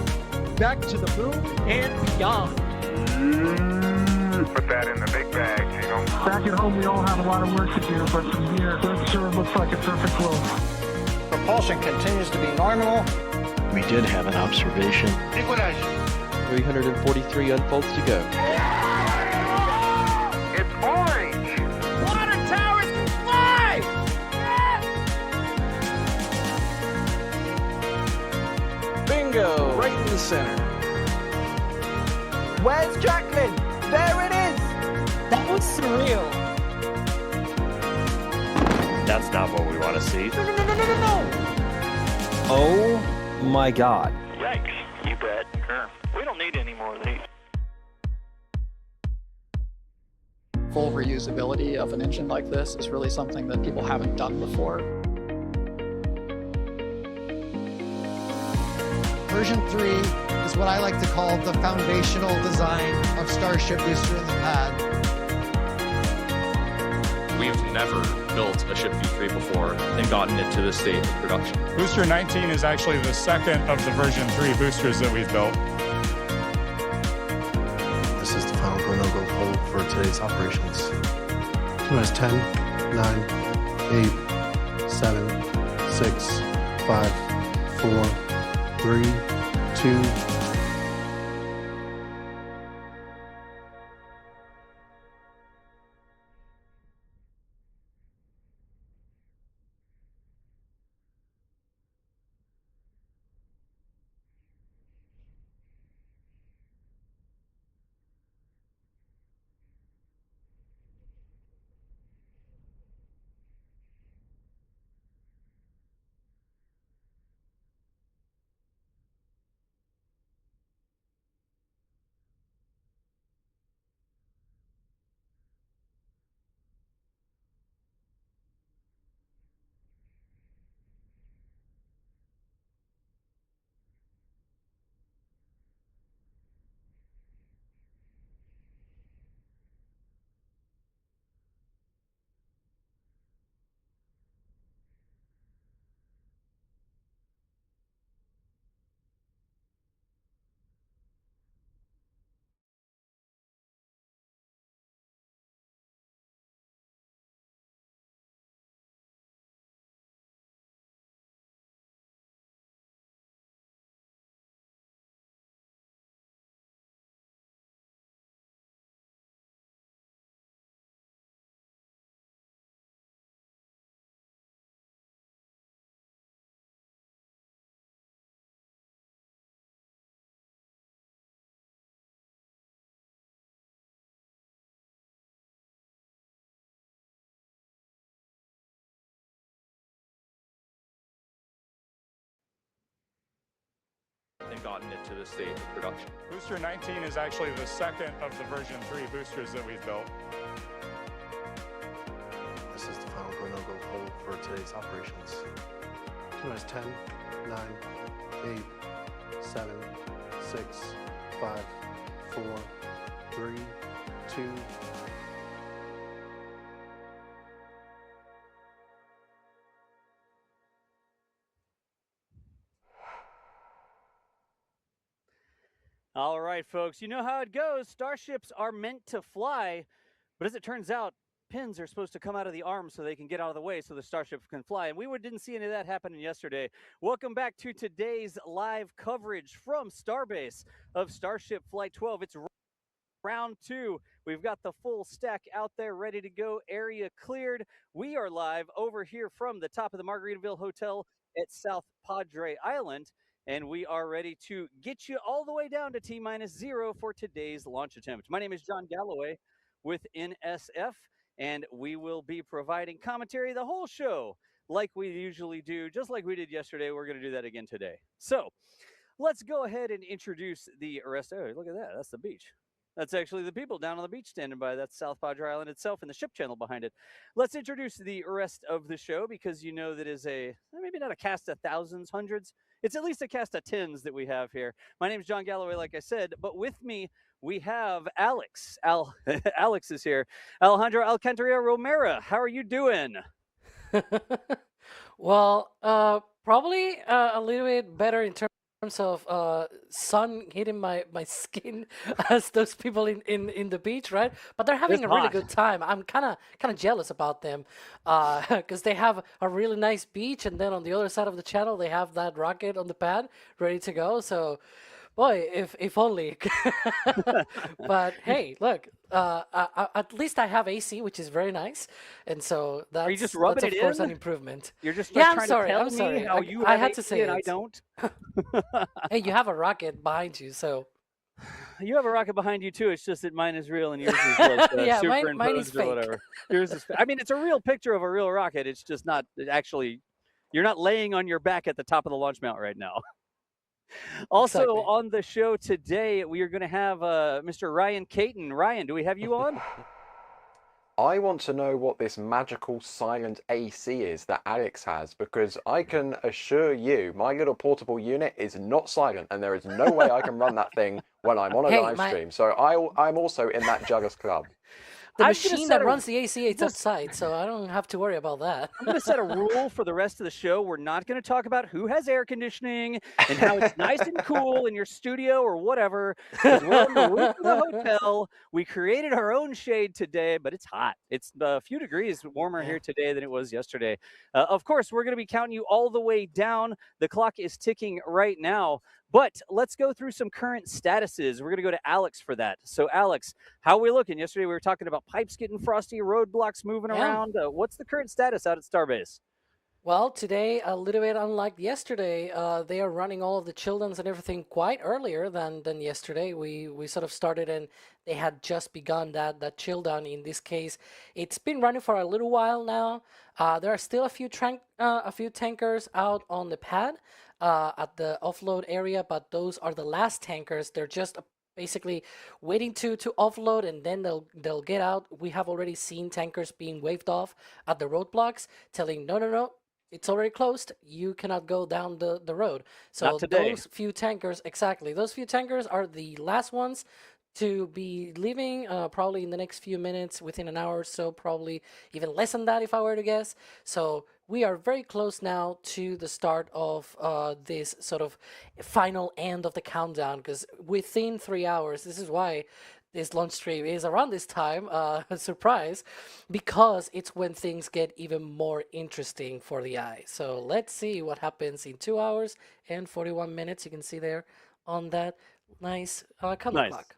Back to the moon and beyond. Put that in the big bag, you know. Back at home, we all have a lot of work to do, but from here, that sure looks like a perfect world. Propulsion continues to be normal. We did have an observation. 343 unfolds to go. It's orange! Water towers can fly! Bingo! Right in the center. Where's Jacqueline? There it is! That was surreal. That's not what we want to see. No! Oh my god. Yikes, you bet. Sure. We don't need any more of these. Full reusability of an engine like this is really something that people haven't done before. Version 3 is what I like to call the foundational design of Starship Booster in the pad. We've never built a ship V3 before and gotten it to this state of production. Booster 19 is actually the second of the version 3 boosters that we've built. This is the final go no-go poll for today's operations. T-minus 10, 9, 8, 7, 6, 5, 4, 3, 2, And gotten it to this state of production. Booster 19 is actually the second of the version 3 boosters that we've built. This is the final go no-go poll for today's operations. T-minus 10, 9, 8, 7, 6, 5, 4, 3, 2, All right, folks, you know how it goes. Starships are meant to fly, but as it turns out, pins are supposed to come out of the arms so they can get out of the way so the starship can fly. And we didn't see any of that happening yesterday. Welcome back to today's live coverage from Starbase of Starship Flight 12. It's round 2. We've got the full stack out there ready to go. Area cleared. We are live over here from the top of the Margaritaville Hotel at South Padre Island. And we are ready to get you all the way down to T-0 for today's launch attempt. My name is John Galloway with NSF, and we will be providing commentary the whole show like we usually do. Just like we did yesterday, we're going to do that again today. So let's go ahead and introduce the rest. Oh, look at that. That's the beach. That's actually the people down on the beach standing by. That's South Padre Island itself and the ship channel behind it. Let's introduce the rest of the show because you know that is maybe not a cast of thousands, hundreds. It's at least a cast of tens that we have here. My name is John Galloway, like I said, but with me we have Alex. Alex is here. Alejandro Alcantara Romero, how are you doing? Well, probably a little bit better in terms of sun hitting my skin as those people in the beach, right? But they're having a really good time. I'm kind of jealous about them because they have a really nice beach, and then on the other side of the channel they have that rocket on the pad ready to go. So boy, if only. But hey, look, at least I have AC, which is very nice, and so that's, are you just rubbing that's it of course in? an improvement. You're just yeah, I'm sorry. I'm sorry. How you I have had AC to say and it. I don't. Hey, you have a rocket behind you, so. You have a rocket behind you too. It's just that mine is real and yours is like yeah, superimposed mine is or whatever. Yours is. I mean, it's a real picture of a real rocket. It's just not actually. You're not laying on your back at the top of the launch mount right now. Also exactly. On the show today, we are going to have Mr. Ryan Caton. Ryan, do we have you on? I want to know what this magical silent AC is that Alex has, because I can assure you my little portable unit is not silent, and there is no way I can run that thing when I'm on a live stream. So I'm also in that Juggers Club. The machine that runs the AC is outside, so I don't have to worry about that. I'm going to set a rule for the rest of the show. We're not going to talk about who has air conditioning and how it's nice and cool in your studio or whatever. Because we're on the roof of the hotel. We created our own shade today, but it's hot. It's a few degrees warmer here today than it was yesterday. Of course, we're going to be counting you all the way down. The clock is ticking right now. But let's go through some current statuses. We're going to go to Alex for that. So, Alex, how are we looking? Yesterday, we were talking about pipes getting frosty, roadblocks moving around. What's the current status out at Starbase? Well, today, a little bit unlike yesterday, they are running all of the children's and everything quite earlier than yesterday. We sort of started and they had just begun that chill down. In this case, it's been running for a little while now. There are still a few tankers out on the pad at the offload area, but those are the last tankers. They're just basically waiting to offload, and then they'll get out. We have already seen tankers being waved off at the roadblocks, telling no, it's already closed. You cannot go down the road. So those few tankers, those few tankers are the last ones to be leaving, probably in the next few minutes, within an hour or so, probably even less than that if I were to guess. So we are very close now to the start of this sort of final end of the countdown, because within 3 hours, this is why this launch stream is around this time, surprise, because it's when things get even more interesting for the eye. So let's see what happens in 2 hours and 41 minutes. You can see there on that nice countdown clock.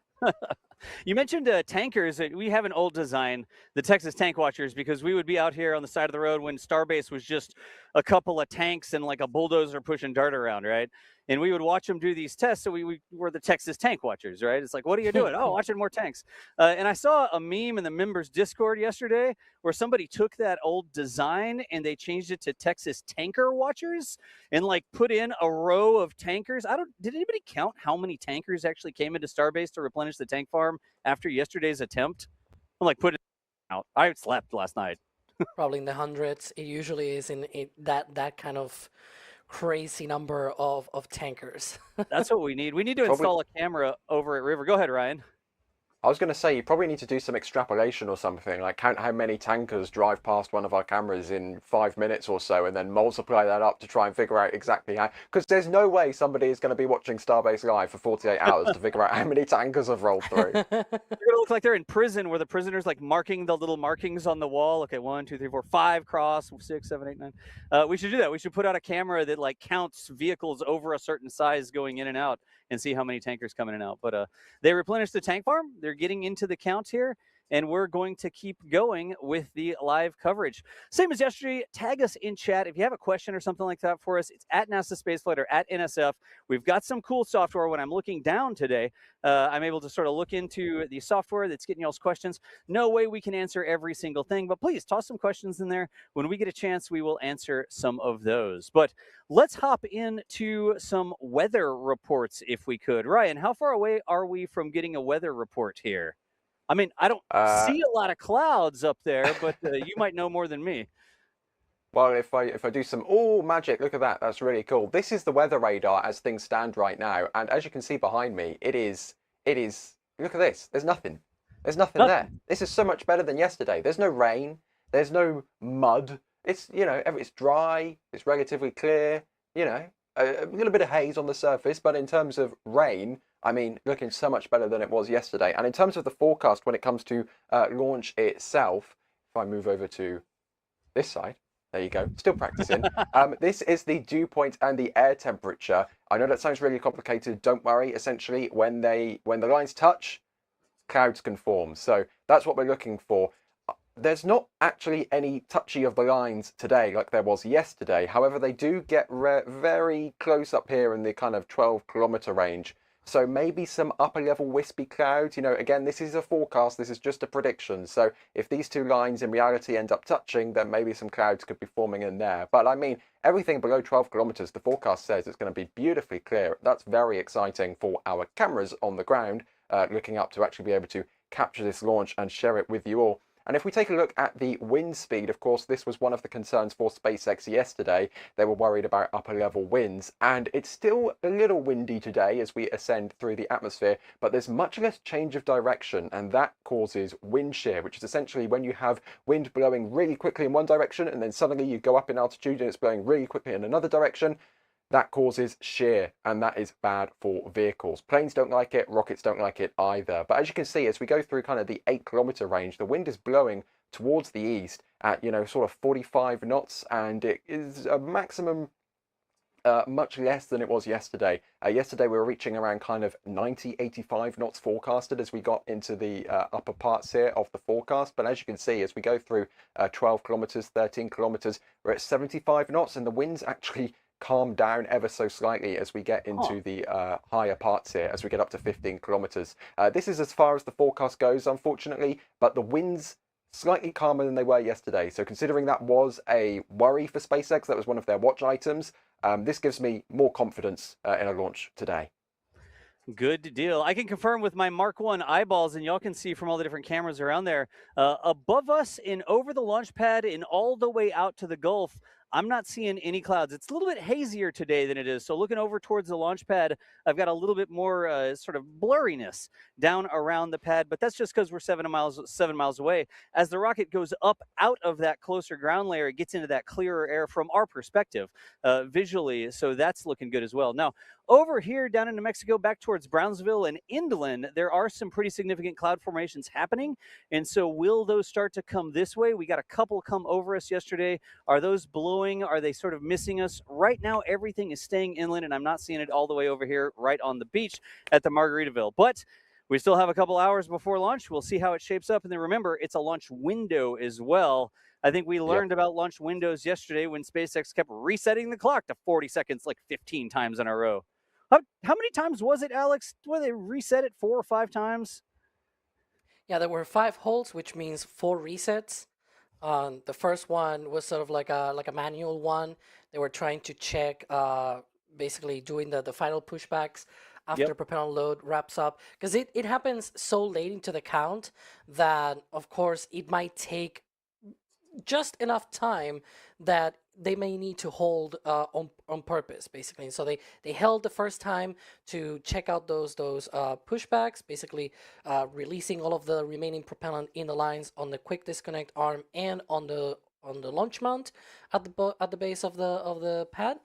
You mentioned tankers. We have an old design, the Texas Tank Watchers, because we would be out here on the side of the road when Starbase was just a couple of tanks and like a bulldozer pushing dirt around, right? And we would watch them do these tests. So we were the Texas Tank Watchers, right? It's like, what are you doing? Oh, watching more tanks. And I saw a meme in the members Discord yesterday where somebody took that old design and they changed it to Texas Tanker Watchers and like put in a row of tankers. Did anybody count how many tankers actually came into Starbase to replenish the tank farm after yesterday's attempt? I'm like, put it out. I slept last night. Probably in the hundreds. It usually is in that kind of crazy number of tankers. That's what we need. We need to install a camera over at River. Go ahead, Ryan. I was going to say, you probably need to do some extrapolation or something, like count how many tankers drive past one of our cameras in 5 minutes or so, and then multiply that up to try and figure out exactly how. Because there's no way somebody is going to be watching Starbase Live for 48 hours to figure out how many tankers have rolled through. They're gonna look like they're in prison, where the prisoners like marking the little markings on the wall. Okay, 1, 2, 3, 4, 5 cross, 6, 7, 8, 9. We should do that. We should put out a camera that like counts vehicles over a certain size going in and out, and see how many tankers come in and out. But they replenished the tank farm. They're getting into the count here, and we're going to keep going with the live coverage. Same as yesterday, tag us in chat. If you have a question or something like that for us, it's at NASA Spaceflight or at NSF. We've got some cool software. When I'm looking down today, I'm able to sort of look into the software that's getting y'all's questions. No way we can answer every single thing, but please toss some questions in there. When we get a chance, we will answer some of those. But let's hop into some weather reports if we could. Ryan, how far away are we from getting a weather report here? I mean, I don't see a lot of clouds up there, but you might know more than me. Well, if I do some magic, look at that. That's really cool. This is the weather radar as things stand right now, and as you can see behind me, it is. Look at this. There's nothing. There's nothing there. This is so much better than yesterday. There's no rain. There's no mud. It's it's dry. It's relatively clear. A little bit of haze on the surface, but in terms of rain, I mean, looking so much better than it was yesterday. And in terms of the forecast, when it comes to launch itself, if I move over to this side, there you go, still practicing. This is the dew point and the air temperature. I know that sounds really complicated. Don't worry. Essentially, when the lines touch, clouds can form. So that's what we're looking for. There's not actually any touchy of the lines today like there was yesterday. However, they do get very close up here in the kind of 12-kilometer range. So maybe some upper level wispy clouds. Again, this is a forecast. This is just a prediction. So if these two lines in reality end up touching, then maybe some clouds could be forming in there. But I mean, everything below 12 kilometers, the forecast says it's going to be beautifully clear. That's very exciting for our cameras on the ground, looking up to actually be able to capture this launch and share it with you all. And if we take a look at the wind speed, of course, this was one of the concerns for SpaceX yesterday. They were worried about upper level winds, and it's still a little windy today as we ascend through the atmosphere, but there's much less change of direction, and that causes wind shear, which is essentially when you have wind blowing really quickly in one direction, and then suddenly you go up in altitude and it's blowing really quickly in another direction. That causes shear, and that is bad for vehicles. Planes don't like it, rockets don't like it either. But as you can see, as we go through kind of the 8-kilometer range, the wind is blowing towards the east at, sort of 45 knots, and it is a maximum much less than it was yesterday. Yesterday we were reaching around kind of 90, 85 knots forecasted as we got into the upper parts here of the forecast. But as you can see, as we go through 12 kilometers, 13 kilometers, we're at 75 knots, and the wind's actually calm down ever so slightly as we get into the higher parts here, as we get up to 15 kilometers. This is as far as the forecast goes, unfortunately, but the winds slightly calmer than they were yesterday. So considering that was a worry for SpaceX, that was one of their watch items, this gives me more confidence in a launch today. Good deal. I can confirm with my Mark 1 eyeballs, and y'all can see from all the different cameras around there, above us and over the launch pad and all the way out to the Gulf, I'm not seeing any clouds. It's a little bit hazier today than it is. So looking over towards the launch pad, I've got a little bit more sort of blurriness down around the pad, but that's just because we're 7 miles away. As the rocket goes up out of that closer ground layer, it gets into that clearer air from our perspective visually. So that's looking good as well. Now, over here down in New Mexico, back towards Brownsville and Inland, there are some pretty significant cloud formations happening. And so will those start to come this way? We got a couple come over us yesterday. Are those blowing? Are they sort of missing us? Right now, everything is staying inland, and I'm not seeing it all the way over here right on the beach at the Margaritaville. But we still have a couple hours before launch. We'll see how it shapes up. And then remember, it's a launch window as well. I think we learned about launch windows yesterday when SpaceX kept resetting the clock to 40 seconds like 15 times in a row. How many times was it, Alex? Were they reset it 4 or 5 times? Yeah, there were 5 holes, which means 4 resets. The first one was sort of like a manual one. They were trying to check, basically doing the final pushbacks after propellant load wraps up. Because it happens so late into the count that, of course, it might take just enough time that they may need to hold on purpose, basically. So they held the first time to check out those pushbacks, basically releasing all of the remaining propellant in the lines on the quick disconnect arm and on the launch mount at the base of the pad.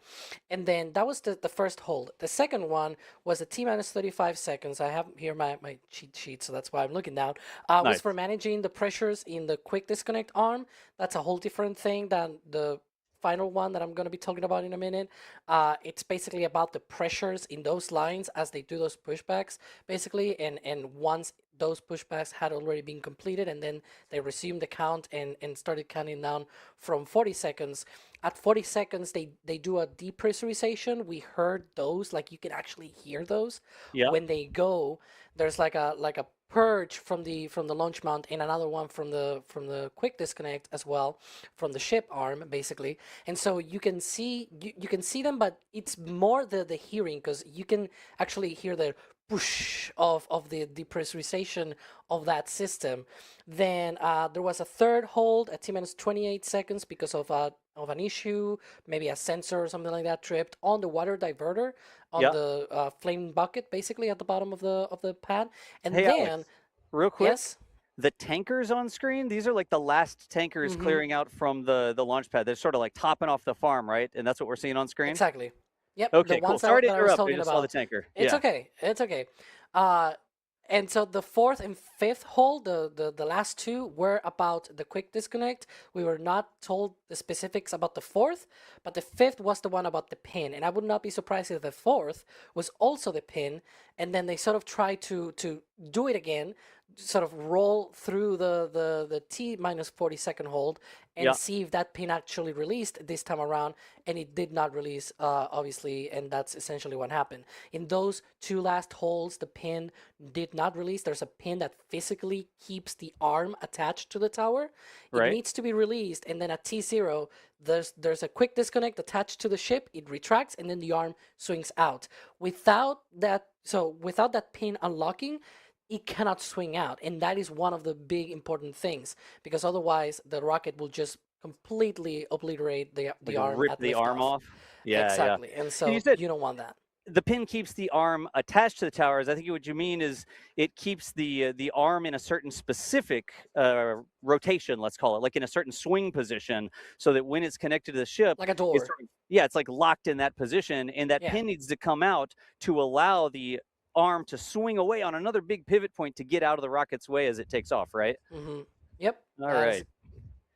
And then that was the first hold. The second one was a T minus 35 seconds. I have here my cheat sheet, so that's why I'm looking down. Was Nice. for managing the pressures in the quick disconnect arm. That's a whole different thing than the final one that I'm going to be talking about in a minute. It's basically about the pressures in those lines as they do those pushbacks, basically. And once those pushbacks had already been completed, and then they resumed the count and started counting down from 40 seconds. At 40 seconds, they do a depressurization. We heard those, like you can actually hear those when they go. There's like a purge from the launch mount and another one from the quick disconnect as well, from the ship arm, basically. And so you can see you can see them, but it's more the hearing, because you can actually hear the push of the depressurization of that system. Then there was a third hold at T minus 28 seconds because of an issue, maybe a sensor or something like that tripped on the water diverter on the flame bucket, basically at the bottom of the pad. And Hey, then Alex, real quick, yes, the tankers on screen, these are like the last tankers clearing out from the launch pad. They're sort of like topping off the farm, right? And that's what we're seeing on screen? exactly. Yep. Okay, The cool. ones Sorry to that I was interrupt. I talking just saw the about. tanker. It's Yeah. okay. It's okay. And so the fourth and fifth hold, the last two were about the quick disconnect. We were not told the specifics about the fourth, but the fifth was the one about the pin. And I would not be surprised if the fourth was also the pin. And then they sort of tried to do it again, sort of roll through the T minus 40 second hold and see if that pin actually released this time around. And it did not release, obviously, and that's essentially what happened. In those two last holds, the pin did not release. There's a pin that physically keeps the arm attached to the tower. It needs to be released, and then at T0, there's a quick disconnect attached to the ship. It retracts, and then the arm swings out. Without that pin unlocking, it cannot swing out, and that is one of the big important things, because otherwise the rocket will just completely obliterate the arm. Rip at the arm liftoff. off. Yeah, exactly. yeah. And so you said you don't want that. the pin keeps the arm attached to the towers. I think what you mean is it keeps the arm in a certain specific rotation, let's call it, like in a certain swing position, so that when it's connected to the ship, like a door. It's like locked in that position, and that pin needs to come out to allow the arm to swing away on another big pivot point to get out of the rocket's way as it takes off, right? Mm-hmm. Yep. All right.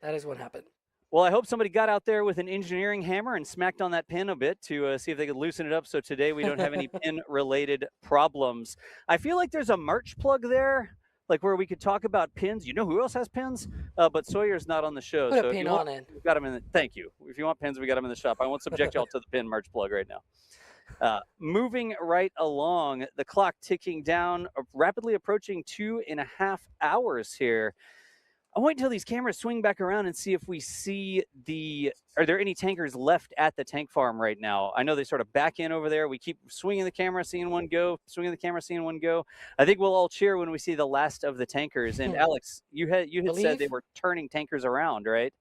That is what happened. Well, I hope somebody got out there with an engineering hammer and smacked on that pin a bit to see if they could loosen it up, so today we don't have any pin-related problems. I feel like there's a merch plug there, like where we could talk about pins. You know who else has pins? But Sawyer's not on the show. Put so a pin on it. We've got them in thank you. If you want pins, we got them in the shop. I won't subject y'all to the pin merch plug right now. Moving right along, the clock ticking down, rapidly approaching 2.5 hours here. I'll wait until these cameras swing back around and see if we see are there any tankers left at the tank farm right now? I know they sort of back in over there. We keep swinging the camera, seeing one go, swinging the camera, seeing one go. I think we'll all cheer when we see the last of the tankers. And Alex, you had said they were turning tankers around, right?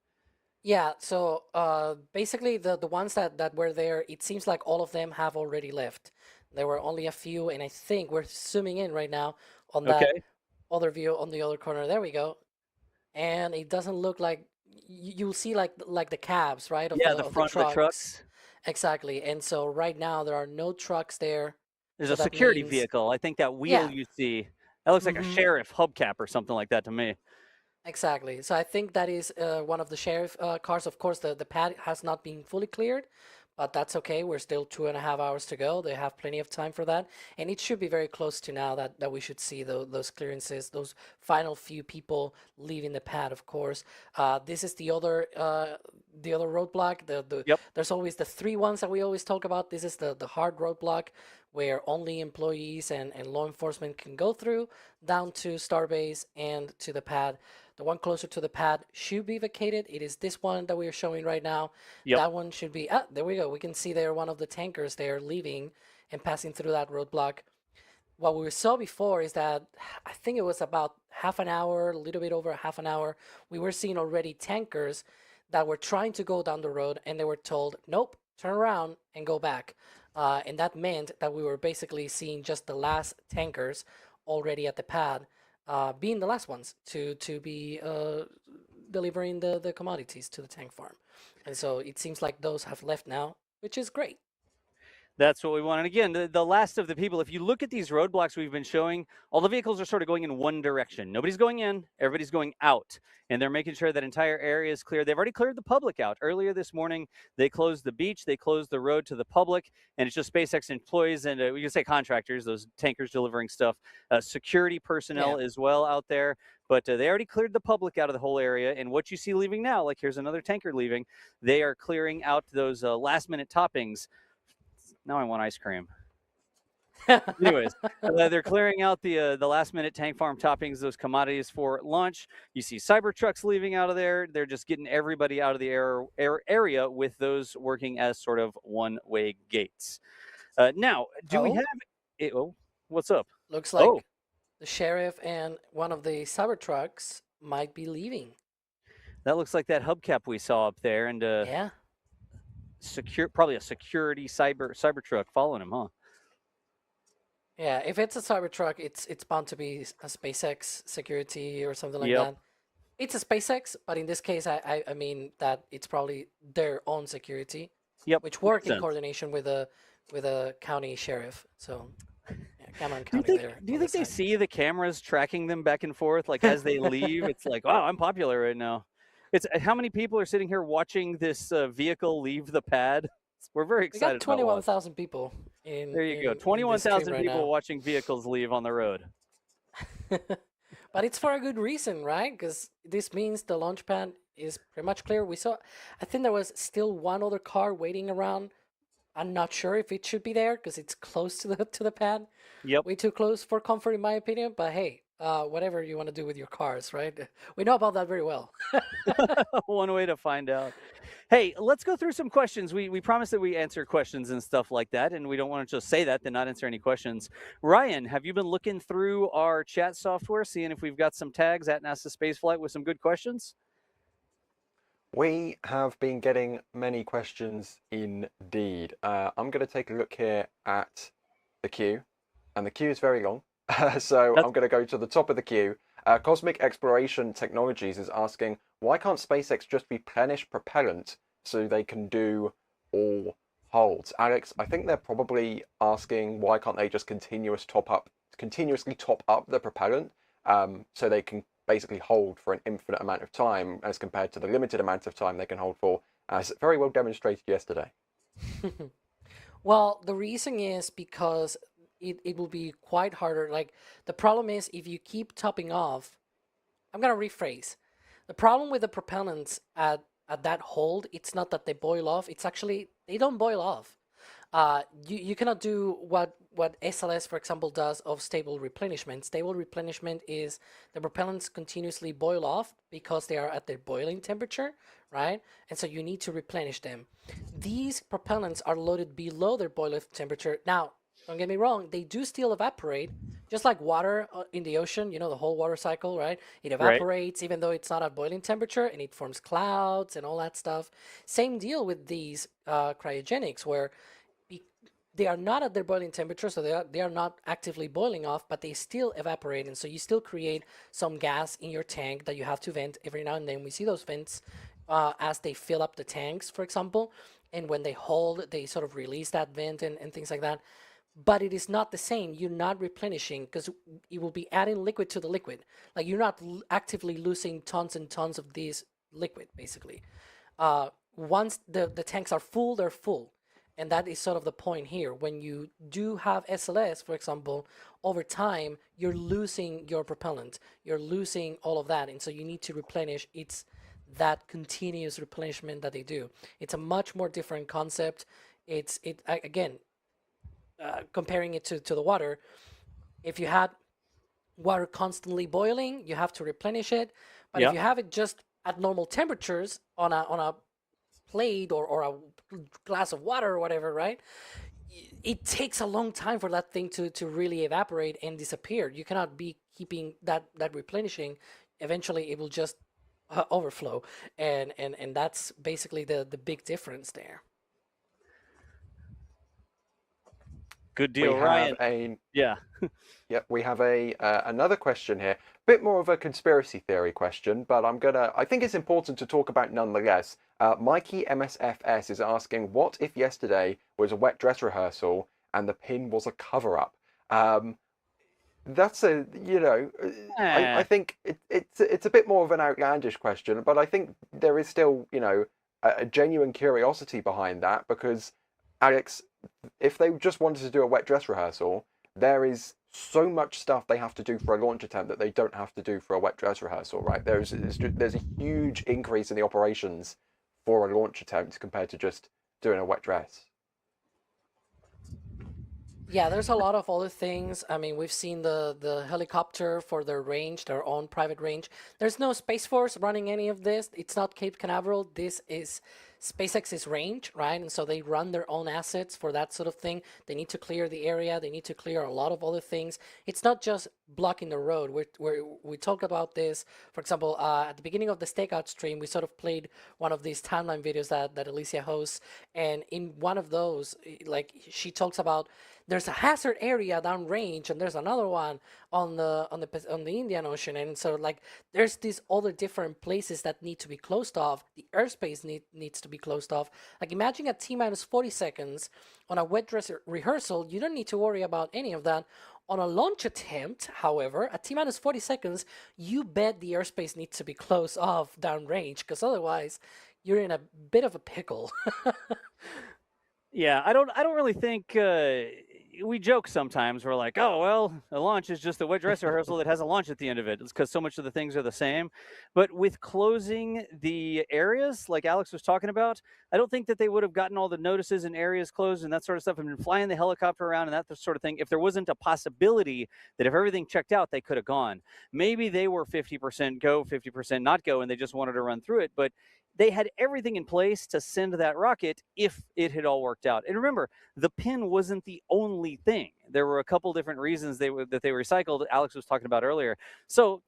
Yeah, so basically the ones that were there, it seems like all of them have already left. There were only a few, and I think we're zooming in right now on that other view on the other corner. There we go. And it doesn't look like you'll see like the cabs, right? Of the front of the trucks. Exactly. And so right now there are no trucks there. There's a security vehicle. I think that wheel you see, that looks like a sheriff hubcap or something like that to me. Exactly. So I think that is one of the sheriff cars. Of course, the pad has not been fully cleared, but that's okay. We're still 2.5 hours to go. They have plenty of time for that. And it should be very close to now that we should see those clearances, those final few people leaving the pad, of course. This is the other roadblock. There's always the three ones that we always talk about. This is the hard roadblock where only employees and law enforcement can go through, down to Starbase and to the pad. The one closer to the pad should be vacated. It is this one that we are showing right now. That one should be, there we go. We can see there one of the tankers there leaving and passing through that roadblock. What we saw before is that I think it was about half an hour, a little bit over half an hour, we were seeing already tankers that were trying to go down the road, and they were told, nope, turn around and go back. And that meant that we were basically seeing just the last tankers already at the pad, being the last ones to be delivering the commodities to the tank farm. And so it seems like those have left now, which is great. That's what we want. And again, the last of the people, if you look at these roadblocks we've been showing, all the vehicles are sort of going in one direction. Nobody's going in, everybody's going out. And they're making sure that entire area is clear. They've already cleared the public out. Earlier this morning, they closed the beach, they closed the road to the public, and it's just SpaceX employees and we can say contractors, those tankers delivering stuff, security personnel as well out there. But they already cleared the public out of the whole area. And what you see leaving now, like here's another tanker leaving, they are clearing out those last-minute toppings. Now I want ice cream. Anyways, they're clearing out the last-minute tank farm toppings, those commodities for launch. You see Cybertrucks leaving out of there. They're just getting everybody out of the area with those working as sort of one-way gates. Now, do we have... Oh, what's up? Looks like the sheriff and one of the Cybertrucks might be leaving. That looks like that hubcap we saw up there. And yeah. Probably a security Cybertruck following him, huh? Yeah, if it's a Cybertruck, it's bound to be a SpaceX security or something like that. It's a SpaceX, but in this case, I mean that it's probably their own security, which work in coordination with a county sheriff. So, Cameron County there. Do you think they see the cameras tracking them back and forth, like as they leave? It's like, wow, I'm popular right now. It's how many people are sitting here watching this vehicle leave the pad? We're very excited. We got 21,000 people. There you go. 21,000 people watching vehicles leave on the road. But it's for a good reason, right? Because this means the launch pad is pretty much clear. I think there was still one other car waiting around. I'm not sure if it should be there because it's close to the pad. Yep. Way too close for comfort, in my opinion. But hey, whatever you want to do with your cars, right? We know about that very well. One way to find out. Hey, let's go through some questions. We promised that we answer questions and stuff like that, and we don't want to just say that, then not answer any questions. Ryan, have you been looking through our chat software, seeing if we've got some tags at NASA Spaceflight with some good questions? We have been getting many questions indeed. I'm going to take a look here at the queue, and the queue is very long. So I'm going to go to the top of the queue. Cosmic Exploration Technologies is asking, why can't SpaceX just replenish propellant so they can do all holds? Alex, I think they're probably asking why can't they just continuously top up the propellant so they can basically hold for an infinite amount of time as compared to the limited amount of time they can hold for, as very well demonstrated yesterday. Well, the reason is because it will be quite harder. Like, the problem is if you keep topping off, I'm going to rephrase. The problem with the propellants at that hold, it's not that they boil off. It's actually, they don't boil off. You cannot do what SLS, for example, does of stable replenishment. Stable replenishment is the propellants continuously boil off because they are at their boiling temperature, right? And so you need to replenish them. These propellants are loaded below their boiling temperature. Now, don't get me wrong, they do still evaporate, just like water in the ocean, you know, the whole water cycle, right? It evaporates even though it's not at boiling temperature, and it forms clouds and all that stuff. Same deal with these cryogenics, where they are not at their boiling temperature, so they are not actively boiling off, but they still evaporate, and so you still create some gas in your tank that you have to vent every now and then. We see those vents as they fill up the tanks, for example, and when they hold, they sort of release that vent and things like that. But it is not the same. You're not replenishing because it will be adding liquid to the liquid. Like, you're not actively losing tons and tons of this liquid, basically. Once the tanks are full, they're full. And that is sort of the point here. When you do have SLS, for example, over time, you're losing your propellant. You're losing all of that. And so you need to replenish. It's that continuous replenishment that they do. It's a much more different concept. Again, comparing it to the water, if you had water constantly boiling, you have to replenish it. But if you have it just at normal temperatures on a plate or a glass of water or whatever, right? It takes a long time for that thing to really evaporate and disappear. You cannot be keeping that replenishing. Eventually, it will just overflow, and that's basically the big difference there. Good deal, We Ryan. have a Yeah. Yep, we have a another question here. Bit more of a conspiracy theory question, but I think it's important to talk about nonetheless. Mikey MSFS is asking, what if yesterday was a wet dress rehearsal and the pin was a cover-up? That's I think it's a bit more of an outlandish question, but I think there is still, a genuine curiosity behind that because, Alex, if they just wanted to do a wet dress rehearsal, there is so much stuff they have to do for a launch attempt that they don't have to do for a wet dress rehearsal, right? There's a huge increase in the operations for a launch attempt compared to just doing a wet dress. Yeah, there's a lot of other things. I mean, we've seen the helicopter for their range, their own private range. There's no Space Force running any of this. It's not Cape Canaveral. This is SpaceX's range, right? And so they run their own assets for that sort of thing. They need to clear the area. They need to clear a lot of other things. It's not just blocking the road. We talked about this, for example, at the beginning of the Stakeout stream, we sort of played one of these timeline videos that Alicia hosts. And in one of those, like she talks about, there's a hazard area downrange, and there's another one on the Indian Ocean, and so like there's these other different places that need to be closed off. The airspace needs to be closed off. Like imagine at T-minus 40 seconds on a wet dress rehearsal, you don't need to worry about any of that. On a launch attempt, however, at T-minus 40 seconds, you bet the airspace needs to be closed off downrange, because otherwise you're in a bit of a pickle. Yeah, I don't really think we joke sometimes. We're like, oh well, a launch is just a wet dress rehearsal that has a launch at the end of it. It's because so much of the things are the same. But with closing the areas, like Alex was talking about, I don't think that they would have gotten all the notices and areas closed and that sort of stuff, and been flying the helicopter around and that sort of thing, if there wasn't a possibility that if everything checked out, they could have gone. Maybe they were 50% go, 50% not go, and they just wanted to run through it. But they had everything in place to send that rocket if it had all worked out. And remember, the pin wasn't the only thing. There were a couple different reasons that they recycled. Alex was talking about earlier. So,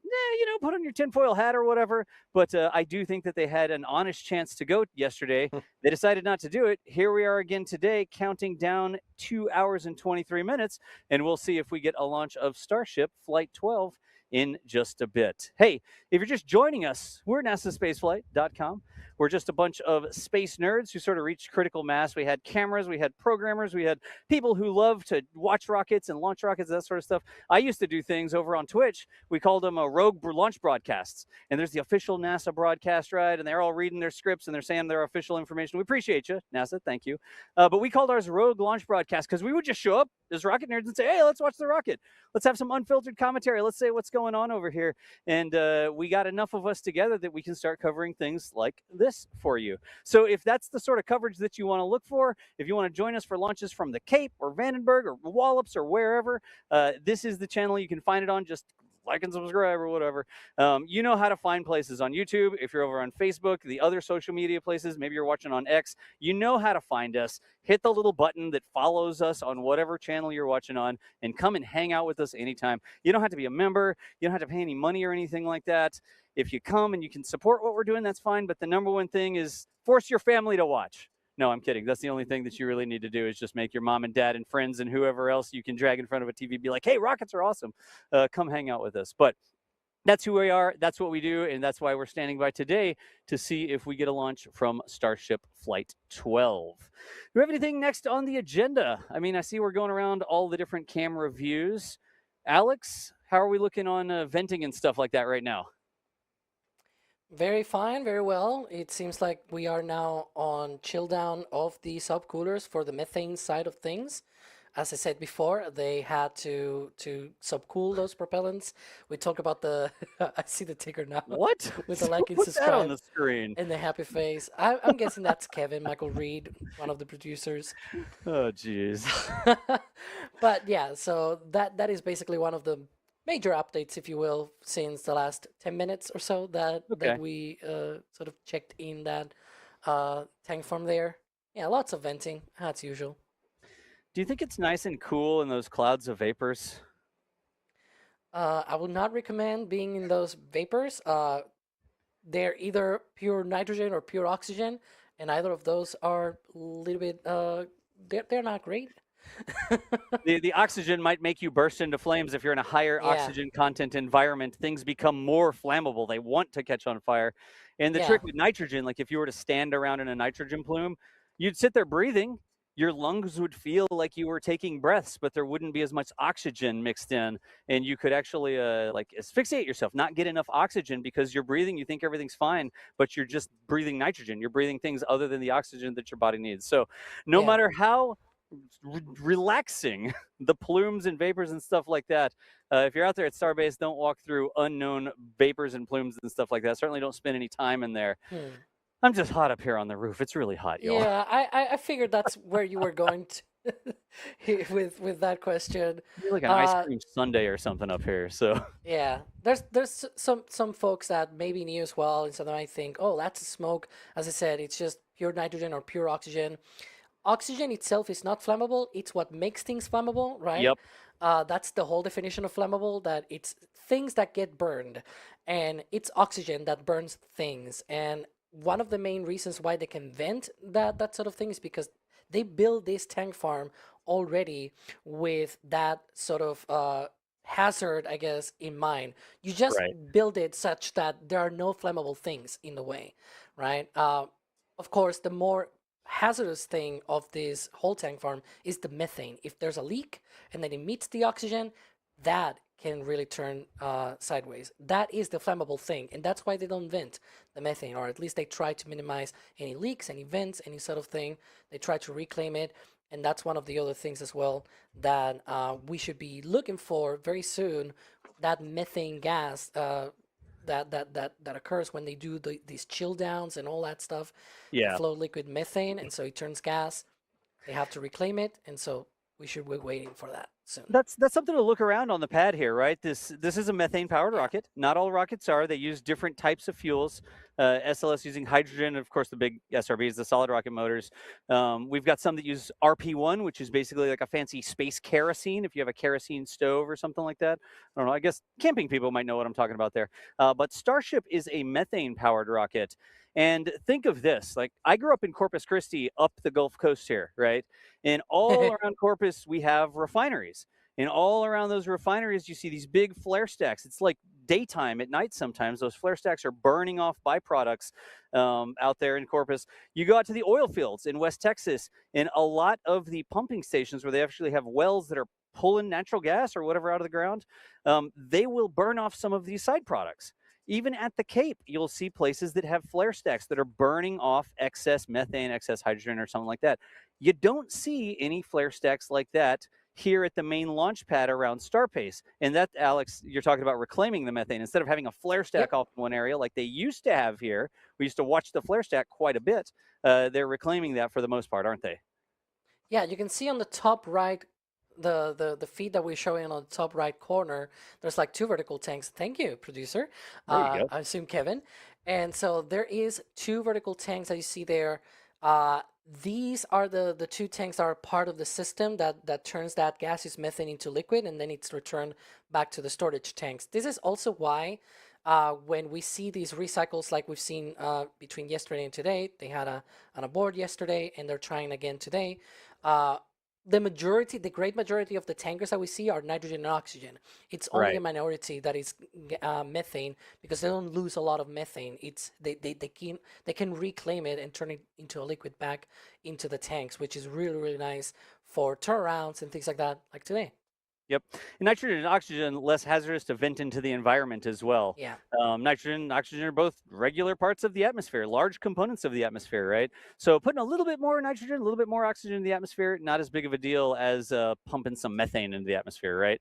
put on your tinfoil hat or whatever. But I do think that they had an honest chance to go yesterday. They decided not to do it. Here we are again today, counting down 2 hours and 23 minutes. And we'll see if we get a launch of Starship Flight 12 in just a bit. Hey, if you're just joining us, we're NASAspaceflight.com. We're just a bunch of space nerds who sort of reached critical mass. We had cameras, we had programmers, we had people who love to watch rockets and launch rockets, that sort of stuff. I used to do things over on Twitch. We called them rogue launch broadcasts. And there's the official NASA broadcast, right? And they're all reading their scripts and they're saying their official information. We appreciate you, NASA. Thank you. But we called ours rogue launch broadcast because we would just show up as rocket nerds and say, hey, let's watch the rocket. Let's have some unfiltered commentary. Let's say what's going on over here. And we got enough of us together that we can start covering things like this for you. So if that's the sort of coverage that you want to look for, if you want to join us for launches from the Cape or Vandenberg or Wallops or wherever, this is the channel. You can find it on. Just like and subscribe or whatever. You know how to find places on YouTube. If you're over on Facebook, the other social media places, maybe you're watching on X, you know how to find us. Hit the little button that follows us on whatever channel you're watching on and come and hang out with us anytime. You don't have to be a member. You don't have to pay any money or anything like that. If you come and you can support what we're doing, that's fine. But the number one thing is force your family to watch. No, I'm kidding. That's the only thing that you really need to do is just make your mom and dad and friends and whoever else you can drag in front of a TV be like, hey, rockets are awesome. Come hang out with us. But that's who we are. That's what we do. And that's why we're standing by today to see if we get a launch from Starship Flight 12. Do we have anything next on the agenda? I mean, I see we're going around all the different camera views. Alex, how are we looking on venting and stuff like that right now? Very fine, very well. It seems like we are now on chill down of the subcoolers for the methane side of things. As I said before, they had to subcool those propellants. We talk about the I see the ticker now. What? With the like and Put subscribe that on the screen. and the happy face. I'm guessing that's Kevin Michael Reed, one of the producers. Oh, jeez. But yeah, so that is basically one of the major updates, if you will, since the last 10 minutes or so that we sort of checked in that tank from there. Yeah, lots of venting, as usual. Do you think it's nice and cool in those clouds of vapors? I would not recommend being in those vapors. they're either pure nitrogen or pure oxygen, and either of those are a little bit they're not great. The oxygen might make you burst into flames if you're in a higher Yeah. oxygen content environment. Things become more flammable. They want to catch on fire. And the Yeah. trick with nitrogen, like if you were to stand around in a nitrogen plume, you'd sit there breathing. Your lungs would feel like you were taking breaths, but there wouldn't be as much oxygen mixed in, and you could actually like asphyxiate yourself, not get enough oxygen because you're breathing. You think everything's fine, but you're just breathing nitrogen. You're breathing things other than the oxygen that your body needs. So no Yeah. matter how relaxing the plumes and vapors and stuff like that, if you're out there at Starbase, don't walk through unknown vapors and plumes and stuff like that. Certainly don't spend any time in there. I'm just hot up here on the roof. It's really hot, y'all. Yeah, I figured that's where you were going to with that question. You're like an ice cream sundae or something up here. So Yeah, there's some folks that maybe knew as well, and so they might think, oh, that's a smoke. As I said, it's just pure nitrogen or pure oxygen. Oxygen itself is not flammable. It's what makes things flammable, right? Yep. That's the whole definition of flammable, that it's things that get burned, and it's oxygen that burns things. And one of the main reasons why they can vent that sort of thing is because they build this tank farm already with that sort of hazard, I guess, in mind. You just build it such that there are no flammable things in the way, right? Of course, the more hazardous thing of this whole tank farm is the methane. If there's a leak and then it meets the oxygen, that can really turn sideways. That is the flammable thing, and that's why they don't vent the methane, or at least they try to minimize any leaks, any vents, any sort of thing. They try to reclaim it, and that's one of the other things as well that we should be looking for very soon. That methane gas that occurs when they do these chill downs and all that stuff. Yeah. Flow liquid methane, and so it turns gas. They have to reclaim it, and so we should be waiting for that soon. That's something to look around on the pad here, right? This is a methane powered rocket. Not all rockets are. They use different types of fuels. SLS using hydrogen, of course, the big SRBs, the solid rocket motors. We've got some that use RP1, which is basically like a fancy space kerosene. If you have a kerosene stove or something like that, I don't know. I guess camping people might know what I'm talking about there. But Starship is a methane powered rocket. And think of this, like I grew up in Corpus Christi up the Gulf Coast here, right? And all around Corpus, we have refineries. And all around those refineries, you see these big flare stacks. It's like daytime. At night sometimes those flare stacks are burning off byproducts out there in Corpus. You go out to the oil fields in West Texas, and a lot of the pumping stations where they actually have wells that are pulling natural gas or whatever out of the ground, they will burn off some of these side products. Even at the Cape, you'll see places that have flare stacks that are burning off excess methane, excess hydrogen, or something like that. You don't see any flare stacks like that here at the main launch pad around Starbase. And that, Alex, you're talking about reclaiming the methane. Instead of having a flare stack off in one area like they used to have here, we used to watch the flare stack quite a bit. They're reclaiming that for the most part, aren't they? Yeah, you can see on the top right, the feed that we're showing on the top right corner, there's like 2 vertical tanks. Thank you, producer. There you go. I assume Kevin. And so there is 2 vertical tanks that you see there. These are the 2 tanks that are part of the system that turns that gaseous methane into liquid, and then it's returned back to the storage tanks. This is also why when we see these recycles like we've seen between yesterday and today, they had on a board yesterday and they're trying again today. The great majority of the tankers that we see are nitrogen and oxygen. It's only a minority that is methane, because they don't lose a lot of methane. It's they can reclaim it and turn it into a liquid back into the tanks, which is really, really nice for turnarounds and things like that, like today. Yep. And nitrogen and oxygen, less hazardous to vent into the environment as well. Yeah. Nitrogen and oxygen are both regular parts of the atmosphere, large components of the atmosphere, right? So putting a little bit more nitrogen, a little bit more oxygen in the atmosphere, not as big of a deal as pumping some methane into the atmosphere, right?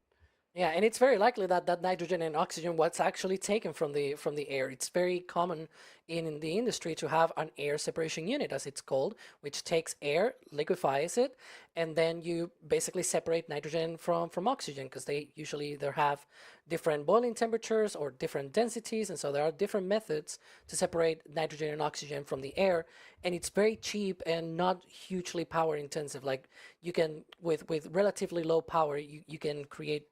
Yeah, and it's very likely that nitrogen and oxygen was actually taken from the air. It's very common in the industry to have an air separation unit, as it's called, which takes air, liquefies it, and then you basically separate nitrogen from oxygen, because they usually have different boiling temperatures or different densities, and so there are different methods to separate nitrogen and oxygen from the air, and it's very cheap and not hugely power intensive. Like you can with relatively low power, you can create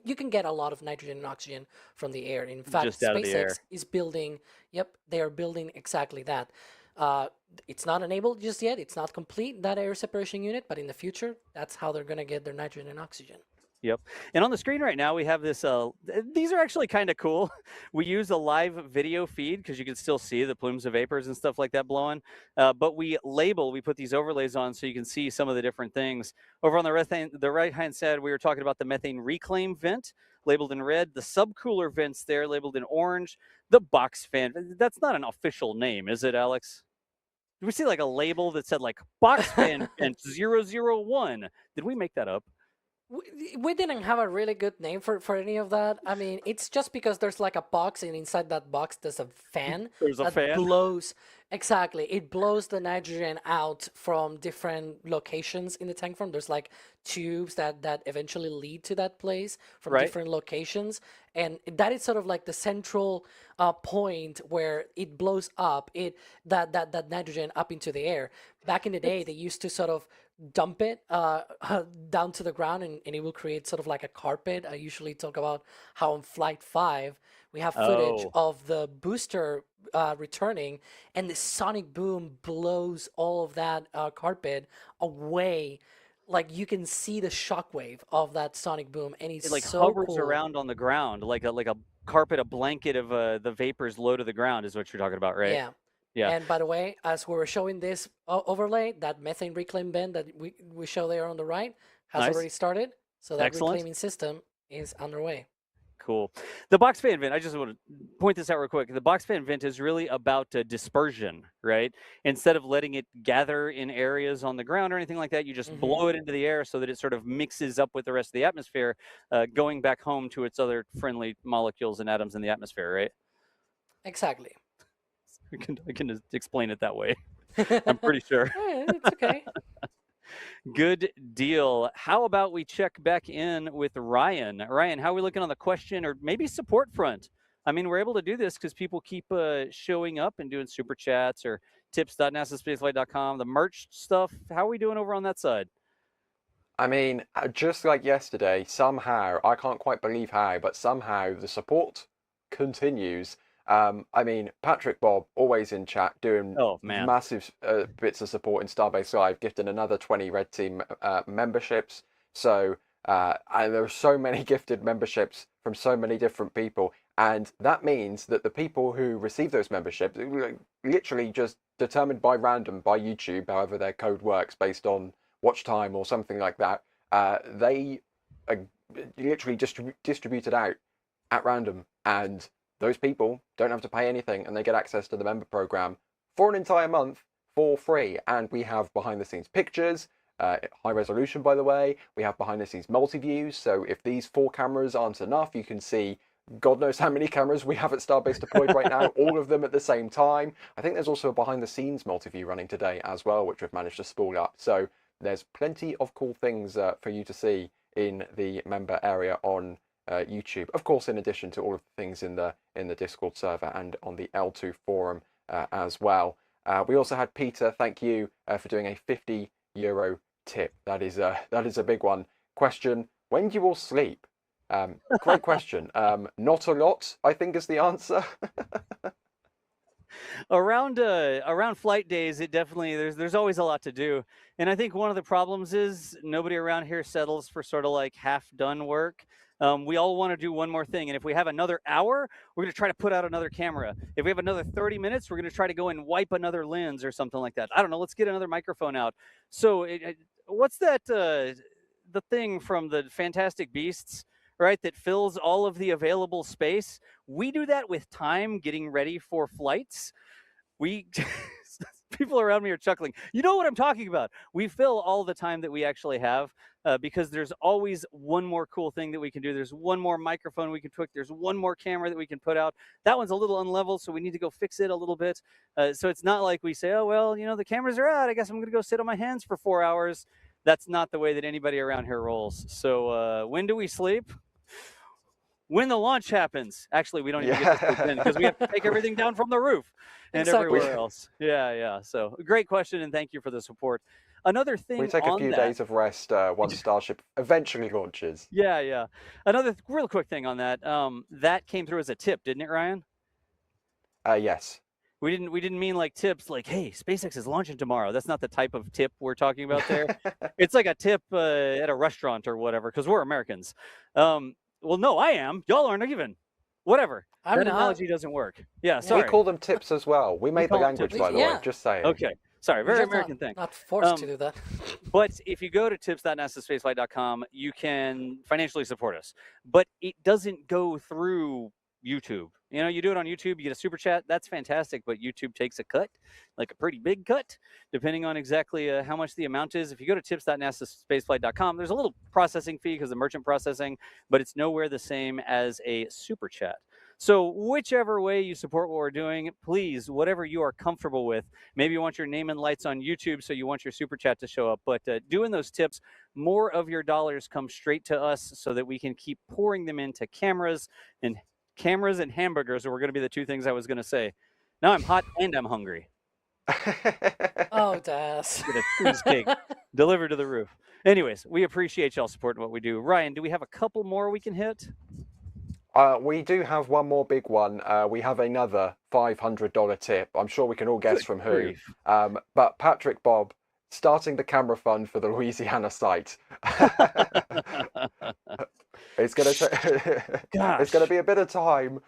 you can get a lot of nitrogen and oxygen from the air. In fact, Just out of the air. SpaceX is building. Yep, they are building exactly that. It's not enabled just yet. It's not complete, that air separation unit, but in the future, that's how they're going to get their nitrogen and oxygen. Yep. And on the screen right now, we have this. These are actually kind of cool. We use a live video feed because you can still see the plumes of vapors and stuff like that blowing. But we put these overlays on so you can see some of the different things. Over on the right-hand side, we were talking about the methane reclaim vent labeled in red, the subcooler vents there labeled in orange, the box fan. That's not an official name, is it, Alex? Did we see like a label that said like box fan vent 001? Did we make that up? We didn't have a really good name for any of that. I mean, it's just because there's like a box, and inside that box there's a fan that fan blows. Exactly, it blows the nitrogen out from different locations in the tank farm. There's like tubes that eventually lead to that place from different locations, and that is sort of like the central point where it blows up that nitrogen up into the air. Back in the day, they used to sort of dump it down to the ground, and it will create sort of like a carpet. I usually talk about how on Flight 5 we have footage of the booster returning, and the sonic boom blows all of that carpet away. Like you can see the shockwave of that sonic boom, and it's it like so hovers cool. around on the ground like a carpet, a blanket of the vapors low to the ground is what you're talking about, right? Yeah. Yeah. And by the way, as we were showing this overlay, that methane reclaim vent that we show there on the right has already started. So that reclaiming system is underway. Cool. The box fan vent, I just want to point this out real quick. The box fan vent is really about dispersion, right? Instead of letting it gather in areas on the ground or anything like that, you just blow it into the air so that it sort of mixes up with the rest of the atmosphere, going back home to its other friendly molecules and atoms in the atmosphere, right? Exactly. I can just explain it that way. I'm pretty sure. It's okay. Good deal. How about we check back in with Ryan? Ryan, how are we looking on the question or maybe support front? I mean, we're able to do this because people keep showing up and doing super chats or tips.nasaspaceflight.com, the merch stuff. How are we doing over on that side? I mean, just like yesterday, somehow, I can't quite believe how, but somehow the support continues. I mean, Patrick Bob, always in chat, doing massive bits of support in Starbase Live, gifting another 20 Red Team memberships. So and there are so many gifted memberships from so many different people. And that means that the people who receive those memberships, literally just determined by random, by YouTube, however their code works, based on watch time or something like that, they are literally distributed out at random. And those people don't have to pay anything, and they get access to the member program for an entire month for free. And we have behind the scenes pictures, high resolution, by the way. We have behind the scenes multi-views. So if these 4 cameras aren't enough, you can see God knows how many cameras we have at Starbase deployed right now, all of them at the same time. I think there's also a behind the scenes multi-view running today as well, which we've managed to spool up. So there's plenty of cool things for you to see in the member area on YouTube, of course, in addition to all of the things in the Discord server and on the L2 forum as well. We also had Peter, thank you for doing a €50 tip. That is a big one. Question: when do you all sleep? Great question. Not a lot, I think, is the answer. Around flight days, it definitely there's always a lot to do, and I think one of the problems is nobody around here settles for sort of like half done work. We all want to do one more thing, and if we have another hour, we're going to try to put out another camera. If we have another 30 minutes, we're going to try to go and wipe another lens or something like that. I don't know. Let's get another microphone out. So, what's that? The thing from the Fantastic Beasts, right? That fills all of the available space. We do that with time, getting ready for flights. People around me are chuckling. You know what I'm talking about. We fill all the time that we actually have because there's always one more cool thing that we can do. There's one more microphone we can tweak. There's one more camera that we can put out. That one's a little unleveled, so we need to go fix it a little bit. So it's not like we say, oh, well, you know, the cameras are out. I guess I'm going to go sit on my hands for 4 hours. That's not the way that anybody around here rolls. So when do we sleep? When the launch happens. Actually, we don't even get to sleep in because we have to take everything down from the roof and everywhere else. Yeah. So great question, and thank you for the support. Another thing We take a on few that. days of rest once Starship eventually launches. Yeah. Another real quick thing on that. That came through as a tip, didn't it, Ryan? Yes. We didn't mean like tips like, hey, SpaceX is launching tomorrow. That's not the type of tip we're talking about there. It's like a tip at a restaurant or whatever, because we're Americans. Well, no, I am. Y'all aren't even. Whatever. I'm that not. analogy doesn't work. Yeah, sorry. We call them tips as well. We made the call them language, tips by as the well. way. Just saying. Okay. Sorry, We're very just American thing. Not forced to do that. But if you go to tips.nasaspaceflight.com, you can financially support us. But it doesn't go through YouTube. You know, you do it on YouTube, you get a super chat. That's fantastic, but YouTube takes a cut, like a pretty big cut, depending on exactly how much the amount is. If you go to tips.nasaspaceflight.com, there's a little processing fee because of merchant processing, but it's nowhere the same as a super chat. So whichever way you support what we're doing, please, whatever you are comfortable with. Maybe you want your name and lights on YouTube, so you want your super chat to show up. But doing those tips, more of your dollars come straight to us so that we can keep pouring them into cameras and hamburgers are going to be the two things I was going to say. Now I'm hot and I'm hungry. Oh, Das. Get a cheesecake delivered to the roof. Anyways, we appreciate y'all supporting what we do. Ryan, do we have a couple more we can hit? We do have one more big one. We have another $500 tip. I'm sure we can all guess from who. But Patrick Bob starting the camera fund for the Louisiana site. It's going to be a bit of time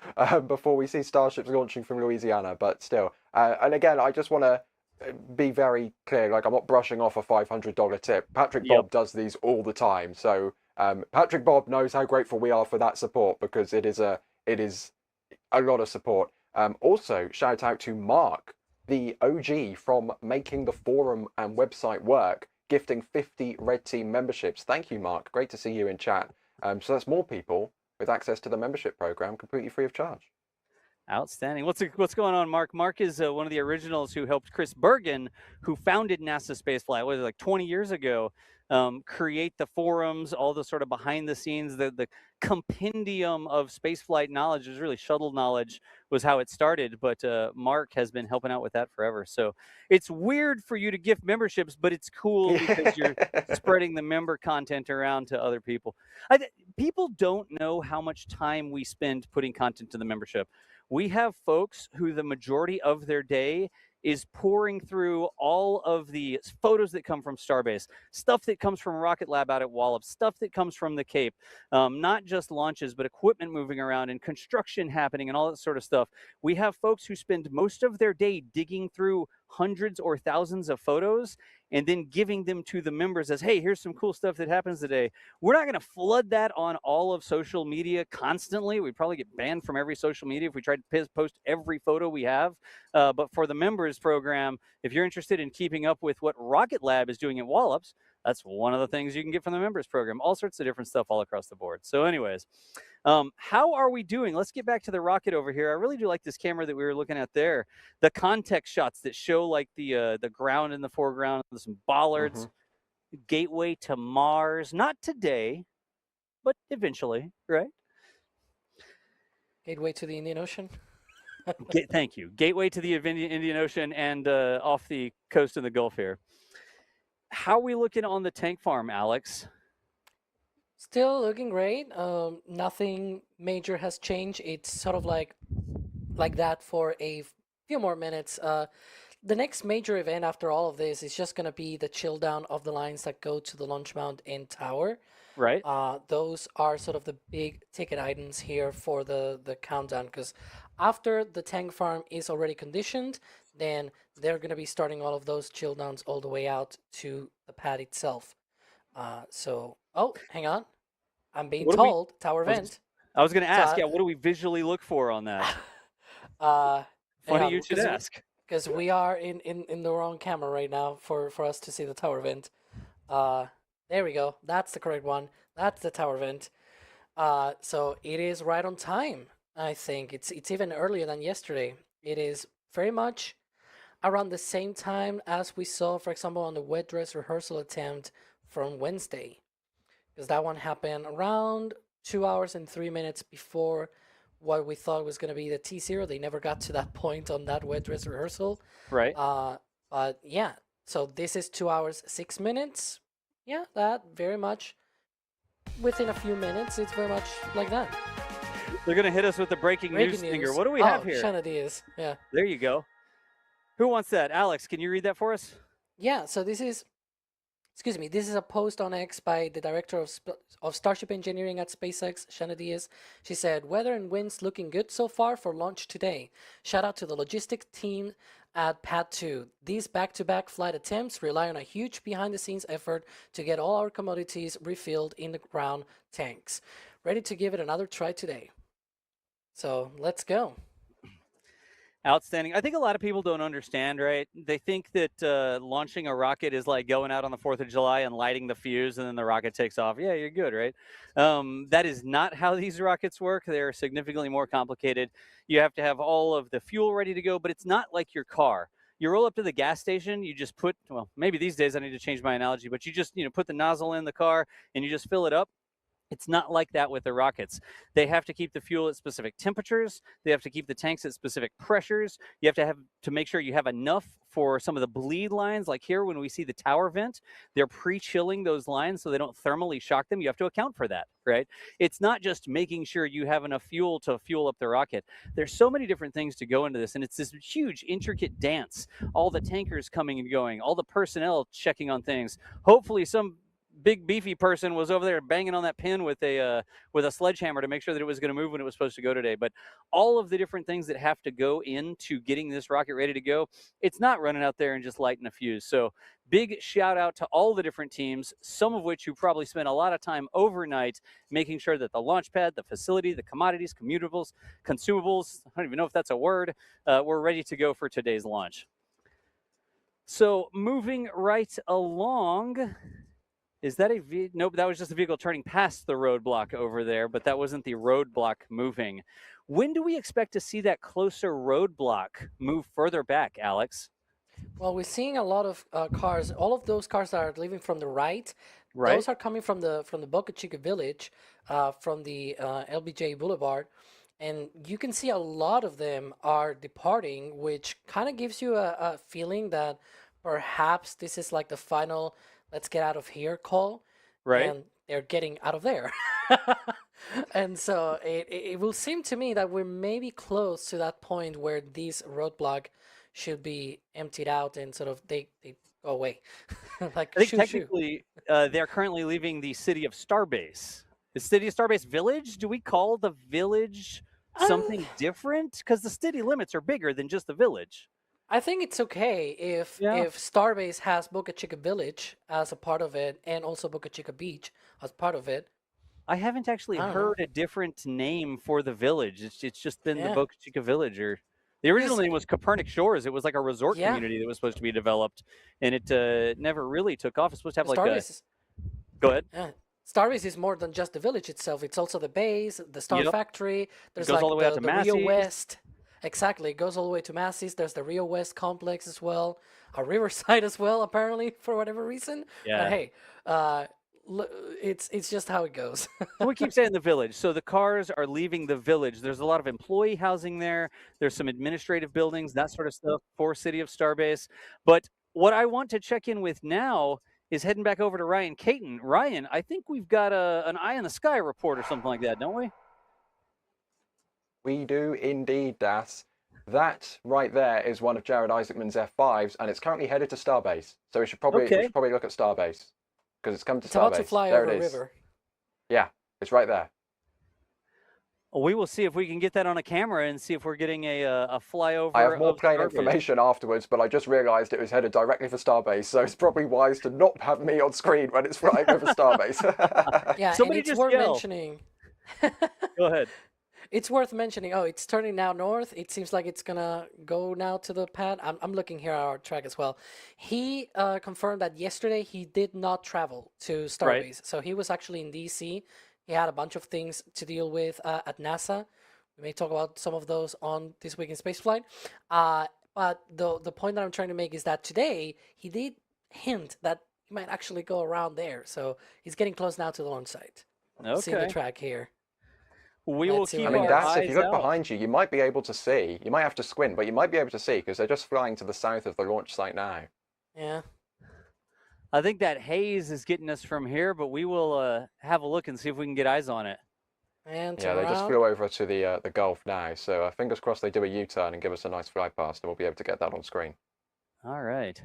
before we see Starships launching from Louisiana, but still. And again, I just want to be very clear. Like, I'm not brushing off a $500 tip. Patrick Bob does these all the time, so. Patrick Bob knows how grateful we are for that support, because it is a lot of support. Also, shout out to Mark, the OG from making the forum and website work, gifting 50 Red Team memberships. Thank you, Mark. Great to see you in chat. So that's more people with access to the membership program completely free of charge. Outstanding. What's going on, Mark? Mark is one of the originals who helped Chris Bergen, who founded NASA Spaceflight, was it like 20 years ago, create the forums, all the sort of behind the scenes, the compendium of spaceflight knowledge. Is really shuttle knowledge was how it started, but Mark has been helping out with that forever. So it's weird for you to gift memberships, but it's cool because you're spreading the member content around to other people. People don't know how much time we spend putting content to the membership. We have folks who the majority of their day is pouring through all of the photos that come from Starbase, stuff that comes from Rocket Lab out at Wallops, stuff that comes from the Cape, not just launches, but equipment moving around and construction happening and all that sort of stuff. We have folks who spend most of their day digging through hundreds or thousands of photos and then giving them to the members as, hey, here's some cool stuff that happens today. We're not going to flood that on all of social media constantly. We'd probably get banned from every social media if we tried to post every photo we have. But for the members program, if you're interested in keeping up with what Rocket Lab is doing at Wallops, that's one of the things you can get from the members program. All sorts of different stuff all across the board. So anyways, how are we doing? Let's get back to the rocket over here. I really do like this camera that we were looking at there. The context shots that show like the ground in the foreground, some bollards, gateway to Mars. Not today, but eventually, right? Gateway to the Indian Ocean. Thank you. Gateway to the Indian Ocean and off the coast of the Gulf here. How are we looking on the tank farm, Alex? Still looking great. Nothing major has changed. It's sort of like that for a few more minutes. The next major event after all of this is just going to be the chill down of the lines that go to the launch mount and tower. Right. Those are sort of the big ticket items here for the countdown, because after the tank farm is already conditioned, then they're going to be starting all of those chill downs all the way out to the pad itself. Oh, hang on. I'm being told tower vent. I was going to ask, what do we visually look for on that? Funny you should ask. Because we are in the wrong camera right now for us to see the tower vent. There we go. That's the correct one. That's the tower vent. So it is right on time, I think. It's even earlier than yesterday. It is very much around the same time as we saw, for example, on the wet dress rehearsal attempt from Wednesday. Because that one happened around 2 hours and 3 minutes before what we thought was going to be the T0. They never got to that point on that wet dress rehearsal. Right. But yeah, So this is 2 hours 6 minutes. Yeah, that very much within a few minutes. It's very much like that. They're gonna hit us with the breaking news stinger. What do we have here? Shanna Diaz. Yeah. There you go. Who wants that? Alex, can you read that for us? Yeah. So this is. Excuse me, this is a post on X by the director of Starship Engineering at SpaceX, Shanna Diaz. She said, weather and winds looking good so far for launch today. Shout out to the logistics team at Pad 2. These back-to-back flight attempts rely on a huge behind-the-scenes effort to get all our commodities refilled in the ground tanks. Ready to give it another try today. So let's go. Outstanding. I think a lot of people don't understand, right? They think that launching a rocket is like going out on the 4th of July and lighting the fuse and then the rocket takes off. Yeah, you're good, right? That is not how these rockets work. They're significantly more complicated. You have to have all of the fuel ready to go, but it's not like your car. You roll up to the gas station, you just put, well, maybe these days I need to change my analogy, but you just, put the nozzle in the car and you just fill it up. It's not like that with the rockets. They have to keep the fuel at specific temperatures. They have to keep the tanks at specific pressures. You have to make sure you have enough for some of the bleed lines. Like here, when we see the tower vent, they're pre-chilling those lines so they don't thermally shock them. You have to account for that, right? It's not just making sure you have enough fuel to fuel up the rocket. There's so many different things to go into this, and it's this huge, intricate dance. All the tankers coming and going, all the personnel checking on things. Hopefully some big beefy person was over there banging on that pin with a sledgehammer to make sure that it was going to move when it was supposed to go today. But all of the different things that have to go into getting this rocket ready to go, it's not running out there and just lighting a fuse. So big shout out to all the different teams, some of which who probably spent a lot of time overnight making sure that the launch pad, the facility, the commodities, consumables, I don't even know if that's a word, were ready to go for today's launch. So moving right along. Is that nope, that was just a vehicle turning past the roadblock over there, but that wasn't the roadblock moving. When do we expect to see that closer roadblock move further back, Alex? Well, we're seeing a lot of cars. All of those cars that are leaving from the right, those are coming from the Boca Chica village, from the LBJ Boulevard. And you can see a lot of them are departing, which kind of gives you a feeling that perhaps this is like the final let's get out of here call. Right. And they're getting out of there. And so it will seem to me that we're maybe close to that point where this roadblock should be emptied out and sort of they go away. Like I think shoo, technically they're currently leaving the city of Starbase. The city of Starbase Village? Do we call the village something different? Because the city limits are bigger than just the village. I think it's okay if Starbase has Boca Chica Village as a part of it and also Boca Chica Beach as part of it. I haven't actually heard a different name for the village. It's just been the Boca Chica Village. Or the original name was Copernic Shores. It was like a resort community that was supposed to be developed, and it never really took off. It's supposed to have like Starbase Go ahead. Yeah. Starbase is more than just the village itself. It's also the base, the Star Factory. There's goes like all the way out to Rio Massey's. West. Exactly, it goes all the way to Massey's. There's the Rio West complex as well, a Riverside as well, apparently for whatever reason. Yeah. But hey, it's just how it goes. So we keep saying the village. So the cars are leaving the village. There's a lot of employee housing there. There's some administrative buildings, that sort of stuff for City of Starbase. But what I want to check in with now is heading back over to Ryan Caton. Ryan, I think we've got an eye in the sky report or something like that, don't we? We do indeed, Das. That right there is one of Jared Isaacman's F5s, and it's currently headed to Starbase. So we should probably look at Starbase because it's come to Starbase. It's about to fly there over it a is. river. Yeah, it's right there. Well, we will see if we can get that on a camera and see if we're getting a flyover. I have more of plane Starbase. information afterwards, but I just realised it was headed directly for Starbase, so it's probably wise to not have me on screen when it's flying over Starbase. Yeah, Somebody and it's just worth yell. mentioning. Go ahead. It's worth mentioning. Oh, it's turning now north. It seems like it's gonna go now to the pad. I'm looking here at our track as well. He confirmed that yesterday he did not travel to Starbase, Right. so he was actually in DC. He had a bunch of things to deal with at NASA. We may talk about some of those on This Week in Spaceflight. But the point that I'm trying to make is that today he did hint that he might actually go around there. So he's getting close now to the launch site. See the Okay. track here. We will Let's see keep I what mean, our Das, if you eyes look out. behind you, you might be able to see. You might have to squint, but you might be able to see because they're just flying to the south of the launch site now. Yeah. I think that haze is getting us from here, but we will have a look and see if we can get eyes on it. And Yeah, they just flew over to the Gulf now, so fingers crossed they do a U-turn and give us a nice fly past, and we'll be able to get that on screen. All right.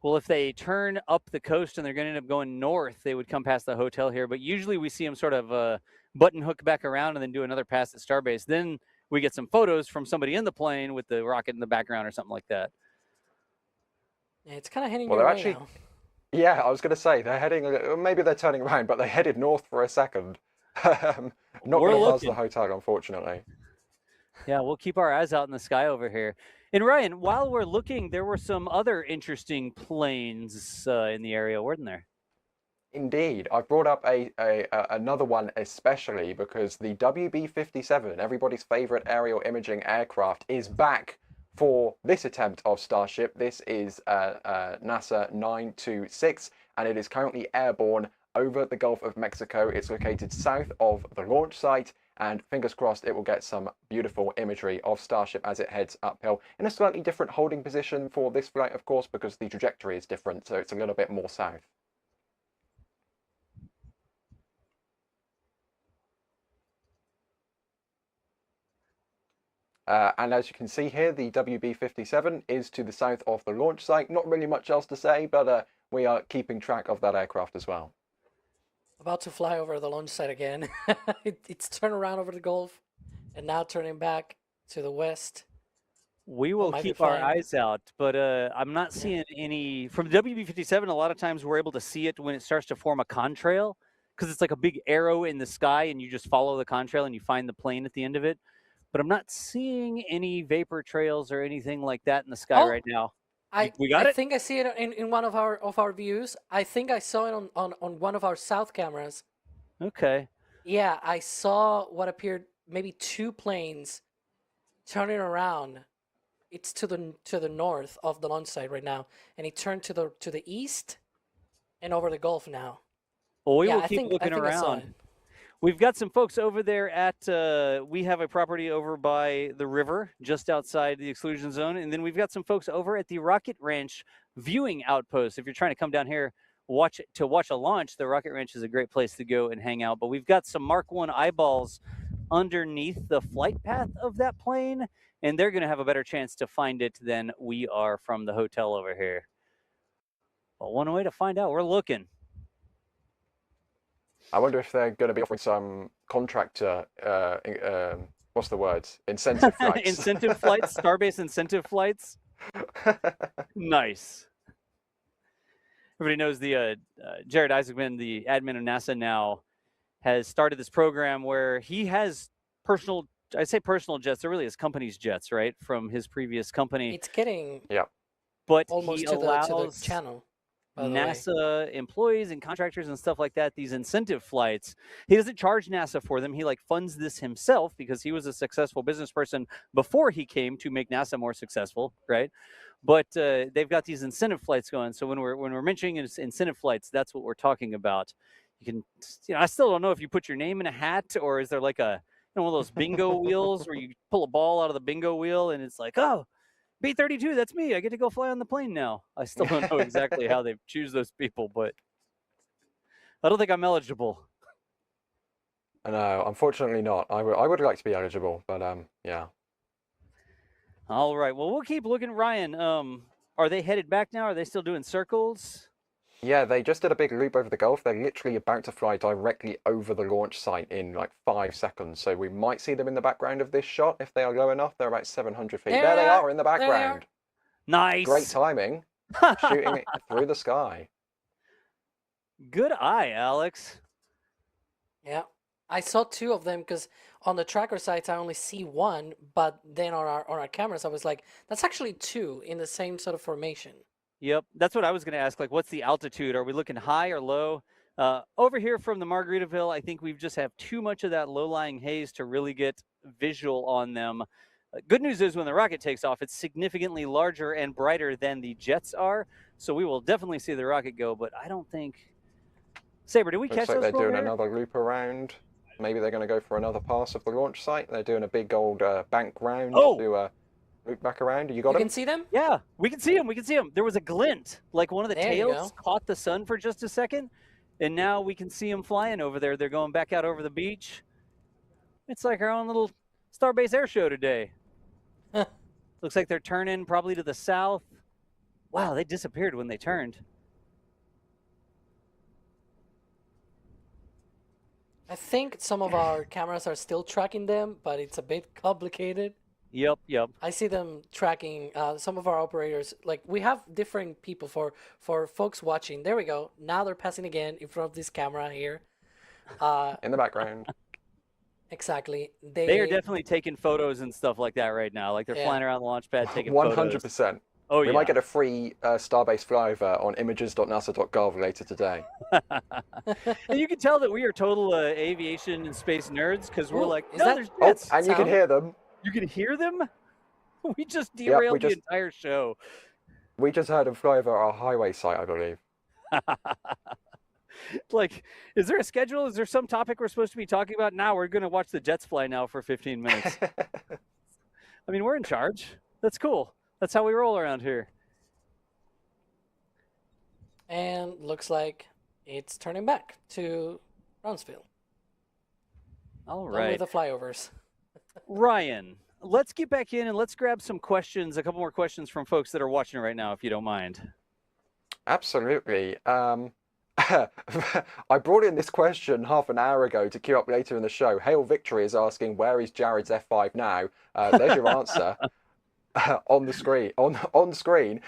Well, if they turn up the coast and they're going to end up going north, they would come past the hotel here. But usually we see them sort of button hook back around and then do another pass at Starbase. Then we get some photos from somebody in the plane with the rocket in the background or something like that. Yeah, it's kind of heading Well, your they're way actually, now. yeah, I was going to say they're heading. Maybe they're turning around, but they headed north for a second. Not We're going to buzz the looking. hotel, unfortunately. Yeah, we'll keep our eyes out in the sky over here. And Ryan, while we're looking, there were some other interesting planes in the area, weren't there? Indeed, I've brought up another one especially because the WB-57, everybody's favorite aerial imaging aircraft, is back for this attempt of Starship. This is NASA 926, and it is currently airborne over the Gulf of Mexico. It's located south of the launch site, and fingers crossed it will get some beautiful imagery of Starship as it heads uphill in a slightly different holding position for this flight, of course, because the trajectory is different, so it's a little bit more south. And as you can see here, the WB-57 is to the south of the launch site. Not really much else to say, but we are keeping track of that aircraft as well. About to fly over the launch site again. It's turned around over the Gulf and now turning back to the west. We will keep our eyes out, but I'm not seeing any. From the WB-57, a lot of times we're able to see it when it starts to form a contrail because it's like a big arrow in the sky and you just follow the contrail and you find the plane at the end of it. But I'm not seeing any vapor trails or anything like that in the sky right now. We got it? I think I see it in one of our views. I think I saw it on one of our south cameras. Okay. Yeah, I saw what appeared maybe two planes turning around. It's to the north of the launch site right now, and it turned to the east and over the Gulf now. Well, we will keep looking around. We've got some folks over there at, we have a property over by the river, just outside the exclusion zone. And then we've got some folks over at the Rocket Ranch viewing outpost. If you're trying to come down here watch a launch, the Rocket Ranch is a great place to go and hang out. But we've got some Mark I eyeballs underneath the flight path of that plane, and they're going to have a better chance to find it than we are from the hotel over here. But one way to find out, we're looking. I wonder if they're going to be offering some contractor, what's the word? Incentive flights. Incentive flights, Starbase incentive flights. Nice. Everybody knows the Jared Isaacman, the admin of NASA now, has started this program where he has personal, I say personal jets, they're really his company's jets, right? From his previous company. It's getting but almost he to allows the channel. NASA employees and contractors and stuff like that, these incentive flights. He doesn't charge NASA for them. He funds this himself because he was a successful business person before he came to make NASA more successful, right? But they've got these incentive flights going. So when we're mentioning incentive flights, that's what we're talking about. You can, I still don't know if you put your name in a hat or is there like one of those bingo wheels where you pull a ball out of the bingo wheel and it's like, oh, B-32, that's me. I get to go fly on the plane now. I still don't know exactly how they choose those people, but I don't think I'm eligible. No, unfortunately not. I would like to be eligible, but yeah. All right. Well, we'll keep looking. Ryan, are they headed back now? Are they still doing circles? Yeah, they just did a big loop over the Gulf. They're literally about to fly directly over the launch site in 5 seconds. So we might see them in the background of this shot if they are low enough. They're about 700 feet. There they are in the background. Nice. Great timing. Shooting it through the sky. Good eye, Alex. Yeah. I saw two of them because on the tracker sites I only see one, but then on our cameras I was like, that's actually two in the same sort of formation. Yep, that's what I was going to ask. What's the altitude? Are we looking high or low? Over here from the Margaritaville, I think we just have too much of that low-lying haze to really get visual on them. Good news is when the rocket takes off, it's significantly larger and brighter than the jets are, so we will definitely see the rocket go, but I don't think... Saber, did we catch those? Looks like they're doing another loop around. Maybe they're going to go for another pass of the launch site. They're doing a big old bank round to Loop back around. You got You him? can see them? Yeah, we can see them. We can see them. There was a glint, like one of the There you tails go. caught the sun for just a second, and now we can see them flying over there. They're going back out over the beach. It's like our own little Starbase Air Show today. Looks like they're turning probably to the south. Wow, they disappeared when they turned. I think some of our cameras are still tracking them, but it's a bit complicated. Yep. I see them tracking some of our operators. Like, we have different people for folks watching. There we go. Now they're passing again in front of this camera here. In the background. Exactly. They are definitely taking photos and stuff like that right now. Like they're flying around the launch pad taking 100%. photos. Oh, we might get a free Starbase flyover on images.nasa.gov later today. And you can tell that we are total aviation and space nerds because we're like, no, there's Oh, jets. and you can hear them. You can hear them? We just derailed the entire show. We just heard them fly over our highway site, I believe. Like, is there a schedule? Is there some topic we're supposed to be talking about? Now we're going to watch the jets fly now for 15 minutes. I mean, we're in charge. That's cool. That's how we roll around here. And looks like it's turning back to Brownsville. All Done right. with the flyovers. Ryan, let's get back in and let's grab some questions, a couple more questions from folks that are watching right now, if you don't mind. Absolutely. I brought in this question half an hour ago to queue up later in the show. Hail Victory is asking, where is Jared's F5 now? There's your answer. On the screen. On screen.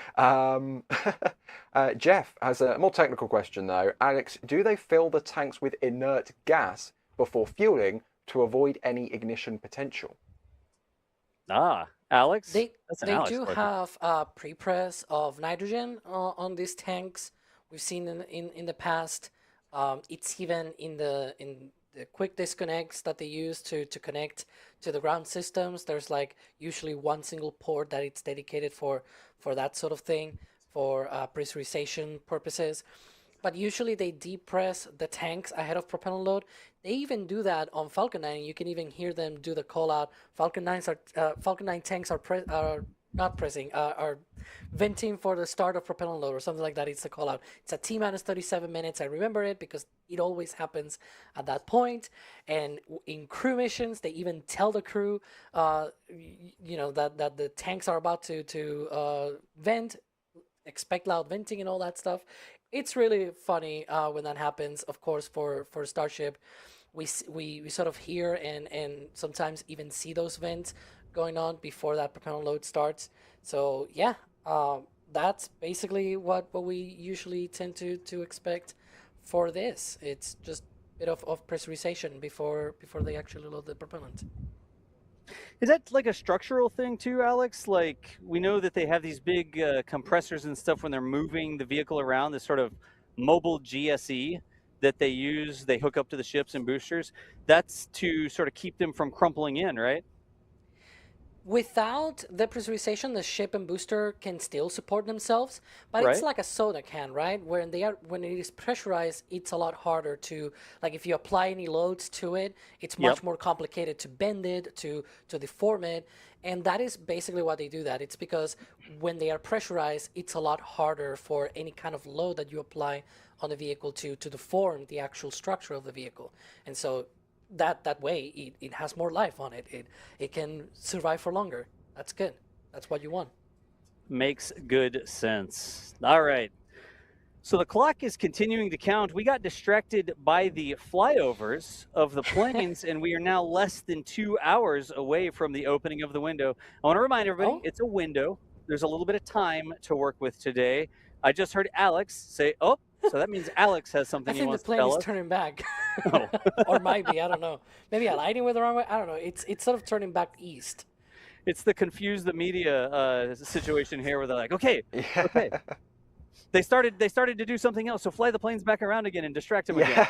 Jeff has a more technical question though. Alex, do they fill the tanks with inert gas before fueling to avoid any ignition potential? Alex? They Alex do question. have pre-press of nitrogen on these tanks. We've seen in the past. It's even in the quick disconnects that they use to connect to the ground systems. There's like usually one single port that it's dedicated for that sort of thing, for pressurization purposes. But usually they depress the tanks ahead of propellant load. They even do that on Falcon 9. And you can even hear them do the call out. Falcon 9 tanks are not pressing, are venting for the start of propellant load or something like that. It's the call out. It's a T-minus 37 minutes. I remember it because it always happens at that point. And in crew missions, they even tell the crew, that the tanks are about to vent, expect loud venting and all that stuff. It's really funny when that happens. Of course, for Starship, we sort of hear and sometimes even see those vents going on before that propellant load starts. So yeah, that's basically what we usually tend to expect for this. It's just a bit of pressurization before they actually load the propellant. Is that like a structural thing too, Alex? Like, we know that they have these big compressors and stuff when they're moving the vehicle around, this sort of mobile GSE that they use, they hook up to the ships and boosters. That's to sort of keep them from crumpling in, right? Without the pressurization, the ship and booster can still support themselves, but it's like a soda can, right? When it is pressurized, it's a lot harder to, like, if you apply any loads to it, it's much more complicated to bend it, to deform it, and that is basically why they do that. It's because when they are pressurized, it's a lot harder for any kind of load that you apply on the vehicle to deform the actual structure of the vehicle, and so that way it has more life on it. It can survive for longer. That's good. That's what you want. Makes good sense. All right. So the clock is continuing to count. We got distracted by the flyovers of the planes, and we are now less than 2 hours away from the opening of the window. I want to remind everybody, it's a window. There's a little bit of time to work with today. I just heard Alex say, oh, so that means Alex has something he wants to tell us. I think the plane is turning back. Or might be, I don't know. Maybe aligning with the wrong way. I don't know. It's sort of turning back east. It's the confuse the media situation here where they're like, okay. They started to do something else, so fly the planes back around again and distract them again.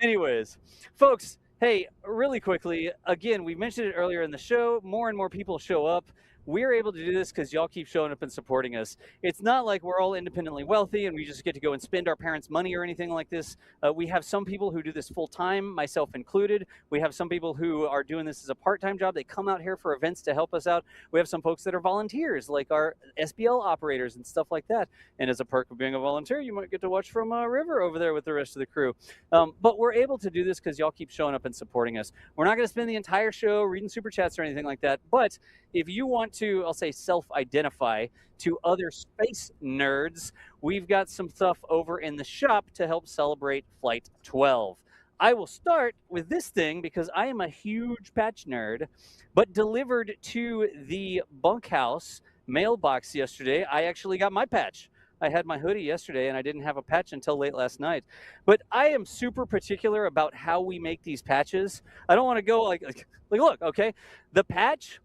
Anyways, folks, hey, really quickly, again, we mentioned it earlier in the show, more and more people show up. we're able to do this because y'all keep showing up and supporting us. It's not like we're all independently wealthy and we just get to go and spend our parents' money or anything like this. We have some people who do this full time, myself included. We have some people who are doing this as a part-time job. They come out here for events to help us out. We have some folks that are volunteers, like our SBL operators and stuff like that. And as a perk of being a volunteer, you might get to watch from River over there with the rest of the crew. But we're able to do this because y'all keep showing up and supporting us. We're not going to spend the entire show reading super chats or anything like that. But if you want to, I'll say, self-identify to other space nerds, we've got some stuff over in the shop to help celebrate Flight 12. I will start with this thing because I am a huge patch nerd, but delivered to the bunkhouse mailbox yesterday, I actually got my patch. I had my hoodie yesterday and I didn't have a patch until late last night. But I am super particular about how we make these patches. I don't want to go like look, okay? The patch,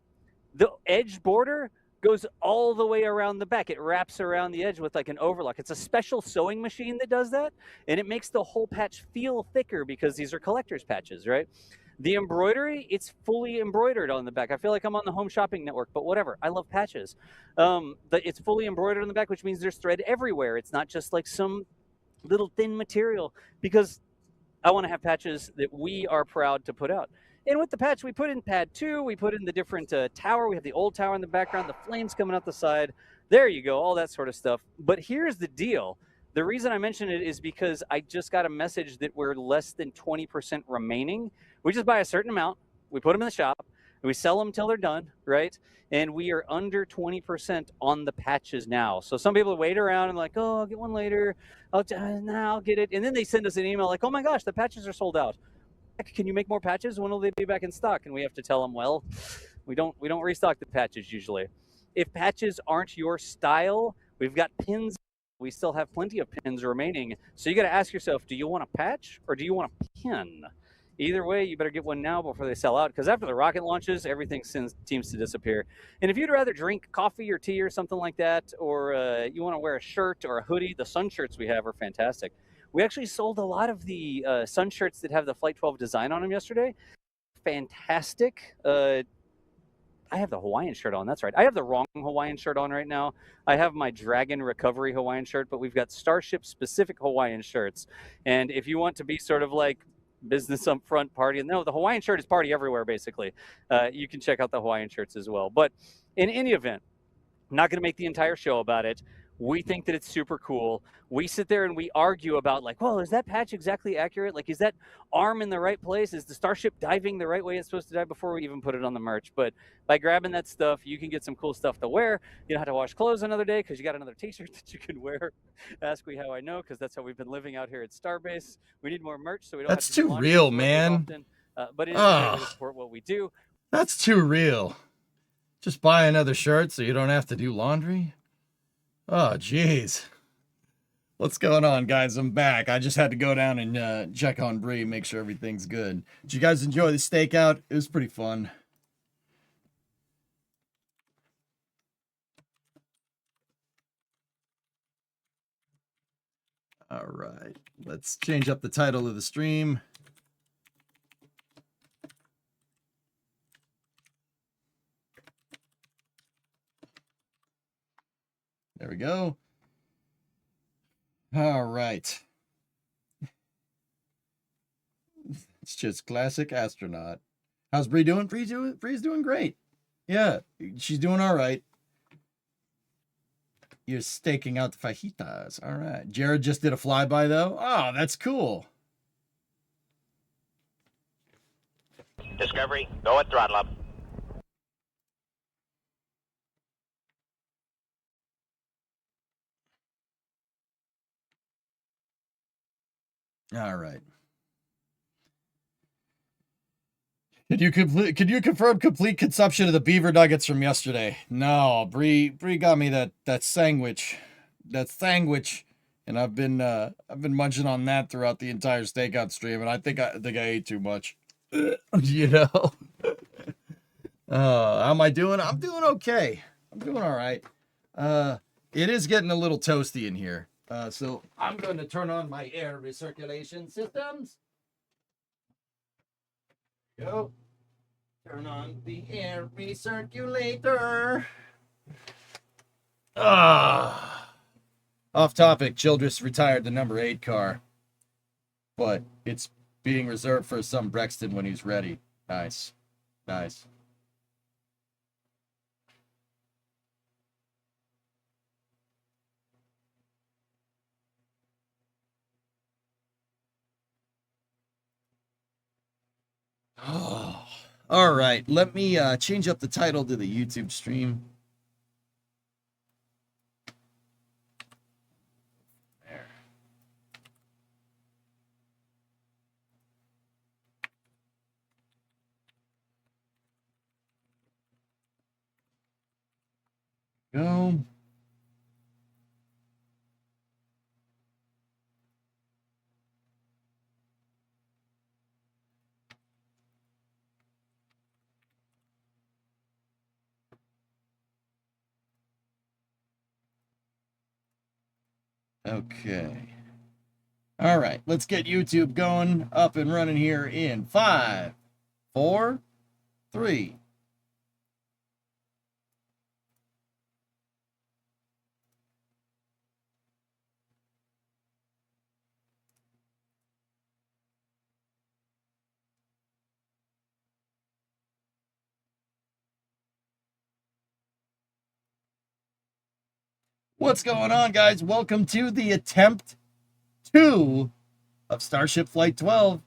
the edge border goes all the way around the back. It wraps around the edge with like an overlock. It's a special sewing machine that does that, and it makes the whole patch feel thicker because these are collector's patches, right? The embroidery, it's fully embroidered on the back. I feel like I'm on the Home Shopping Network, but whatever. I love patches. It's fully embroidered on the back, which means there's thread everywhere. It's not just like some little thin material, because I want to have patches that we are proud to put out. And with the patch, we put in pad 2, we put in the different tower. We have the old tower in the background, the flames coming out the side. There you go, all that sort of stuff. But here's the deal. The reason I mention it is because I just got a message that we're less than 20% remaining. We just buy a certain amount, we put them in the shop, and we sell them until they're done, right? And we are under 20% on the patches now. So some people wait around and like, oh, I'll get one later. I'll get it. And then they send us an email like, oh my gosh, the patches are sold out. Can you make more patches? When will they be back in stock? And we have to tell them, well, we don't restock the patches usually. If patches aren't your style, we've got pins. We still have plenty of pins remaining. So you got to ask yourself, do you want a patch or do you want a pin? Either way, you better get one now before they sell out, because after the rocket launches, everything seems to disappear. And if you'd rather drink coffee or tea or something like that, or you want to wear a shirt or a hoodie, the sun shirts we have are fantastic. We actually sold a lot of the sun shirts that have the Flight 12 design on them yesterday. Fantastic. I have the Hawaiian shirt on. That's right. I have the wrong Hawaiian shirt on right now. I have my Dragon Recovery Hawaiian shirt, but we've got Starship specific Hawaiian shirts. And if you want to be sort of like business up front party, no, the Hawaiian shirt is party everywhere, basically. You can check out the Hawaiian shirts as well. But in any event, I'm not going to make the entire show about it. We think that it's super cool. We sit there and we argue about like, well, is that patch exactly accurate? Like, is that arm in the right place? Is the Starship diving the right way it's supposed to dive before we even put it on the merch? But by grabbing that stuff, you can get some cool stuff to wear. You don't have to wash clothes another day because you got another t-shirt that you can wear. Ask me how I know, because that's how we've been living out here at Starbase. We need more merch so we don't That's have to do too laundry real, as man. often. But it is a great way to support what we do. That's too real. Just buy another shirt so you don't have to do laundry? Oh, jeez. What's going on, guys? I'm back. I just had to go down and check on Bree, make sure everything's good. Did you guys enjoy the stakeout? It was pretty fun. All right. Let's change up the title of the stream. There we go. All right. It's just classic astronaut. How's Bree doing? Bree's doing great. Yeah, she's doing all right. You're staking out the fajitas. All right. Jared just did a flyby, though. Oh, that's cool. Discovery, go at throttle up. All right. Could you confirm complete consumption of the beaver nuggets from yesterday? No, Bree got me that sandwich. And I've been munching on that throughout the entire stakeout stream, and I think I ate too much. You know. How am I doing? I'm doing okay. I'm doing all right. It is getting a little toasty in here. So I'm going to turn on my air recirculation systems. Go. Turn on the air recirculator. Ah. Off topic, Childress retired the number 8 car. But it's being reserved for some Brexton when he's ready. Nice. Nice. Oh. All right, let me change up the title to the YouTube stream. There. Go. Okay. All right, let's get YouTube going, up and running here in 5, 4, 3. What's going on, guys? Welcome to the attempt 2 of Starship Flight 12.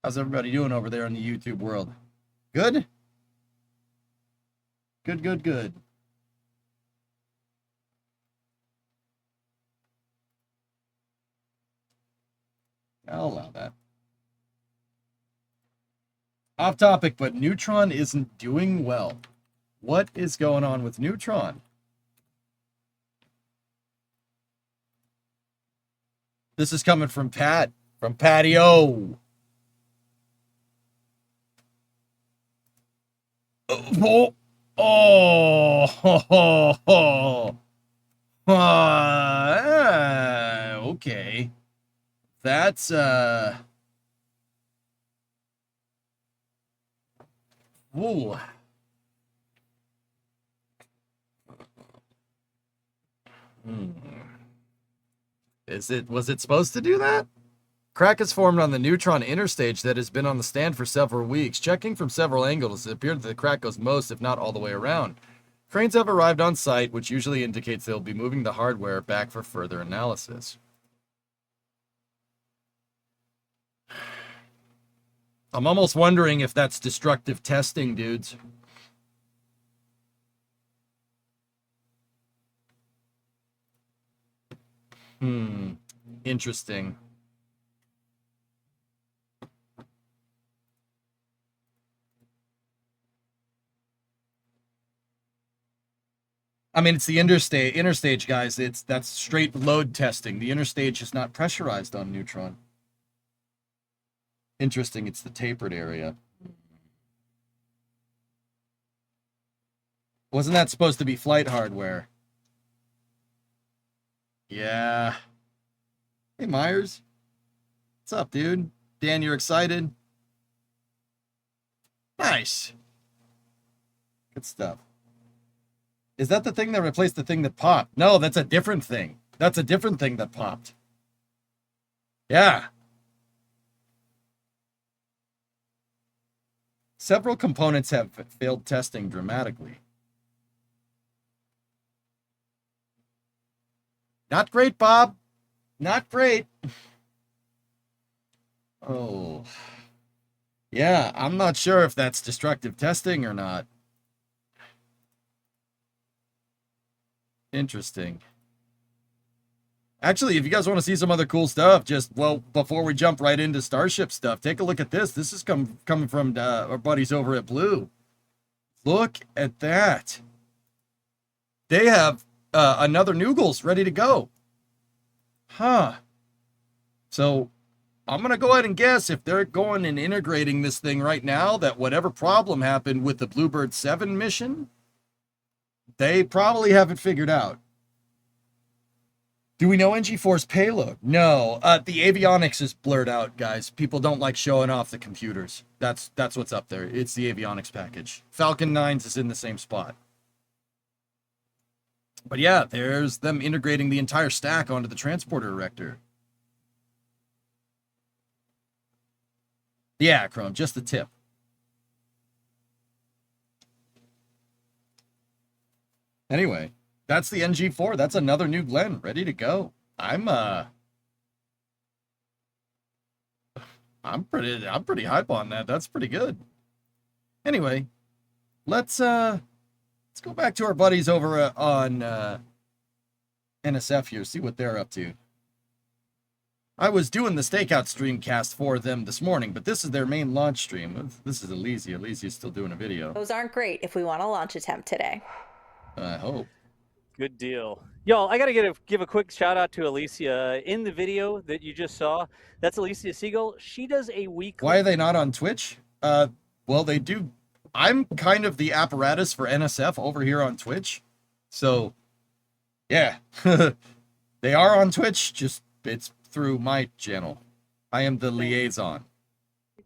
How's everybody doing over there in the YouTube world? Good? Good, good, good. I'll allow that. Off topic, but Neutron isn't doing well. What is going on with Neutron? This is coming from Pat, from Patio. Oh, oh, ho, ho, ho. Okay. That's, ooh. Was it supposed to do that? Crack is formed on the neutron interstage that has been on the stand for several weeks. Checking from several angles, it appeared that the crack goes most, if not all the way around. Cranes have arrived on site, which usually indicates they'll be moving the hardware back for further analysis. I'm almost wondering if that's destructive testing, dudes. Interesting. I mean, it's the interstage, guys. That's straight load testing. The interstage is not pressurized on Neutron. Interesting, it's the tapered area. Wasn't that supposed to be flight hardware? Yeah. Hey, Myers. What's up, dude? Dan, you're excited? Nice. Good stuff. Is that the thing that replaced the thing that popped? No, that's a different thing. That's a different thing that popped. Yeah. Several components have failed testing dramatically. Not great, Bob. Not great. Oh. Yeah, I'm not sure if that's destructive testing or not. Interesting. Actually, if you guys want to see some other cool stuff, well, before we jump right into Starship stuff, take a look at this. This is coming from our buddies over at Blue. Look at that. They have another Noogles ready to go. Huh. So I'm going to go ahead and guess if they're going and integrating this thing right now, that whatever problem happened with the Bluebird 7 mission, they probably haven't figured out. Do we know NG4's payload? No. The avionics is blurred out, guys. People don't like showing off the computers. That's what's up there. It's the avionics package. Falcon 9s is in the same spot. But yeah, there's them integrating the entire stack onto the transporter erector. Yeah, Chrome, just the tip. Anyway, that's the NG4. That's another new Glen ready to go. I'm pretty hype on that. That's pretty good. Anyway, let's go back to our buddies over on NSF here, see what they're up to. I was doing the Stakeout streamcast for them this morning, but this is their main launch stream. This is Elysia. Elysia's still doing a video. Those aren't great if we want a launch attempt today. I hope. Good deal. Y'all, I got to give a quick shout out to Elysia. In the video that you just saw, that's Elysia Siegel. She does a weekly... Why are they not on Twitch? Well, they do. I'm kind of the apparatus for NSF over here on Twitch. So, yeah. They are on Twitch, just it's through my channel. I am the liaison.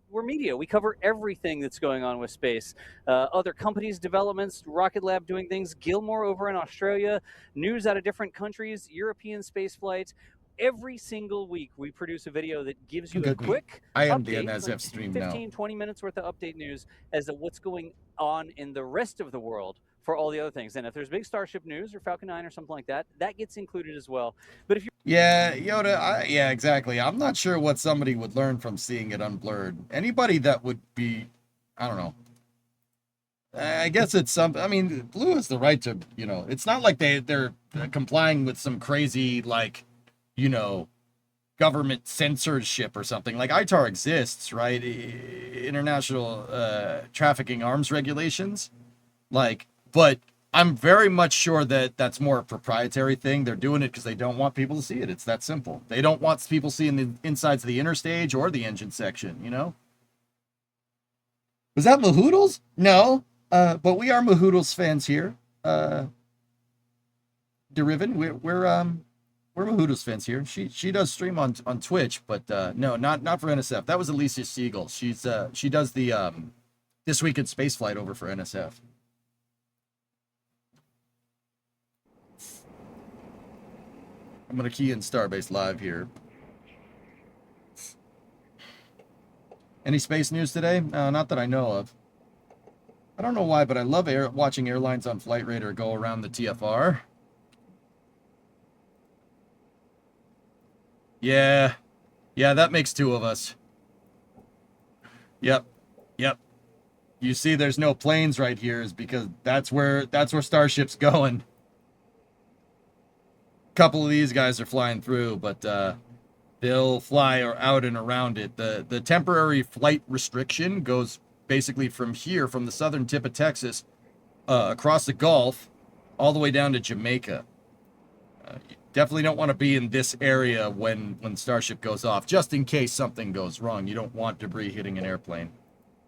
We're media. We cover everything that's going on with space. Other companies' developments, Rocket Lab doing things, Gilmore over in Australia, news out of different countries, European space flights. Every single week, we produce a video that gives you a quick I am update, the NSF stream now. 15, 20 minutes worth of update news as to what's going on in the rest of the world for all the other things. And if there's big Starship news or Falcon 9 or something like that, that gets included as well. But if you Yeah, Yoda, yeah, exactly. I'm not sure what somebody would learn from seeing it unblurred. Anybody that would be, I don't know. I guess it's some, I mean, Blue has the right to, you know, it's not like they're complying with some crazy, like, you know, government censorship or something. Like ITAR exists, right? International trafficking arms regulations. Like, but I'm very much sure that that's more a proprietary thing. They're doing it because they don't want people to see it. It's that simple. They don't want people seeing the insides of the interstage or the engine section, you know? Was that Mahoodles? No. But we are Mahoodles fans here. Deriven, we're Mahoodles fans here. She does stream on Twitch, but no, not for NSF. That was Elysia Siegel. She does the This Week in Spaceflight over for NSF. I'm gonna key in Starbase Live here. Any space news today? Not that I know of. I don't know why, but I love watching airlines on Flight Radar go around the TFR. Yeah, that makes two of us. Yep. You see, there's no planes right here, is because that's where Starship's going. Couple of these guys are flying through, but they'll fly out and around it. The temporary flight restriction goes basically from here, from the southern tip of Texas, across the Gulf, all the way down to Jamaica. You definitely don't want to be in this area when Starship goes off, just in case something goes wrong. You don't want debris hitting an airplane.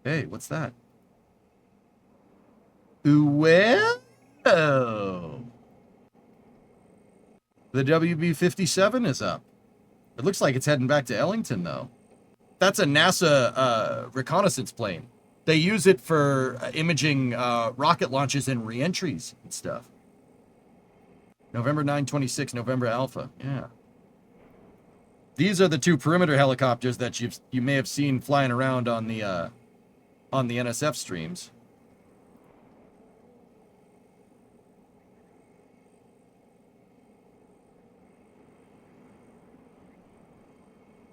Hey, what's that? Well, the WB-57 is up. It looks like it's heading back to Ellington, though. That's a NASA reconnaissance plane. They use it for imaging rocket launches and re-entries and stuff. November 9/26, November Alpha. Yeah. These are the two perimeter helicopters that you may have seen flying around on the NSF streams.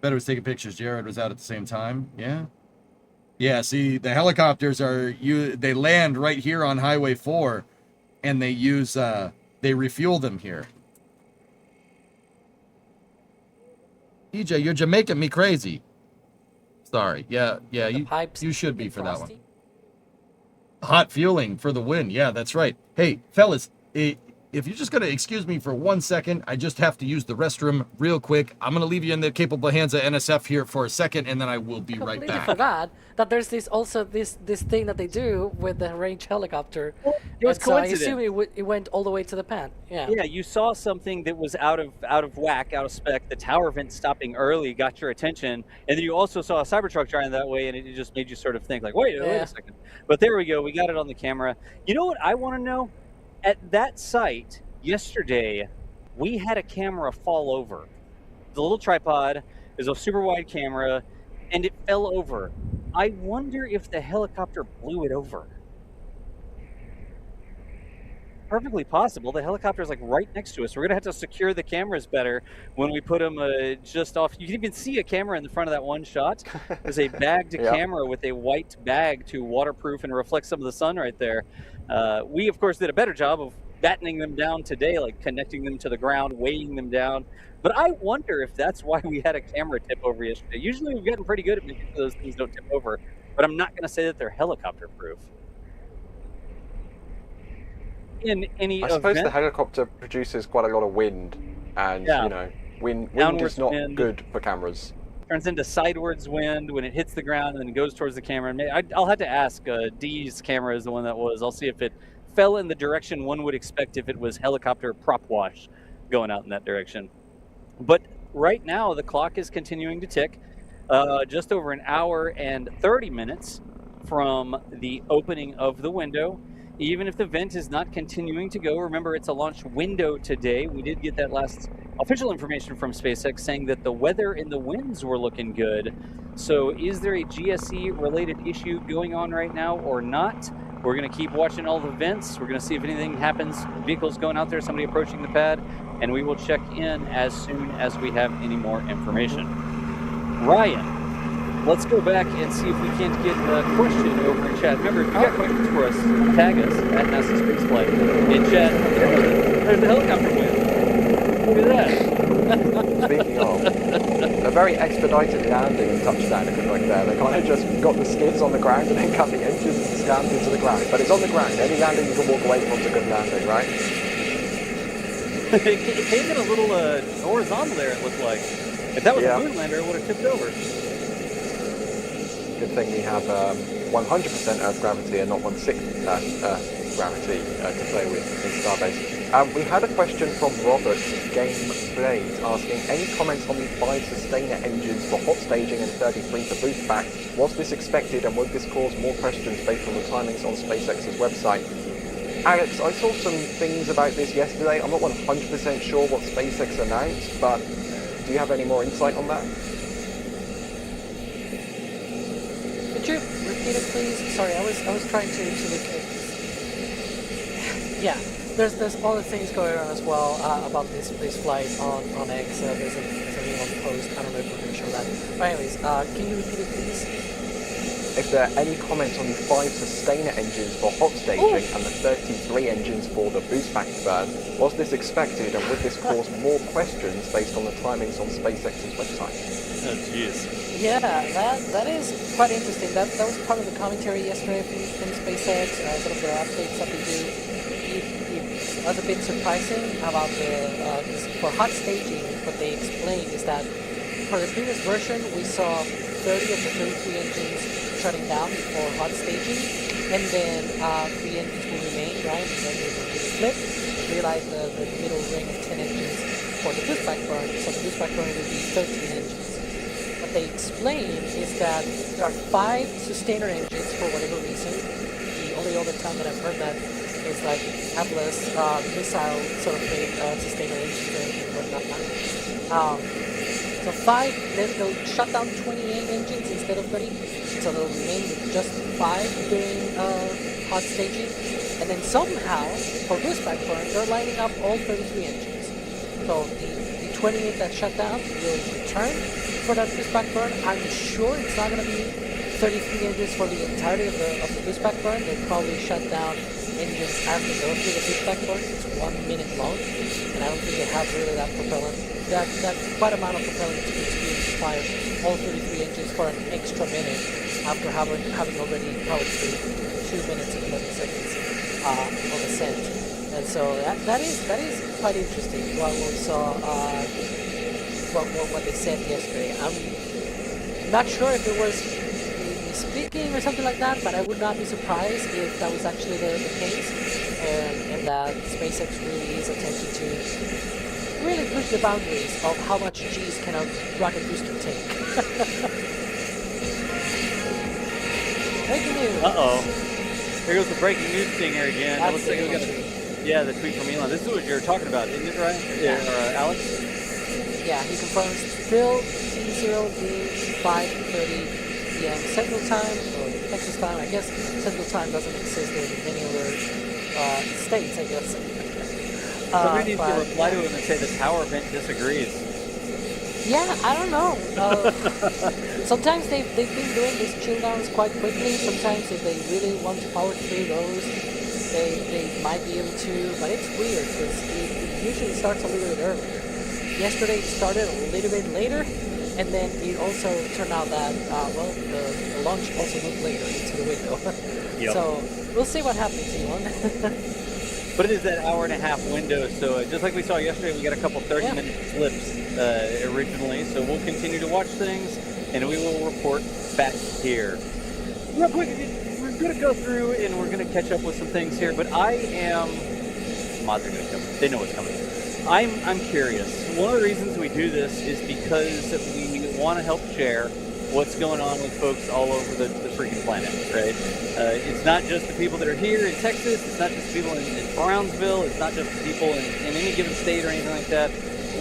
Better was taking pictures. Jared was out at the same time. Yeah, see, the helicopters they land right here on Highway 4, and they refuel them here. EJ, you're Jamaican me crazy. Sorry. Yeah, you should be for that one. Hot fueling for the win. Yeah, that's right. Hey, fellas, if you're just going to excuse me for 1 second, I just have to use the restroom real quick. I'm going to leave you in the capable hands of NSF here for a second, and then I will be right back. Forgot that there's this thing that they do with the range helicopter. It was so I coincidence. assume it went all the way to the pad. Yeah. Yeah, you saw something that was out of whack, out of spec. The tower vent stopping early got your attention, and then you also saw a Cybertruck driving that way, and it just made you sort of think like, wait a second. But there we go. We got it on the camera. You know what I want to know? At that site yesterday, we had a camera fall over. The little tripod is a super wide camera, and it fell over. I wonder if the helicopter blew it over. Perfectly possible. The helicopter is like right next to us. We're gonna have to secure the cameras better when we put them just off. You can even see a camera in the front of that one shot. There's a bagged camera with a white bag to waterproof and reflect some of the sun right there. We of course did a better job of battening them down today, like connecting them to the ground, weighing them down. But I wonder if that's why we had a camera tip over yesterday. Usually we've gotten pretty good at making sure those things don't tip over, but I'm not gonna say that they're helicopter proof. In any I suppose event, the helicopter produces quite a lot of wind, and Yeah. you know, wind Downwards is not wind. good for cameras. turns into sidewards wind when it hits the ground and then goes towards the camera. I'll have to ask. Dee's camera is the one that was. I'll see if it fell in the direction one would expect if it was helicopter prop wash going out in that direction. But right now the clock is continuing to tick. Just over an hour and 30 minutes from the opening of the window. Even if the vent is not continuing to go, remember it's a launch window today. We did get that last official information from SpaceX saying that the weather and the winds were looking good. So is there a GSE related issue going on right now or not? We're going to keep watching all the vents. We're going to see if anything happens, vehicles going out there, somebody approaching the pad, and we will check in as soon as we have any more information. Ryan, let's go back and see if we can't get a question over in chat. Remember, if you got questions for us, tag us at NASA Space Flight in chat. There's the helicopter win. Look at that. Speaking of, a very expedited landing and touchdown it looked like there. They kind of just got the skids on the ground and then cut the engines and slammed into the ground. But it's on the ground. Any landing you can walk away from is a good landing, right? It came in a little horizontal there, it looked like. If that was a moon lander, it would have tipped over. Good thing we have 100% Earth gravity and not 1/6 Earth gravity to play with in Starbase. We had a question from Robert Gameplay asking, any comments on the 5 sustainer engines for hot staging and 33 for boost back? Was this expected and would this cause more questions based on the timings on SpaceX's website? Alex, I saw some things about this yesterday. I'm not 100% sure what SpaceX announced, but do you have any more insight on that? Could you repeat it, please? Sorry, I was trying to look at. Yeah, there's other things going on as well about this flight on X. There's a video on post. I don't know if we're going to show that. But anyways, can you repeat it, please? If there are any comments on the 5 sustainer engines for hot staging and the 33 engines for the boost back burn, was this expected and would this cause more questions based on the timings on SpaceX's website? Oh, jeez. Yeah, that is quite interesting. That was part of the commentary yesterday from SpaceX, sort of the updates that they do. It was a bit surprising about for hot staging. What they explained is that for the previous version, we saw 30 of the 33 engines shutting down for hot staging, and then 3 engines will remain, right? And then they will flip, realize the middle ring of 10 engines for the boost back burn. So the boost back burn will be 13 engines. What they explain is that there are 5 sustainer engines for whatever reason. The only other time that I've heard that is like Atlas missile sort of thing, sustainer engines and whatnot. So 5, then they'll shut down 28 engines instead of 30. So they'll remain with just 5 during hot staging. And then somehow, for boost back burn, they're lining up all 33 engines. So the 28 that shut down will return for that boost back burn. I'm sure it's not going to be 33 engines for the entirety of the boost back burn. They'll probably shut down engines as they go through the boost back burn. It's 1 minute long, and I don't think they have really that propellant, that quite amount of propellant to fire all 33 engines for an extra minute after having already powered through 2 minutes and 11 seconds of ascent. And so that is quite interesting what we saw, what they said yesterday. I'm not sure if it was me speaking or something like that, but I would not be surprised if that was actually the case, and that SpaceX really is attempting to really push the boundaries of how much G's can a rocket booster take. Breaking news. Uh-oh. Here goes the breaking news stinger again. That looks like we got the tweet from Elon. This is what you're talking about, isn't it, Ryan? Yeah. Alex? Yeah, he confirms still T0 being 5:30 p.m. Central Time, or Texas time. I guess Central Time doesn't exist in many other states, I guess. Somebody needs to reply to him and say the tower vent disagrees. Yeah, I don't know. Sometimes they've been doing these chill downs quite quickly. Sometimes if they really want to power through those, they might be able to. But it's weird because it usually starts a little bit earlier. Yesterday it started a little bit later, and then it also turned out that the launch also moved later into the window. Yep. So we'll see what happens, Elon. But it is that hour-and-a-half window, so just like we saw yesterday, we got a couple 30-minute slips originally, so we'll continue to watch things, and we will report back here. Real quick, we're going to go through, and we're going to catch up with some things here, but I am... Mods are going to come. They know what's coming. I'm curious. One of the reasons we do this is because we want to help share what's going on with folks all over the freaking planet, right? It's not just the people that are here in Texas. It's not just the people in Brownsville. It's not just the people in any given state or anything like that.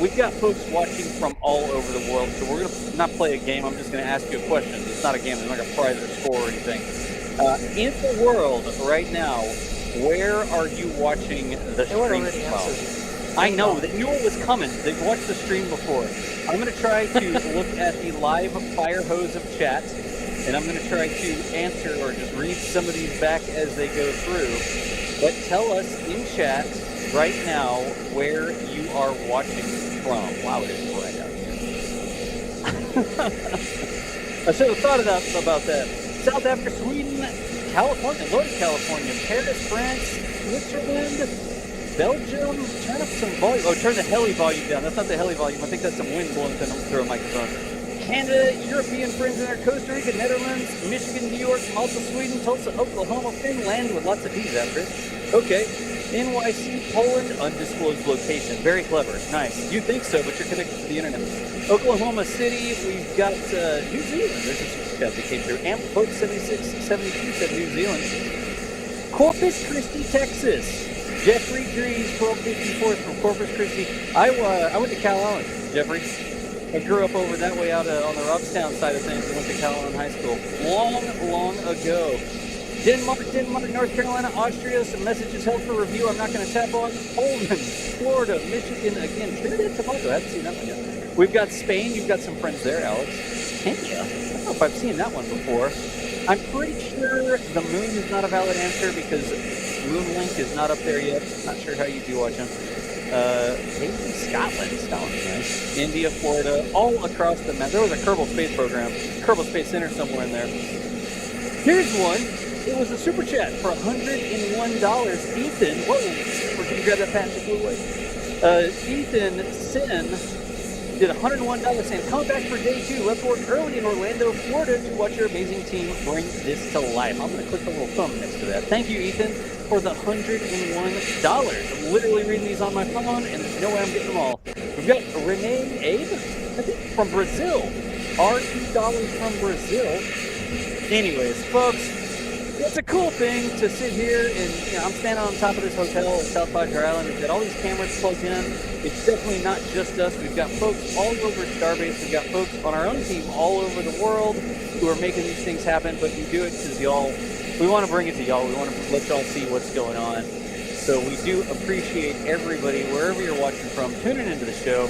We've got folks watching from all over the world, so we're going to not play a game. I'm just going to ask you a question. It's not a game. I'm not going to prize or score or anything. In the world right now, where are you watching the stream from? I know, they knew it was coming. They've watched the stream before. I'm going to try to look at the live fire hose of chat, and I'm going to try to answer or just read some of these back as they go through. But tell us in chat right now where you are watching from. Wow, it is bright out here. I should have thought about that. South Africa, Sweden, California, Northern California, Paris, France, Switzerland, Belgium. Turn up some volume. Oh, turn the heli volume down. That's not the heli volume. I think that's some wind blowing through a microphone. Canada, European friends in there, Costa Rica, Netherlands, Michigan, New York, Malta, Sweden, Tulsa, Oklahoma, Finland with lots of D's after it. Okay. NYC, Poland, undisclosed location. Very clever. Nice. You think so, but you're connected to the internet. Oklahoma City, we've got New Zealand. There's a super chat that came through. Amp Boat 7672 said New Zealand. Corpus Christi, Texas. Jeffrey Greaves, 1254 from Corpus Christi. I went to Cal Allen, Jeffrey. I grew up over that way out on the Robstown side of things. I went to Cal Allen High School long ago. Denmark, North Carolina, Austria. Some messages held for review I'm not going to tap on. Poland, Florida, Michigan, again. Trinidad and Tobago. I haven't seen that one yet. We've got Spain. You've got some friends there, Alex. Kenya. I don't know if I've seen that one before. I'm pretty sure the moon is not a valid answer because Moonlink is not up there yet. Not sure how you'd be watching. Maybe Scotland. Scotland's nice. India, Florida, all across the map. There was a Kerbal Space program, Kerbal Space Center somewhere in there. Here's one. It was a super chat for $101. Ethan, whoa, can you grab that Patrick Blue Way? Ethan Sin did $101 saying, coming back for day 2. Left work early in Orlando, Florida to watch your amazing team bring this to life. I'm going to click the little thumb next to that. Thank you, Ethan, for the $101. I'm literally reading these on my phone, and there's no way I'm getting them all. We've got Renee Abe, I think, from Brazil. $2 from Brazil. Anyways, folks, it's a cool thing to sit here and, I'm standing on top of this hotel at South Padre Island. We've got all these cameras plugged in. It's definitely not just us. We've got folks all over Starbase. We've got folks on our own team all over the world who are making these things happen, but we do it because we want to bring it to y'all. We want to let y'all see what's going on. So we do appreciate everybody, wherever you're watching from, tuning into the show.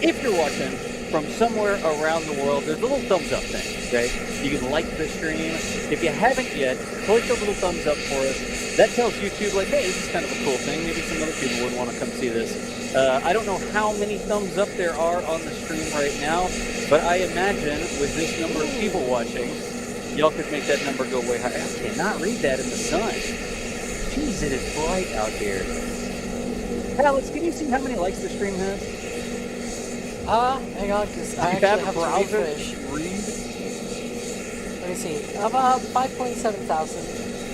If you're watching from somewhere around the world, there's a little thumbs up thing, okay? You can like the stream. If you haven't yet, click the little thumbs up for us. That tells YouTube, like, hey, this is kind of a cool thing. Maybe some other people would want to come see this. I don't know how many thumbs up there are on the stream right now, but I imagine with this number of people watching, y'all could make that number go way higher. I cannot read that in the sun. Jeez, it is bright out here. Alex, can you see how many likes the stream has? Hang on, because I You actually have a have to browser refresh. that you read? Let me see. About 5.7 thousand.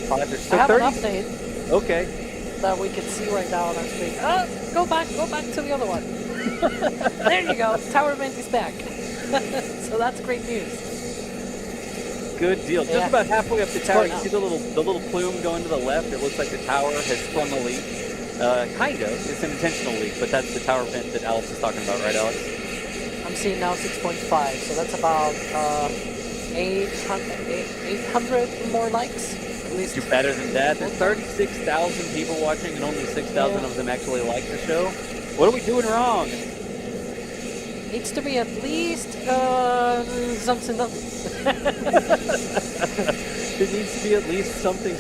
So I have 30? an update Okay. that we can see right now on our screen. Go back to the other one. There you go. Tower vent is back. So that's great news. Good deal. Yeah. Just about halfway up the tower, you Fun see the little plume going to the left. It looks like the tower has sprung a leak. Kind of. It's an intentional leak, but that's the tower vent that Alex is talking about, right, Alex? I'm seeing now 6.5, so that's about 800 more likes. At least. Do better than that. There's 36,000 people watching, and only 6,000 of them actually like the show. What are we doing wrong? Needs to be at least something. It needs to be at least something.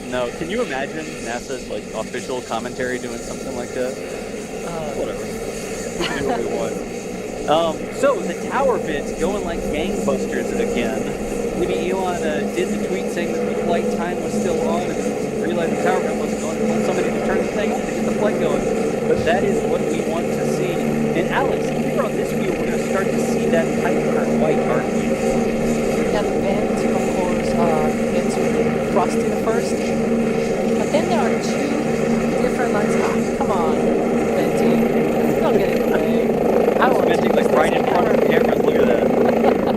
No, can you imagine NASA's like official commentary doing something like that? Whatever. We can do what we want. So the tower vent's going like gangbusters again. Maybe Elon did the tweet saying that the flight time was still on and realized the tower vent wasn't going and told somebody to turn the thing on to get the flight going. But that is what we want to see. And Alex, here on this view, we're going to start to see that hyper white, aren't we? Yeah, the vent, of course, gets frosty the first. But then there are two different lines. Come on, venting. Don't get in the way. I want venting like right in front of the camera. Look at that.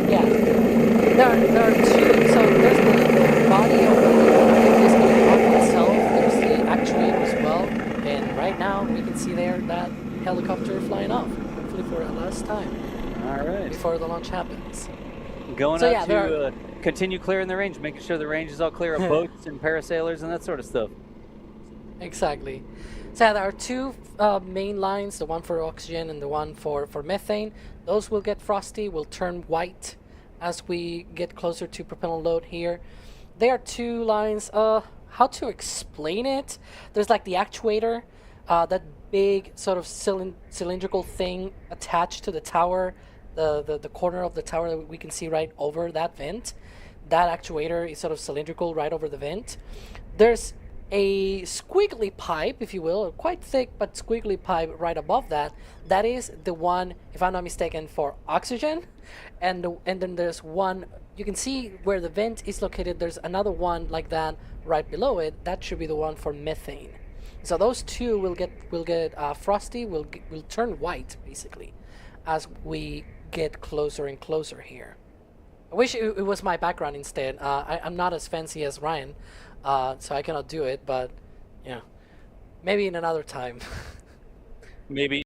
Yeah. There are two. So there's the body of the body itself. There's the actuator as well. And right now we can see there that helicopter flying off, hopefully for the last time. All right. Before the launch happens. Going So, out yeah, to continue clearing the range, making sure the range is all clear of boats and parasailers and that sort of stuff. Exactly. So there are two main lines, the one for oxygen and the one for methane. Those will get frosty, will turn white as we get closer to propellant load here. There are two lines. How to explain it? There's like the actuator, that big sort of cylindrical thing attached to the tower, the corner of the tower that we can see right over that vent. That actuator is sort of cylindrical right over the vent. There's a squiggly pipe, if you will, quite thick but squiggly pipe right above that. That is the one, if I'm not mistaken, for oxygen. And then there's one, you can see where the vent is located. There's another one like that right below it. That should be the one for methane. So those two will get frosty, will turn white basically as we get closer and closer here. I wish it was my background instead. I'm not as fancy as Ryan, so I cannot do it, but yeah, maybe in another time. Maybe